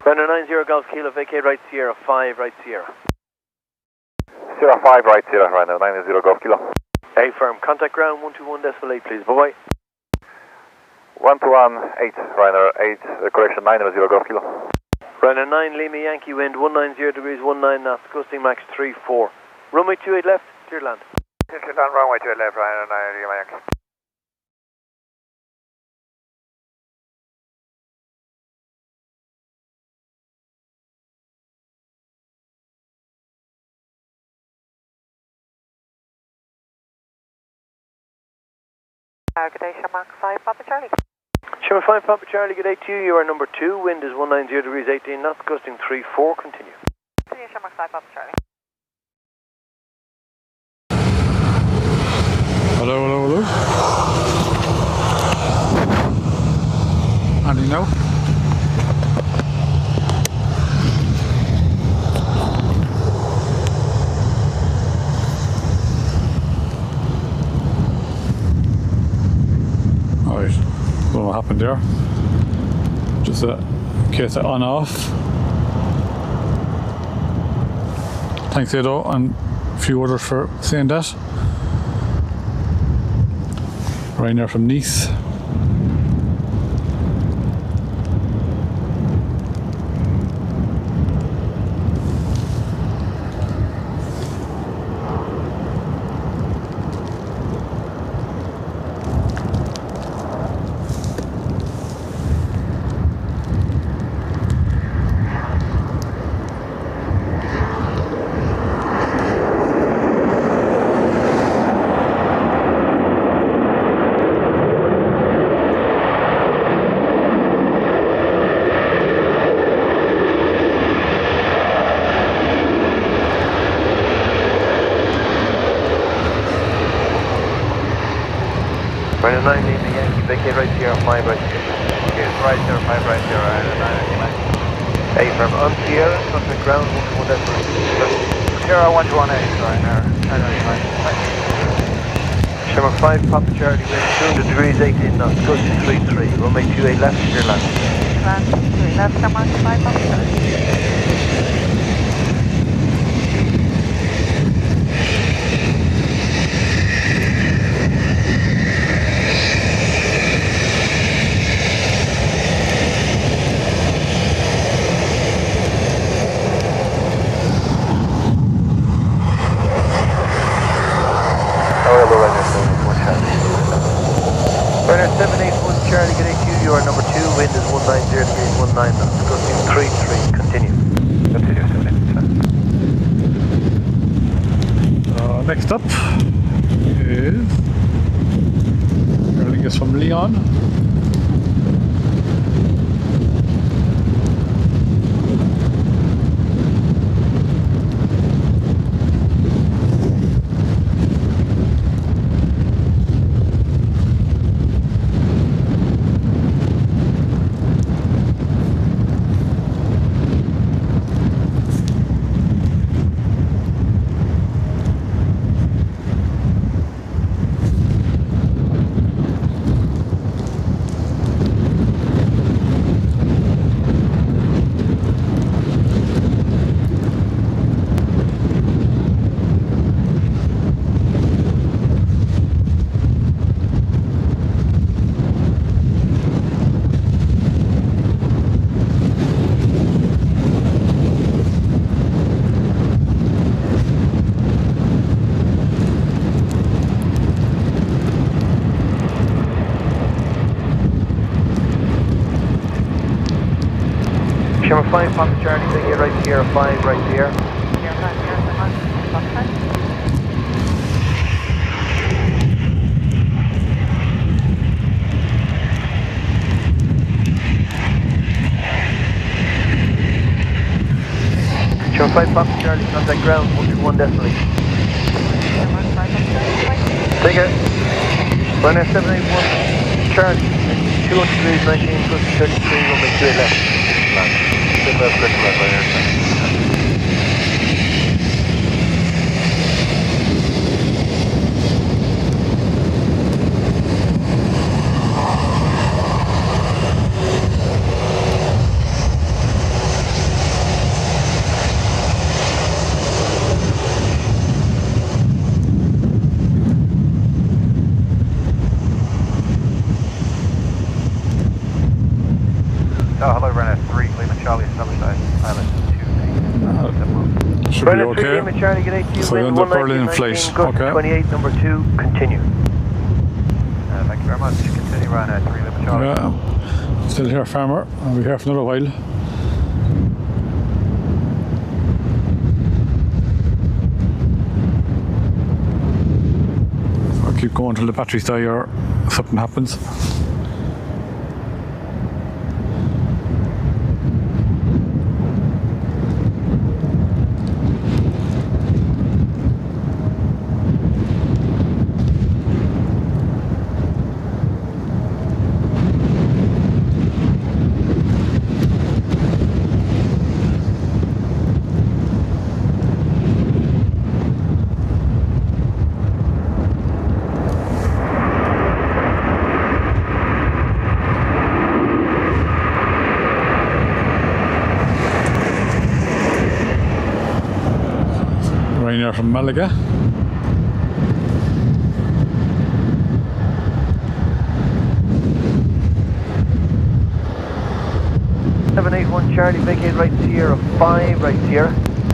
Runner 90 Golf Kilo, vacate right Sierra, 5 right Sierra. Sierra 5 right Sierra, Ryanair 90 Golf Kilo. A firm, contact ground 121.8 please, bye bye. 121.8, Ryanair 8, correction 90 Golf Kilo. Ryanair 9, Lima Yankee wind 190 degrees 19 knots, gusting max 34. Runway 28 left, clear land. Clear land, runway 28 left, Ryanair 9, Lima Yankee. Good day, Shamrock 5, Papa Charlie. Shamrock 5, Papa Charlie, good day to you. You are number 2, wind is 190 degrees 18 knots, gusting 34, continue. Continue, Shamrock 5, Papa Charlie. Hello, hello, hello. Andy, no? Alright, don't know what happened there. Just a case of on off. Thanks Edo and a few others for saying that. Ryanair from Nice. Ryanair 9, Lima Yankee, vacate right Sierra, 5 right Sierra. Okay, right Sierra 5 right Sierra, Ryanair 9, Lima Yankee. A firm, on Sierra, contact ground 121.8. Sierra 118, Ryanair 9, Lima Yankee. Shamrock 5, Papa Charlie, wind 200 degrees 18 knots, gusting 33. Runway 28 left, clear land. Land 28 left, Shamrock 5, Papa Charlie. Ryanair 781 Charlie, good day to you. You are number 2, wind is 190 degrees 19 knots, gusting 33, continue. Continue, 787. Next up is Aer Lingus from Leon. Shamrock 5, Papa Charlie, vacate right Sierra, 5 right Sierra. Sierra 5, Shamrock 5, Papa Charlie. Shamrock 5, Papa Charlie, contact ground 121.8. Shamrock 5, Papa Charlie. Take it. Ryanair 781 Charlie, 200 degrees 19, gusting 33, runway 28 left. Land. Good left, Ryanair 7. Should Brennan, be 3 okay. Lima Charlie, get ATU, So wind end up Berlin 119, flight. gust Okay. 28, number 2, continue. Thank you very much. Continue Ryanair 3 Lima Charlie. Yeah. Still here, Farmer. I'll be here for another while. I'll keep going till the batteries die or something happens. Ryanair from Malaga. Seven eight one Charlie, vacate right Sierra 5, right Sierra.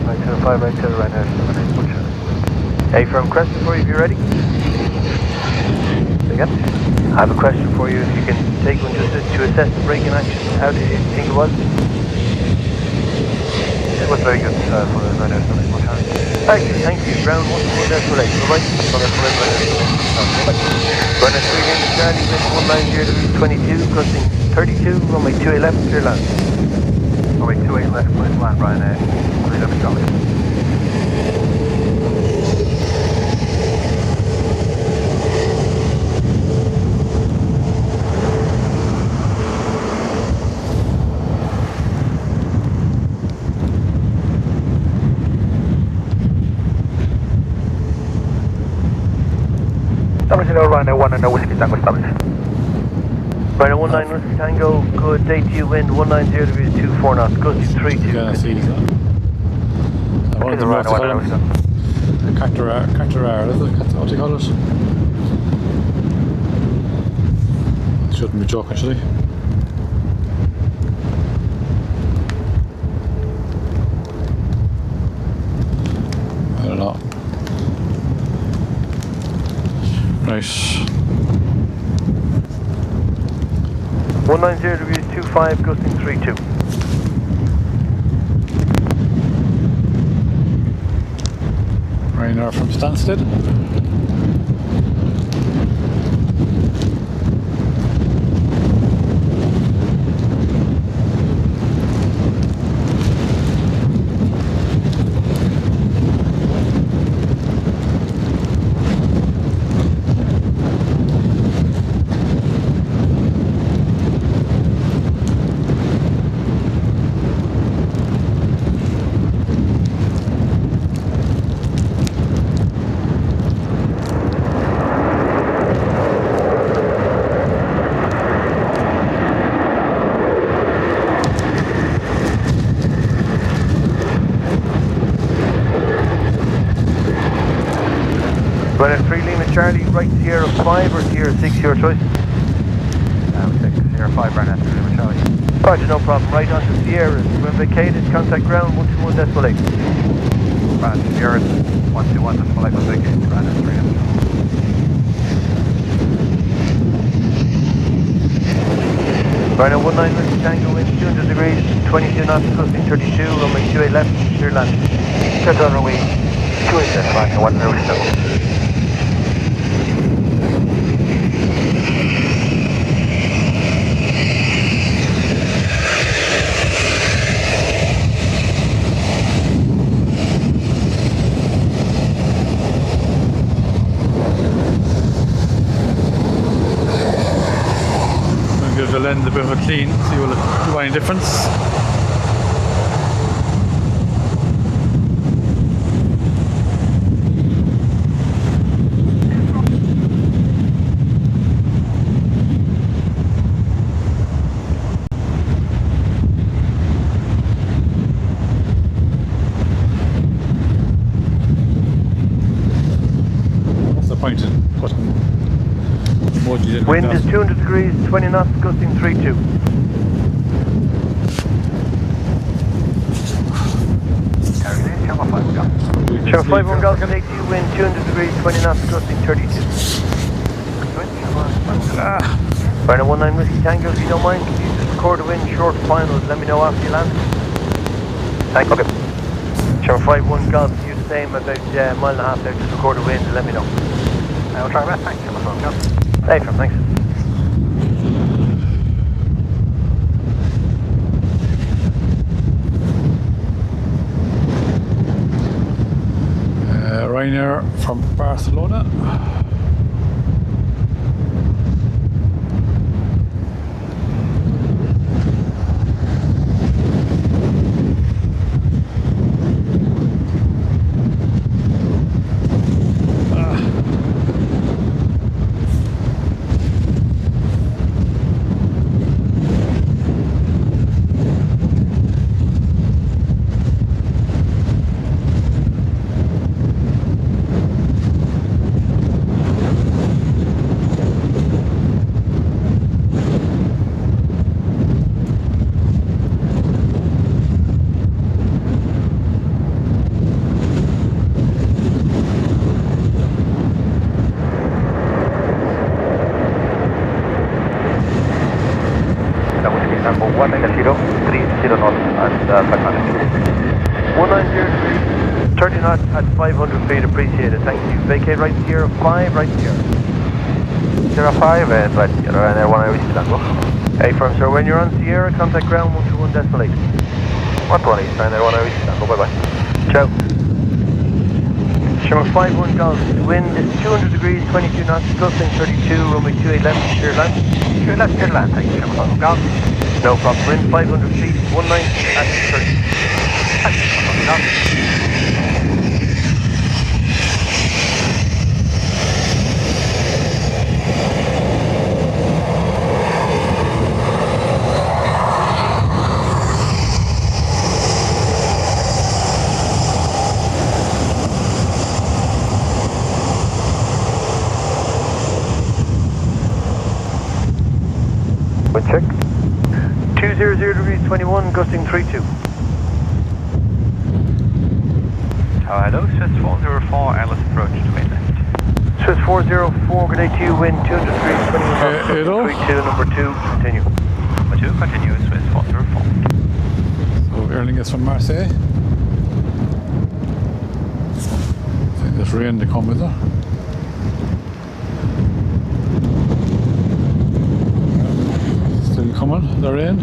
Right to the 5, right to the Ryanair 781 Charlie. Hey, from Crescent for you if you're ready. Again? I have a question for you, if you can take one just to assess the braking action. How did you think it was? It was very good for the Ryanair 781 Charlie. Thank you. Ground 1 that's right. Bye-bye. Brennan 3 Lima Charlie, wind 190 degrees 22, gusting 32, runway 28 left, clear land. Runway 28 left, clear to land, Ryanair 3 Lima Charlie. Ryanair 1 and no Whiskey Tango established. Ryanair 19 Whiskey Tango, good day to you, wind 190 degrees 24 knots, gusting 32. Yeah, I see that. I wanted them to call them Cactarar, is it? What do you call it? Shouldn't be joking, should he? I don't know. Nice. 190 degrees 25, gusting 32. Ryanair from Stansted. Ryanair 3 Lima Charlie, right Sierra 5 or Sierra 6, your choice? We take Sierra 5, Ryanair 3 Lima Charlie. Roger, no problem. Right onto Sierra. When vacated, contact ground 121.8. Ryanair Sierra 121.8 was vacated, Ryanair 3 Lima Charlie. Ryanair 19 Whiskey Tango, wind 200 degrees, 22 knots, gusting 32, runway 28 left, clear land. Set on runway 28 left, Ryanair 10 Whiskey Tango. Give the lens a bit of a clean, see will it do any difference. What's the point in putting emojis in like Wind that? is 200 degrees, 20 knots, gusting 32. Channel 5, we got Sure, 51 Golf and 82, wind 200 degrees, 20 knots, gusting 32. Burner 19 Whiskey Tango, if you don't mind, can you just record the wind short finals, let me know after you land. Thank you. Okay. Sure, 51 Golf, you the same, about a mile and a half there, just record the wind and let me know. I'll try my best, thanks. Thanks, man, thanks. Ryanair from Barcelona. Number 190, 30 knots and 190, 30 knots at 500 feet, appreciated, thank you. Vacate right Sierra 5, right Sierra. Sierra 5 and right Sierra, and 1 Whiskey Tango. Hey, firm sir, when you're on Sierra, contact ground 121.8. 120, and 1 Whiskey Tango, bye bye. Ciao. Sure, 51 Golf, wind 200 degrees, 22 knots, gusting 32, runway 28 left, clear land. Clear left, thank you. Sure, Golf. No problem, wind 500 feet, 190 at 30. Thanks, Golf. Wind check. 200 degrees 21, gusting 32. Hello, Swiss 404, Alice approach to mainland. Swiss 404, good day to you, wind 200 degrees 21 knots, hello. 32, number 2, continue. Number 2, continue, Swiss 404. So Erling is from Marseille. I think there's rain to come with her. Still coming, the rain.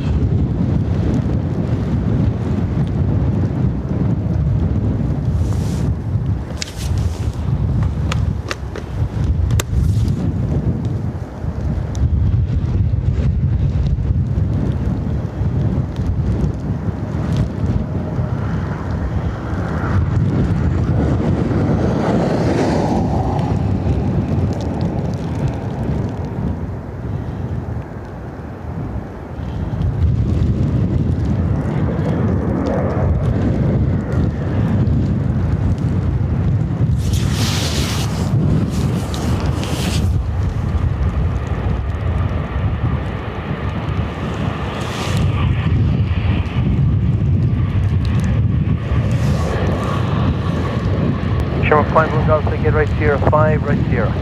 Sure, 51 Golf, get right Sierra 5, right Sierra.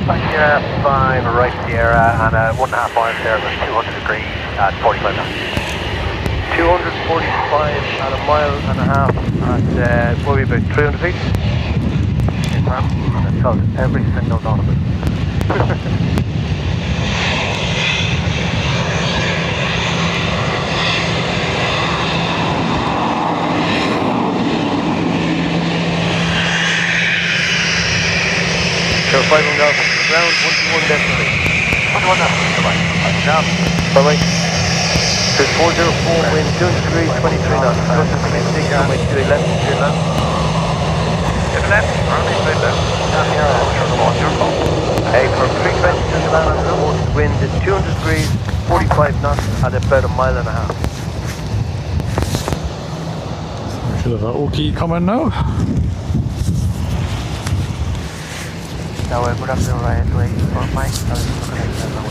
Sierra 5, right Sierra, and 1.5 miles there, about 200 degrees at 45 knots. 245 at a mile and a half at, what are we about, 300 feet? Yes, ma'am. And it's called every single knot of it. Sure, 51 Golf, ground 121 decimal. 21 knots, bye-bye. Down. Bye-bye. Swiss 404, wind 200 degrees, 23 knots, gusting 26, runway 28 left, clear land. To the left, runway 28 left. Down here, sure, the one, your phone. Hey, from 320 to the land on the north, wind is 200 degrees, 45 knots at about a mile and a half. We should have our Oki coming now. Now we're good up the right way for Mike. I was looking at that now.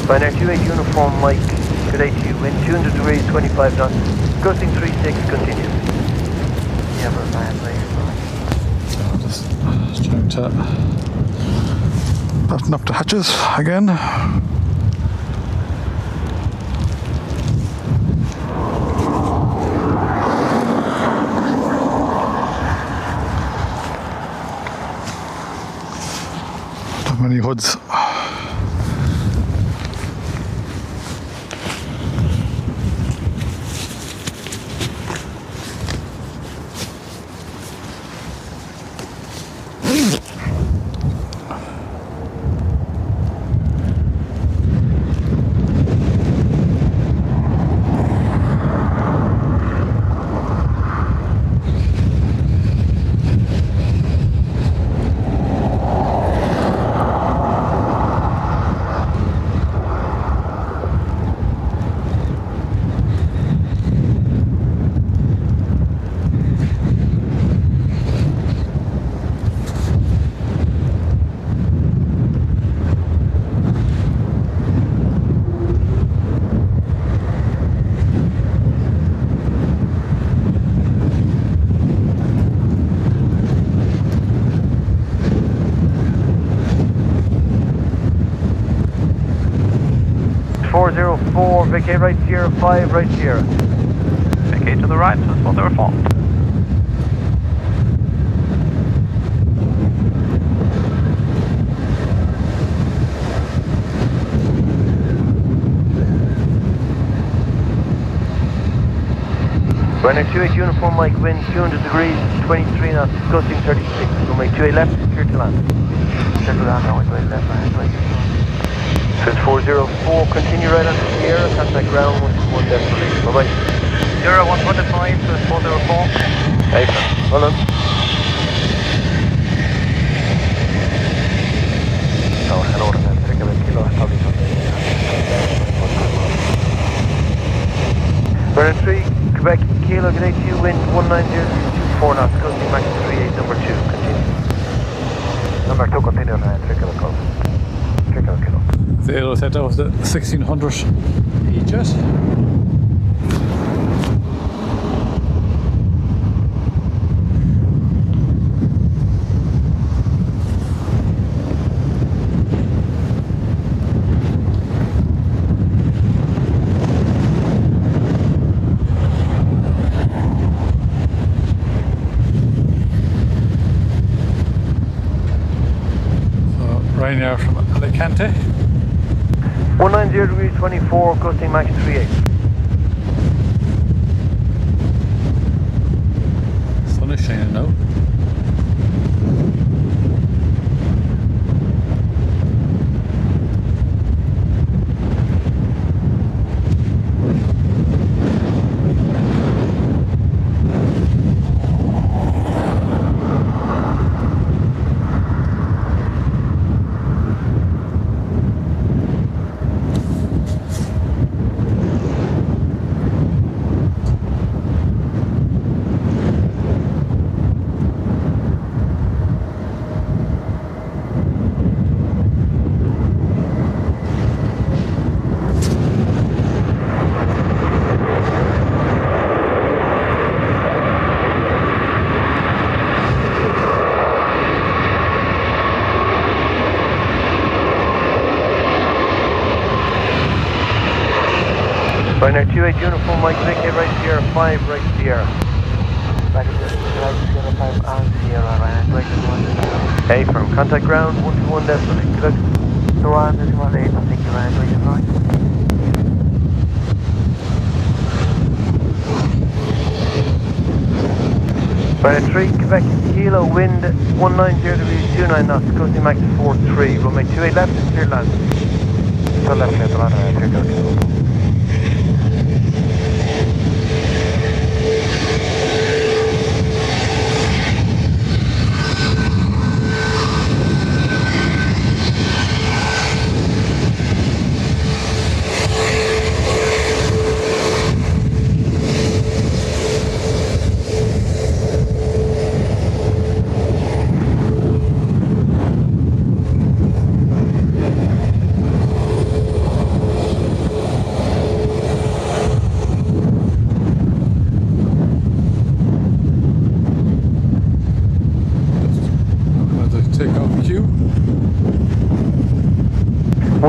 Binary 28 uniform, Mike. Good day to you. Wind 200 degrees, 25 knots. Gusting 36 continues. Yeah, but Just trying to button up the hatches again. Not many hoods. Vacate right Sierra 5, right Sierra. Vacate to the right, that's what they were formed. Runway 28 uniform Mike, wind 200 degrees, 23 knots, gusting 36. Runway 28 left, clear to land. Circle down, runway 28 left, right. Switch 404, continue right on to Sierra, contact ground 121 destination. Bye bye. Sierra 125, Switch 404. Excellent. Well done. So, hello, then, take a kilo, probably something. Runway 3, Quebec, Kilo, good day to you, wind 190.24 knots, gusting max 38, number 2, continue. Number 2, continue, 3 kilo call. 3 kilo. They said that was the 1600 jet. Ryanair from Alicante. 190 degrees 24, gusting max 38. Sun is shining now. Ryanair 28 uniform Mike, vacate right Sierra 5, right Sierra. Back to right Sierra 5 and Sierra, right, right to 1. Hey, firm, contact ground 121 destination. Good luck. So on, this one 8, I think you're right, right. Ryanair 3, Quebec, Kilo, wind 190 degrees 29 knots, gusting max 43. Runway 28 left, clear land. So left, clear to land, 3 kilo.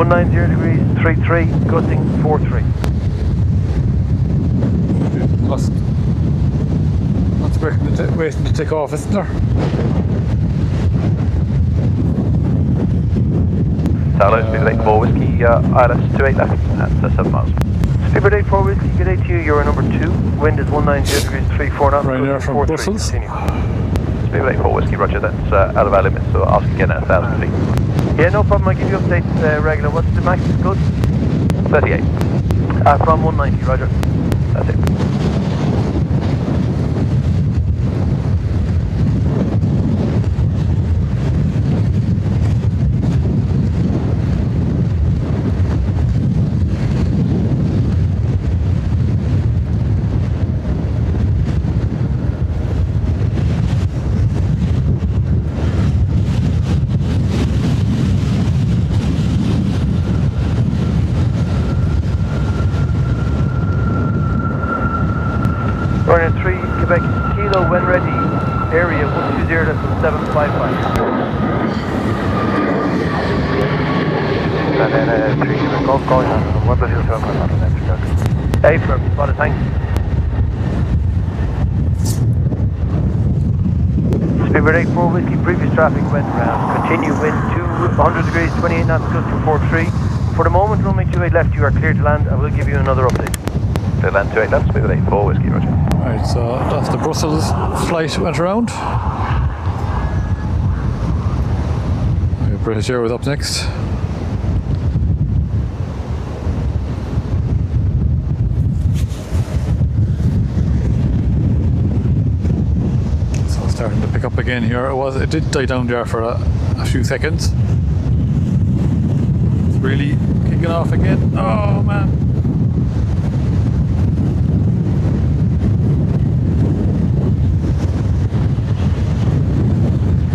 190 degrees, 33, gusting 43. Lost. That's waiting to take off, isn't there? Tower, speed 84 whiskey, ILS 28 left, that's 7 miles. Speedbird 84 whiskey, good day to you, you're number 2. Wind is 190 degrees, 34 knots. Right there from 43. Brussels. Continue. Speedbird 84 whiskey, roger, that's out of our limits, so ask again at 1,000 feet. Yeah, no problem, I'll give you updates regular. What's the max good? 38, From 190, roger. that's it. Running 3, Quebec, Kilo, when ready, area 120.755. And then 3 Quebec, Golf going on 107 on an introduction. Hey, firm, spotted, thanks. Speedbird 84 whiskey, previous traffic went around. Continue wind 200 degrees, 28 knots, gusting 43. For the moment, runway 28 left, you are clear to land. I will give you another update. Clear land 28 left, speed 84 whiskey, roger. Right, so that's the Brussels flight went around. British Airways up next. So starting to pick up again here. It did die down there for a few seconds. It's really kicking off again. Oh man.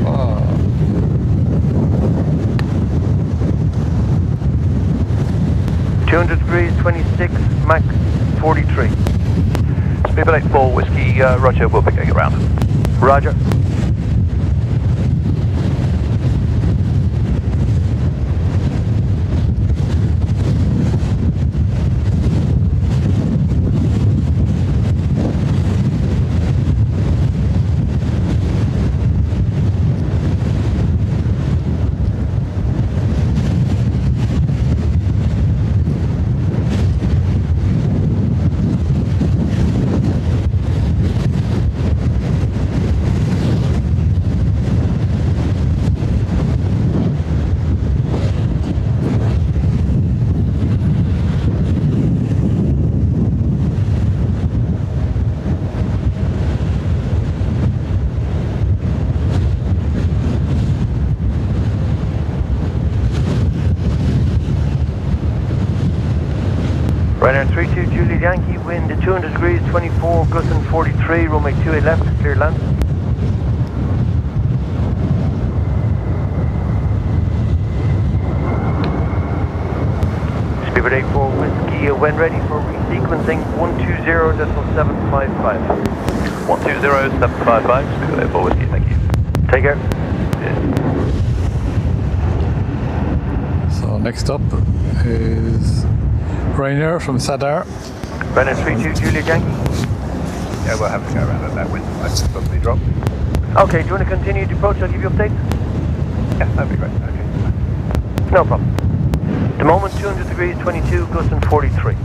Oh. 200 degrees, 26, max 43. Speedbird 84 whiskey, roger, we'll be going around. Roger. Ryanair 32 Juliet Yankee, wind 200 degrees, 24, gusting 43, runway 28 left, clear land. Speedbird 84 whiskey, when ready for resequencing, 120.755. 120.755, speedbird 84 whiskey, thank you. Take care. Yes. So next up is Ryanair from Sadar. Ryanair 32 Juliet Yankee. Yeah, we'll have to go around at that wind. I just suddenly drop. Okay, do you want to continue to approach? I'll give you updates. Yeah, that'd be great. Okay. No problem. The moment 200 degrees, 22, gusting 43.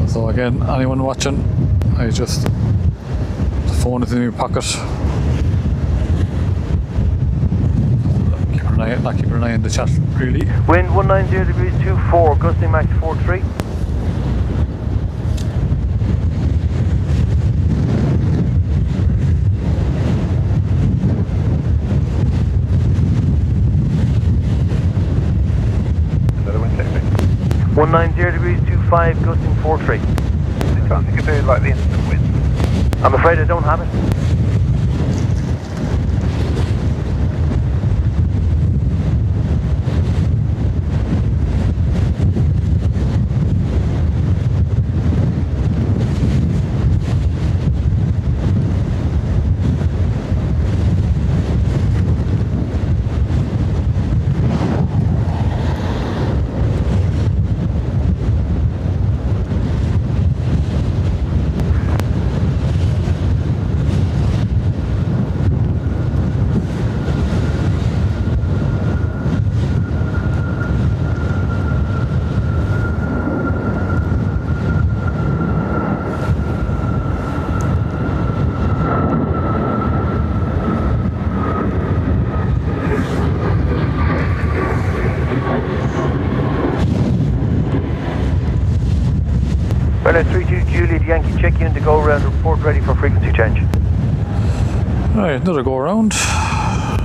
So again, anyone watching, the phone is in my pocket. Not keeping an eye on the chat, really. Wind 190 degrees, 24, gusting max 43. Another wind check, please. 190 degrees, 25, gusting 43. You can't think of it like the instant wind. I'm afraid I don't have it. Bernard 32 Juliet Yankee, check you in to go around, report ready for frequency change. Right, another go around.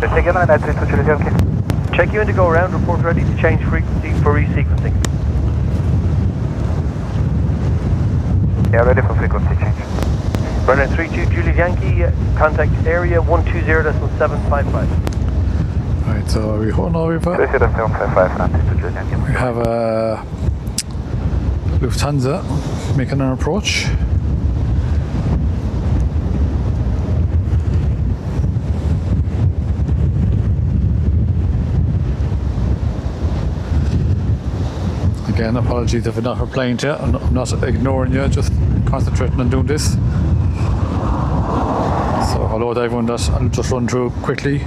Take it on, 32 Juliet Yankee. Check you in to go around, report ready to change frequency for resequencing. Yeah, ready for frequency change. Bernard 32 Juliet Yankee, contact area 120.755. Right, so we hold on. We have a Lufthansa making an approach. Again, apologies if I'm not replying to you. I'm not ignoring you, just concentrating on doing this. So hello to everyone that I'll just run through quickly.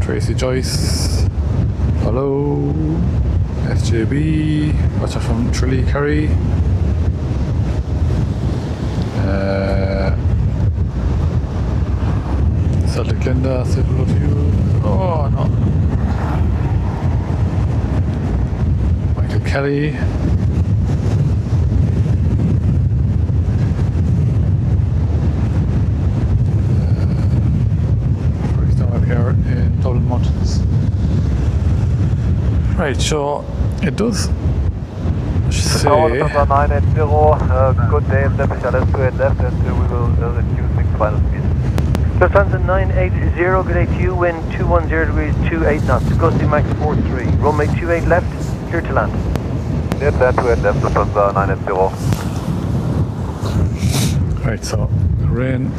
Tracy Joyce, hello. SJB, what's that from Tralee Kerry? Celtic Linda, say hello to you. Oh no. Michael Kelly. First time I'm here in Dublin Mountains. Right, so it does say... Number 980, good day, left shutters to left and we will reduce final speed. Lufthansa 980, good day to you, wind 210 degrees, 28 knots, gusting max 43, runway 28 left, clear to land. Clear to left, Lufthansa 980. Right, so rain.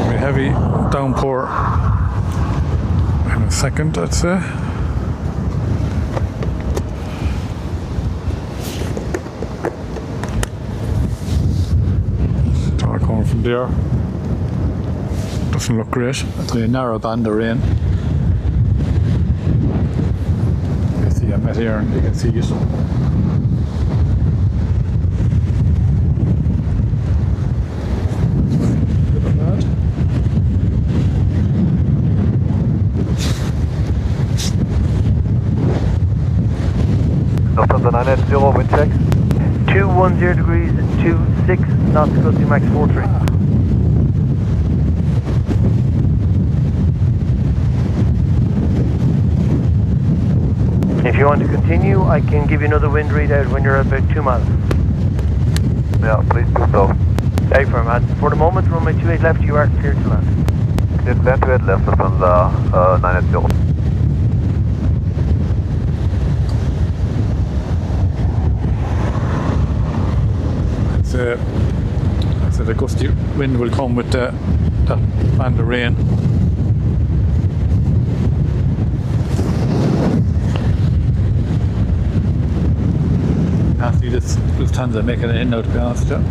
Very heavy downpour. A second, I'd say. Tower coming from there. Doesn't look great. It's a narrow band of rain. You see I'm at here and you can see it. Lufthansa 980, wind check. 210 degrees, 26 knots, gusting max 43. If you want to continue, I can give you another wind readout when you're at about 2 miles. Yeah, please do so. Stay firm. For the moment, runway 28 left, you are clear to land. Clear to land, left, Lufthansa 980. I said a gusty wind will come with that band of rain. I see this Lufthansa making it in now, to be honest with you.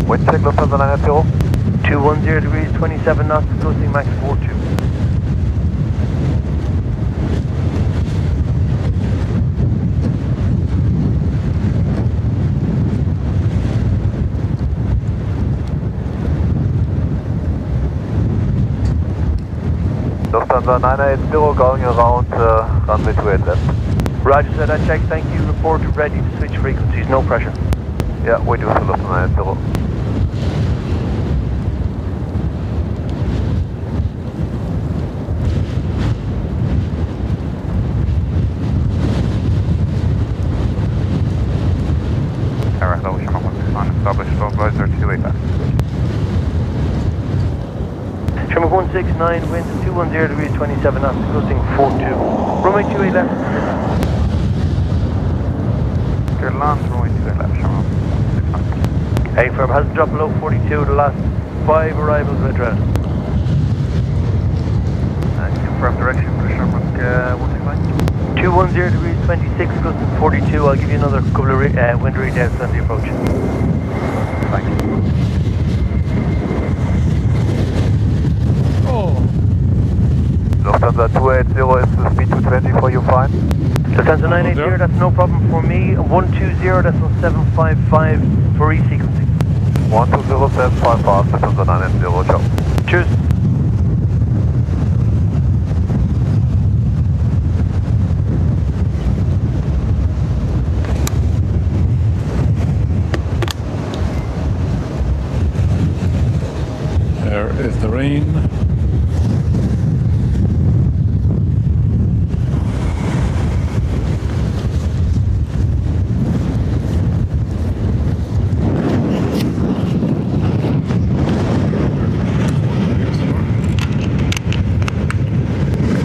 Wind check, Lufthansa 980. 210 degrees, 27 knots, gusting max 42. Lufthansa 980 going around runway 28 left. Roger, said I checked, thank you, report ready to switch frequencies, no pressure. Yeah, we do fill up on 90. Tower, hello, Sherman 169, established low advisor 28 left. Sherman 169, wind 210 degrees 27 knots, gusting 42. Runway 28 left. Clear to land, runway 28 left, Sherman 169. Hey, firm hasn't dropped below 42 the last 5 arrivals with round. Confirm direction for Sherman 169. 210 degrees 26, gusting 42. I'll give you another couple of wind readouts on the approach. Thank you. Lufthansa 280 is the speed 220 for you, fine? Lufthansa 980, that's no problem for me. 120, that's on 755 for resequencing. 120.755, Lufthansa 980, ciao. Cheers. There is the rain.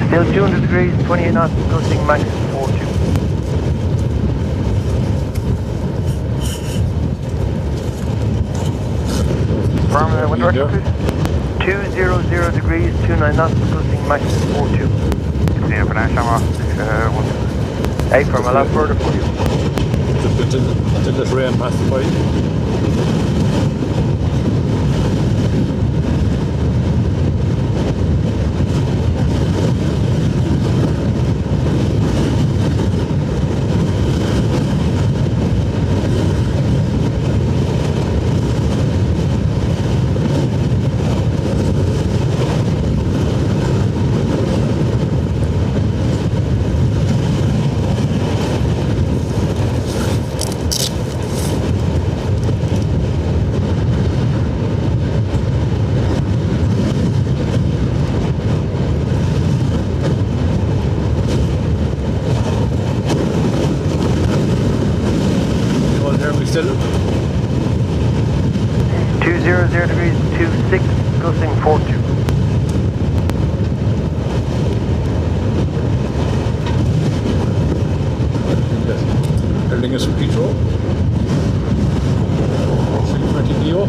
Still 200 degrees, 28 knots, gusting max 42. Firm wind direction, please. 200 degrees, 29 knots, gusting max 42. Continue for now, Sherman 169. Hey, firm, I'll have further for you. Did this rain pass by? Still 200 degrees, 26, gusting 42. building is Petro 320 Neo.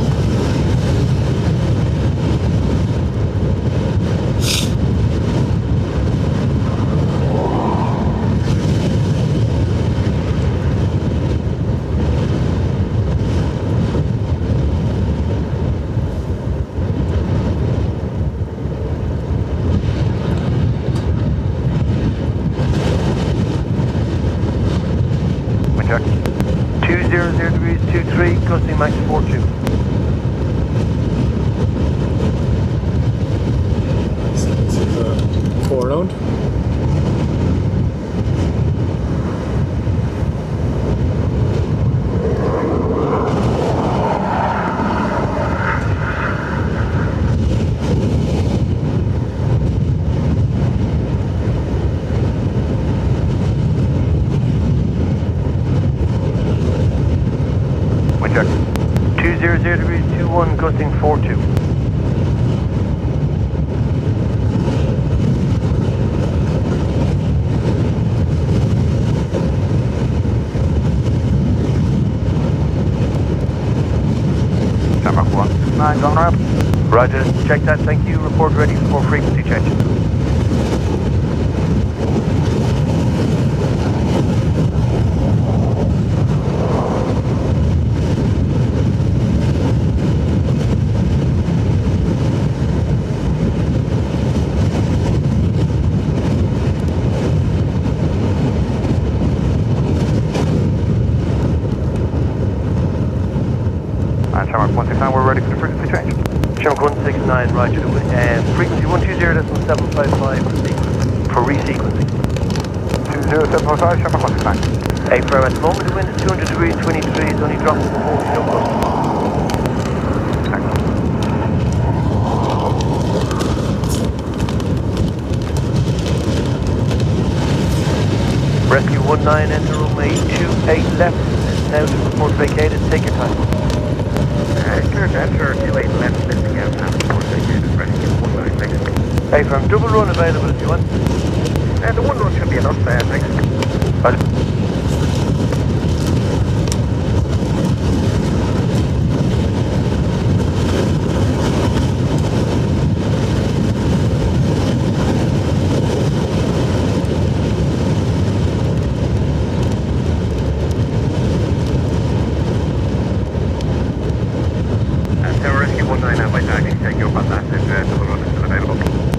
Check. 200 degrees, 23, gusting max 42. This is a 4 round. Check. 200 degrees, 21, gusting 42. Stand back 169, going up. Roger, check that, thank you. Report ready for frequency change. And Shamrock 169, we're ready for the frequency change. Shamrock 169, roger. Frequency 120.755 for resequencing. 20755, Shamrock 169. Affirm, at the moment the wind is 200 degrees 23, it's only dropping to 40 knots gust. Rescue 19, enter runway 28 left, now to report vacated, take your time. Clear to enter 28 left, lifting out and report vacated, rescue 19, thanks. Affirm, double run available if you want. The one run should be enough, thanks.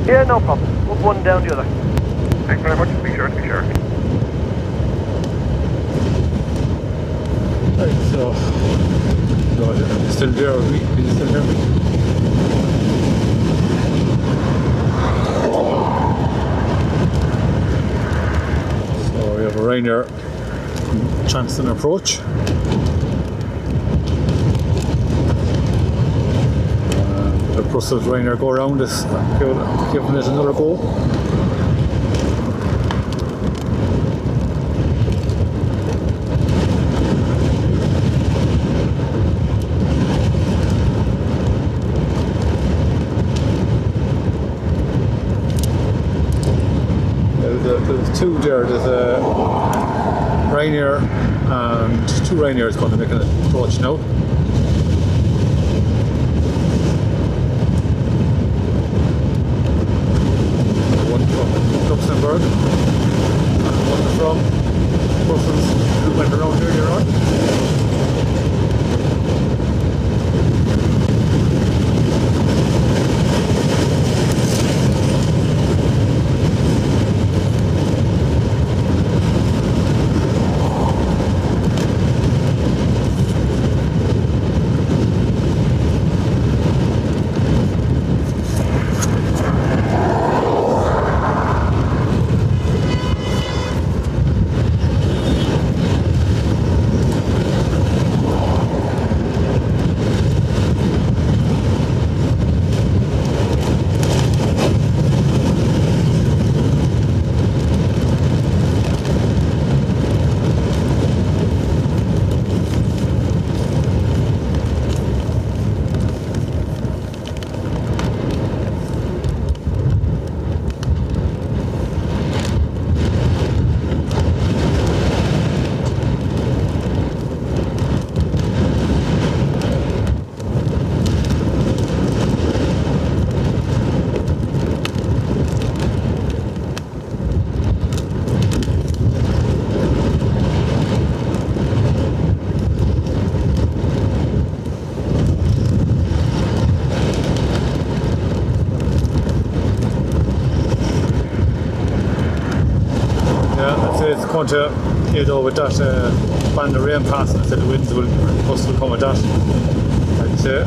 Yeah, no problem. One down the other. Thanks very much. Be sure. Right, so still there, are you still hear me? So we have a Ryanair Chancellor approach. The Brussels Ryanair go around is giving it another go. There's two there. There's a Ryanair and two Ryanairs going to make an approach now. One from Luxembourg and one from Brussels who went around earlier on. It's going to head over that band of rain passing, so the winds will come with that, I'd say.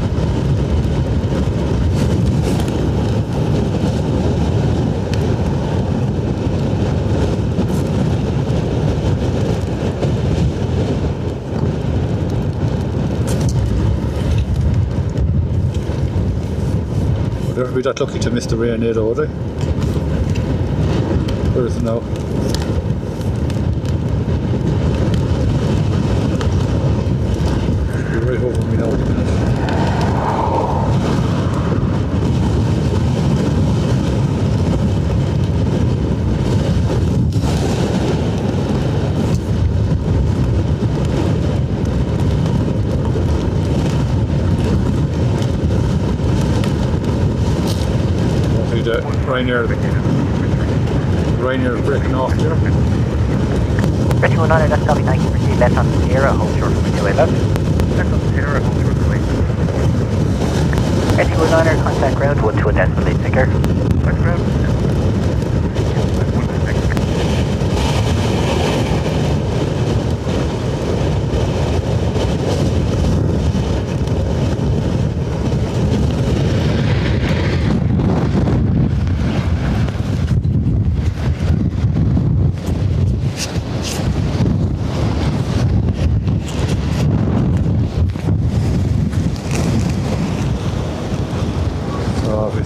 Would ever be that lucky to miss the rain there, though, would they? Where is it now? Right over me now. See the Ryanair breaking off there. Richard 19, that's copy, thank you. Proceed left on Sierra, hold short for 28 left. Left on Sierra, hold short for 28. Richard 19, contact ground 1 to Intensifying, take care. Contact ground.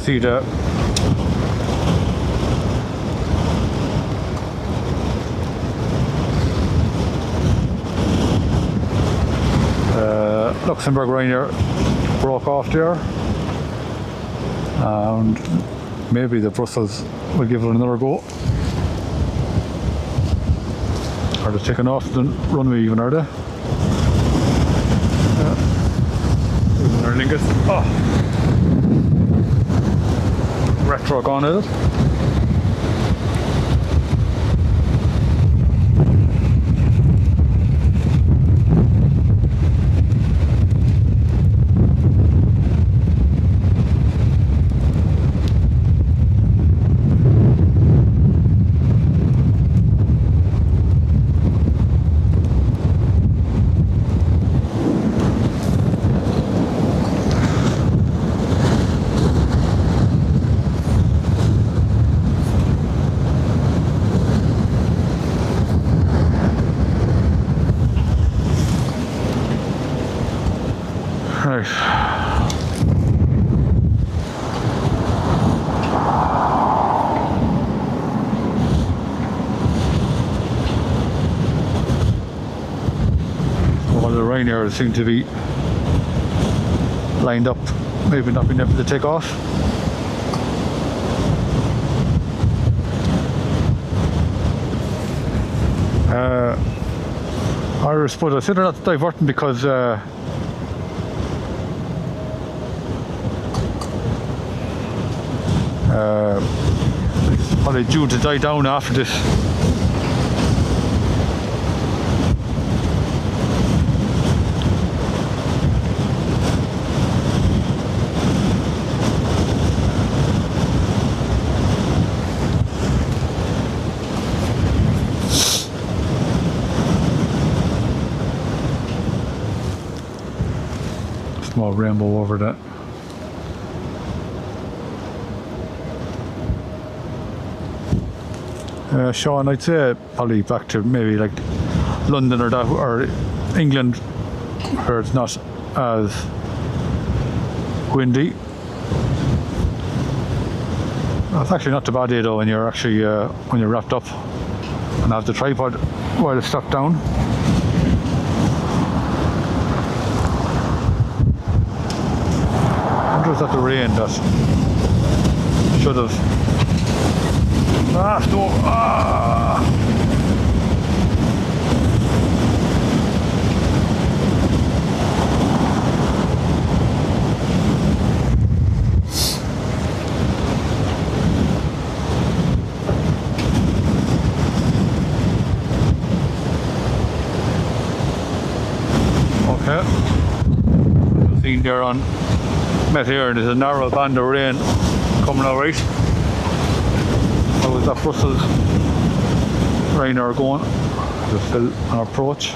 see the Luxembourg Ryanair broke off there, and maybe the Brussels will give it another go. Are they taking off the runway even, are they? Yeah. Aer Lingus. Oh! Retro gone, is it? Well, the Ryanair seem to be lined up, maybe not being able to take off. I suppose I said they're not diverting because are they due to die down after this? Small rainbow over that. Sean, I'd say probably back to maybe like London or that, or England, where it's not as windy. It's actually not too bad though when you're actually when you're wrapped up and have the tripod while it's strapped down. I wonder if that's the rain that should have. Ah, no! Ah! Okay. The scene there on Met here, there's a narrow band of rain coming out right. How is that Brussels Ryanair going? There's still an approach.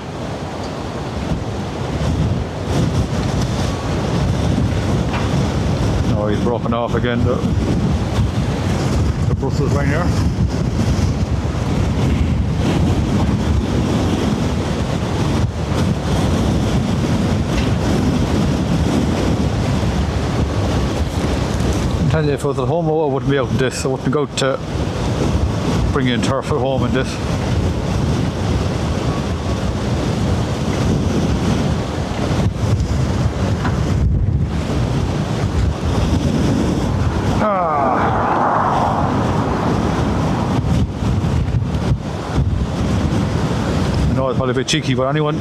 Oh, he's broken off again, the Brussels Ryanair. If I was at home, I wouldn't be out in this. I wouldn't go out to bring in turf at home in this. I know it's probably a bit cheeky, but anyone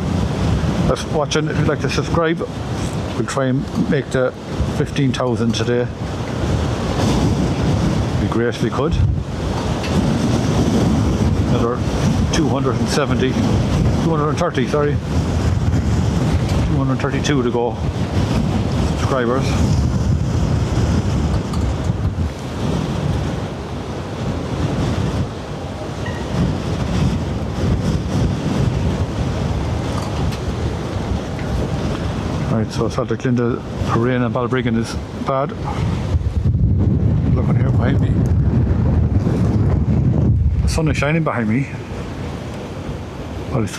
that's watching, if you'd like to subscribe, we'll try and make the 15,000 today. Great if we could. Another 230, sorry. 232 to go. Subscribers. Right, so Salterclinda, rain and Balbriggan is bad. Looking here behind me. The sun is shining behind me. Well, it's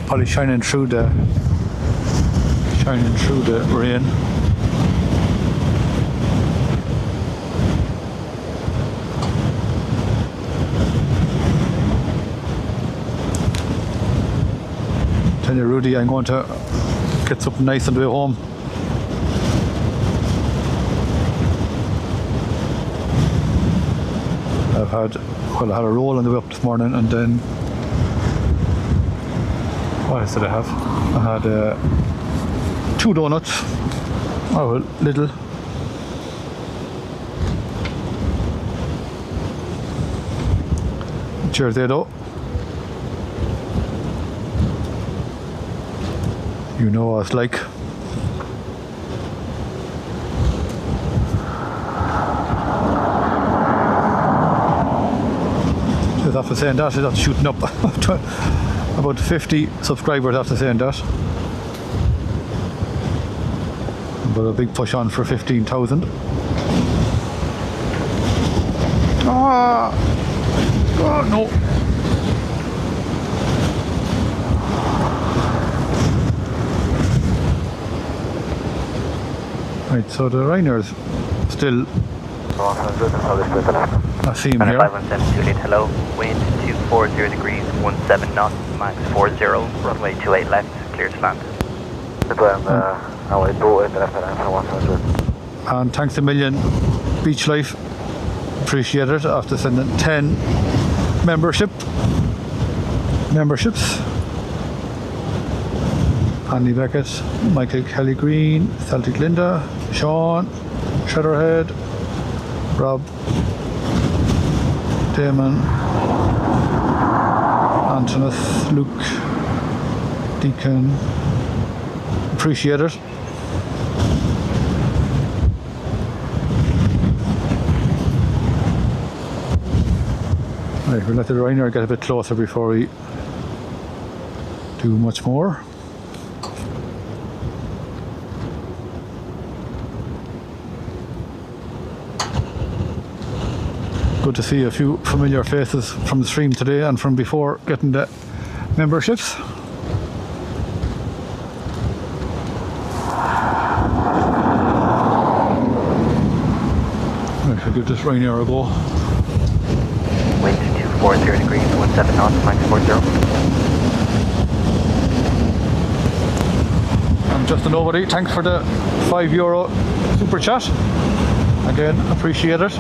probably shining through the rain. Tell you, Rudy, I'm going to get something nice on the way home. I had a roll on the way up this morning, and then what else did I have? I had 2 donuts. Oh, well, little. Cheers there though. You know what it's like. Just after saying that, it's after shooting up. About 50 subscribers after saying that. But a big push on for 15,000. Ah! Oh, no. Right, so the Rainer's still I see him here. 517 Juliet, hello. Wind 240 degrees, 17 knots, max 40, runway 28 left, clear to land. And thanks a million, Beach Life. Appreciate it after sending 10 memberships. Andy Beckett, Michael Kelly Green, Celtic Linda, Sean, Shredderhead, Rob, Damon, Antonis, Luke, Deacon. Appreciate it. Right, we'll let the Rainer get a bit closer before we do much more. Good to see a few familiar faces from the stream today and from before getting the memberships. Right, we'll give this Rainier a go. Wind 240 degrees, 17 knots, max 40. And Justin Overdy, thanks for the €5 super chat. Again, appreciate it.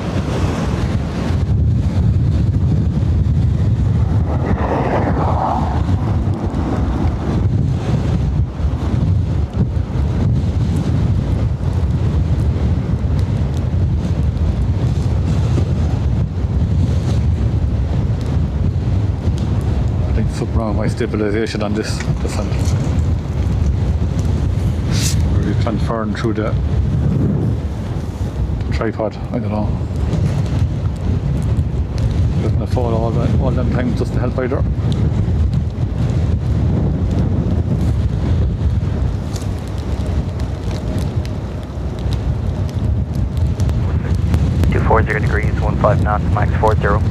Something wrong with my stabilization on this descent. Maybe transferring through the tripod, I don't know. Doesn't it fall all them times just to help either. degrees, 15 knots, max 40.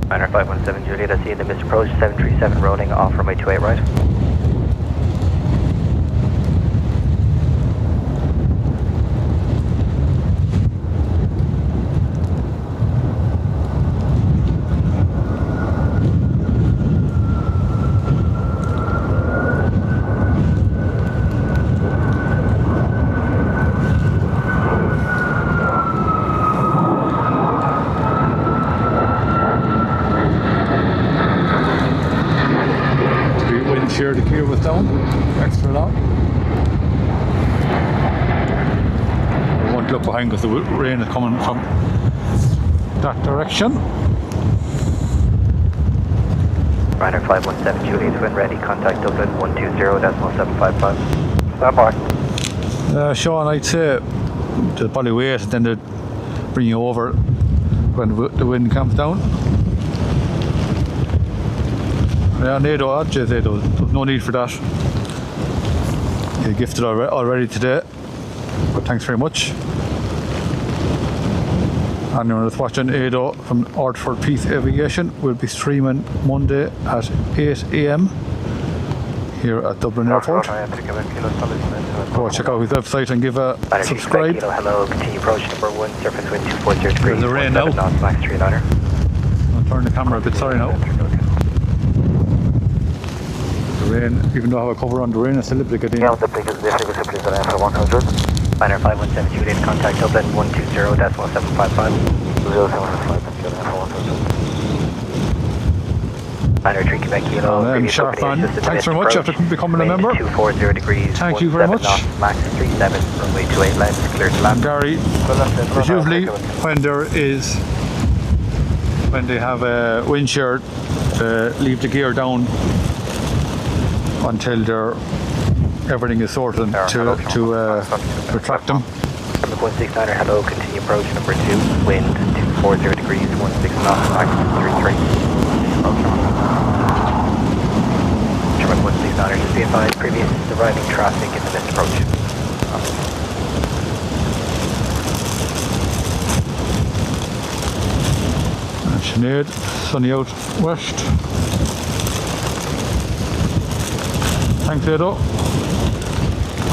Minor 517 Juliet, I see the missed approach, 737 rolling off runway 28 right. Here the gear was down, extra long. I won't look behind because the rain is coming from that direction. Ryder 517 Juliet, when ready, contact Dublin 120.755. Stand by. Sean, I'd say the probably wait and then the bring you over when the wind comes down. Yeah, NATO, there's no need for that. You gifted already today, but thanks very much. Anyone that's watching ADO from Ortford Peace Aviation will be streaming Monday at 8 AM here at Dublin Airport. Go check out his website and give a subscribe. Hello, continue approach number 1, surface wind 240 degrees. There's the rain now. Max 39er. I'll turn the camera a bit, sorry now. The rain, even though I have a cover on the rain, it's still a bit getting. Yeah, the biggest difference is for 100. Liner 5172 in contact Dublin 120.755. 0755. Liner 3 Quebec Kilo. And Sharpan, thanks very much after becoming a member. 240 degrees. Thank you very much. Max 37, runway 28 left, clear to land. Gary, there's usually when they have a wind shear, leave the gear down until everything is sorted to retract them. Number 169er, hello, continue approach number 2, wind 240 degrees, 16 knots, max 33. Number 169er, just be advised, previous arriving traffic in the missed approach. Sinead, sunny out west. Thanks, Edo.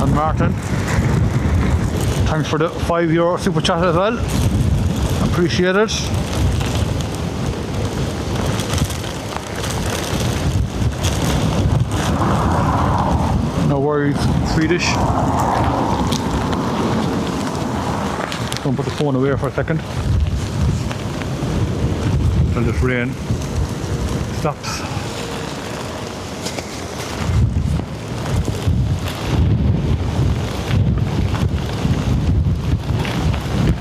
And Martin, thanks for the €5 super chat as well. Appreciate it. No worries, Swedish. Just going to put the phone away for a second. Until this rain stops.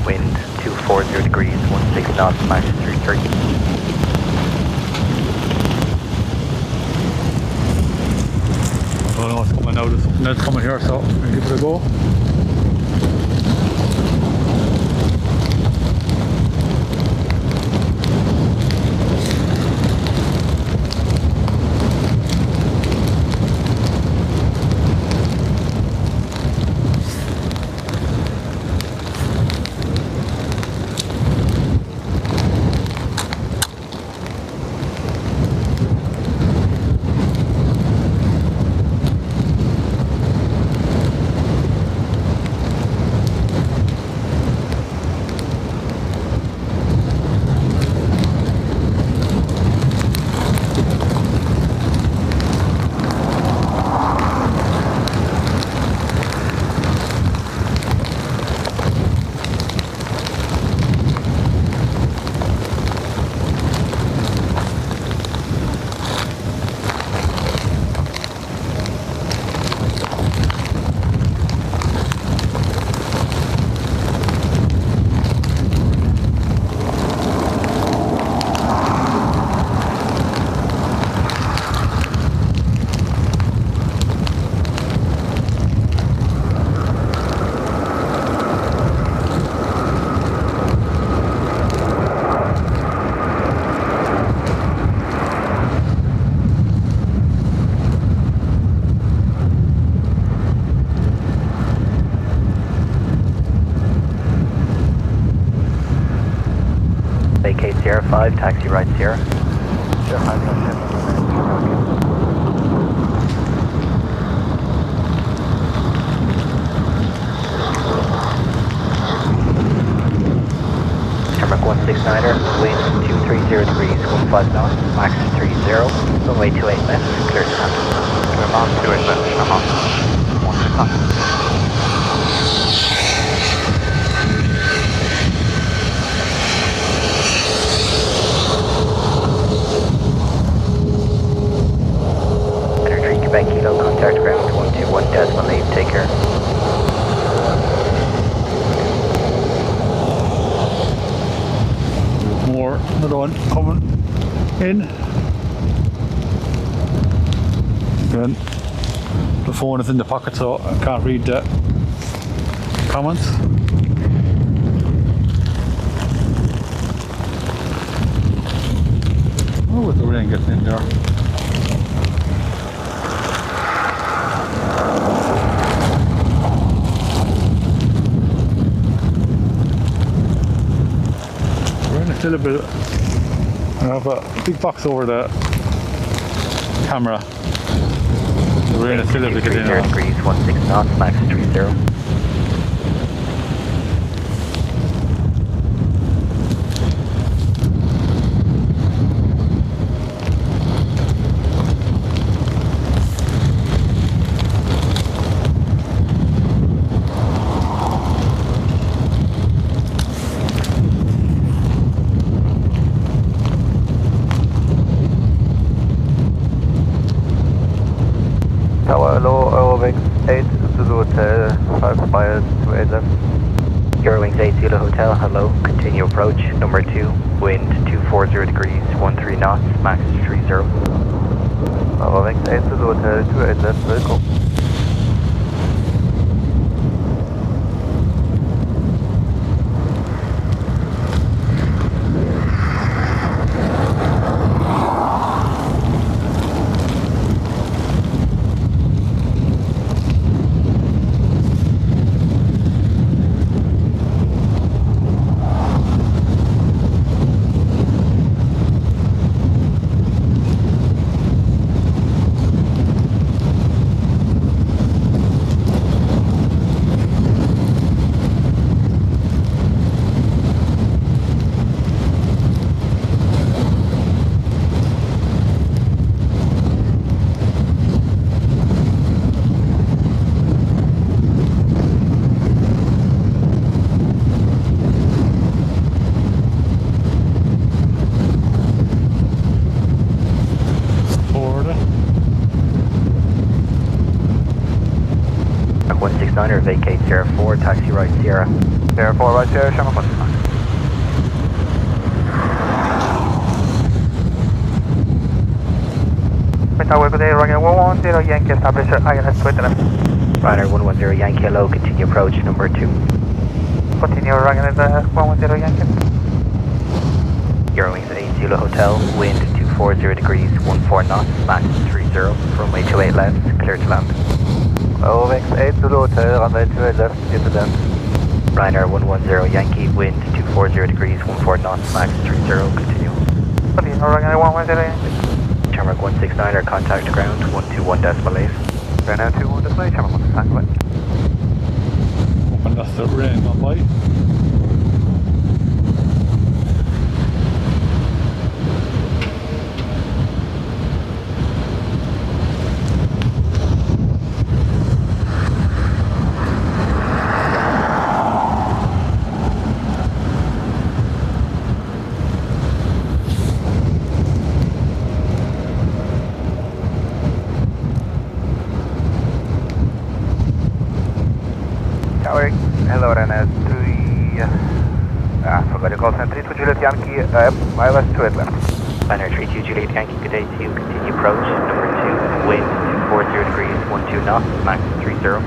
Wind 240 degrees, 16 knots, max 33. I don't know what's coming now, there's something else coming here, so I'll give it a go. Vacate Sierra 5, taxi right Sierra. Sierra 5, Tarmac 169er, wind 230 degrees, 15 knots, max 30, runway 28 left, clear to land. Max 28 left, 169. Quebec Kilo, contact ground 121.8, take care. More, another one coming in. Again, the phone is in the pocket, so I can't read the comments. with the rain getting in there. We're in a little bit. I have a big box over the camera. We're in a little bit getting in. 30 degrees, 16 knots, max 30. Tower low, Eurowings 8 Zulu Hotel, 5 miles to 8 left. Eurowings 8 Zulu Hotel, hello. Continue approach, number 2, wind 240 degrees, 13 knots, max 30. Eurowings 8 Zulu Hotel, 28 left, welcome. Mark 169er, vacate Sierra 4, taxi right Sierra. Sierra 4 right Sierra, Shamrock 169. Tower, good day, Roger 110 Yankee, establish ILS 20 left. Ryder 110 Yankee, hello, continue approach, number 2. Continue, Roger 110 Yankee. Eurowings 8 Zulu Hotel, wind 240 degrees, 14 knots, max 30, runway 28 left, clear to land. Eurowings 8 Zulu Hotel, runway 28 left, clear to land. Ryder 110 Yankee, wind 240 degrees, 14 knots, max 30, continue. Continue, Roger 110 Yankee. Shamrock 169er, contact ground 121.8. Right now 21.8, Shamrock 169. Hoping that's the rain gone by. Hello, Rennes 3, forgot your call sign, 32 Juliet Yankee, ILS 28 left. Liner 32 Juliet Yankee, good day to you, continue approach, number 2, wind 240 degrees, 12 knots, max 30.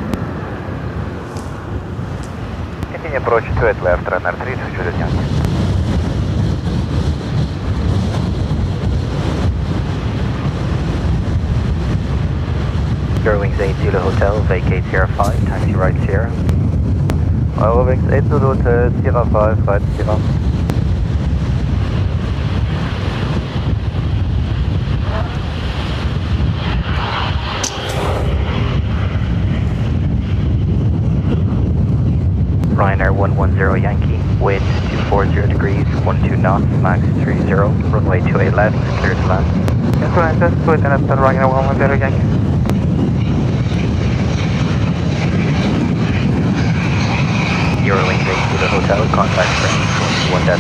Continue approach 28 left, runner 32 Juliet Yankee. Eurowings 8 Zulu Hotel, vacate Sierra 5, taxi right Sierra. Eurowings 8 Zulu Hotel, Sierra 5, right Sierra. Ryanair 110 Yankee, wind 240 degrees, 12 knots, max 30, runway 28 left, clear to land. Yes, Rennes 2 left, Roger 110 Yankee. Eurowings 8 to the hotel, contact ground 1.8.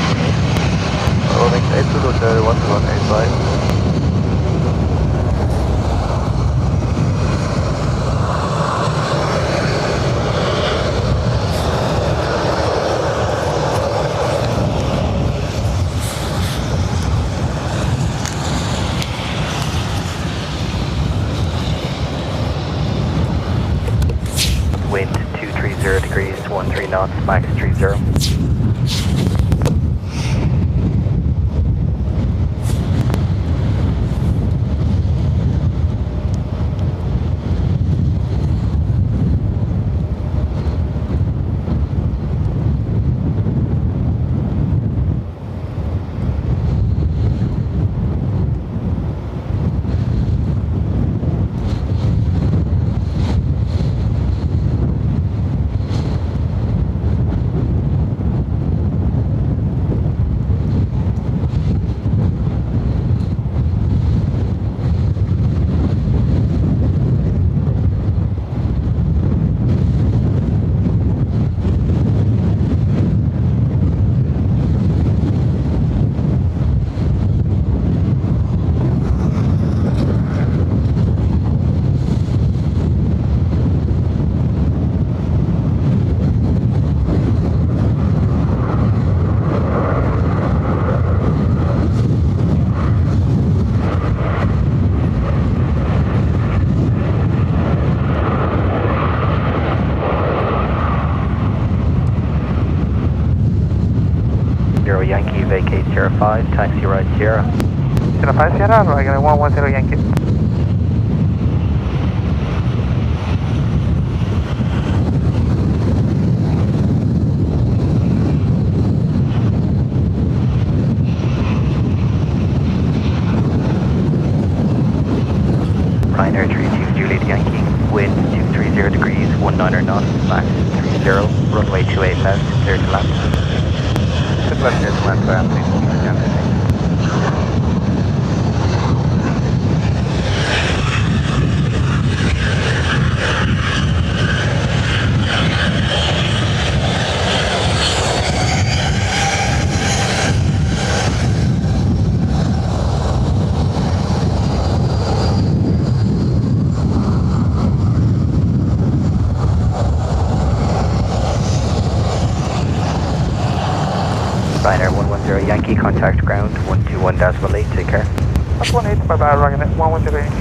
Eurowings 8 to the hotel, 12185. Wind 230 degrees, 13 knots, max 30. vacate Sierra 5, taxi right Sierra. Sierra 5 Sierra, Ryanair 110 Yankee. Ryanair 32 Juliet Yankee, wind 230 degrees, 19 knots, max 30, runway 28 left, clear to land. Good luck, clear to land, please. Ryanair 110 Yankee, contact ground 121.8, take care. That's 18, bye bye, Ryanair 110 Yankee.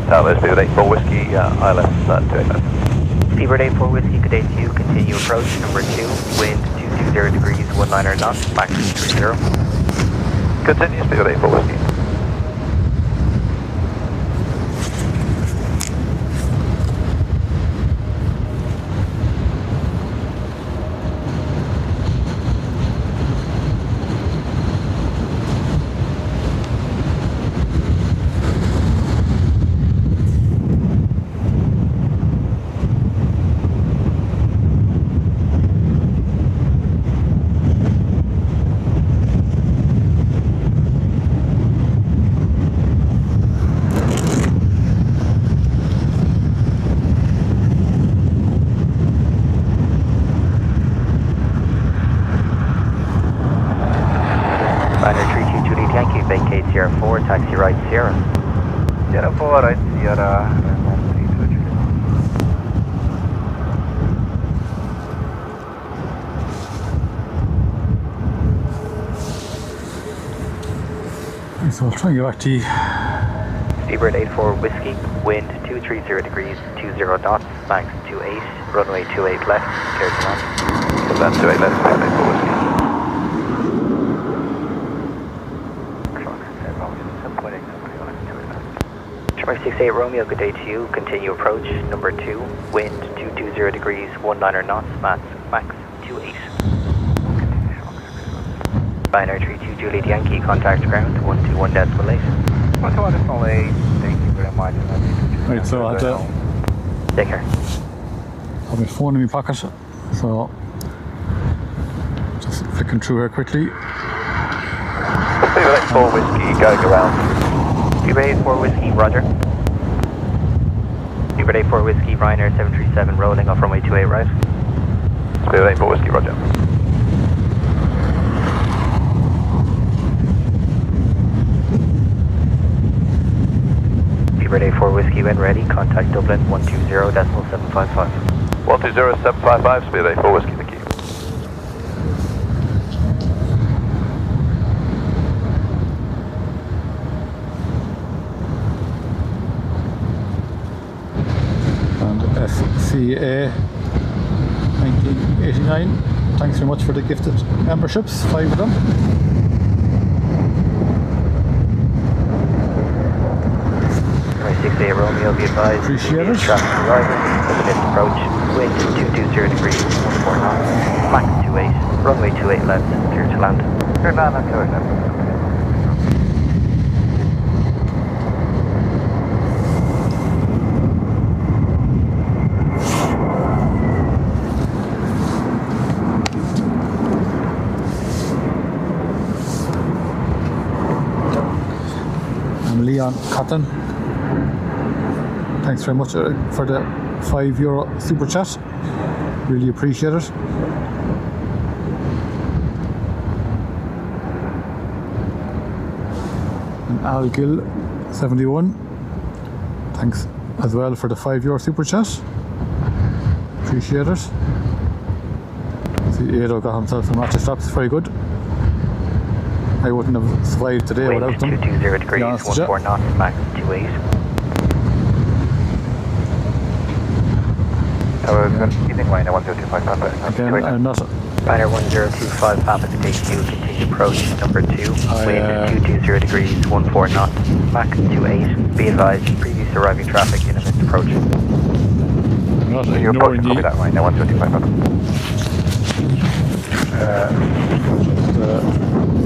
Southwesterly 84 Whiskey, ILS 28 left. Seabird 84 Whiskey, good day to you, continue approach, number 2, wind 220 degrees, 19 knots, max 30. Continue, Seabird 84 Whiskey. Ryanair 32 Juliet Yankee, vacate Sierra 4, taxi right Sierra. Sierra 4, right Sierra. So I'll try and get back to you. Seabird 84 Whiskey, wind 230 degrees, 20 knots, max 28, runway 28 left, clear to land. Good land, 28 left, Seabird 84 Whiskey. Trimmer 68 Romeo, good day to you, continue approach, number 2, wind 220 degrees, 19 knots, max 28. Ryanair 32 Juliet Yankee, contact ground 121.8. 121.8, thank you very much. Right, so I had to Take care. have my phone in my pocket, so just flicking through here quickly. Seabird 84 Whiskey, going around. Seabird 84 Whiskey, roger. Seabird 84 Whiskey, Ryanair 737, rolling off runway 28 right. Seabird 84 Whiskey, roger. Seabird 84 Whiskey, when ready, contact Dublin 120.755. 120.755, Seabird 84 Whiskey, thank you. And FCA 1989. Thanks very much for the gifted memberships, 5 of them. Runway 68 Romeo, be advised. Appreciate it. Traffic arrival, limited approach, wind 220 degrees, 14 knots, max 28, runway 28 left, clear to land. Clear land, I'm clear left. I'm Leon Cotton. Thanks very much for the €5 super chat. Really appreciate it. And Al Gill 71. Thanks as well for the €5 super chat. Appreciate it. See, Edo got himself some mattress straps. Very good. I wouldn't have survived today Wind without them. 220 degrees, honest with you. 14 knots, max 28. Tower, good evening, Ryanair 1025 Papa. Again, I'm not. Ryanair 1025 Papa to take you, continue approach number 2, wind 220 degrees, 14 knots, Mach 28. Be advised, previous arriving traffic in a missed approach. I'm not You're ignoring approaching, copy you. that, Ryanair 125 Papa.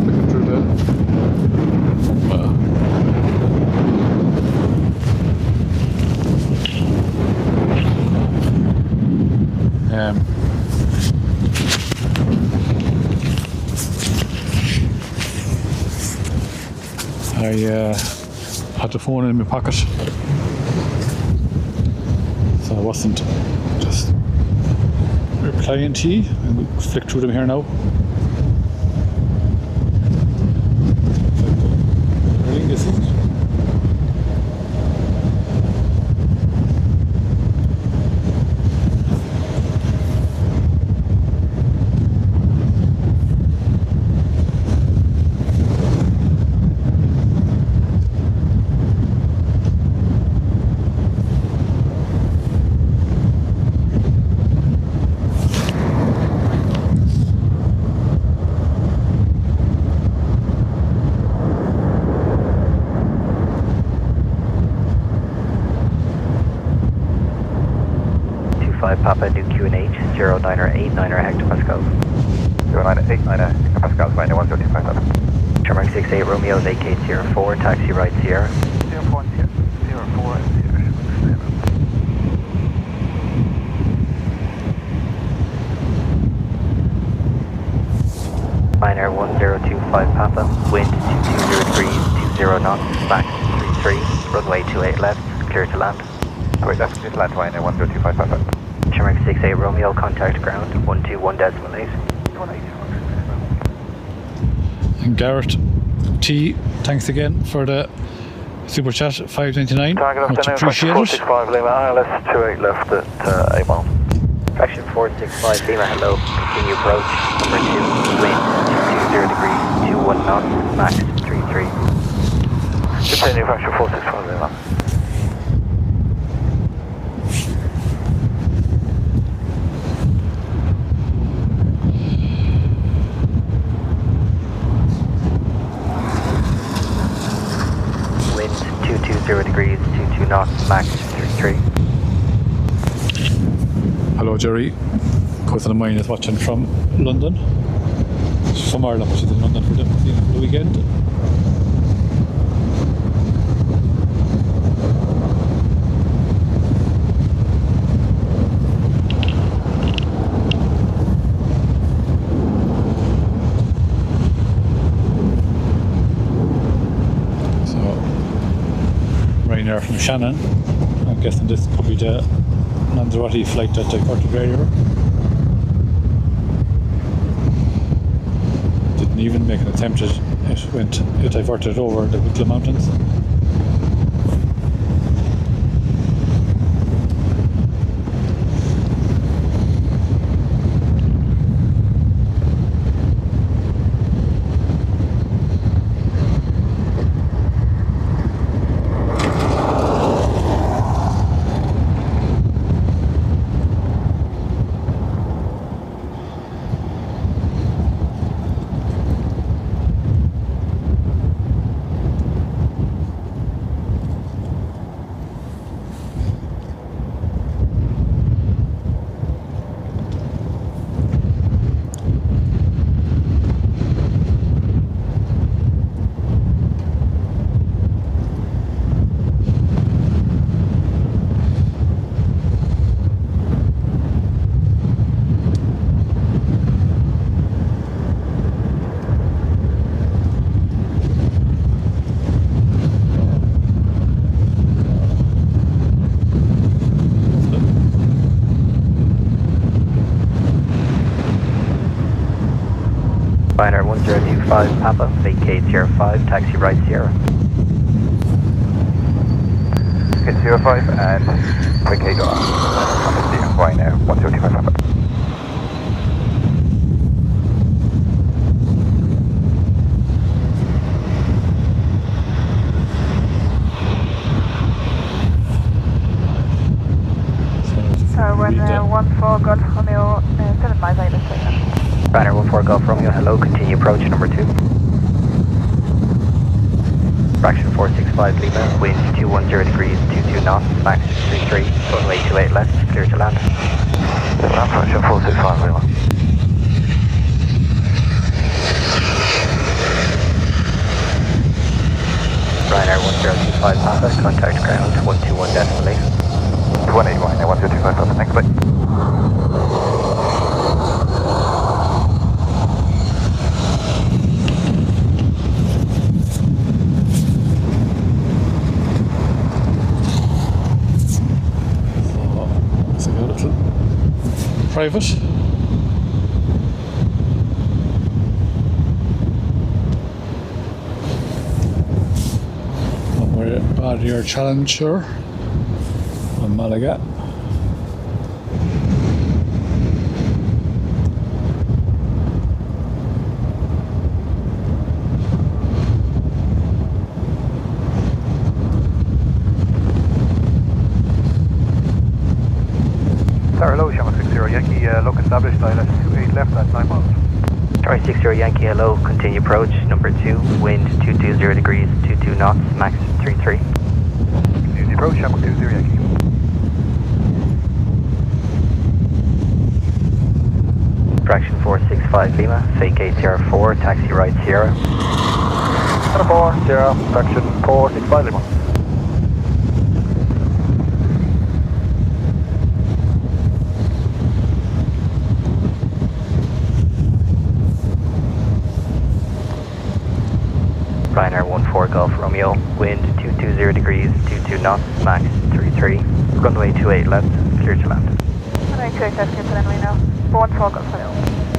Looking through the. I had the phone in my pocket, so I wasn't just replying to you. And we'll flick through them here now. Ring this, isn't it? Papa, New QNH, 09er 89er hectopascals. 0989 hectopascals, Ryanair 125 Papa. Tarmac 68 Romeo, vacate Sierra 4, taxi right Sierra. 04 Sierra, 04 Sierra. Ryanair 1025 Papa, wind 220 degrees, 20 knots, Mach 33, runway 28 left, clear to land. Wait, that's clear to land, Ryanair 1025 Papa. Tarmac 68 Romeo, contact ground, 121.8. And Garrett T, thanks again for the super chat, 599. Much appreciated. 465 Lima, ILS 28 left at A1. Fraction 465 Lima, hello, continue approach, number 2, wind 220 degrees, 21 knots, Mach 33. Continue fraction 465 Lima. Wind 220 degrees, 22 knots, Mach 33. Hello, Jerry. Cousin of mine is watching from London. She's from Ireland, but she's in London for the weekend. So, Ryanair from Shannon. I'm guessing this could be the Lanzarote flight that diverted earlier. Didn't even make an attempt at it. It diverted over the Wicklow Mountains. Ryanair 1025 Papa, vacate Sierra 5, taxi right Sierra. Hit 05 and vacate on Ryanair 125 Papa. So we're Golf Romeo, hello, continue approach number 2. Fraction 465 Lima, wind 210 degrees, 22 knots, max 33, runway 28 left, clear to land. Fraction 465 Lima. Ryanair 1025 Papa, contact ground 121 decimal 8. 20, Ryanair 1025 Papa, thanks, bye. Private. And we're at your Challenger on Malaga. Tower low, Shamrock 60 Yankee, look established, ILS 28 left at 9 miles. Tower 60 Yankee, hello, continue approach number 2, wind 220 degrees, 22 knots, max 33. Continue the approach, Shamrock 20 Yankee. Fraction 465 Lima, vacate Sierra 4, taxi right Sierra. Center 4, Sierra, fraction 465 Lima. Ryanair 14 Golf Romeo, wind 220 degrees, 22 knots, max 33, runway 28 left, clear to land. Runway 28 left, clear to land, we know. 14 Golf Romeo.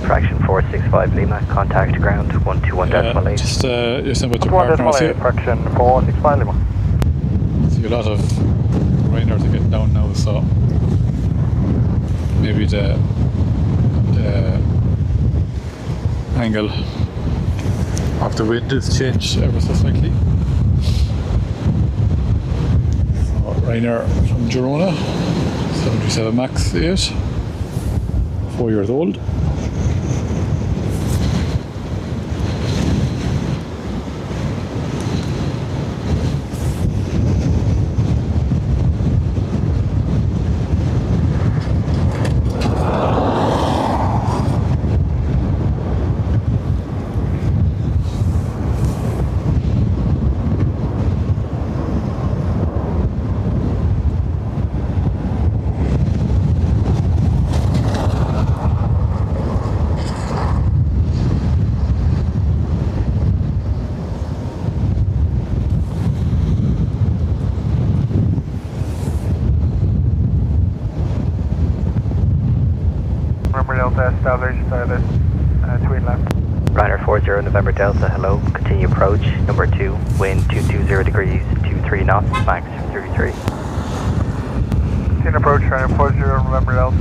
Fraction 465 Lima, contact ground 121 decimal 8. Just you're saying about your 1 partner. decimal 8, fraction 465 Lima. See a lot of Ryanair to get down now, so maybe the angle of the wind is changed ever so slightly. So Ryanair from Girona, 737 MAX 8, 4 years old. Established, ILS 28 left. Ryanair 40 November Delta, hello, continue approach number 2, wind 220 degrees, 23 knots, max 33. Continue approach, Ryanair 40 November Delta.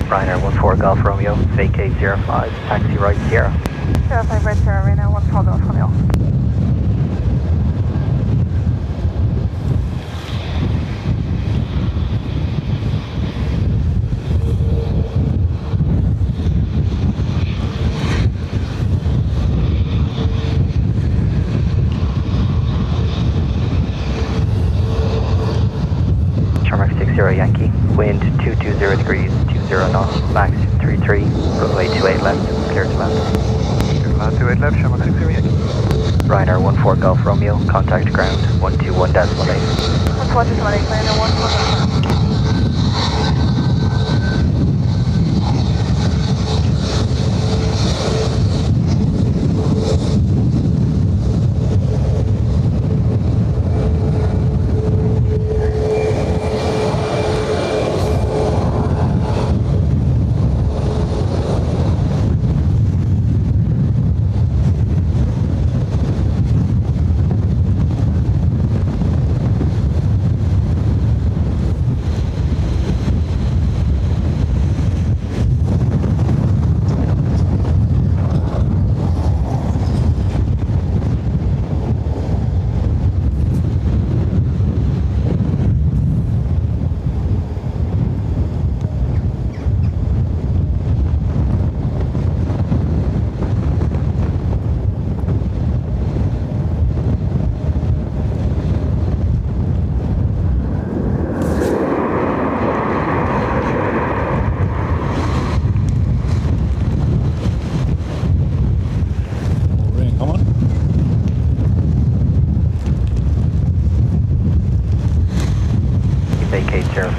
Ryanair 14 Golf Romeo, vacate 05, taxi right Sierra. 05 right Sierra, Ryanair 14 Golf Romeo. Shamrock 60 Yankee, wind 220 degrees, 20 knots, max 33, runway 28 left, clear to land. Clear to land 28 left, Shamrock 60 Yankee. Ryanair 14 Golf Romeo, contact ground 121 decimal 8. 121 decimal 8, Ryanair 14 Golf Romeo.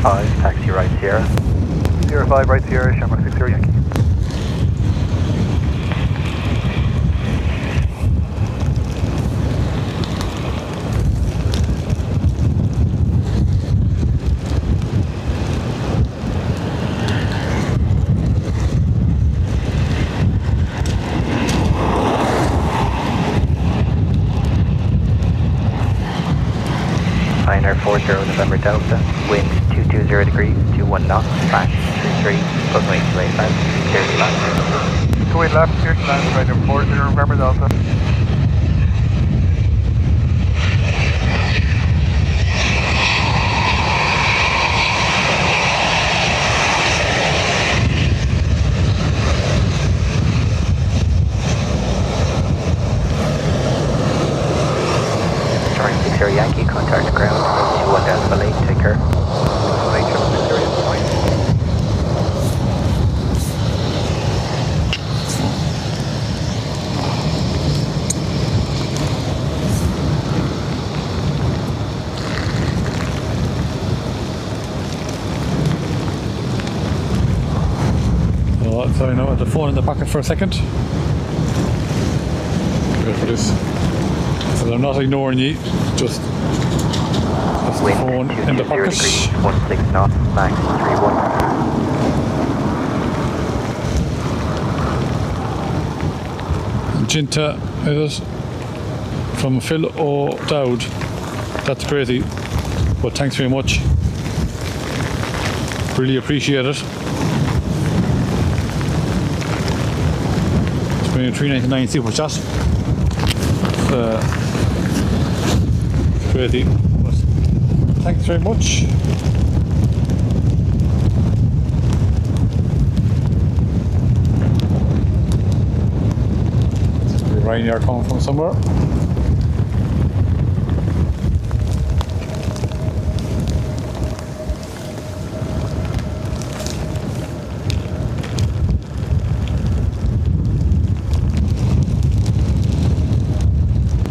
5, taxi right Sierra. Sierra 5, right Sierra, Shamrock 60 Yankee. Pioneer 40 November Delta, wind 220 degrees, 21 knots, max 33, plus 28 left, clear to land. 28 left, clear to land, right number 40 November Delta. Charlie 60 Yankee, contact ground, 21 Delta Lake, take care. So I know I had the phone in the pocket for a second. Wait for this. So I'm not ignoring you, just the Wind phone in the 220 pocket. degrees, 16 knots, max 31. Ginta, it is from Phil O'Dowd. That's crazy, but thanks very much. Really appreciate it. It's been a $3.99 super chat. Crazy. But thanks very much. Ryanair coming from somewhere.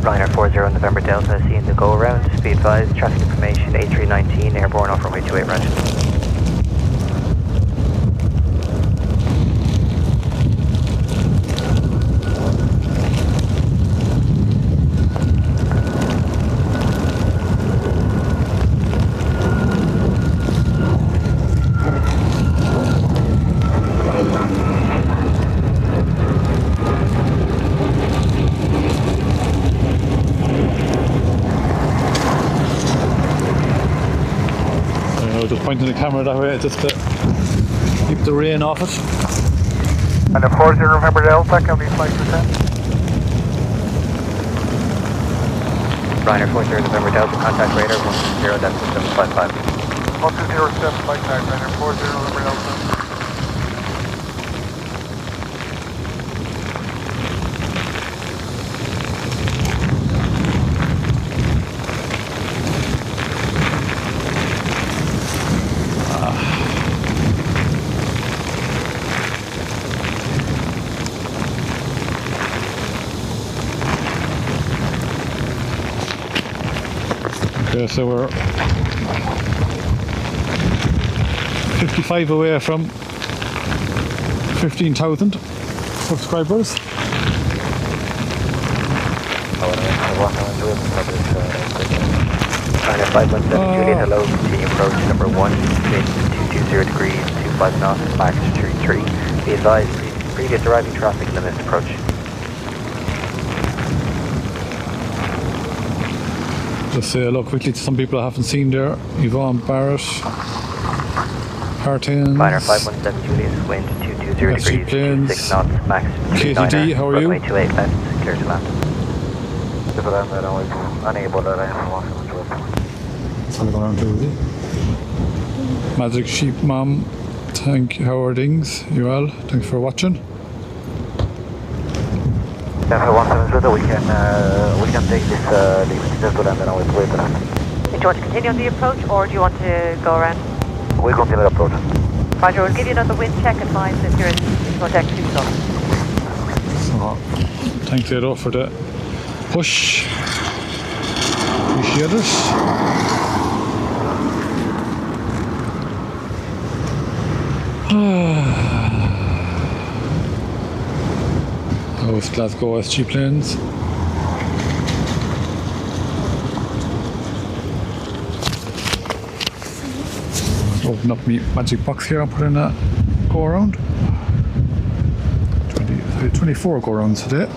Ryanair 40 November Delta, seeing the go around. Be advised, traffic information A319, airborne off runway 28 right. Just pointing the camera that way just to keep the rain off it. And the 40 November Delta, can we flight percent? Ryanair 40 November Delta, contact radar 120.755. 1207 flight tag, Ryanair 40 November Delta. Okay, so we're 55 away from 15,000 subscribers. Ryanair 517 Juliet, hello, continue approach number 1, wind 220 degrees, 25 knots, max 33. Be advised, previous arriving traffic limits approach. Just say hello quickly to some people I haven't seen there. Yvonne Barrett, Hartins, Ryanair 517 Juliet, wind 220 SG degrees, planes, 26 knots, max 39. KTD, how are you? Runway 28 left, clear to land. I'll go around to the Magic Sheep Mom. Thank you. How are things? You well? Thanks for watching. We can take this leave to land and always wait for that. Do you want to continue on the approach or do you want to go around? We continue the approach. Roger, we'll give you another wind check advice if you're on deck 2 stop. So, thanks Edo for the push. Appreciate it. Those Glasgow SG planes. Open up my magic box here and put in a go around. 24 go rounds today.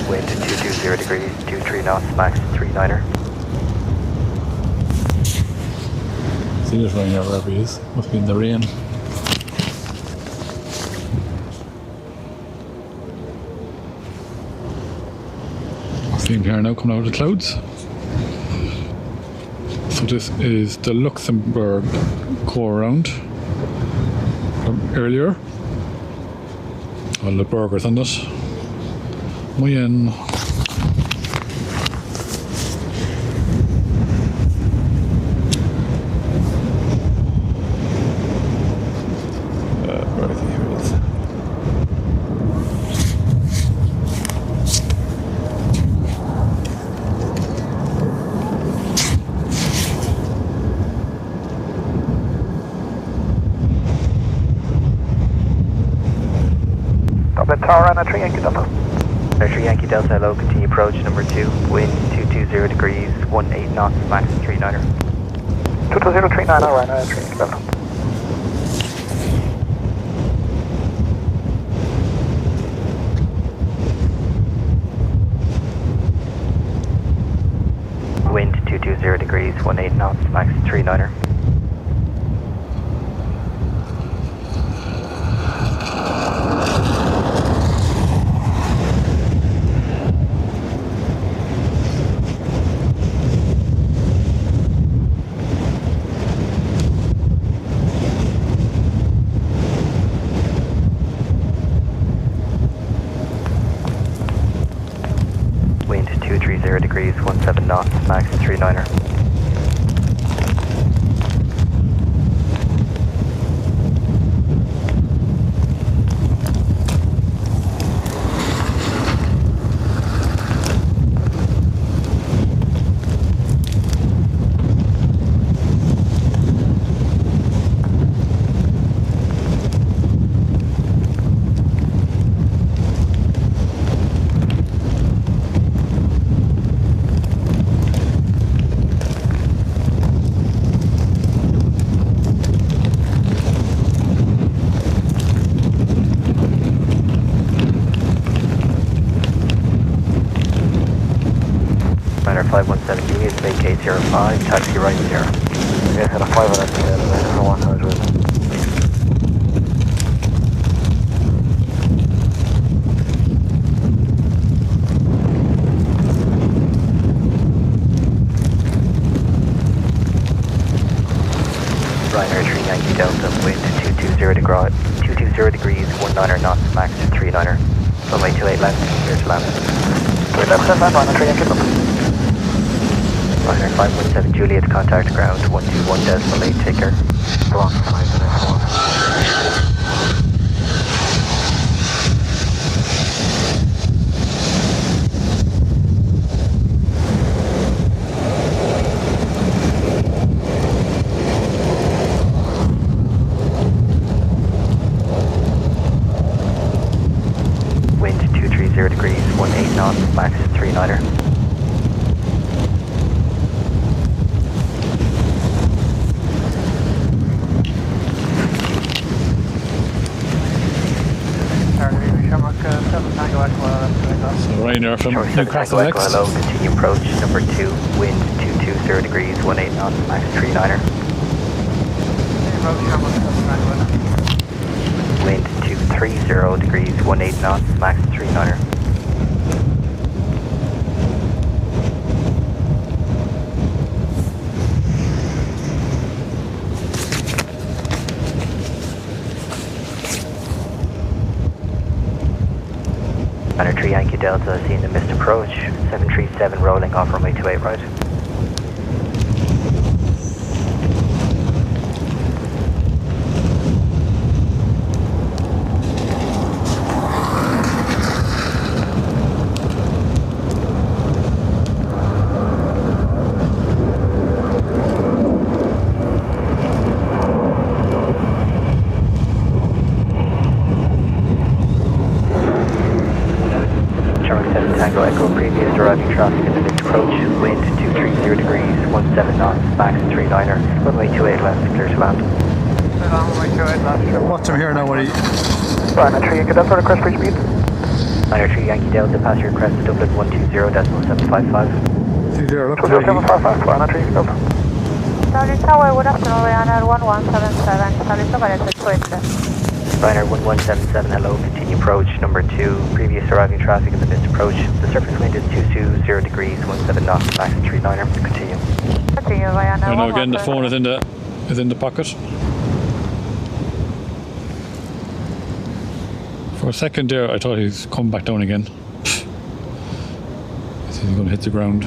Wind 220 degrees, 23 knots, max 39er. See this rain here wherever he is. Must be in the rain. See him here now coming out of the clouds. So this is the Luxembourg go around from earlier. All the burgers on this. Moyen. Where is he? Here it is. Dublin Tower and a 3 Yankee Delta. 3 Yankee Delta, hello, continue approach, number 2, wind 220 degrees, 18 knots, max 39er. 22039, alright, 3 Yankee Delta. Wind 220 degrees, 18 knots, max 39er. Wind 230 degrees, 17 knots, max 39er. Runner 517 Juliet, vacate 05, taxi right 0. Okay, had a 5 on it, and I don't know what I was with. Ryanair 3 Yankee Delta, wind 220 degrees, 19 knots, max 39er. Runway 28 left, clear to land. 2 left, send land, Ryanair 3 Yankee Delta. Ryanair 517 Juliet, contact ground 121.8, take care. Block 5 and F1. Wind 230 degrees, 18 knots, max 39er. So Ryanair from Short 7 Newcastle Tango Echo, next. hello, continue approach, number 2, wind 220 degrees, 18 knots, max 39er. Wind 230 degrees, 18 knots, max 39er. Runner 3 Yankee Delta, seeing the missed approach, 737 rolling off runway 28 right. arriving traffic in the missed approach. Wind 230 degrees, 17 knots, max 39er. Runway 28 left, clear to land. Runway 28 left. What's from here now, Woody? Runway 3, get that sort of crest bridge speed. Niner 3 Yankee Delta, pass your crest to Dublin 120.755. See there, look. 20755, Runway 3, Delta. Charlie Tower, good afternoon, Ryanair 1177. Charlie Tower, it's Ryanair 1177, hello, continue approach. Number 2, previous arriving traffic in the missed approach. The surface wind is 220 degrees, 17 knots, max 39er. Continue. Continue, Ryanair. I know again the phone is in the pocket. For a second there, I thought he's come back down again. I think he's going to hit the ground.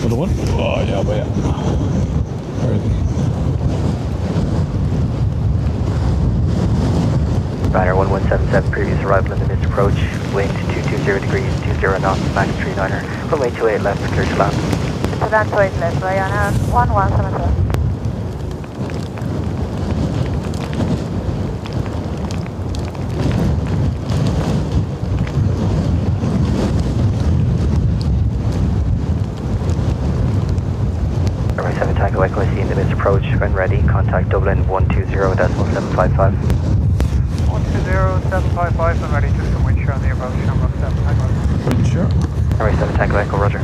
Another one? Oh, yeah, but yeah. Where is he? Ryanair 1177, previous arrival in the missed approach. Wind 220 degrees, 20 knots, max 39er. Runway 28 left, clear to land. To land 28 left, Ryanair 1177. Runway 7 Tango Echo, I see in the missed approach. When ready, contact Dublin 120.755. 120.755, I'm ready, just some wind shear on the approach, number 7 Tango. Wind shear. Runway 7 Tango Echo, roger.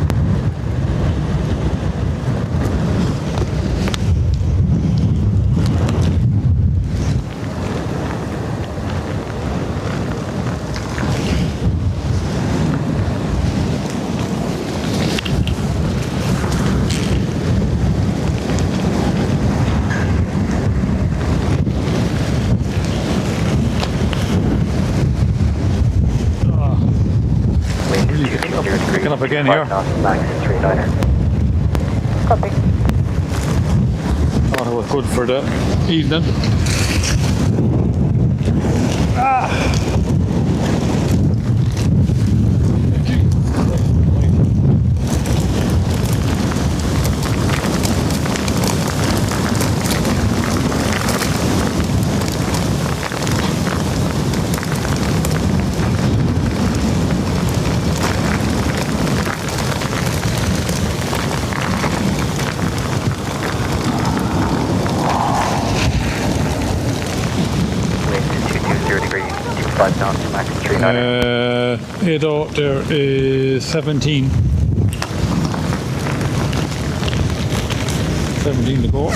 Picking up again here. Max 39er. Copy. Thought it was good for the evening. Knots, max 39er. Edo, there is 17. 17 to go.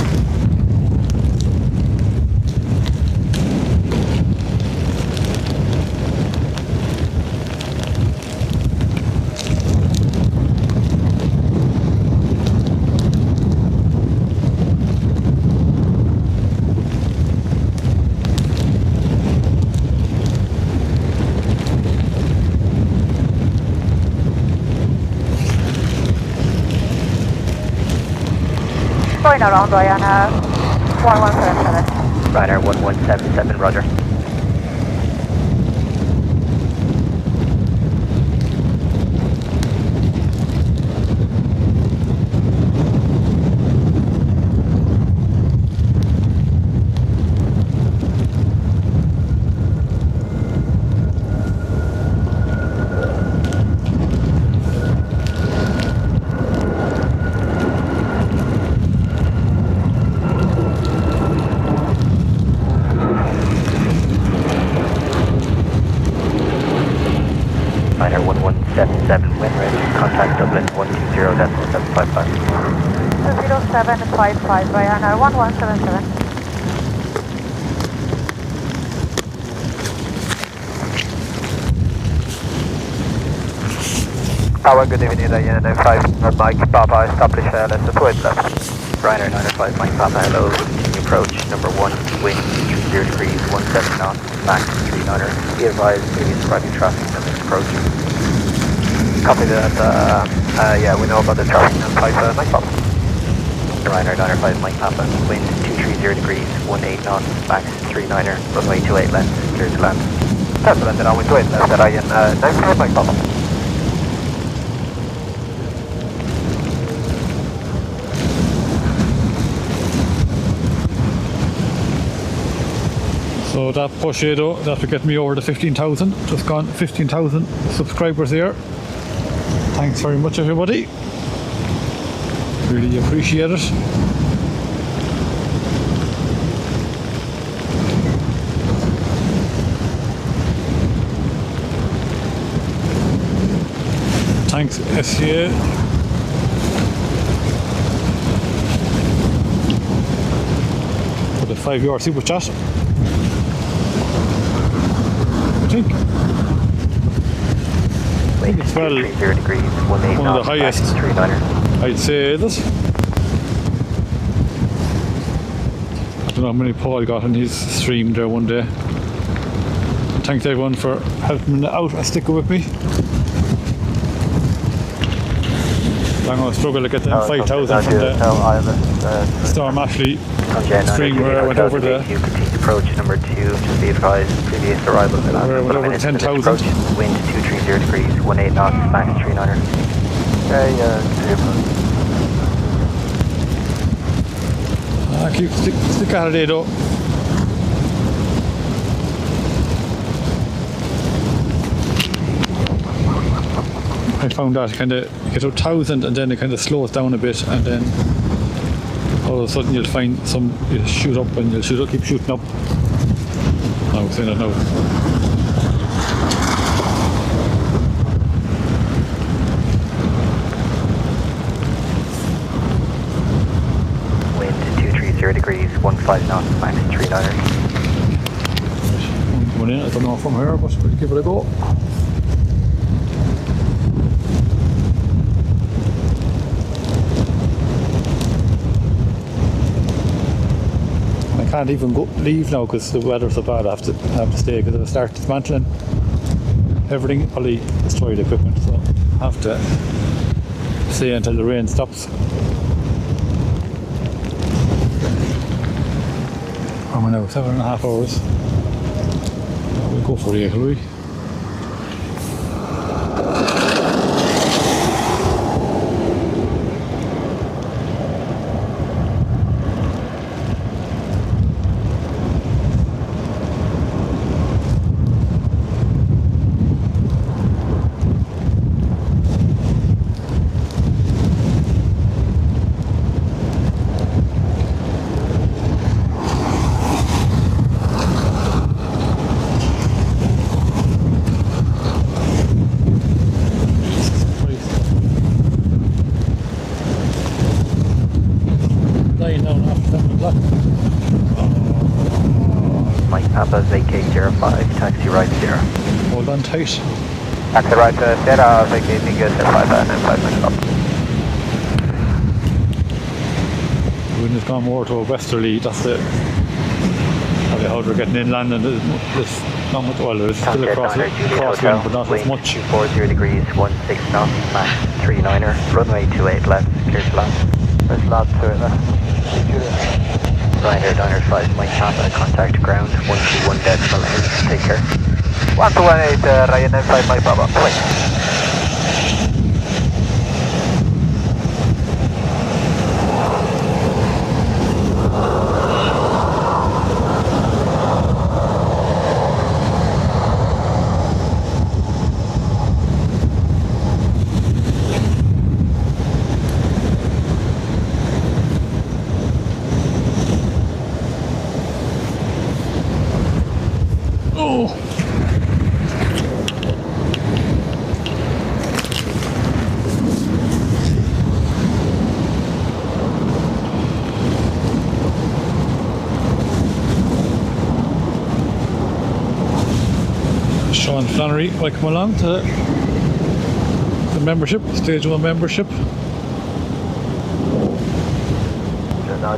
Going around Ryanair 1177. Ryanair 1177, roger. Ryanair 1177, wind ready, contact Dublin 120.755. 20755, Ryanair 1177. Power, good evening, Ryanair 5, Mike, Papa, establish less than 2 left. Ryanair 905, Mike Papa, hello, continue approach, number 1, wind 20 degrees, 17 knots, max 39er. Be advised, previous arriving traffic on this approach. Copy that, yeah, we know about the traffic on 5, Mike Papa. Ryanair 905, Mike Papa, wind 230 degrees, 18 knots, max 39er, runway 28 left, clear to land. That's what I did, runway 28 left, Ryanair 905, Mike Papa. So that Porsche though, that will get me over the 15,000. Just gone 15,000 subscribers there. Thanks very much everybody. Really appreciate it. Thanks SCA. For the €5 super chat. I think it's well one of the highest, I'd say this. I don't know how many Paul got in his stream there one day. Thanks everyone for helping me out and sticking with me. I'm going to struggle to get them 5,000 from the Storm Ashley stream where I went over the... Approach number 2, just be advised, previous arrival at where I went over 10,000. Wind 230 degrees, 18 knots, max 300. Keep stick out of there though. I found that kind of you get to 1,000 and then it kind of slows down a bit, and then all of a sudden you'll find you'll shoot up and you'll keep shooting up. I'm saying that now. Wind 230 degrees, 15 knots, max 300. One in, I don't know from here, but we'll give it a go. I can't even leave now because the weather's so bad. I have to stay because I'll start dismantling everything, probably destroy the equipment, so I have to stay until the rain stops. I'm now 7.5 hours. We'll go for 8, will we? Mike Papa, vacate 05, taxi right 0. Hold on tight. Taxi right 0, vacating 05 and then 5 minutes up. The wind has gone more to a westerly, that's the probably how they're getting inland, and there's not much, well there's still a crosswind but not as much. 40 degrees, 16 knots, max 39er, runway 28 left, clear to land. There's land to it now. Ryder Diner 5, Mike Papa, contact ground, 121.8, take care. 1218, Ryder 5, Mike Papa, wait. Sean Flannery, welcome along to the membership, stage 1 membership.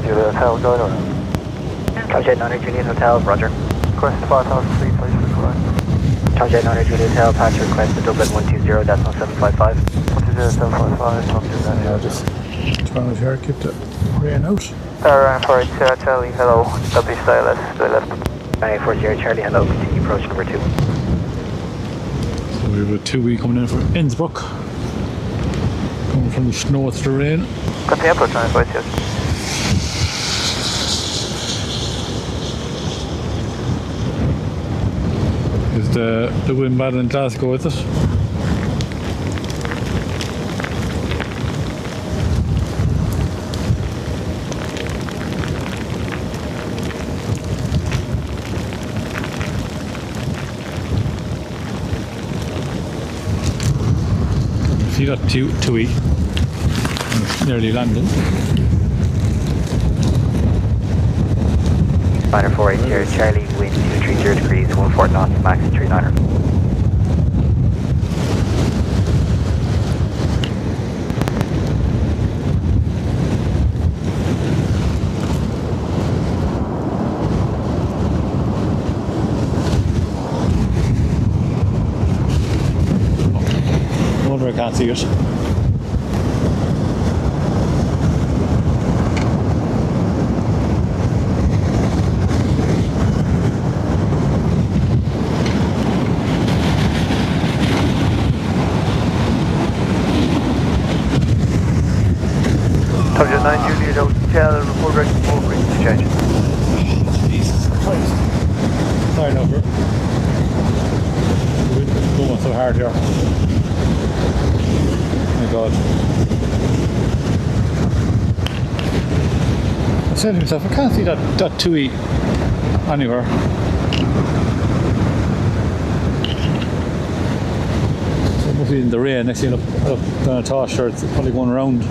Juliet Hotel, going on. Target 9 Juliet Hotel, roger. Request 5000 feet, please, for correct. Target 9 Juliet Hotel, patch request to Dublin 120.755. 120.755, not do that. Yeah, just turn it here, keep the rain out. Tower 940 Charlie, hello, W style, to the left. 940 Charlie, hello, continue approach number 2. So we have a 2-week coming in for Innsbruck. Coming from the snow to the rain. Continue approach 940, yes. the wind battle in Glasgow with it. See that TUI nearly landing. Fighter 480, Charlie, wind 230 degrees, 14 knots, max 39er. I wonder I can't see it. Target 9 Juliet Hotel, report ready for frequency change. Jesus Christ. Sorry, no, bro. The wind is going so hard here. Oh my God. I said to myself, I can't see that TUI anywhere. So it must be in the rain. Next thing up down a toss, sure, it's probably going around.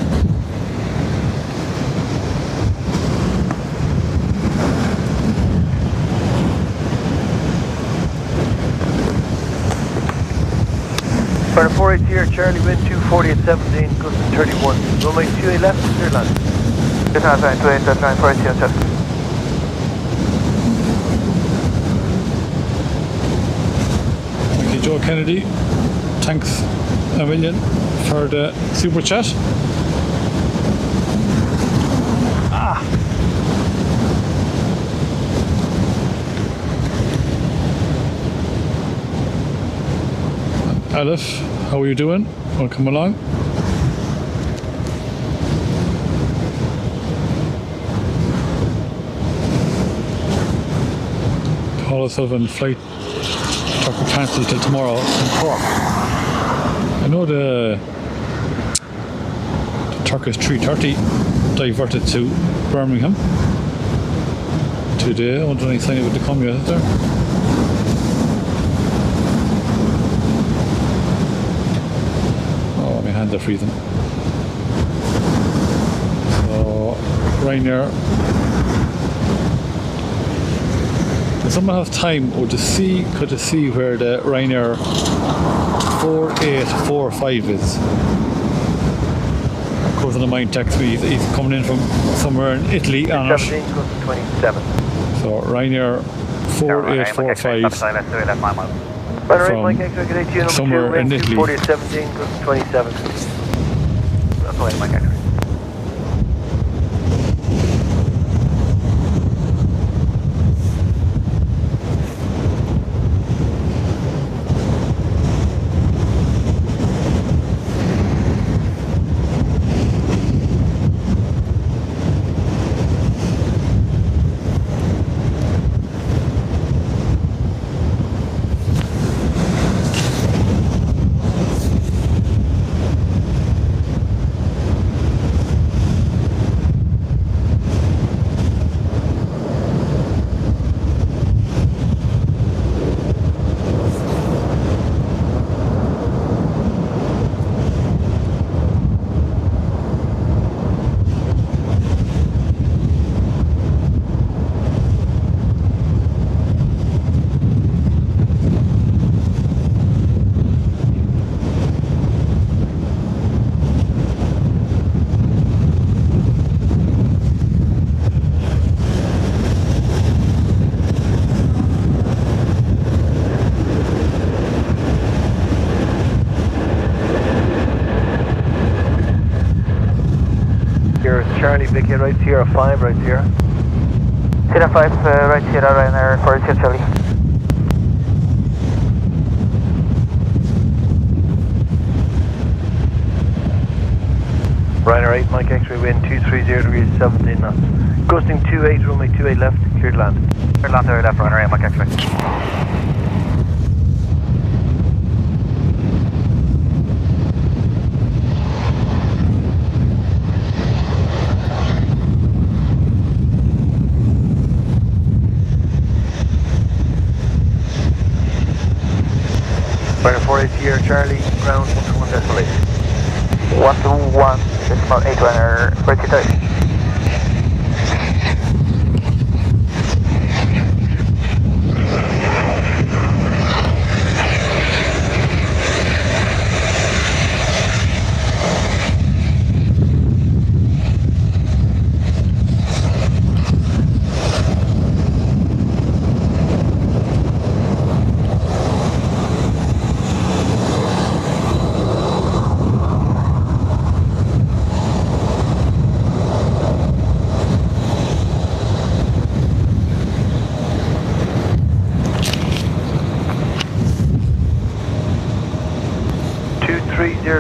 Fighter 480 here, Charlie, wind 240 at 17, gusting 31. Runway 28 left, clear land. Good night, 28, that's 940 on Chester. Thank you, Joe Kennedy. Thanks a million for the super chat. Aleph, how are you doing? Welcome along. Paul Sullivan flight Tucker cancelled till tomorrow in Cork. I know the Turkish 330 diverted to Birmingham today. I wonder any sign of it to come yet there. They're freezing. So, Ryanair. Does someone have time could to see where the Ryanair 4845 is? Goes on the mind text me. He's coming in from somewhere in Italy on it. 17, 27. So, Ryanair 4845. From somewhere in Italy. 40 at 17, 27. That's the way Mike X-ray. Charlie, Vicky, right Sierra 5, right Sierra. Sierra 5, right Sierra, Ryanair, 46 Charlie. Ryanair 8, Mike X-ray, wind 230 degrees, 17 knots. Gusting 28, runway 28 left, cleared land. Cleared land there, left, Ryanair 8, Mike X-ray. Ryder 48 Sierra Charlie, ground 121.8. 121.8 runner, where's your touch?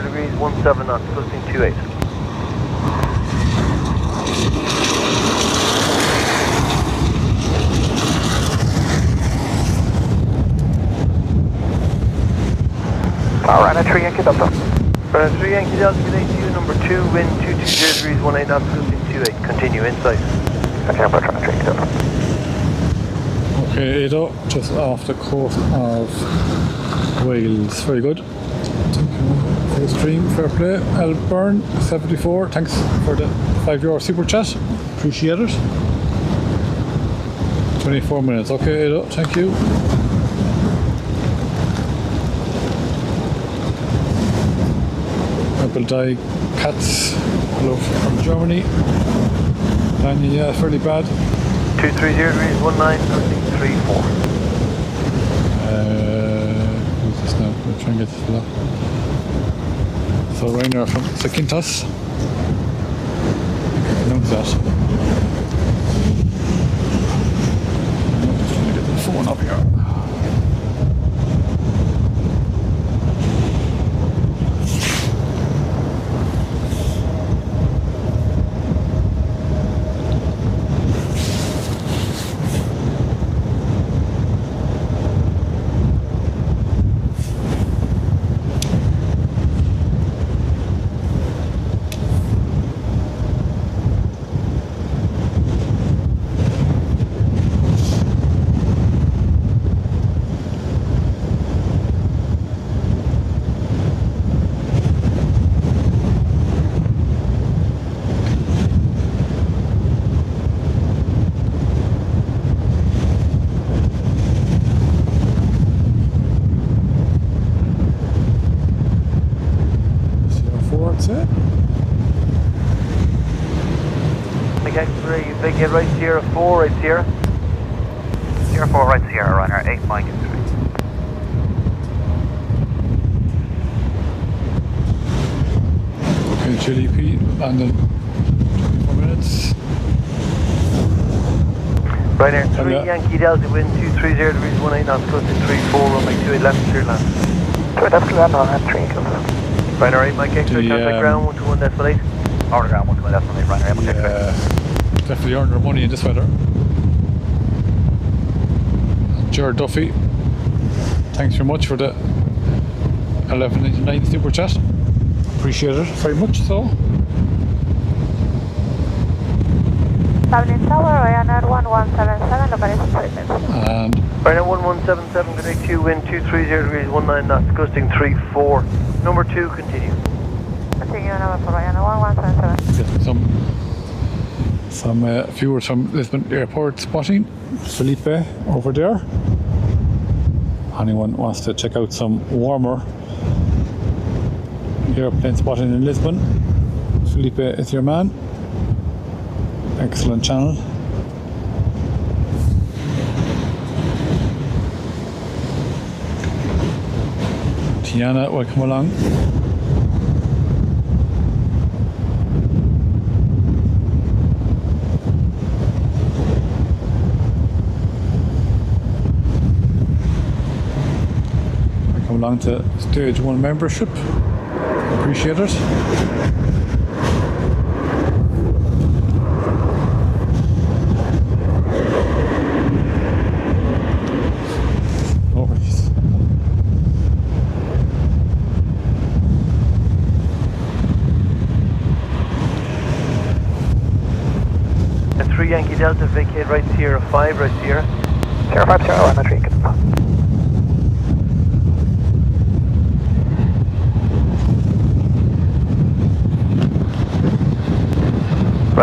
degrees, 17 knots, gusting 28. Alright, 3 Yankee Delta. Runner 3 Yankee Delta, good day to you, number 2, wind 220 degrees, 18 knots, gusting 28. Continue inside. Okay, I'm going to try and 3 Yankee Delta. Okay, Edo, just off the coast of Wales. Very good. Thank you for the stream. Fair play. Elburn 74. Thanks for the €5 super chat. Appreciate it. 24 minutes. Okay, Edo. Thank you. Apple Die Cats. Hello from Germany. Daniel, yeah, fairly bad. 230 degrees, 19, gusting 34. Who's this now? We'll try and get this fella. So Rainer from Zakynthos. I can pronounce that. I'm just trying to get the phone up here. Big head right Sierra 4, right Sierra. Sierra 4, right Sierra, runner 8 Mike and 3. Okay, Chili P, landing 24 minutes. Ryder 3 Yankee Delta, wind 230 degrees, 18 knots, gusting 34, runway 28 left, clear land. Clear left, clear land on 3 Yankee Delta. Ryder 8 Mike X-ray, contact ground 121.8. Order ground 121.8, runner 8 Mike X-ray. Definitely earned their money in this weather. Jared Duffy, thanks very much for the 11.99 super chat. Appreciate it very much. So. Dublin Tower, Ryanair 1177, nobody's appointment. And Ryanair 1177, good day to you, wind 230 degrees, 19 knots, gusting 34. Number 2, continue. Continue number for Ryanair 1177. getting some viewers from Lisbon Airport spotting. Felipe over there. Anyone wants to check out some warmer airplane spotting in Lisbon, Felipe is your man. Excellent channel. Tiana, welcome along. Welcome along to Stage 1 membership. Appreciate it. Yankee Delta, vacate right Sierra 5, right Sierra. Sierra 5, Sierra 1, 3.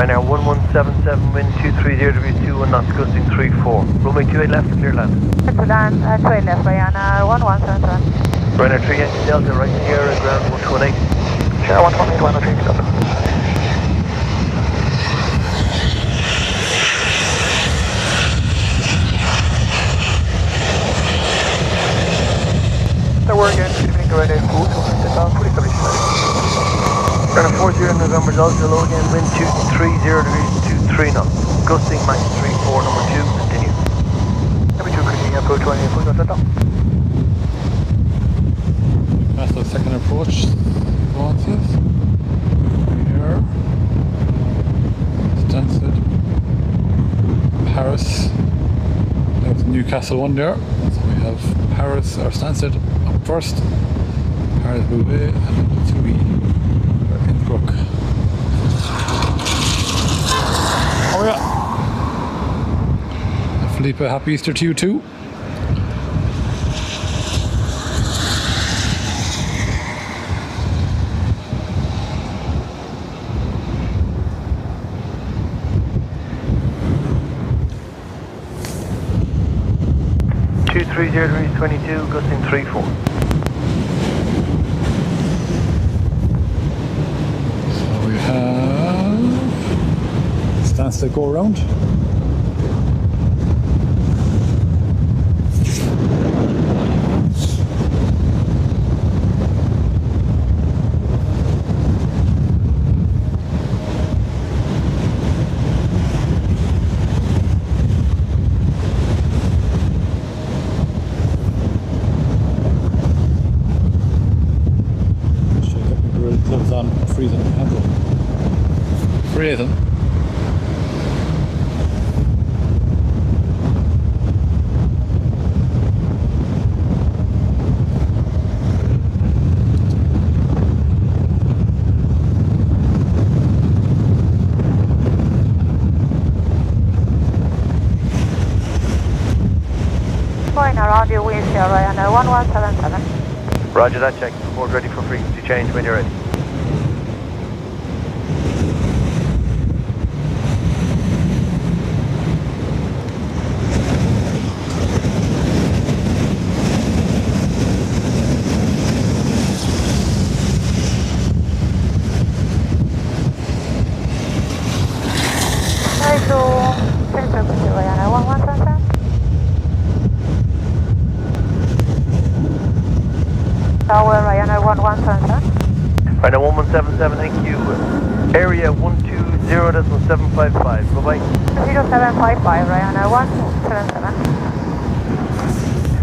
Ryanair 1177, wind 230 degrees 21 knots, gusting 34. Runway 28 left, clear land. To land, 28 left, Ryanair 1177. Ryanair 3 engine delta, right Sierra, ground 118. Sierra 118, Ryanair 3 delta. There were again, good evening, Ryanair 4, fully coverage. Ryanair 40 November Delta, low again, wind 230 degrees 23 knots, gusting max 34, number 2, continue. Number 2, continue, approach 20, full Delta. That's the second approach. Responses. Here. Stansted. Paris. There's Newcastle one there. So we have Paris or Stansted up first. Paris Bouvet and then the 2E. Innsbruck. Oh yeah. Felipe, happy Easter to you too. degrees 22, gusting 34. So we have Stansted go around. Gloves on, freezing, handle. Freezing. Ryanair on your wheels here, Ryanair 1177. Roger that, check. Board ready for frequency change when you're ready. Ryanair 1177. Tower Ryanair 1177. Ryanair 1177, thank you. Area 120.755. Bye bye. 0755 Ryanair 177.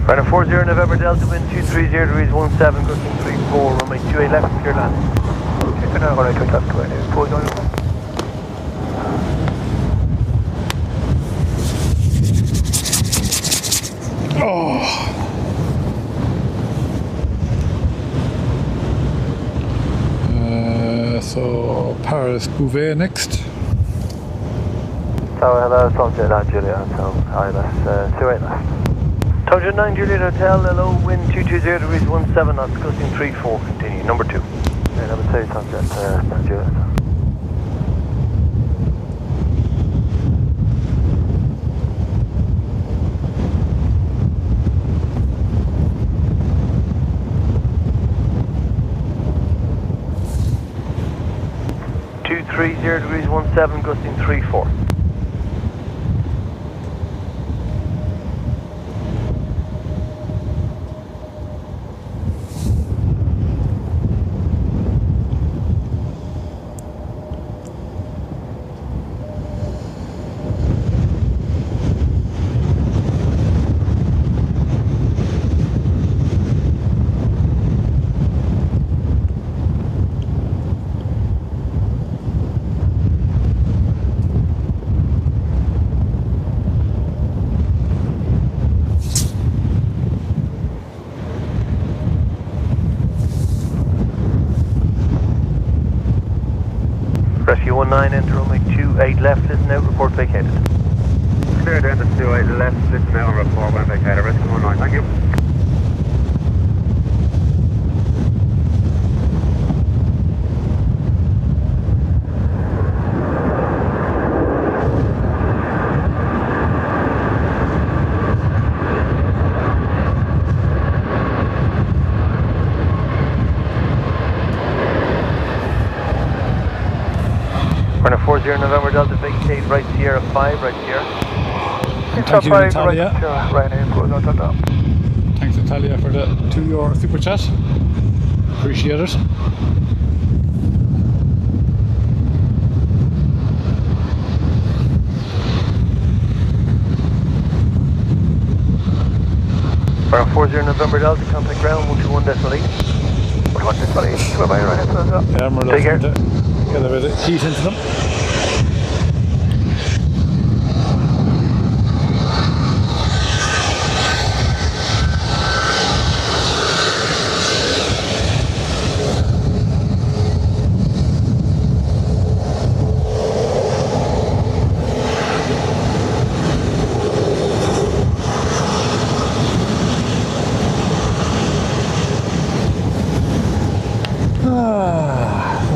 Ryanair 40 November Delta, wind 230 degrees 17, gusting 34. Runway 28 left, clear land. Check it out, alright, check that, go ahead. Pause on. So Paris Bouvet next. Tower, hello, Tom Jet 9 Juliet Hotel, ILS 28 left. Tom Jet 9 Juliet Hotel, hello, wind 220 degrees 17 knots, gusting 34, continue, number 2. Yeah, number 2, Tom Jet 9 Juliet Hotel. degrees 17, gusting 34. Rescue 19, enter runway 28 left, listen out, report vacated. Clear to enter 28 left, listen out, report when vacated. Rescue 19, thank you. Runner 40 November Delta, vacate right Sierra 5, right Sierra. Thank you, Natalia. Ryanair, goes on top. Thanks, Natalia, for the €2 super chat. Appreciate it. Runner 40 November Delta, contact ground 121.8. 121.8, we're by Ryanair, goes on top. Yeah, we're Take care. looking to get a bit of heat into them.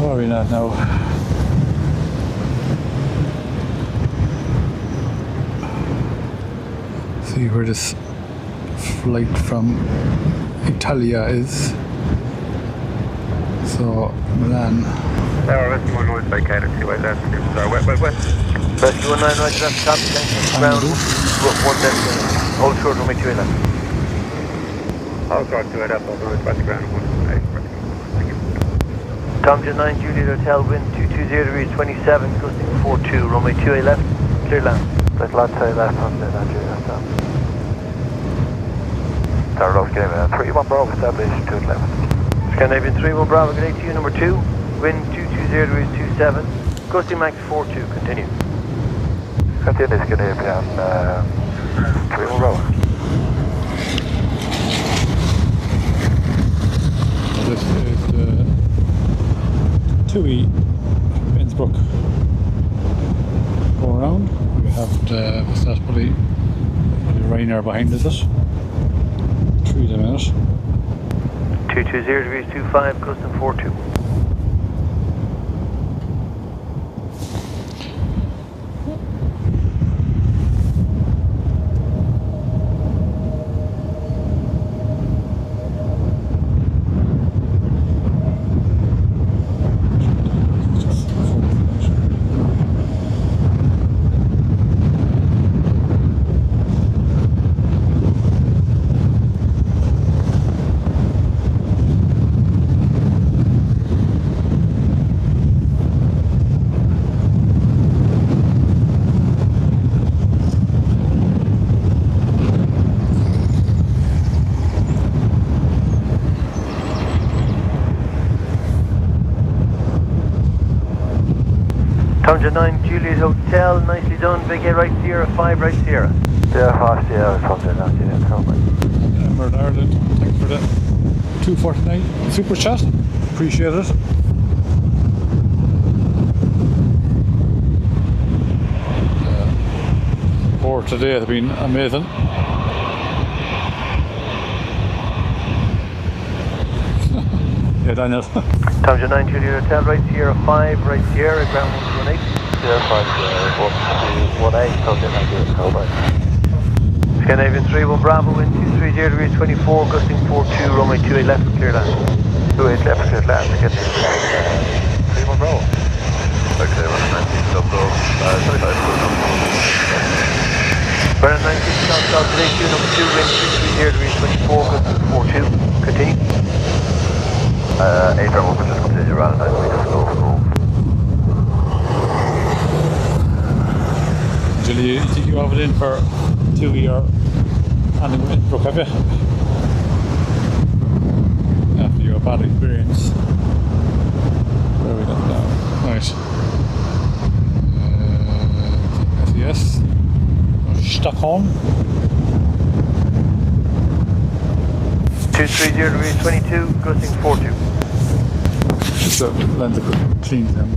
Where are we at now? See where this flight from Italia is. So Milan. Tower Rescue 19 vacated, 28 left, sorry, west. Rescue 19 right left, copy, thanks. Ground 1.8. Hold short, runway 28 left. I'll start 28 left, I'll do it back to ground 118. Thank you. Tom John 9, Juliet Hotel, wind 220 degrees 27, gusting 42, runway 28 left, clear land. Let land say left on the Nigeria Hotel. Tower Road, game 31 Bravo, established 2 left. Scandinavian 31 Bravo, good day to you, number 2, wind 220 degrees 27, gusting max 42, continue. Continue, Scandinavian 31 Bravo. This is the TUI Innsbruck go around. We have the probably Ryanair behind us. 3 minutes. 220 degrees 25, gusting 42. Tom 9, Juliet Hotel, nicely done, vacate right Sierra 5, right Sierra. Yeah, fast, yeah, it's something else, yeah, tell me. Emerald Ireland, thanks for the 249 super chat. Appreciate it. Or today has been amazing. Yeah, Daniel. Tom 9, Juliet Hotel, right Sierra 5, right Sierra, ground 118. Yeah, fast, 118, something like that, tell me. Scandinavian 31 Bravo, wind 230 degrees 24, gusting 42, runway 28 left, clear land. 28 left, clear land, get this 31 Bravo. Okay, running 19, stop though, 35, Running 19, South today, number 2, wind 230 degrees 24, gusting 42, continue. 8 Bravo, just continue around 9 meters, slow. Julie, you think you have it in for 2 or anything with Innsbruck, have you? After your bad experience. Where are we going now? Right. SES. Stockholm. 230 degrees 22, gusting 42. So lens are clean them.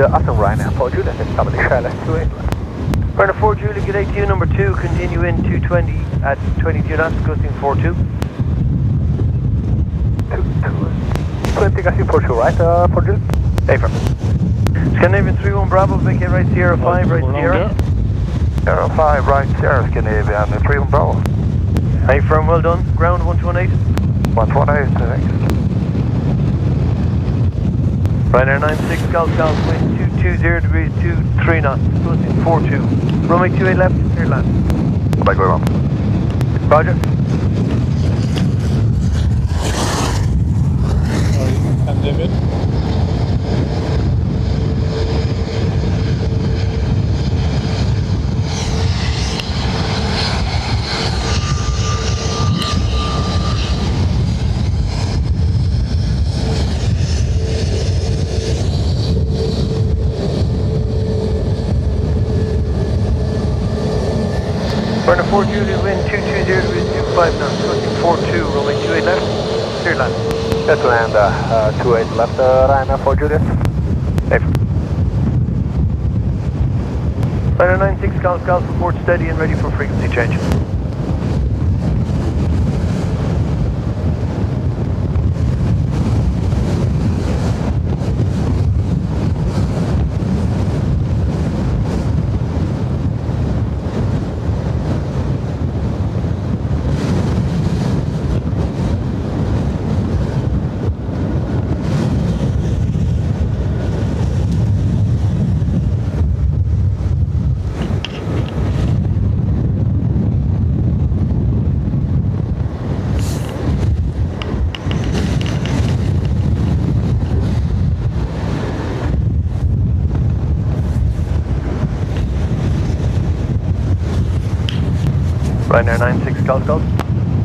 Aston Ryanair 4 Juliet, establish Charlotte 28 left. Ryanair 4 Juliet, good day to you, number 2, continue in 220 at 22 knots, gusting 42. 20 gusting 42 right, 4 Juliet. Affirm. Scandinavian 31 Bravo, vacate right Sierra 5, right Sierra. Sierra 5, right Sierra, Scandinavian 31 Bravo. Affirm, well done. Ground 118. 118, thanks. Ryanair 96, Golf, wind 220 degrees, 23 knots, gusting 42. Runway 28 left, clear land. Bye, go on. Roger. And David. Ryanair 4 Juliet, wind 220 degrees, 25 knots, gusting 42. Runway 28 left, clear land. Let's land 28 left, Ryanair 4 Juliet. Affirm. Ryanair 96, Golf, report steady and ready for frequency change. Ryanair 96, Golf.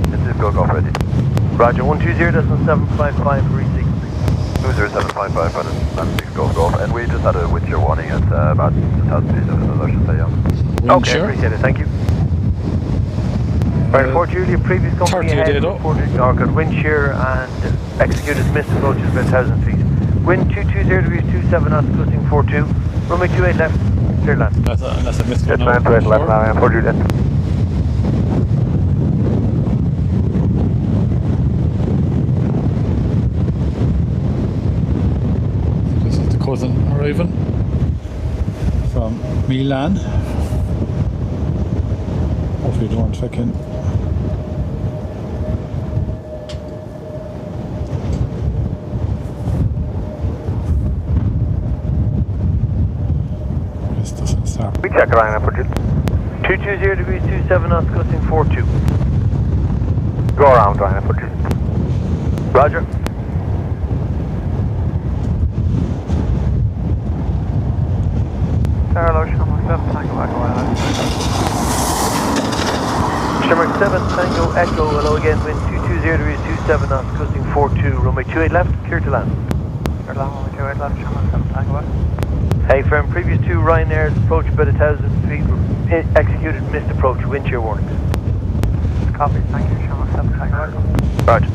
This is go ready. Roger, 120.755 for resequencing. 20755 and 96 go. And we just had a wind shear warning at about 2,000 feet, I should say, yeah. Okay, appreciate it, thank you. Ryanair 4 Juliet, previous company 30 ahead, data. reported good wind shear and executed missed approaches about 1,000 feet. Wind 220 degrees, 27 knots, gusting 42. Runway 28 left, clear land. That's a missed Let's one. land 28 left, Ryanair 4 Juliet. This is the cousin arriving from Milan. Hopefully you don't check in. This doesn't start. We check Ryanair 4 Juliet. 220 degrees, 27 knots, gusting 42. Go around Ryanair 4 Juliet. Roger. Parallel, Shamrock 7, Tango Echo, Shamrock 7, Tango Echo, hello again, wind 220 degrees, 27 knots, gusting 42. Runway 28 left, clear to land. Clear land, runway 28 left, Shamrock 7, Tango Echo. Hey, from previous 2 Ryanairs, approach about 1,000 feet, executed missed approach, wind shear warnings. Copy, thank you, Shamrock 7, Tango Echo. Roger.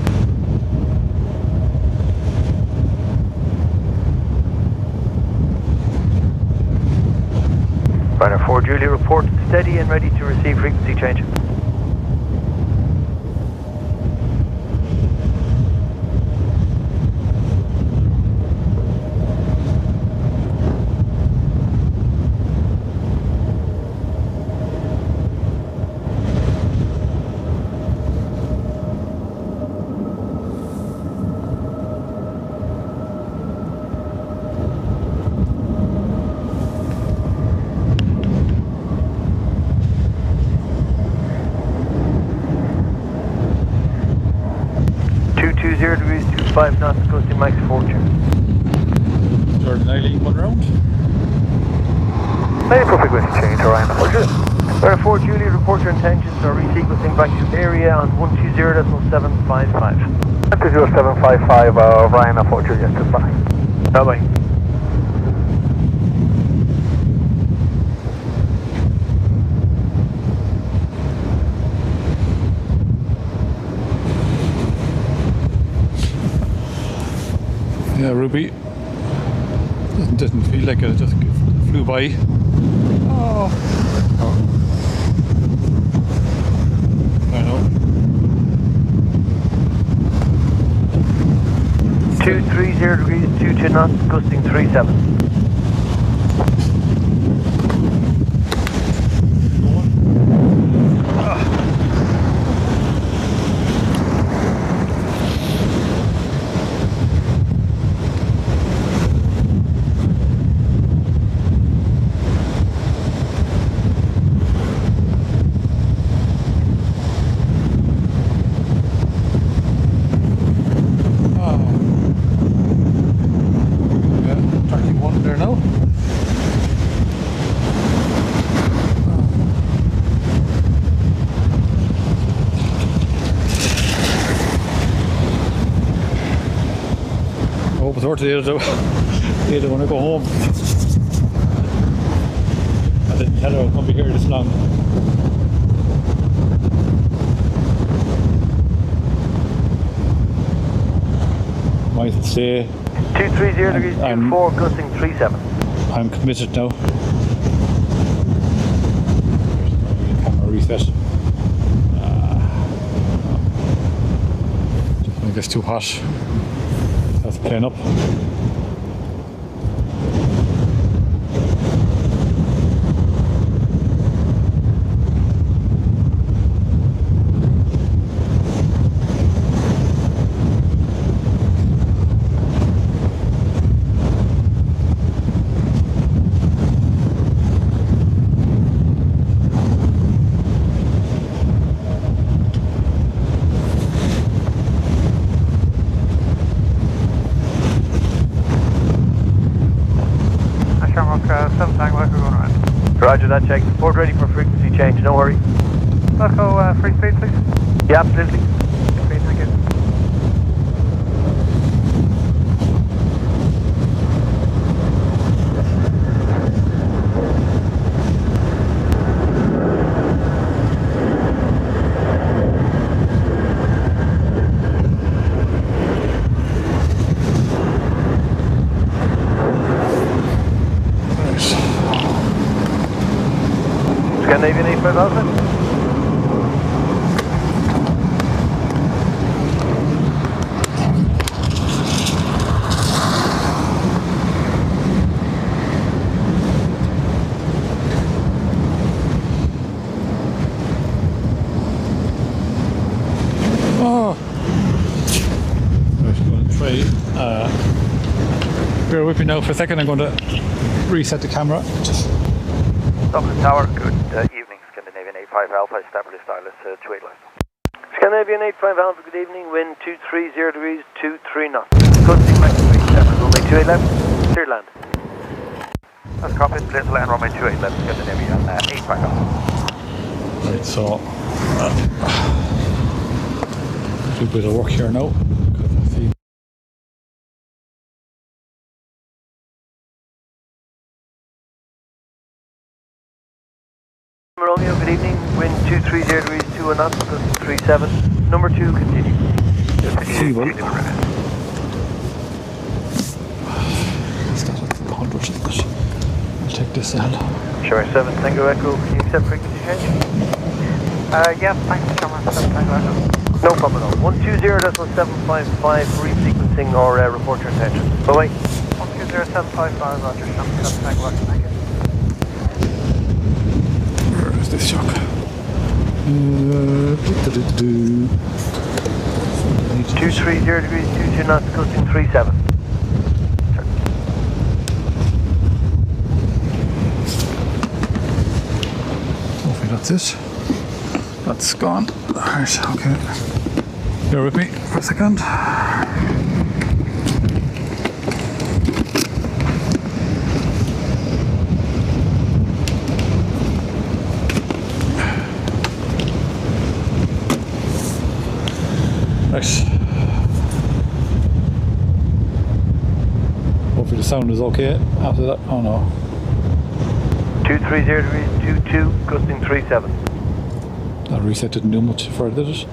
Ryanair 4 Juliet, report steady and ready to receive frequency change. degrees, 25 knots, gusting max fortune. Jordan Eileen, one round. Any perfect wind change, Ryanair 4 Juliet. Ryanair 4 Juliet, report your intentions or resequencing back to area on 120.755. 120.755 Ryanair 4 Juliet, goodbye. Bye bye. Yeah, Ruby didn't feel like it just flew by. Oh. I know. 230 degrees, 22 knots, gusting 37. They don't want to go home. I didn't tell her I'd come be here this long. Might stay. 230 degrees, 24, gusting 37. I'm committed now. Camera reset. When it gets too hot, that's playing up. Roger that, check. Port ready for frequency change, no hurry. Let's go free speed, please. Yeah, absolutely. Free, thank you. Scandinavian 85 Alpha. Oh! I'm just going to try. Bear with me now for a second. I'm going to reset the camera. Dublin Tower, good evening. Scandinavian 85 Alpha, established stylus 28 left. Scandinavian 85 Alpha, good evening. Wind 230 degrees, 23 knots. Gusting max 37, runway 28 left, clear land. That's copied, clear to land, runway 28 left, Scandinavian 85 Alpha. Right, so do a bit of work here now. Romeo, good evening. Wind 230 degrees, 21 knots, gusting 37. Number 2, continue. Feeble. Start at 100. I'll take this then. Sure, 7, Tango Echo, can you accept frequency change? Yeah, thanks, camera. No problem at all. 120.755, resequencing or report your intention. Bye-bye. 120.755, roger, thank you. Where is this shock? 230 degrees, 22 knots, gusting 37. Hopefully that's it. That's gone. Right, okay. Bear with me for a second. Right. Hopefully the sound is okay after that. Oh no. 230 degrees, 22, gusting 37. That reset didn't do much further, did it?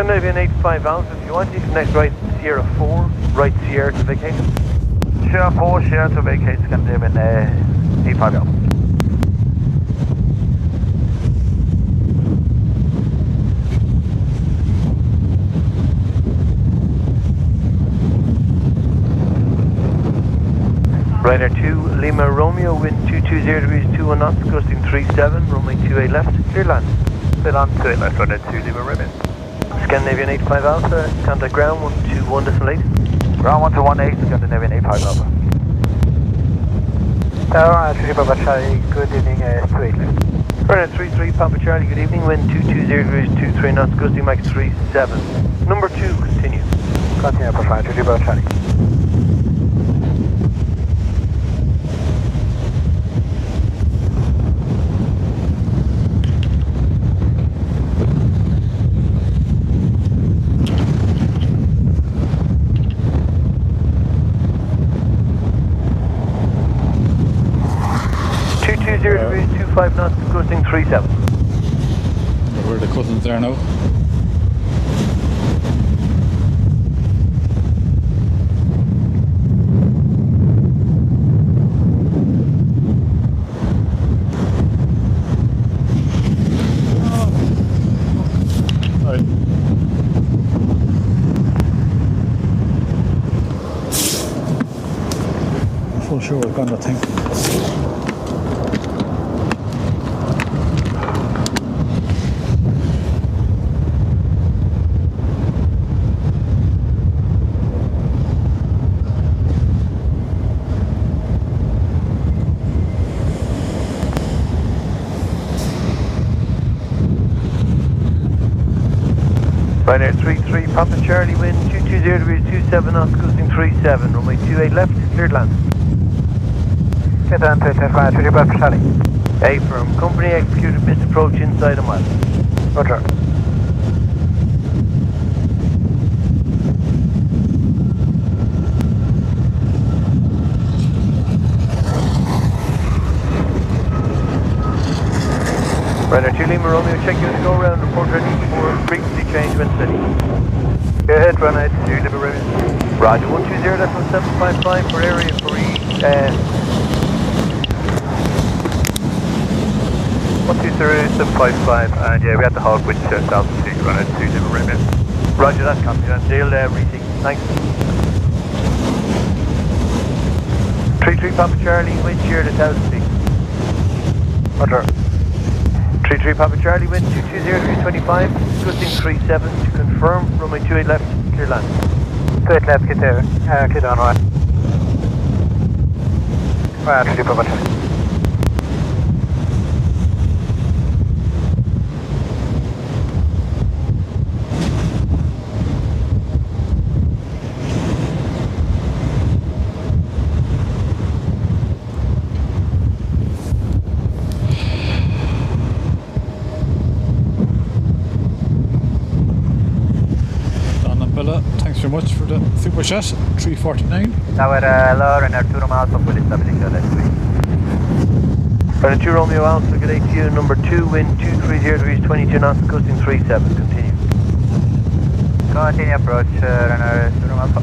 Scandinavian 85 Alpha, if you want, you can next right Sierra 4, right Sierra to vacate. Sierra 4, Sierra to vacate, Scandinavian 85 Alpha. Ryder 2, Lima Romeo, wind 220 degrees, 21 knots, gusting 37, runway 28 left, clear land. Still on 28 left, Ryder 2, Lima Romeo. Scandinavian 85 Alpha, contact ground 121.8. Ground 121.8, Scandinavian 85 Alpha. Tower, 3 Papa Charlie, good evening, 28 left. Ryder 33, Papa Charlie, good evening, wind 220 degrees, 23 knots, gusting max 37. Number 2, continue. Continue, Papa 3 Papa Charlie. Degrees, 25 knots, gusting 37. Where are the cousins there now? Right. I'm full sure we've got that thing. Ryder 33, Papa Charlie, wind 220 degrees, 27 knots, gusting 37, runway 28 left, cleared land. Get down to 25, 3 Papa Charlie. A firm, company executed, missed approach inside a mile. Roger. Ryder 2, Lima Romeo, check your go around, report ready for frequency change when steady. Go ahead, run out to Lima Romeo. Roger, 120.755 for area for 120.755, and yeah, we had the hog with altitude, run out to Lima Romeo. Roger, that's confident. They'll reseat. Thanks. 33 Papa Charlie, wind shear to 1000 feet. Roger. 33 Papa Charlie, wind 220 degrees 25, gusting 37 to confirm, runway 28 left, clear land. 28 left, get there, clear down right. Right, 3 Papa Charlie. Thanks very much for the super chat. 349. Tower Lauren Arturo Alpha, police stability, let's wait. Ryder 2 Romeo Alpha, good ATU, number 2, wind 230 degrees 22 knots, gusting 37, continue. Continue approach, runner Arturo Alpha.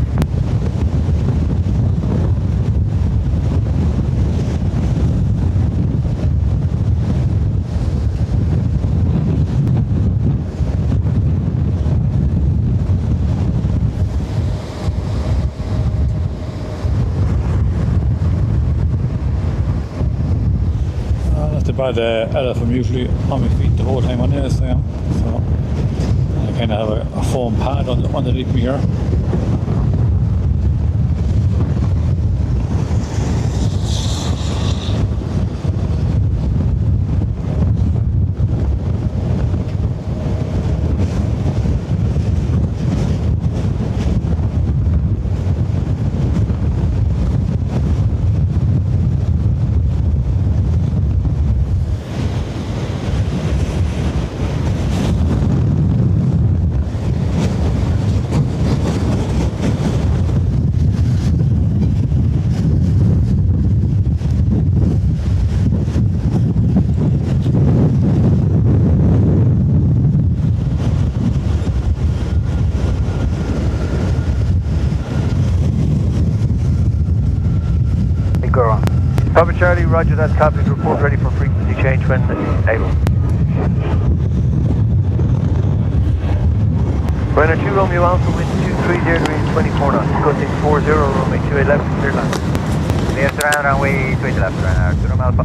Bad Elf, I'm usually on my feet the whole time on this, I am. So I kind of have a foam pad underneath me here. Papa Charlie, roger that, copy, report ready for frequency change when able. Runner 2 Romeo Alpha, wind 230 degrees, 24 knots, gusting 40, runway 28 left, clear land. Clear to land, runway 28 left, runner 2 Romeo Alpha.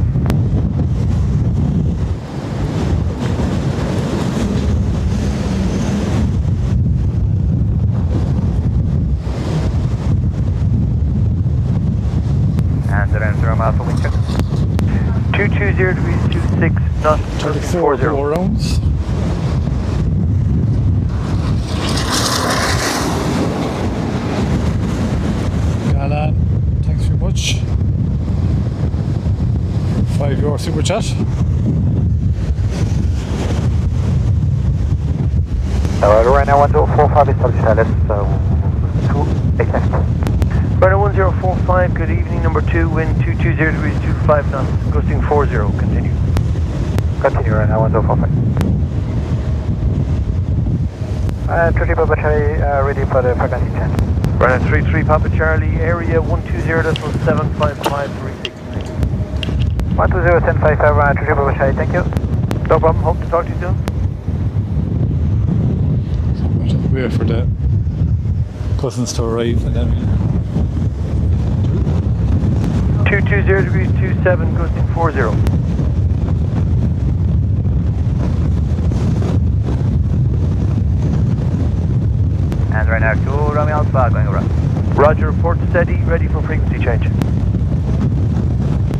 And runner 2 Romeo Alpha, wind check. 220 degrees, 26 knots, gusting 40. 4 rounds. Alan, thanks very much. 5 € super chat. Right now 1045 established LS, 2 left. Runner 1045, good evening, number 2, wind 220 degrees, 25 knots, gusting 40, continue. Continue right now 1045. 30 Papa Charlie, ready for the frequency change. Runner 33 Papa Charlie, area 120.755, repeat. 120.755, runner 33 Papa Charlie, thank you. No problem, hope to talk to you soon. We'll just wait for the cousins to arrive and then we 220 degrees, 27, gusting 40. And right now 2 Romeo Alpha going around. Roger, report steady, ready for frequency change.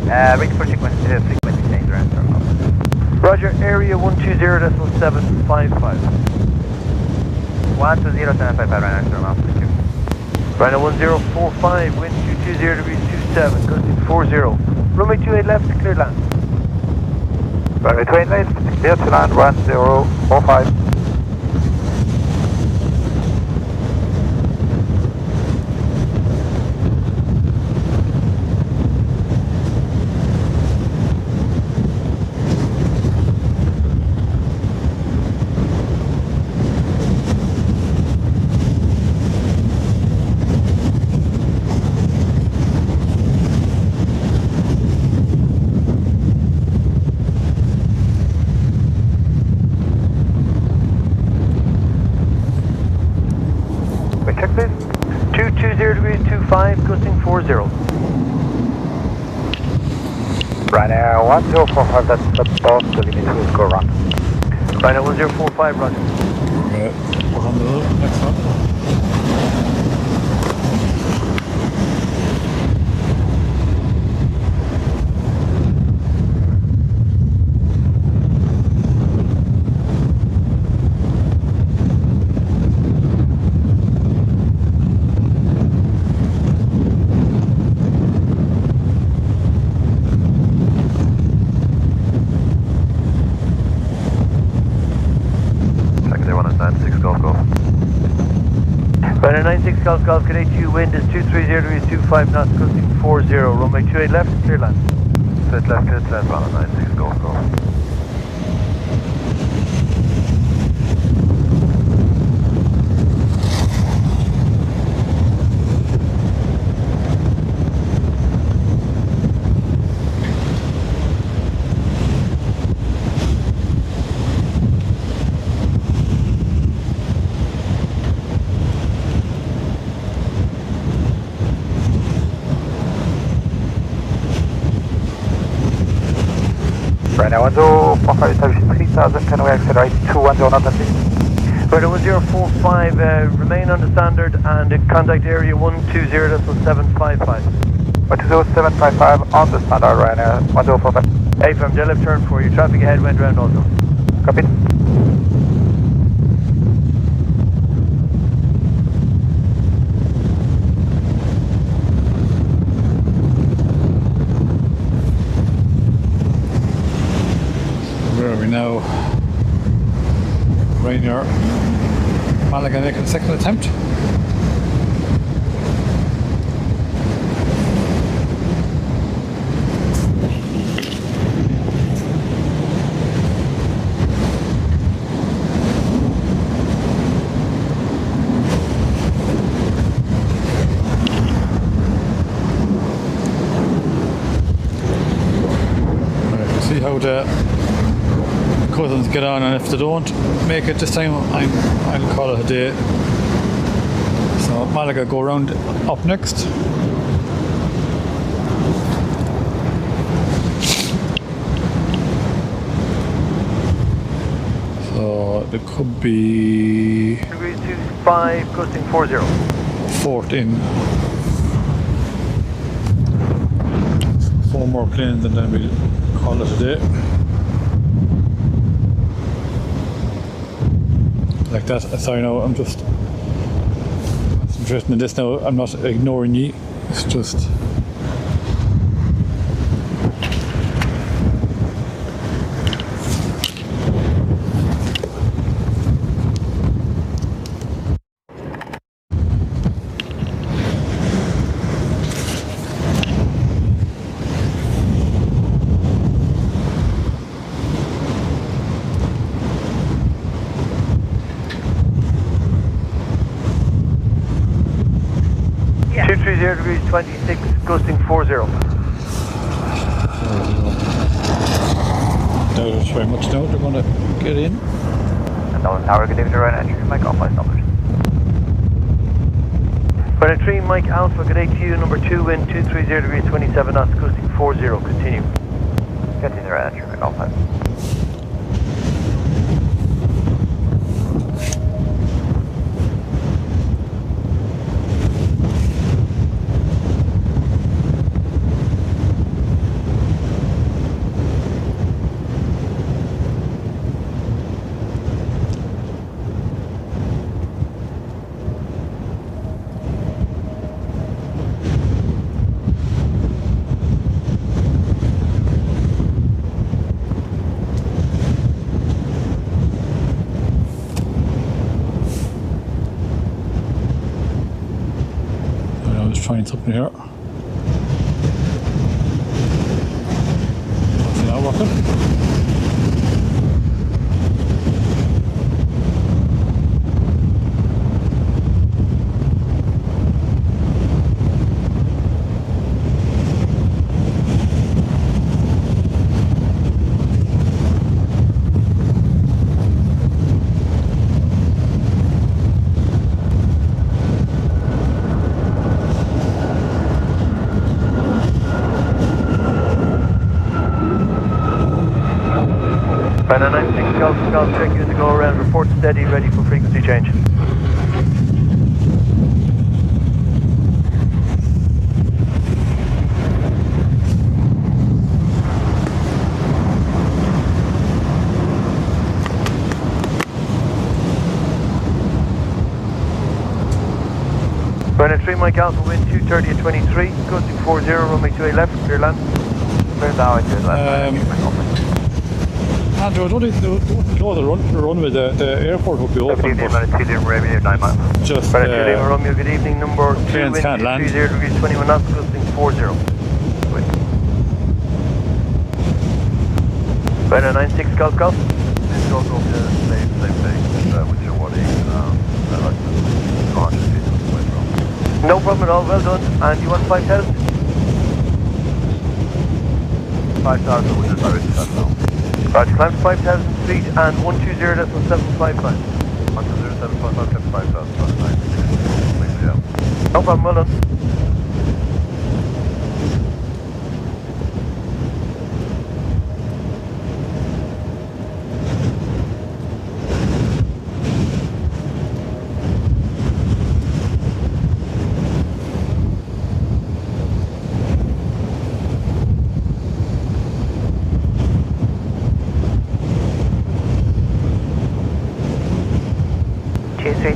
Ready for frequency change around. Roger, area 120.755. 120.755 right now, Romeo Alpha, thank you. Runner 1045, wind 220 degrees, 27, gusting 40. Runway 28 left, clear land. Runway 28 left, clear to land 1045. Check please. 220 degrees, 25, gusting 40. Ryanair 1045, that's above the limit, will go around. Ryanair 1045, roger. we're on the next one. Runner 96 Golf Golf, good 82, wind is 230 degrees, 25 knots, gusting 40. Runway 28 left, clear land. Straight left, clear to land, runner 96 Golf Golf. Ryanair 1045, establishing 3000, can we accelerate 210 knots at least? Runner 1045, remain on the standard and contact area 120.755. 120.755 on the standard, Ryanair 1045. Hey, from the left turn for you, traffic ahead went round also. Copy. Where are we now? Ryanair Malaga making a second attempt. the cousins get on, and if they don't make it this time, I'll call it a day. So Malaga go round up next. So it could be Degrees 25, gusting 40. 14. 4 more planes and then we'll call it a day. Like that. Sorry, no, I'm just interested in this now. I'm not ignoring you. It's just. Yeah. 230 degrees 26, gusting 40. Doubt it's very much now. They're going to get in. And Dublin Tower, good evening, right, and you can make off 5 numbers. Brenda 3, Mike Alpha, good day to you, number 2, wind 230 degrees 27 knots, gusting 40, continue. Continue, right, and you can make off 5. Trying something here. Is that working? Brenda 96, Golf, check you to go around, report steady, ready for frequency change. Brenda 3, Mike Alpha, wind 230 at 23, gusting 40, runway 28 left, clear land. Clear down, clear left, and you can make off 5. Andrew, I don't think the runway, the airport would be open. Good evening, minute 2 Lima Romeo, 9 miles. Just Brenda 2 Lima Romeo, good evening, number 2, planes wind can't land. 230 degrees 21 knots, gusting 40. Brenda 96, Golf. This goes over the same thing with your 1 I like the conscious features way from. No problem at all, well done. And you want 5,000? 5,000, which is direct shut now. Roger, climb to 5,000 feet and 120.755. 120.755, 5,000, 5,000. No problem, well done.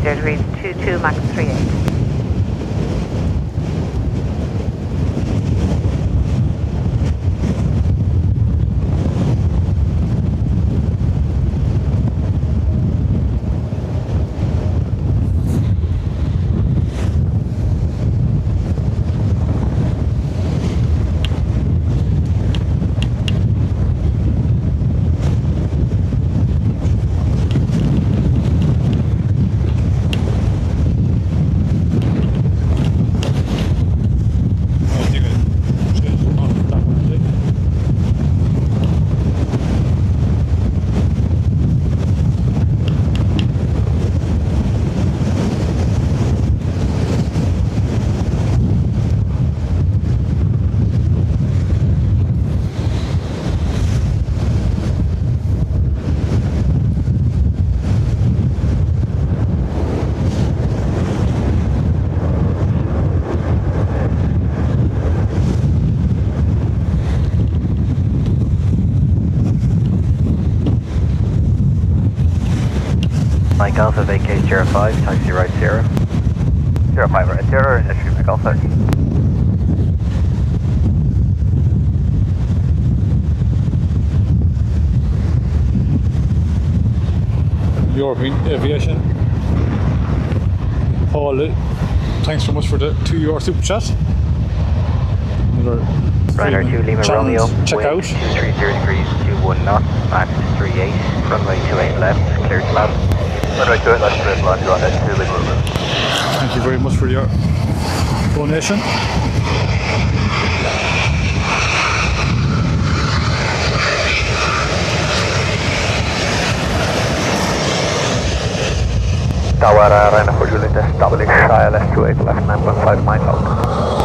degrees 22, max 38. Mike Alpha, vacate 05, taxi right Sierra. 05 right Sierra, initially Mike Alpha. European Aviation. Paul, thanks so much for the €2 super chat. Another Ryder 2 Lima Romeo, check wind out. 230 degrees, 21 knots, max 38, runway 28 left, clear to land. Runway 28 left, clear to land, you're on that 2 Lima Romeo. Thank you very much for your donation. Tower Ryder 4 Juliet, establish ILS 28 left, 9.5 miles out.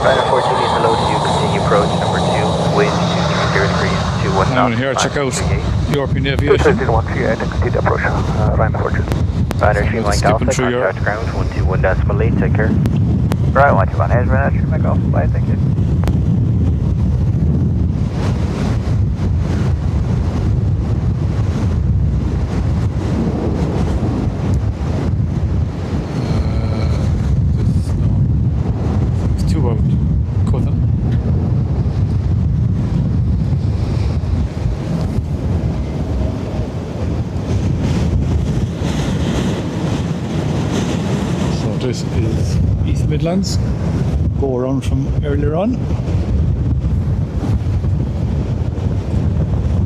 Ryder 4 Juliet, hello to you, continue approach number 2, wind 230 degrees, 21 knots. Anyone here, check out 38. European Aviation. 23138, continue approach, Ryder 4 Juliet. Ryder 3 Mike Skipping Alpha, through your- contact ground 121.8, take care. Right, 121, here's Ryder 3 Mike Alpha, bye, thank you. It's 2 out. Cousin. So this is East Midlands. Go around from earlier on.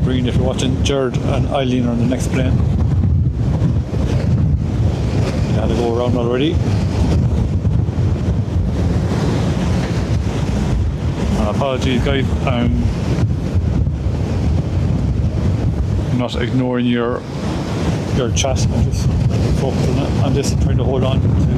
Breen, if you're watching, Jared and Eileen are on the next plane. They had to go around already. Apologies, guys. I'm not ignoring your chat. I'm just focusing on this and trying to hold on to myself.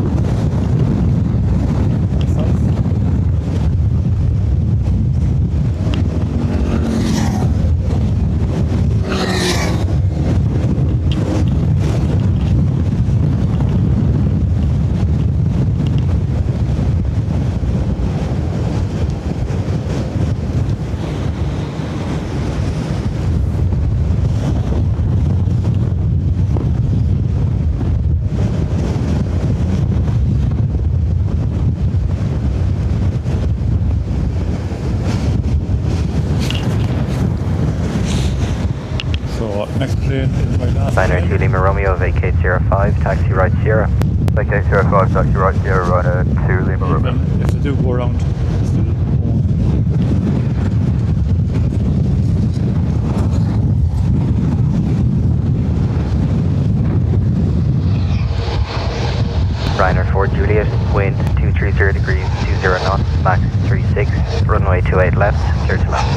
Next plane is my last Ryder plane. 2 Lima Romeo, vacate 05, taxi right Sierra. Okay, 05, taxi right here, Ryder 2 Lima Romeo. If they do go around, still go. Ryder 4 Juliet, wind 230 degrees, 20 knots, max 36, runway 28 left, clear to land.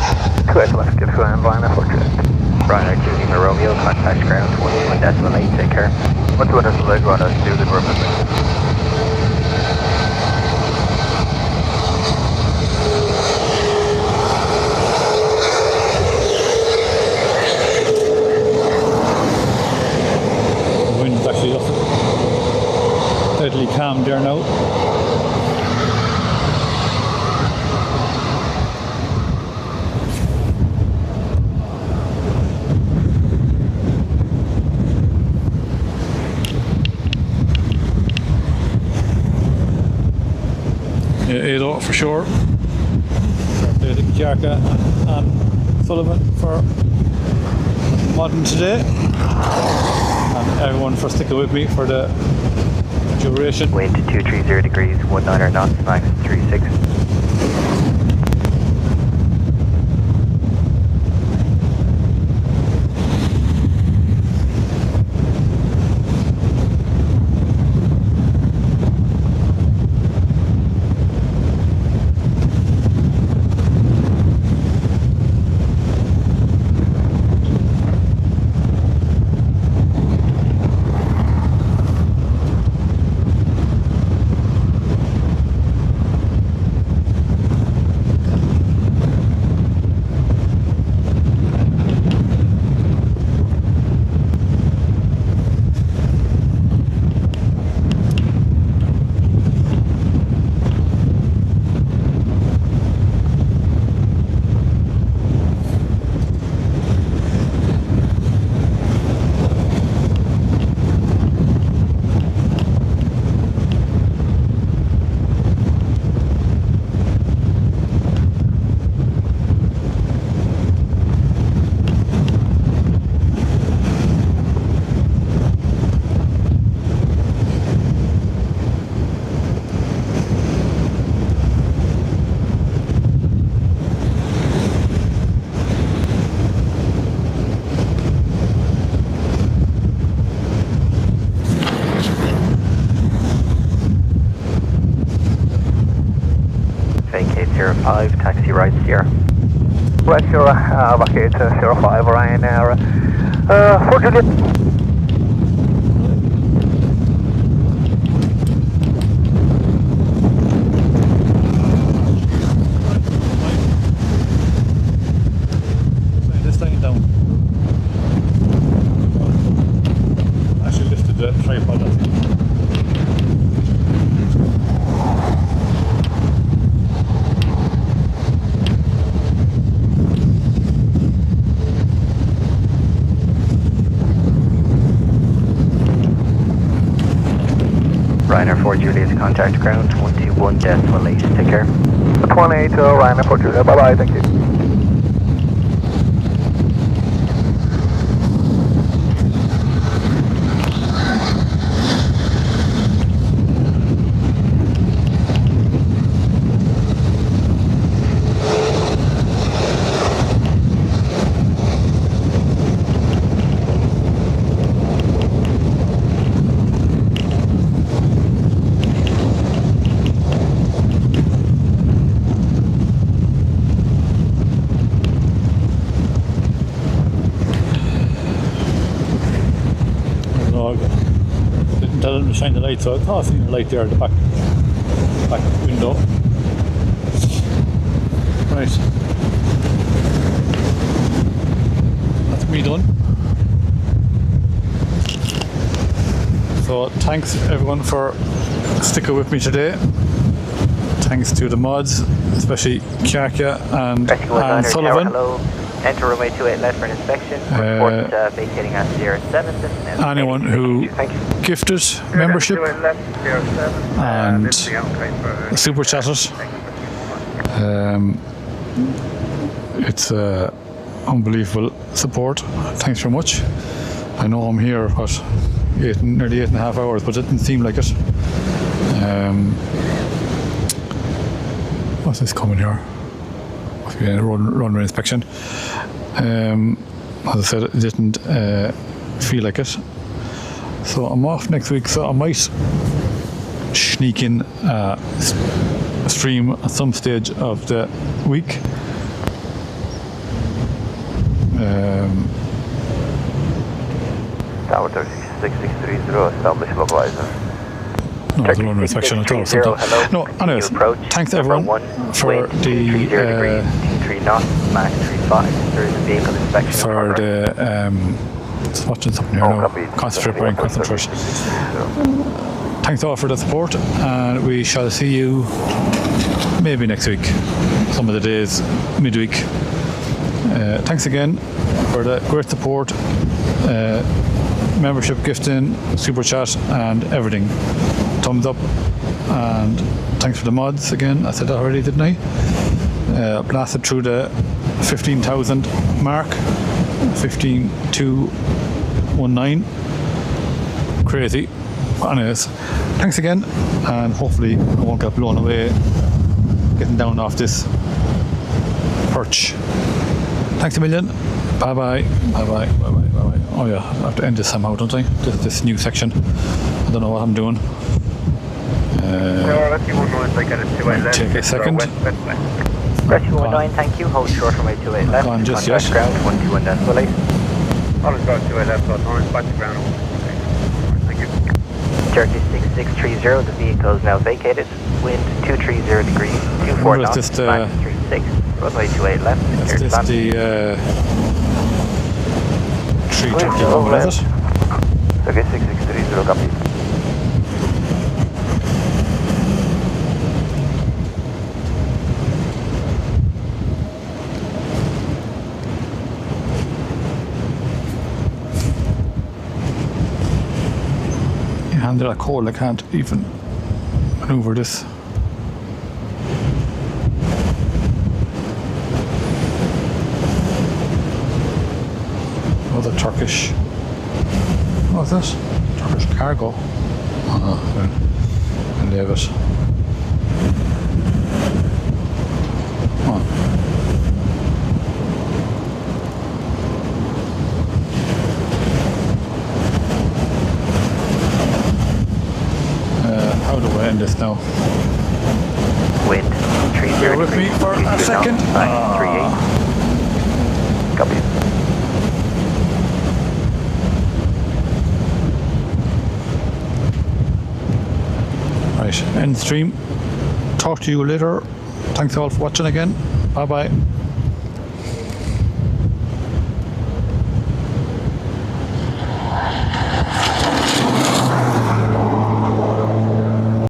28 left, get to land, Ryder 4 Juliet. Ryder 2 Lima Romeo, contact ground 121.8, take care. 121.8, Ryder 2 Lima Romeo. The wind is actually up deadly calm there now. Yeah, Ado for sure. The Kjarka and Sullivan for modding today. And everyone for sticking with me for the duration. Wind 230 degrees, 19 knots, max 36. 05, taxi right Sierra. Right, Sierra, vacate to 05, Ryanair. 4 Juliet. This line down. Actually lifted the tripod, I think. Ryanair 4 Juliet, contact ground 121.8. Take care. 28 Ryanair 4 Juliet. Bye bye, thank you. Didn't tell him to shine the light, so I thought I seen a light there at the back window. Right. That's me done. So thanks everyone for sticking with me today. Thanks to the mods, especially Kyakia and Anne Sullivan. Hello. Enter runway 28 left for an inspection. Report vacating at Sierra 7. Anyone who gifted membership and super chatters. It's unbelievable support. Thanks very much. I know I'm here, what, nearly 8.5 hours, but it didn't seem like it. What's this coming here? Must be a runway inspection. As I said, it didn't feel like it. So I'm off next week, so I might sneak in a stream at some stage of the week. Tower 36630, establish localizer. No, it's a runway inspection at all. No, anyways, thanks everyone for the just watching something here now. Concentrate, Brian, concentrate. Thanks all for the support, and we shall see you maybe next week, some of the days midweek. Thanks again for the great support, membership, gifting, super chat, and everything. Thumbs up, and thanks for the mods again. I said that already, didn't I? Blasted through the 15,000 mark, 15,219. Crazy. But anyways, thanks again, and hopefully I won't get blown away getting down off this perch. Thanks a million. Bye bye. Bye bye. Bye bye. Bye bye. Oh yeah, I have to end this somehow, don't I? This new section. I don't know what I'm doing. Take a second. Rescue 19, thank you. Hold short from 28 left. Gone just yet. Ground 121.8. I'll just go to 28 left, so orange back to ground. Thank you. Turkey 6630, the vehicle is now vacated. Wind 230 degrees, 24 knots, max 36. Runway 28 left. Is this the 321, is it? Okay, 6630, copy. Handle that cold, I can't even maneuver this. Oh, the Turkish. What's this? Turkish cargo. Oh, I'll leave it. Oh. How do I end this now? Wind 30 Bear with me for a second. 938. Copy. Right, end stream. Talk to you later. Thanks all for watching again. Bye bye.